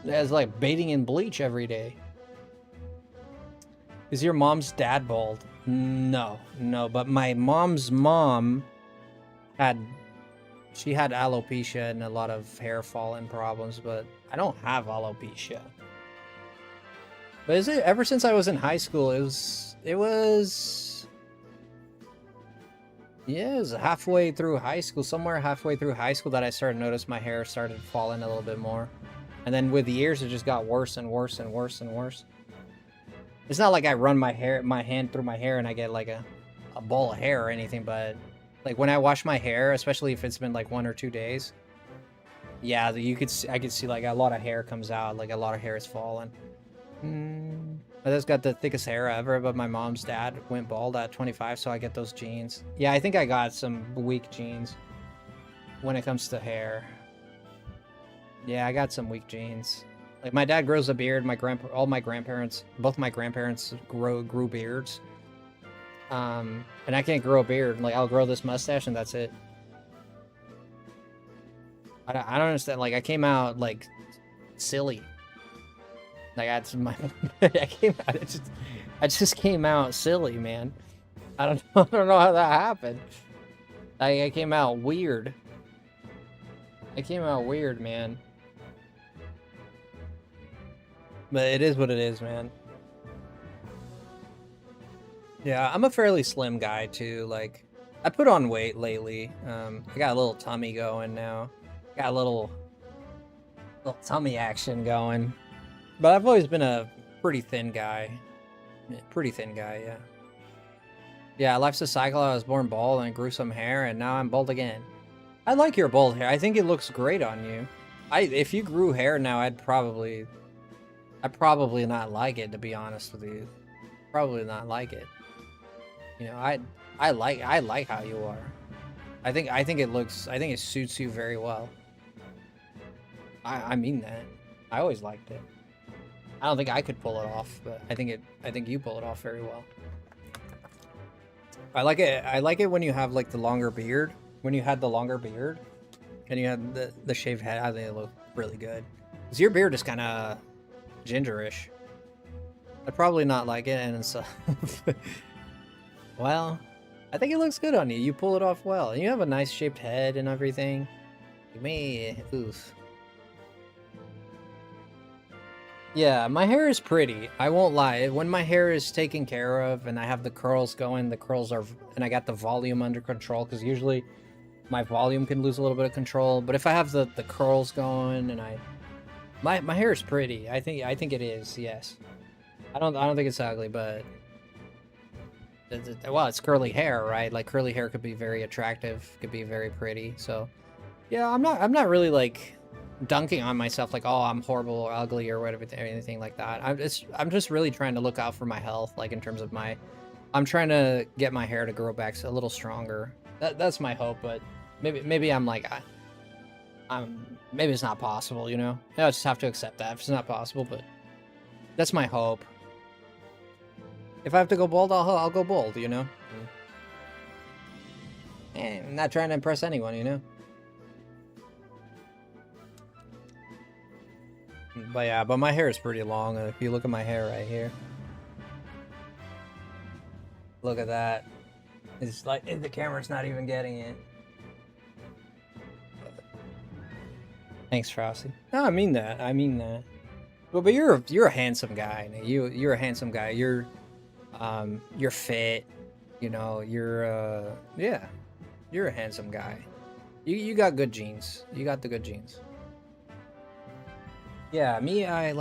It's like bathing in bleach every day. Is your mom's dad bald? No, no. But my mom's mom she had alopecia and a lot of hair fall and problems, but I don't have alopecia. But is it ever since I was in high school? It was halfway through high school, somewhere halfway through high school that I started to notice my hair started falling a little bit more. And then with the years, it just got worse and worse and worse and worse. It's not like I run my hand through my hair and I get like a ball of hair or anything, but like when I wash my hair, especially if it's been like 1 or 2 days, yeah, I could see like a lot of hair comes out, like a lot of hair is falling. I just got the thickest hair ever, but my mom's dad went bald at 25, so I get those genes. Yeah, I think I got some weak genes when it comes to hair. Yeah, I got some weak genes. Like my dad grows a beard. Both my grandparents grew beards. And I can't grow a beard. Like I'll grow this mustache and that's it. I don't understand. Like I came out like silly. Like I just came out silly, man. I don't know how that happened. I came out weird. I came out weird, man. But it is what it is, man. Yeah, I'm a fairly slim guy too. Like, I put on weight lately. I got a little tummy going now. Got a little tummy action going. But I've always been a pretty thin guy. Pretty thin guy, yeah. Yeah, life's a cycle. I was born bald and grew some hair, and now I'm bald again. I like your bald hair. I think it looks great on you. If you grew hair now, I'd probably not like it, to be honest with you. Probably not like it. You know, I like how you are. I think it suits you very well. I mean that. I always liked it. I don't think I could pull it off, but I think you pull it off very well. I like it when you have like the longer beard. When you had the longer beard and you had the shaved head, I think it looked really good. 'Cause your beard is kind of gingerish. I'd probably not like it, and so well, I think it looks good on you. You pull it off well. You have a nice shaped head and everything. Me, oof. Yeah, my hair is pretty. I won't lie. When my hair is taken care of and I have the curls going, and I got the volume under control, because usually my volume can lose a little bit of control. But if I have the curls going and my hair is pretty. I think it is. Yes. I don't think it's ugly, but well, it's curly hair, right? Like curly hair could be very attractive, could be very pretty. So yeah, I'm not really like dunking on myself like, oh, I'm horrible or ugly or whatever, anything like that. I'm just really trying to look out for my health, like in terms of I'm trying to get my hair to grow back a little stronger. That's my hope, but maybe I'm like maybe it's not possible, you know? I just have to accept that if it's not possible, but that's my hope. If I have to go bald, I'll go bald, you know? I'm not trying to impress anyone, you know? But yeah, but my hair is pretty long. If you look at my hair right here. Look at that. It's like, the camera's not even getting it. Thanks, Frosty. No, I mean that. I mean that. Well, but you're a handsome guy. You're a handsome guy. You're fit. You know, yeah. You're a handsome guy. You got good genes. You got the good genes. Yeah, me and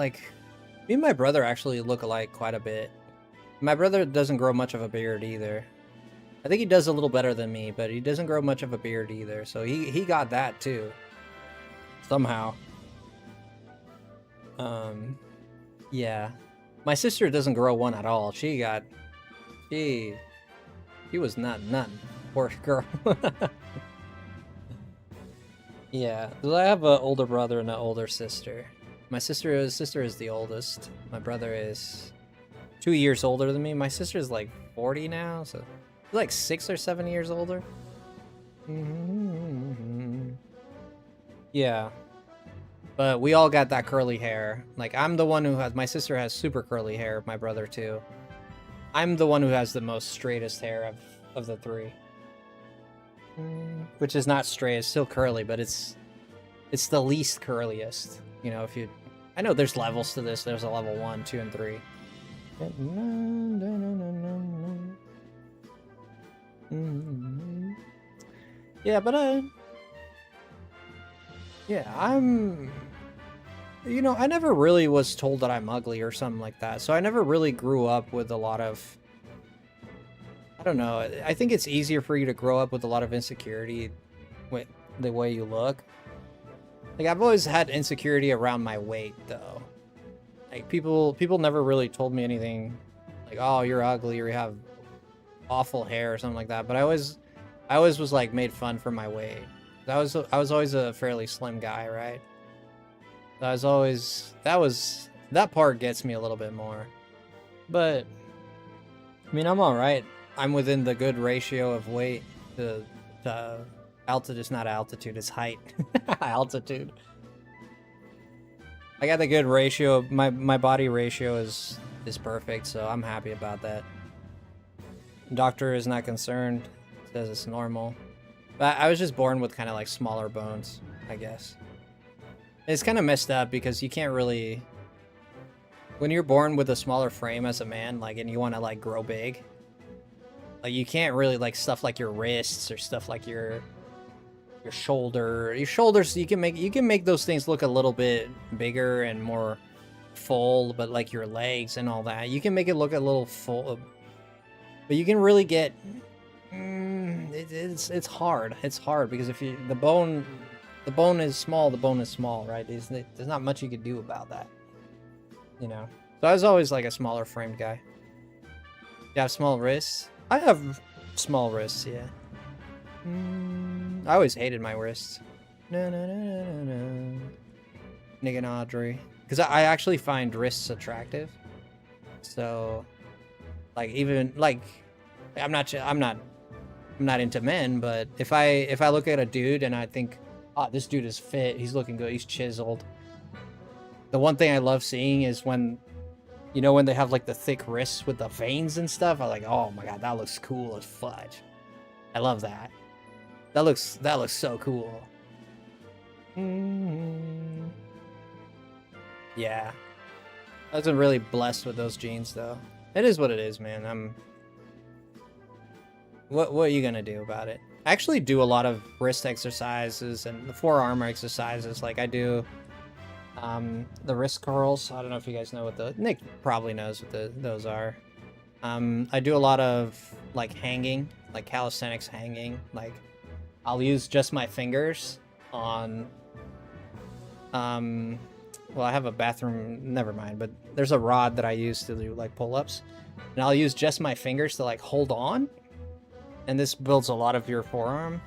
my brother actually look alike quite a bit. My brother doesn't grow much of a beard either. I think he does a little better than me, but he doesn't grow much of a beard either. So he got that too. Somehow. Yeah. My sister doesn't grow one at all. She was none. Poor girl. Yeah. I have an older brother and an older sister. My sister is the oldest. My brother is 2 years older than me. My sister is like 40 now, so she's like 6 or 7 years older. Yeah. But we all got that curly hair. Like, I'm the one who has... My sister has super curly hair, my brother too. I'm the one who has the most straightest hair of the three. Which is not straight, it's still curly, but it's the least curliest. You know, if you... I know there's levels to this. There's a level 1, 2, and 3. Yeah, but yeah, I'm... You know, I never really was told that I'm ugly or something like that, so I never really grew up with a lot of... I don't know, I think it's easier for you to grow up with a lot of insecurity with the way you look. Like, I've always had insecurity around my weight, though. Like, people never really told me anything like, oh, you're ugly or you have awful hair or something like that, but I always was, like, made fun for my weight. I was always a fairly slim guy, right? I was always... That part gets me a little bit more. But, I mean, I'm alright. I'm within the good ratio of weight to altitude. It's not altitude, it's height. Altitude. I got the good ratio. My body ratio is perfect, so I'm happy about that. Doctor is not concerned. Says it's normal. But I was just born with kind of like smaller bones, I guess. It's kind of messed up because you can't really... When you're born with a smaller frame as a man, like, and you want to like grow big, like, you can't really like stuff like your wrists or stuff like your shoulders. You can make those things look a little bit bigger and more full, but like your legs and all that, you can make it look a little full. But you can really get... It's hard. It's hard because if you the bone is small, the bone is small, right? There's not much you can do about that, you know. So I was always like a smaller framed guy. You have small wrists? I have small wrists, yeah. I always hated my wrists. No. Nick and Audrey, because I actually find wrists attractive. So, like, even like, I'm not into men, but if I look at a dude and I think, oh, this dude is fit, he's looking good, he's chiseled. The one thing I love seeing is when, you know, when they have like the thick wrists with the veins and stuff. I'm like, oh my god, that looks cool as fudge. I love that. That looks so cool. Yeah, I wasn't really blessed with those genes though. It is what it is, man. What are you gonna do about it? I actually do a lot of wrist exercises and the forearm exercises. Like I do the wrist curls. I don't know if you guys know what Nick probably knows what those are. I do a lot of like hanging, like calisthenics hanging. Like I'll use just my fingers on well, I have a bathroom, never mind, but there's a rod that I use to do like pull-ups, and I'll use just my fingers to like hold on, and this builds a lot of your forearm.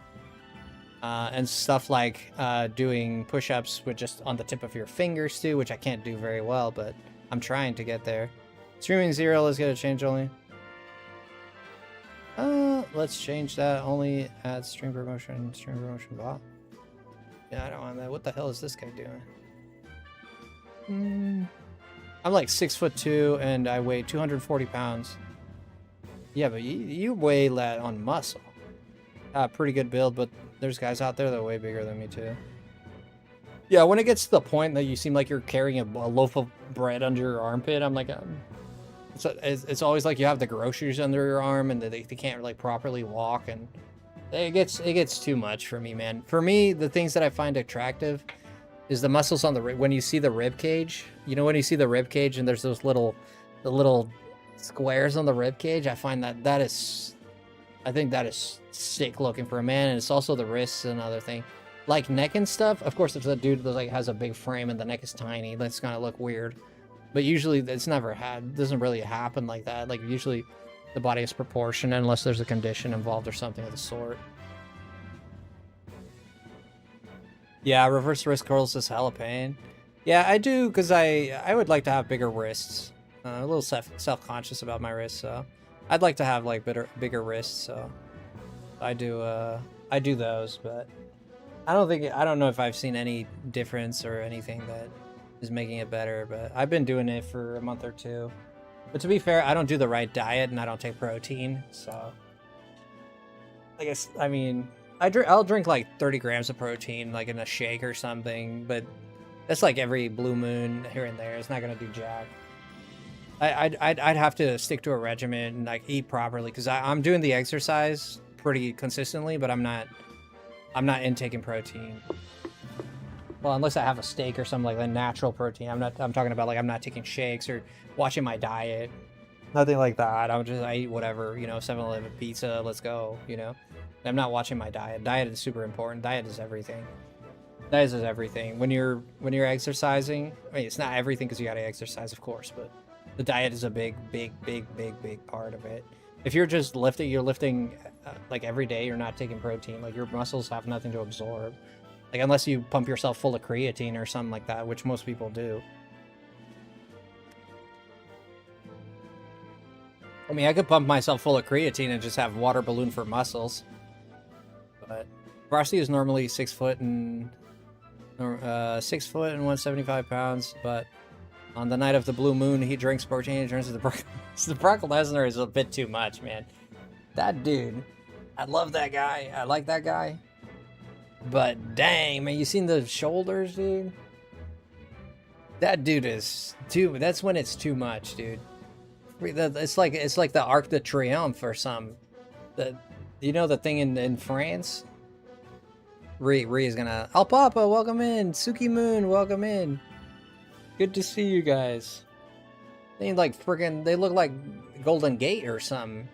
And stuff like doing push-ups with just on the tip of your fingers too, which I can't do very well, but I'm trying to get there. Streaming 0, let's get a change only. Let's change that. Only add stream promotion bot. Yeah, I don't want that. What the hell is this guy doing? I'm like 6'2" and I weigh 240 pounds. Yeah, but you weigh that on muscle. Pretty good build, but there's guys out there that are way bigger than me too. Yeah, when it gets to the point that you seem like you're carrying a loaf of bread under your armpit, I'm like, it's always like you have the groceries under your arm and they can't like properly walk, and it gets too much for me, man. For me, the things that I find attractive is the muscles on the when you see the rib cage. You know, when you see the rib cage and there's those little squares on the rib cage, I find I think that is sick looking for a man, and it's also the wrists and another thing. Like neck and stuff, of course, if the dude that like has a big frame and the neck is tiny, that's gonna look weird. But usually doesn't really happen like that. Like usually the body is proportionate unless there's a condition involved or something of the sort. Yeah, reverse wrist curls is hella pain. Yeah, I do, because I would like to have bigger wrists. A little self-conscious about my wrists, so I'd like to have like bigger wrists, so I do those, but I don't know if I've seen any difference or anything that is making it better, but I've been doing it for a month or two. But to be fair, I don't do the right diet and I don't take protein, so I guess, I mean, I'll drink like 30 grams of protein, like in a shake or something, but that's like every blue moon here and there. It's not gonna do jack. I'd have to stick to a regimen and like eat properly because I'm doing the exercise pretty consistently, but I'm not intaking protein. Well, unless I have a steak or something like that, natural protein. I'm talking about like I'm not taking shakes or watching my diet. Nothing like that. I eat whatever, you know, 7-Eleven pizza, let's go, you know. I'm not watching my diet. Diet is super important. Diet is everything. Diet is everything. When you're exercising, I mean, it's not everything because you got to exercise, of course, but the diet is a big part of it. If you're just you're lifting like every day, you're not taking protein, like your muscles have nothing to absorb. Like unless you pump yourself full of creatine or something like that, which most people do. I mean, I could pump myself full of creatine and just have water balloon for muscles. But Frosty is normally 6 foot and 175 pounds, but on the night of the blue moon, he drinks protein and turns to the Brock Lesnar is a bit too much, man. That dude, I love that guy. I like that guy. But dang, man, you seen the shoulders, dude? That dude is that's when it's too much, dude. It's like the Arc de Triomphe or something. You know the thing in France? Ree is gonna... Oh, Papa, welcome in. Suki Moon, welcome in. Good to see you guys. They like friggin'... They look like Golden Gate or something.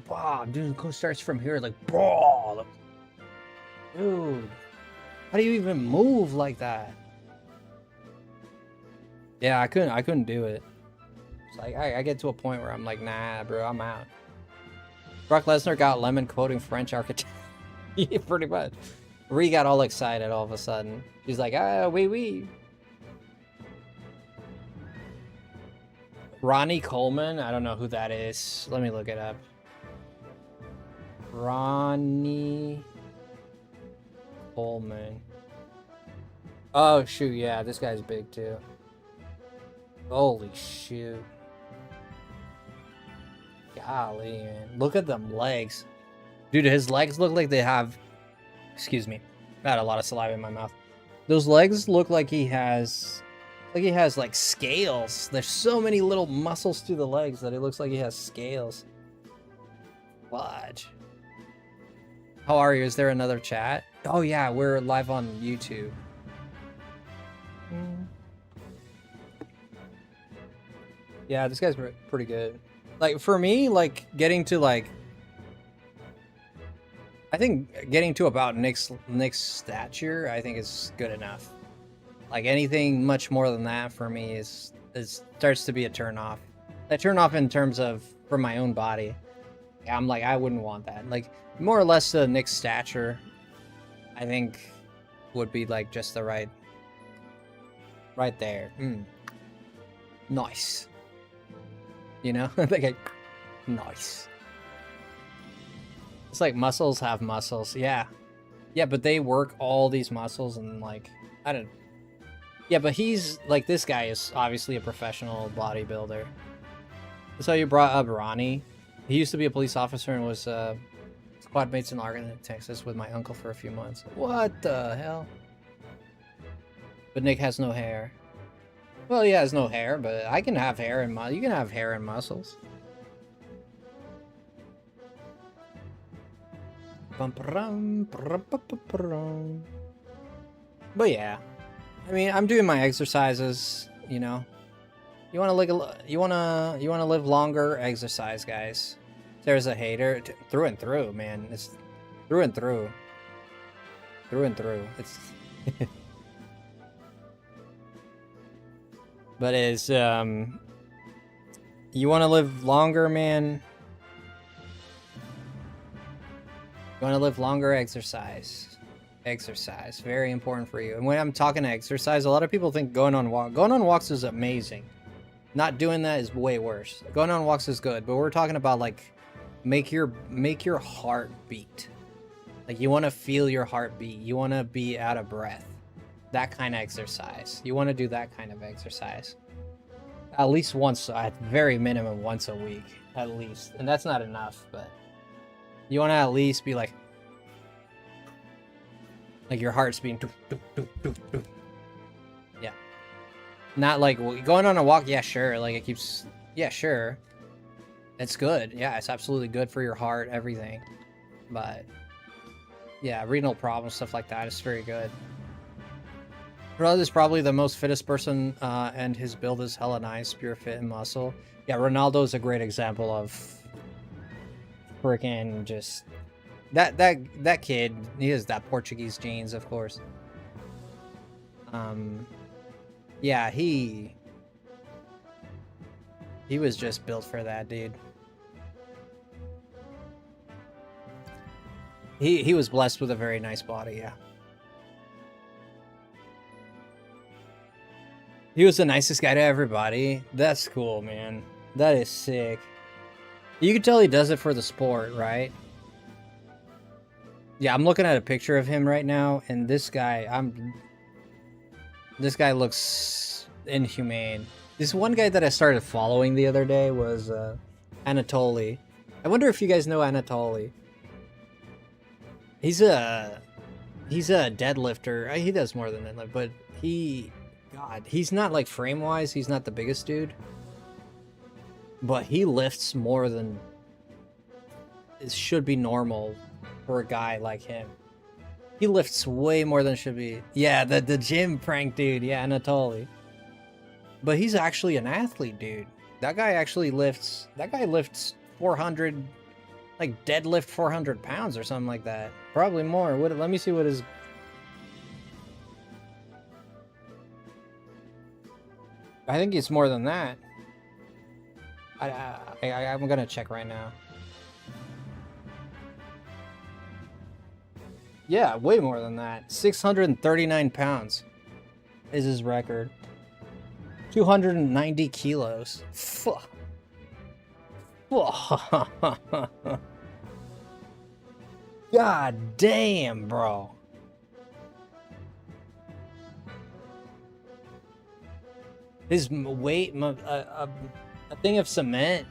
Wow, dude, it starts from here like... Bro, dude. How do you even move like that? Yeah, I couldn't do it. It's like, I get to a point where I'm like, nah, bro, I'm out. Brock Lesnar got lemon quoting French architect. Yeah, pretty much. Ree got all excited all of a sudden. She's like, oui, oui. Ronnie Coleman? I don't know who that is. Let me look it up. Ronnie Coleman. Oh, shoot, yeah, this guy's big, too. Holy shoot. Golly, man. Look at them legs. Dude, his legs look like they have... Excuse me. I had a lot of saliva in my mouth. Those legs look like he has... Like he has, like, scales. There's so many little muscles to the legs that it looks like he has scales. Fudge. How are you? Is there another chat? Oh, yeah, we're live on YouTube. Yeah, this guy's pretty good. Like, for me, like, getting to, like... I think getting to about Nick's stature, I think is good enough. Like, anything much more than that, for me, is starts to be a turn-off. A turn-off in terms of, for my own body. I'm like, I wouldn't want that. Like, more or less to Nick's stature, I think, would be, like, just the right... Right there. Nice. You know? Like, nice. It's like muscles have muscles. Yeah. Yeah, but they work all these muscles and, like, I don't... Yeah, but he's, like, this guy is obviously a professional bodybuilder. So you brought up Ronnie. He used to be a police officer and was squad mates in Arlington, Texas with my uncle for a few months. What the hell? But Nick has no hair. Well, he has no hair, but I can have hair and you can have hair and muscles. But yeah, I mean, I'm doing my exercises. You know, you want to live longer? Exercise, guys. There's a hater through and through, man. It's through and through. Through and through. It's. But it's, you want to live longer, man? You want to live longer? Exercise. Exercise. Very important for you. And when I'm talking to exercise, a lot of people think going on walks is amazing. Not doing that is way worse. Going on walks is good, but we're talking about, like, make your heart beat. Like, you want to feel your heartbeat. You want to be out of breath. That kind of exercise. You want to do that kind of exercise. At least once, at very minimum, once a week. At least. And that's not enough, but you want to at least be like your heart's being doop, doop, doop, doop, doop. Yeah. Not like going on a walk, yeah, sure. Like, it keeps, yeah, sure. It's good. Yeah, it's absolutely good for your heart, everything. But yeah, renal problems, stuff like that is very good. Ronaldo is probably the most fittest person, and his build is hella nice, pure fit and muscle. Yeah, Ronaldo is a great example of freaking just that kid. He has that Portuguese genes, of course. Yeah, he was just built for that, dude. He was blessed with a very nice body, yeah. He was the nicest guy to everybody. That's cool, man. That is sick. You can tell he does it for the sport, right? Yeah, I'm looking at a picture of him right now, and this guy looks inhumane. This one guy that I started following the other day was Anatoly. I wonder if you guys know Anatoly. He's a deadlifter. He does more than deadlift, but he's not like frame-wise, he's not the biggest dude. But he lifts more than it should be normal for a guy like him. He lifts way more than should be. Yeah, the gym prank dude. Yeah, Anatoly. But he's actually an athlete, dude. That guy actually lifts. That guy lifts 400, like deadlift 400 pounds or something like that. Probably more. Let me see what his. I think it's more than that. I'm gonna check right now. Yeah, way more than that. 639 pounds is his record. 290 kilos. Fuck. God damn, bro. His weight, a thing of cement,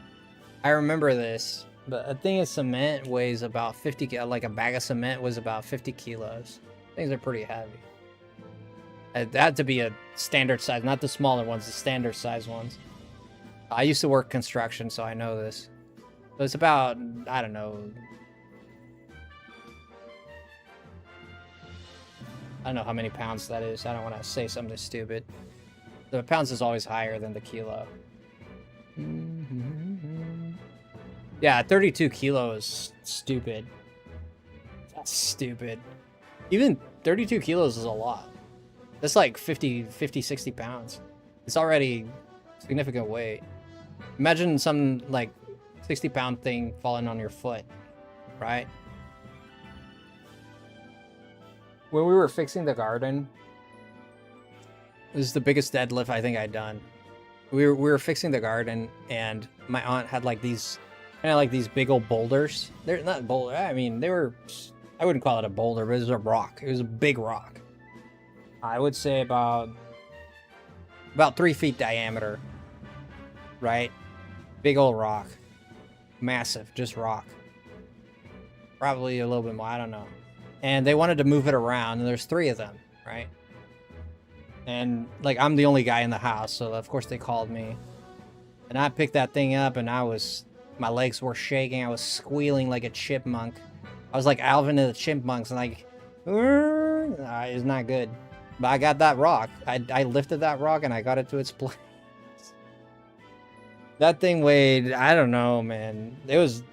I remember this, but a thing of cement weighs about 50, like a bag of cement was about 50 kilos. Things are pretty heavy. It had to be a standard size, not the smaller ones, the standard size ones. I used to work construction, so I know this. So it's about, I don't know. I don't know how many pounds that is. I don't want to say something stupid. The pounds is always higher than the kilo. Yeah, 32 kilos is stupid. That's stupid. Even 32 kilos is a lot. That's like 50, 60 pounds. It's already significant weight. Imagine some like 60-pound thing falling on your foot, right? When we were fixing the garden, this is the biggest deadlift I think I'd done. We were fixing the garden, and my aunt had like these kind of like these big old boulders. They're not boulder. I mean, they were. I wouldn't call it a boulder, but it was a rock. It was a big rock. I would say about 3 feet diameter. Right? Big old rock. Massive, just rock. Probably a little bit more. I don't know. And they wanted to move it around, and there's 3 of them, right? And like I'm the only guy in the house, so of course they called me. And I picked that thing up, and my legs were shaking. I was squealing like a chipmunk. I was like Alvin and the Chipmunks, and like, it's not good. But I got that rock. I lifted that rock, and I got it to its place. That thing weighed, I don't know, man. It was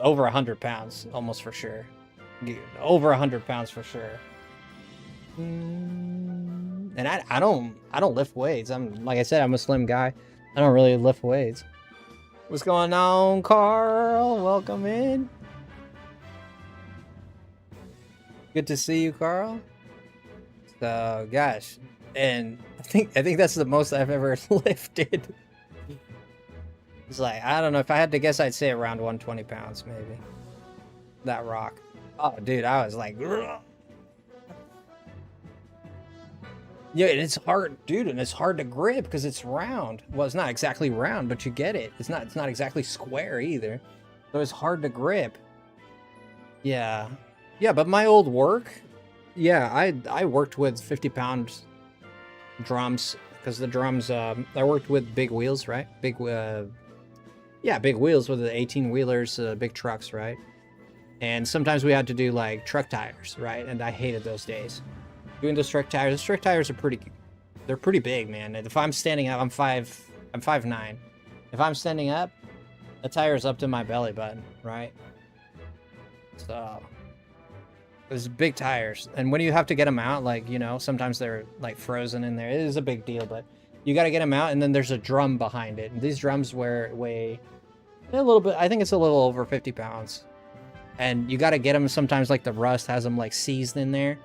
over 100 pounds, almost for sure. Over 100 pounds for sure. And I don't lift weights. Like I said, I'm a slim guy. I don't really lift weights. What's going on, Carl? Welcome in. Good to see you, Carl. So, gosh, and I think that's the most I've ever lifted. It's like, I don't know, if I had to guess, I'd say around 120 pounds, maybe. That rock. Oh, dude, I was like, "Ugh." Yeah, and it's hard, dude, and it's hard to grip because it's round. Well, it's not exactly round, but you get it. It's not exactly square either. So it's hard to grip. Yeah. Yeah, but my old work, yeah, I worked with 50-pound drums because the drums I worked with big wheels, right? Yeah, big wheels with the 18 wheelers, big trucks, right? And sometimes we had to do like truck tires, right? And I hated those days. Doing those truck tires are they're pretty big, man. If I'm standing up, I'm 5'9". If I'm standing up, the tire's up to my belly button, right? So there's big tires, and when you have to get them out, like, you know, sometimes they're like frozen in there. It is a big deal, but you got to get them out, and then there's a drum behind it. And these drums weigh a little bit. I think it's a little over 50 pounds, and you got to get them. Sometimes like the rust has them like seized in there,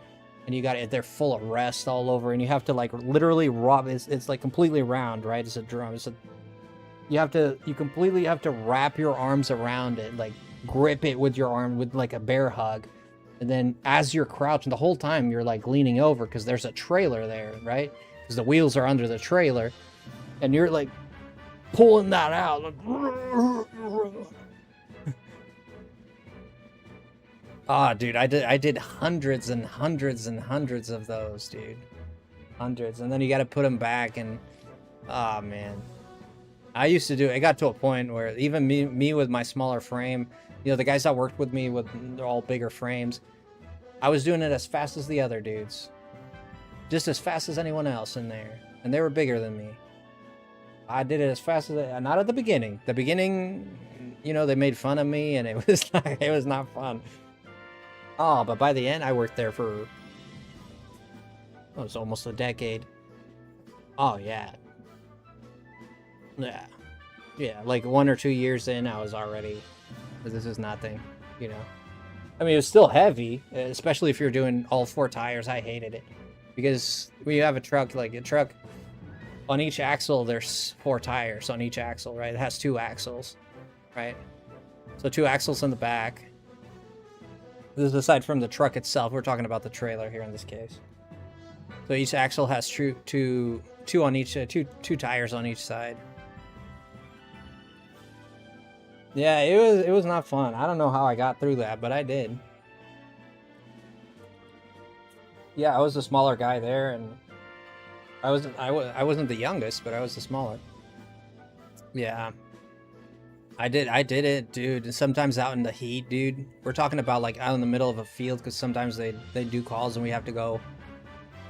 and you got it. They're full of rust all over, and you have to like literally rub. It's like completely round, right? It's a drum. You completely have to wrap your arms around it, like grip it with your arm with like a bear hug. And then as you're crouching, the whole time you're like leaning over because there's a trailer there, right? Because the wheels are under the trailer. And you're like pulling that out. Like, oh, dude, I did hundreds and hundreds and hundreds of those, dude. Hundreds. And then you got to put them back. And, oh, man. I used to do it. It got to a point where even me with my smaller frame, you know, the guys that worked with me they're all bigger frames. I was doing it as fast as the other dudes. Just as fast as anyone else in there. And they were bigger than me. I did it as fast as not at the beginning. The beginning, you know, they made fun of me and it was not fun. Oh, but by the end I worked there for it was almost a decade. Oh yeah. Yeah. Yeah, like 1 or 2 years in I was already this is nothing, you know. I mean, it was still heavy, especially if you're doing all 4 tires. I hated it because when you have a truck, on each axle, there's 4 tires on each axle, right? It has 2 axles, right? So 2 axles in the back. This is aside from the truck itself. We're talking about the trailer here in this case. So each axle has two on each, two tires on each side. Yeah, it was not fun. I don't know how I got through that, but I did. Yeah, I was the smaller guy there, and I wasn't the youngest, but I was the smaller. Yeah. I did it, dude. And sometimes out in the heat, dude. We're talking about like out in the middle of a field because sometimes they do calls and we have to go.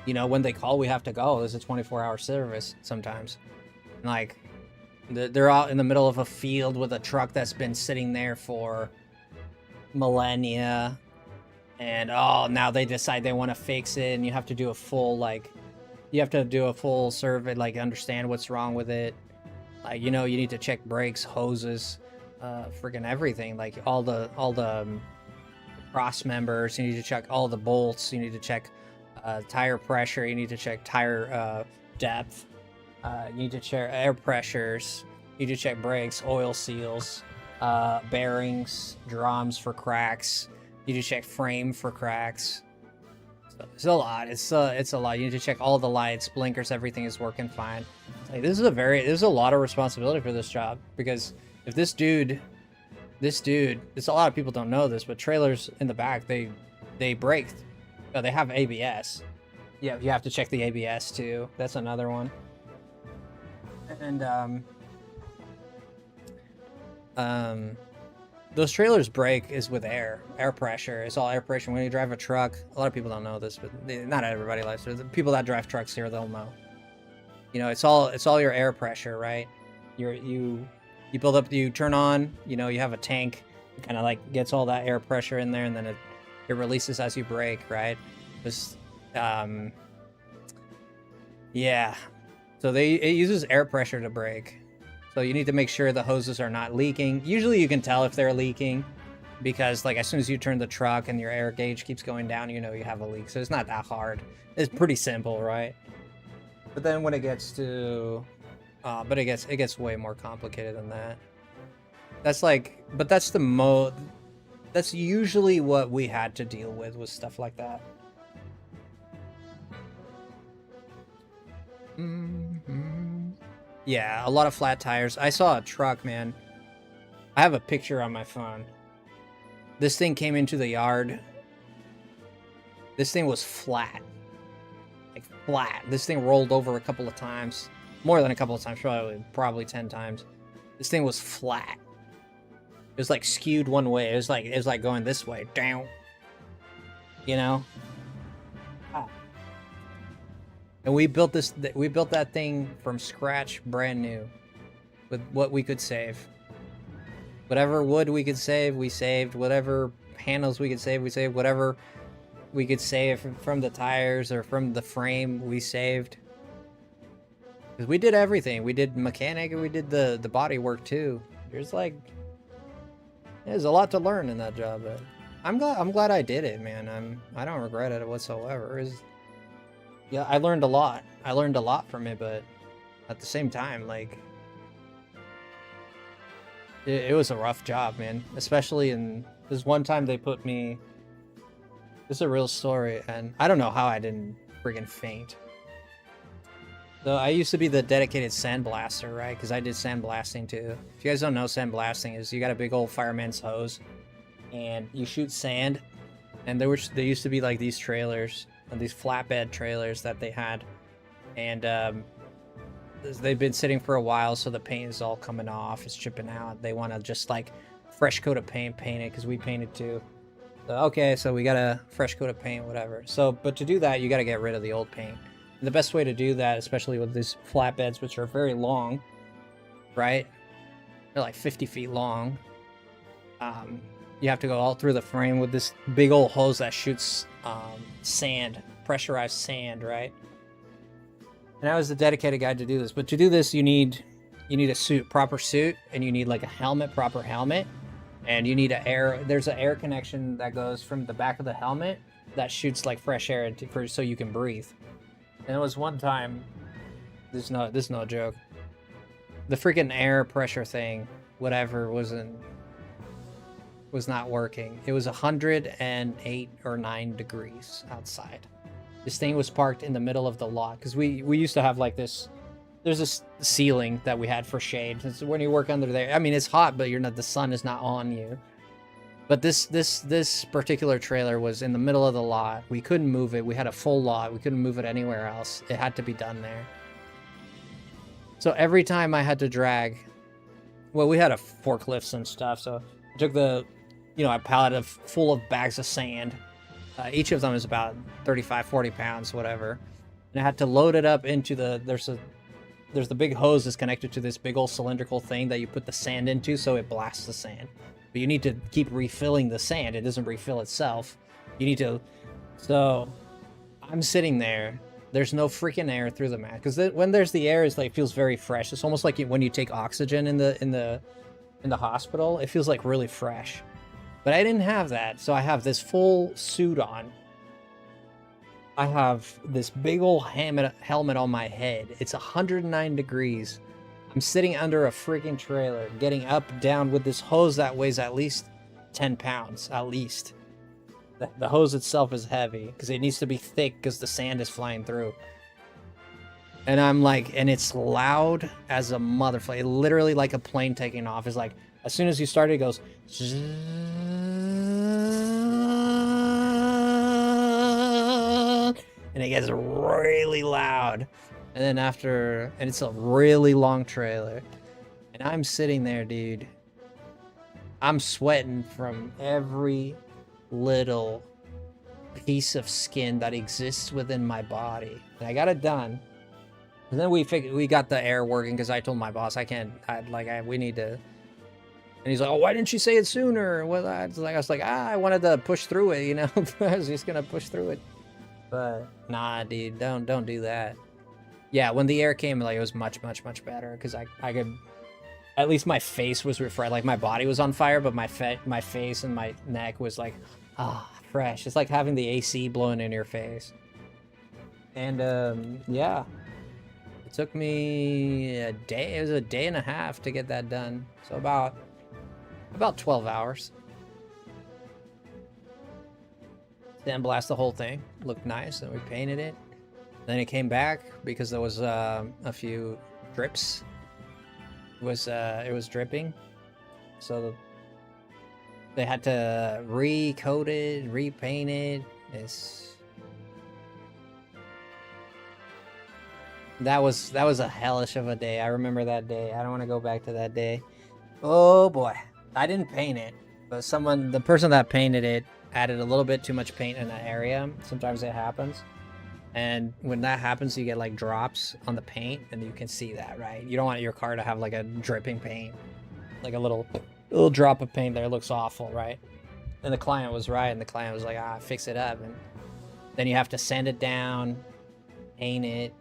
You know, when they call, we have to go. There's a 24-hour service sometimes. And like they're out in the middle of a field with a truck that's been sitting there for millennia. And oh, now they decide they want to fix it, and you have to do a full survey, like understand what's wrong with it. Like, you know, you need to check brakes, hoses, freaking everything. Like all the cross members. You need to check all the bolts. You need to check tire pressure. You need to check tire depth. You need to check air pressures. You need to check brakes, oil seals, bearings, drums for cracks. You need to check frame for cracks. So it's a lot. It's a lot. You need to check all the lights, blinkers, everything is working fine. Like, there's a lot of responsibility for this job, because if this dude, it's a lot of people don't know this, but trailers in the back, they brake. Oh, they have ABS. Yeah, you have to check the ABS too. That's another one. And those trailers brake is with air pressure. It's all air pressure. When you drive a truck, a lot of people don't know this, but not everybody likes it. The people that drive trucks here, they'll know. You know, it's all your air pressure, right? You build up, you turn on, you know, you have a tank, it kind of like gets all that air pressure in there, and then it releases as you brake, right? Just yeah. So it uses air pressure to brake. So you need to make sure the hoses are not leaking. Usually you can tell if they're leaking, because like as soon as you turn the truck and your air gauge keeps going down, you know you have a leak. So it's not that hard. It's pretty simple, right? But then when it gets to it gets way more complicated than that. That's like, but that's the That's usually what we had to deal with, was stuff like that. Yeah, a lot of flat tires. I saw a truck, man. I have a picture on my phone. This thing came into the yard. This thing was flat. Like, flat. This thing rolled over a couple of times. More than a couple of times, probably 10 times. This thing was flat. It was like skewed one way. It was like going this way, down. You know? Ah. And we built that thing from scratch, brand new, with what we could save. Whatever wood we could save, we saved. Whatever panels we could save, we saved. Whatever we could save from the tires or from the frame, we saved. Because we did everything. We did mechanic and we did the body work too. There's a lot to learn in that job, but I'm glad I did it, man. I don't regret it whatsoever. Yeah, I learned a lot. I learned a lot from it, but at the same time, like, it was a rough job, man. Especially in this one time they put me. This is a real story, and I don't know how I didn't friggin' faint. So I used to be the dedicated sandblaster, right? Because I did sandblasting too. If you guys don't know, sandblasting is you got a big old fireman's hose, and you shoot sand. And there used to be like these trailers, these flatbed trailers that they had, and they've been sitting for a while, so the paint is all coming off, it's chipping out. They want to just like fresh coat of paint it, because we painted too. So, okay, so we got a fresh coat of paint, whatever. So, but to do that, you got to get rid of the old paint. And the best way to do that, especially with these flatbeds, which are very long, right? They're like 50 feet long. You have to go all through the frame with this big old hose that shoots sand, pressurized sand, right? And I was the dedicated guy to do this. But to do this, you need a suit, proper suit, and you need like a helmet, proper helmet, and you need there's an air connection that goes from the back of the helmet that shoots like fresh air so you can breathe. And it was one time, this is no joke, the freaking air pressure thing, whatever, was not working. It was 108 or 9 degrees outside. This thing was parked in the middle of the lot, because we used to have like this. There's this ceiling that we had for shade. It's when you work under there, I mean, it's hot, but the sun is not on you. But this particular trailer was in the middle of the lot. We couldn't move it. We had a full lot. We couldn't move it anywhere else. It had to be done there. So every time I had to drag, well, we had a forklifts and stuff. So I took a pallet full of bags of sand. Each of them is about 35, 40 pounds, whatever. And I had to load it up into there's the big hose that's connected to this big old cylindrical thing that you put the sand into, so it blasts the sand. But you need to keep refilling the sand. It doesn't refill itself. You need to. So I'm sitting there. There's no freaking air through the mat, because when there's the air, it feels very fresh. It's almost like when you take oxygen in the hospital. It feels like really fresh. But I didn't have that, so I have this full suit on. I have this big old helmet on my head. It's 109 degrees. I'm sitting under a freaking trailer, getting up, down with this hose that weighs at least 10 pounds, at least. The hose itself is heavy, because it needs to be thick, because the sand is flying through. And I'm like, and it's loud as a motherfucker. Literally like a plane taking off. It's like, as soon as you start, it goes... And it gets really loud. And then and it's a really long trailer. And I'm sitting there, dude. I'm sweating from every little piece of skin that exists within my body. And I got it done. And then we got the air working, because I told my boss we need to. And he's like, "Oh, why didn't you say it sooner?" Well, I was like, I wanted to push through it, I was just gonna push through it. But nah, dude, don't do that. Yeah, when the air came, like, it was much better, because I could, at least my face was refreshed. Like, my body was on fire, but my face and my neck was like, fresh. It's like having the AC blowing in your face. And yeah, it took me a day. It was a day and a half to get that done. So about 12 hours. sandblast the whole thing. Looked nice, and we painted it. Then it came back because there was a few drips. It was dripping, so they had to recoat it, repaint it. That was a hellish of a day. I remember that day. I don't want to go back to that day. Oh boy, I didn't paint it, but the person that painted it added a little bit too much paint in an area. Sometimes it happens. And when that happens, you get like drops on the paint, and you can see that, right? You don't want your car to have like a dripping paint, like a little drop of paint there. It looks awful, right? And the client was right, and the client was like, fix it up. And then you have to sand it down, paint it,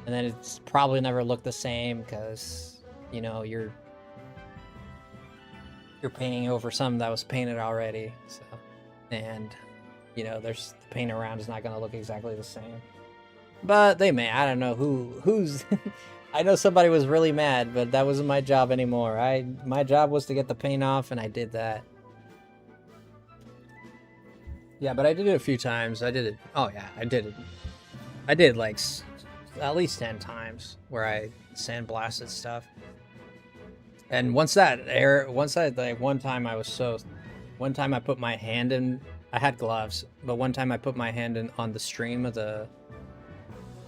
and then it's probably never looked the same because, you know, you're painting over something that was painted already. So, and you know, there's the paint around is not going to look exactly the same. But they may. I don't know who's. I know somebody was really mad, but that wasn't my job anymore. My job was to get the paint off, and I did that. Yeah, but I did it a few times. I did it. Oh yeah, I did it. I did like at least 10 times where I sandblasted stuff. And one time I put my hand in. I had gloves, but one time I put my hand in on the stream of the,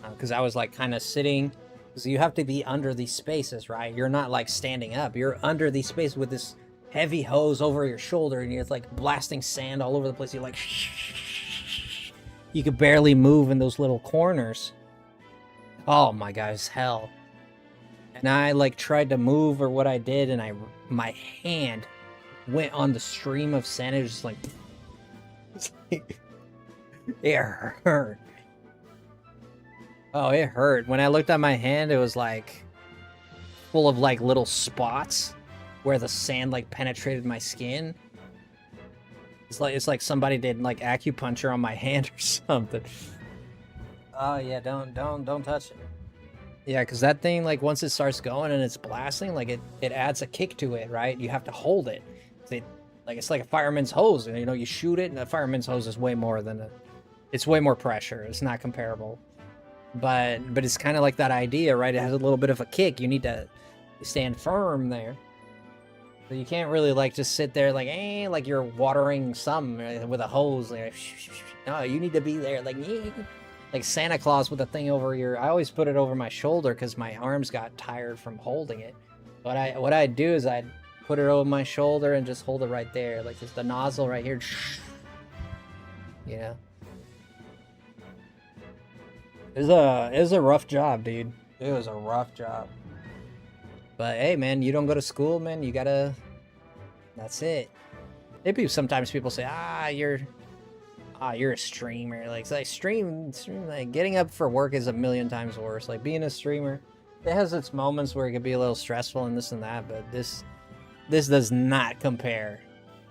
because I was like kind of sitting, because you have to be under these spaces, right? You're not like standing up. You're under these spaces with this heavy hose over your shoulder, and you're like blasting sand all over the place. You're like, you could barely move in those little corners. Oh my God, it's hell. And I like tried to move or what I did, and my hand went on the stream of sand. It was just like, it hurt. Oh, it hurt. When I looked at my hand, it was like full of like little spots where the sand like penetrated my skin. It's like somebody did like acupuncture on my hand or something. Oh yeah, don't touch it. Yeah, because that thing, like once it starts going and it's blasting, like it adds a kick to it, right? You have to hold it. It's like a fireman's hose, and you know, you shoot it, and a fireman's hose is way more than it's way more pressure. It's not comparable, but it's kind of like that idea, right? It has a little bit of a kick. You need to stand firm there, so you can't really like just sit there like like you're watering something with a hose. Like, no, you need to be there like Santa Claus with a thing over your. I always put it over my shoulder because my arms got tired from holding it. What I'd do is I'd put it over my shoulder and just hold it right there, like just the nozzle right here. You know, it was a rough job, dude. It was a rough job. But hey, man, you don't go to school, man. You gotta. That's it. Maybe sometimes people say, you're a streamer. Like stream, like getting up for work is a million times worse. Like being a streamer, it has its moments where it can be a little stressful and this and that, but this does not compare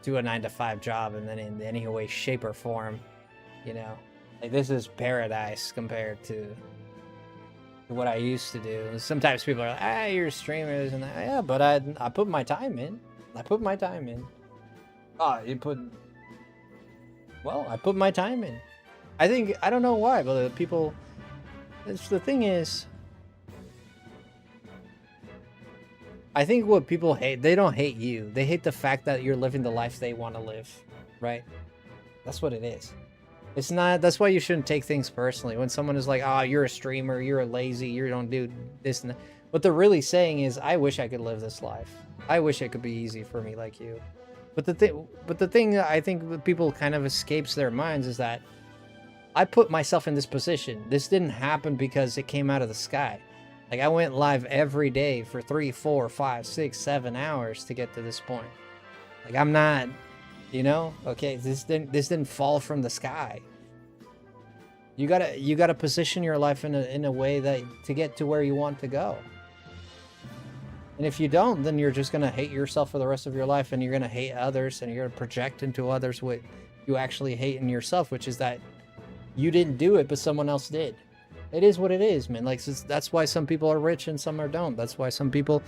to a 9-to-5 job in any way, shape, or form. You know, like this is paradise compared to what I used to do. Sometimes people are like, you're a streamer, and that. Yeah, but I put my time in. I put my time in. I put my time in. I don't know why, but the thing is, I think what people hate, they don't hate you. They hate the fact that you're living the life they want to live, right? That's what it is. It's not, that's why you shouldn't take things personally. When someone is like, you're a streamer, you're a lazy, you don't do this and that. What they're really saying is, I wish I could live this life. I wish it could be easy for me like you. But the thing I think that people kind of escapes their minds is that I put myself in this position. This didn't happen because it came out of the sky. Like I went live every day for 3, 4, 5, 6, 7 hours to get to this point. Like I'm not, you know, okay, this didn't fall from the sky. You gotta position your life in a way that to get to where you want to go. And if you don't, then you're just gonna hate yourself for the rest of your life, and you're gonna hate others, and you're gonna project into others what you actually hate in yourself, which is that you didn't do it, but someone else did. It is what it is, man. Like that's why some people are rich and some are don't. That's why some people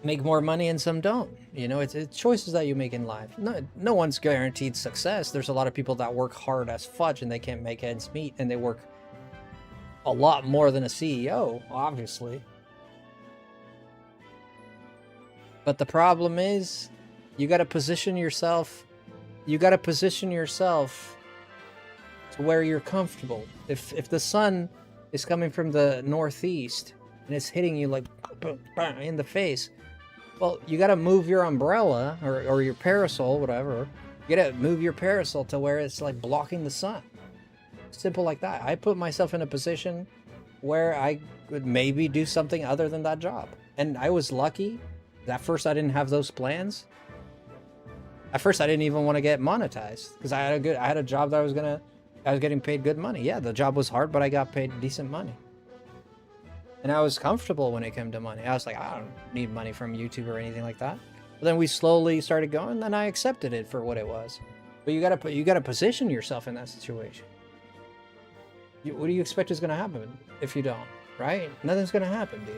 make more money and some don't. You know, it's choices that you make in life. No one's guaranteed success. There's a lot of people that work hard as fudge and they can't make ends meet, and they work a lot more than a CEO, obviously. But the problem is, you got to position yourself. You got to position yourself to where you're comfortable. If the sun is coming from the northeast and it's hitting you like in the face, well, you got to move your umbrella or your parasol, whatever. You got to move your parasol to where it's like blocking the sun. Simple like that. I put myself in a position where I could maybe do something other than that job. And I was lucky. At first, I didn't have those plans. At first, I didn't even want to get monetized because I had a job that I was getting paid good money. Yeah, the job was hard, but I got paid decent money. And I was comfortable when it came to money. I was like, I don't need money from YouTube or anything like that. But then we slowly started going, and then I accepted it for what it was. But you gotta position yourself in that situation. What do you expect is gonna happen if you don't? Right? Nothing's gonna happen, dude.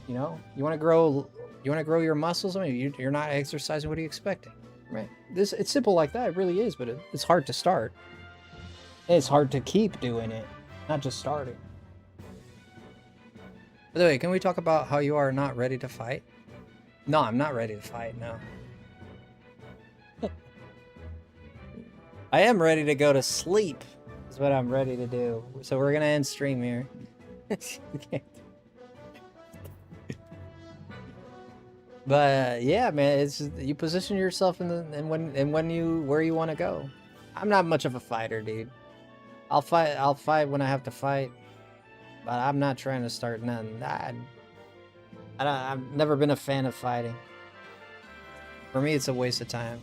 You know, you want to grow your muscles. I mean, you're not exercising. What are you expecting? Right? It's simple like that. It really is, but it's hard to start. It's hard to keep doing it, not just starting. By the way, can we talk about how you are not ready to fight? No, I'm not ready to fight, no. I am ready to go to sleep, is what I'm ready to do. So we're gonna end stream here. But yeah, man, it's you position yourself in where you want to go. I'm not much of a fighter, dude. I'll fight when I have to fight. But I'm not trying to start none. I've never been a fan of fighting. For me, it's a waste of time.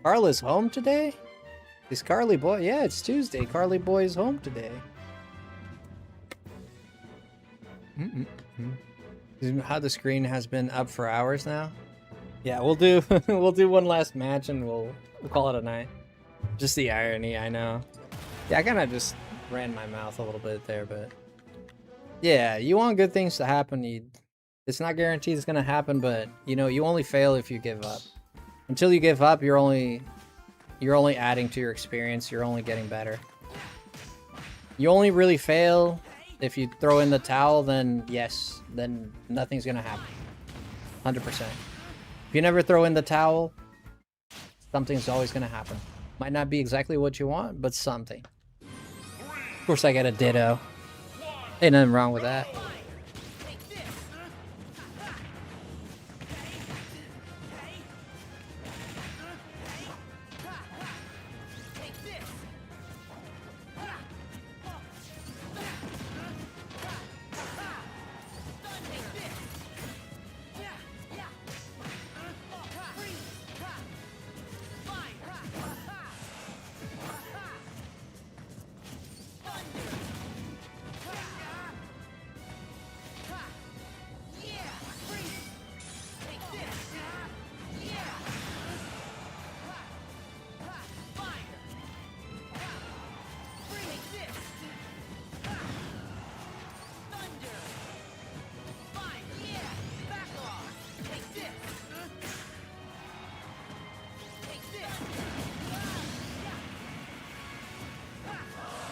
Carla's home today? Is Carly Boy? Yeah, it's Tuesday. Carly Boy is home today. How the screen has been up for hours now? Yeah, we'll do we'll do one last match and we'll call it a night. Just the irony, I know. Yeah, I kind of just ran my mouth a little bit there, but yeah, you want good things to happen. It's not guaranteed it's gonna happen, but you know, you only fail if you give up. Until you give up, you're only adding to your experience. You're only getting better. You only really fail if you throw in the towel. Then yes, then nothing's gonna happen. 100%. If you never throw in the towel, something's always gonna happen. Might not be exactly what you want, but something. Of course, I got a ditto. Ain't nothing wrong with that.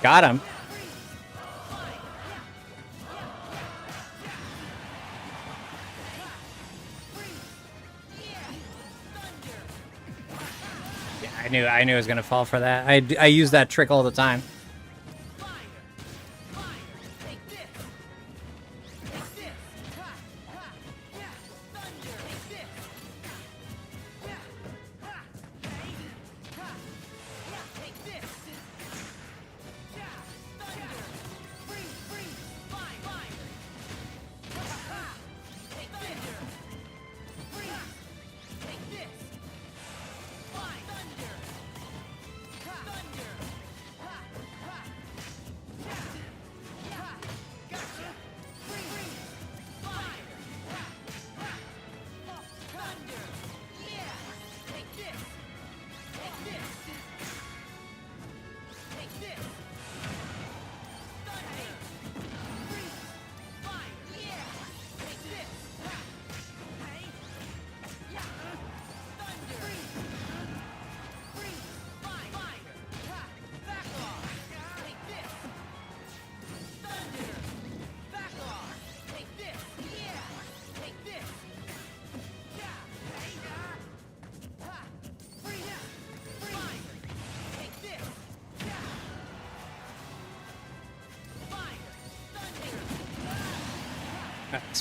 Got him. Yeah, I knew I was gonna fall for that. I use that trick all the time.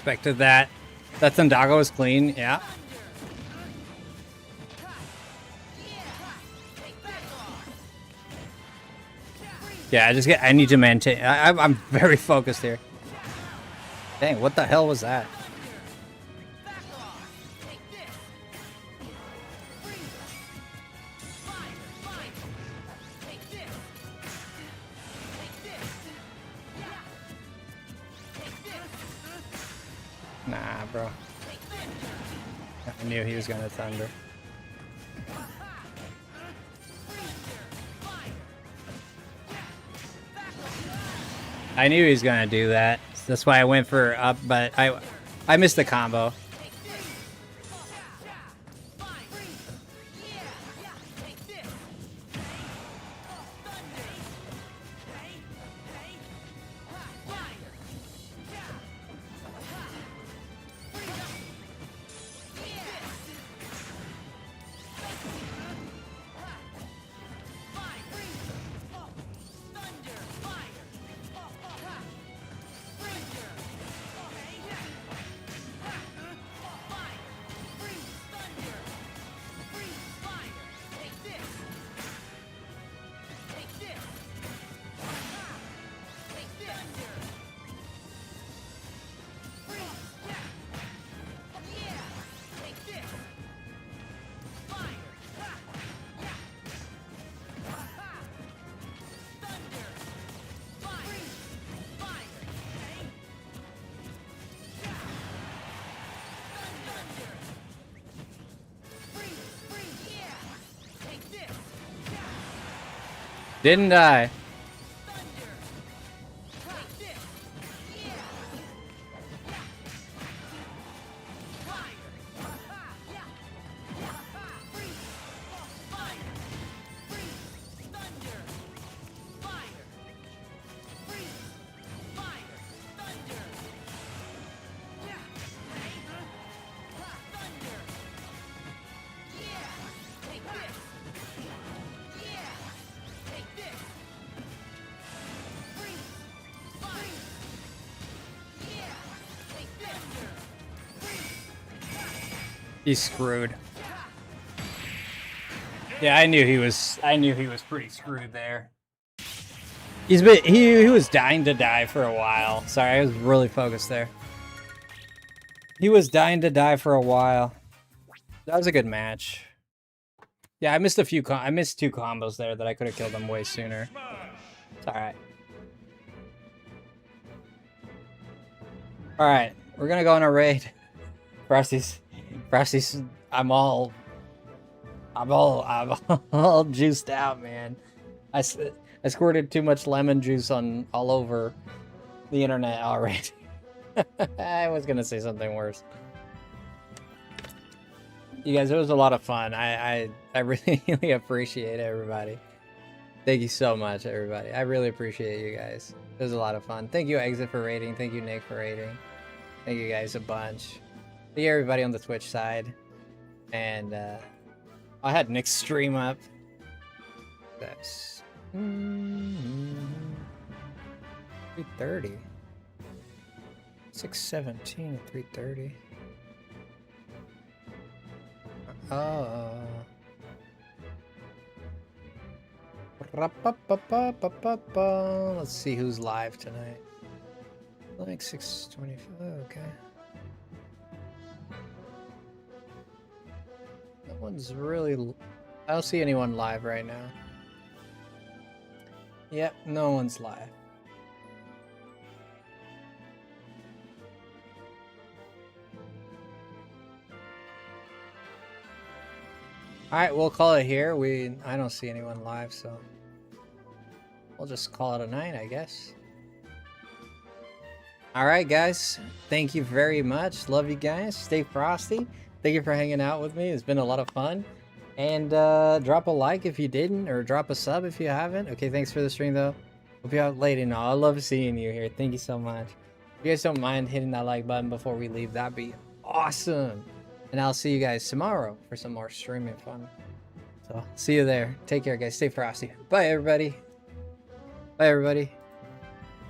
expected that. That Thundago was clean, yeah. Yeah, I need to maintain. I'm very focused here. Dang, what the hell was that? Nah, bro. I knew he was gonna thunder. I knew he was gonna do that. That's why I went for up, but I missed the combo. Didn't die. He's screwed. Yeah, I knew he was pretty screwed there. He was dying to die for a while. Sorry, I was really focused there. He was dying to die for a while. That was a good match. Yeah, I missed two combos there that I could have killed him way sooner. It's alright. Alright, we're gonna go on a raid. Frosty's, I'm all juiced out, man. I squirted too much lemon juice all over the internet already. I was gonna say something worse. You guys, it was a lot of fun. I really appreciate everybody. Thank you so much, everybody. I really appreciate you guys. It was a lot of fun. Thank you, Exit, for rating. Thank you, Nick, for rating. Thank you guys a bunch. Thank you, everybody on the Twitch side. And I had Nick's stream up. That's 3:30. 6:17 at 3:30. Oh. Let's see who's live tonight. Like 6:25. Okay. That one's really. I don't see anyone live right now. Yep, no one's live. Alright, we'll call it here. I don't see anyone live, so we'll just call it a night, I guess. Alright, guys. Thank you very much. Love you guys. Stay frosty. Thank you for hanging out with me. It's been a lot of fun. And drop a like if you didn't, or drop a sub if you haven't. Okay, thanks for the stream, though. Hope you're out late and all. I love seeing you here. Thank you so much. If you guys don't mind hitting that like button before we leave, that'd be awesome. And I'll see you guys tomorrow for some more streaming fun. So, see you there. Take care, guys. Stay frosty. Bye, everybody. Bye, everybody.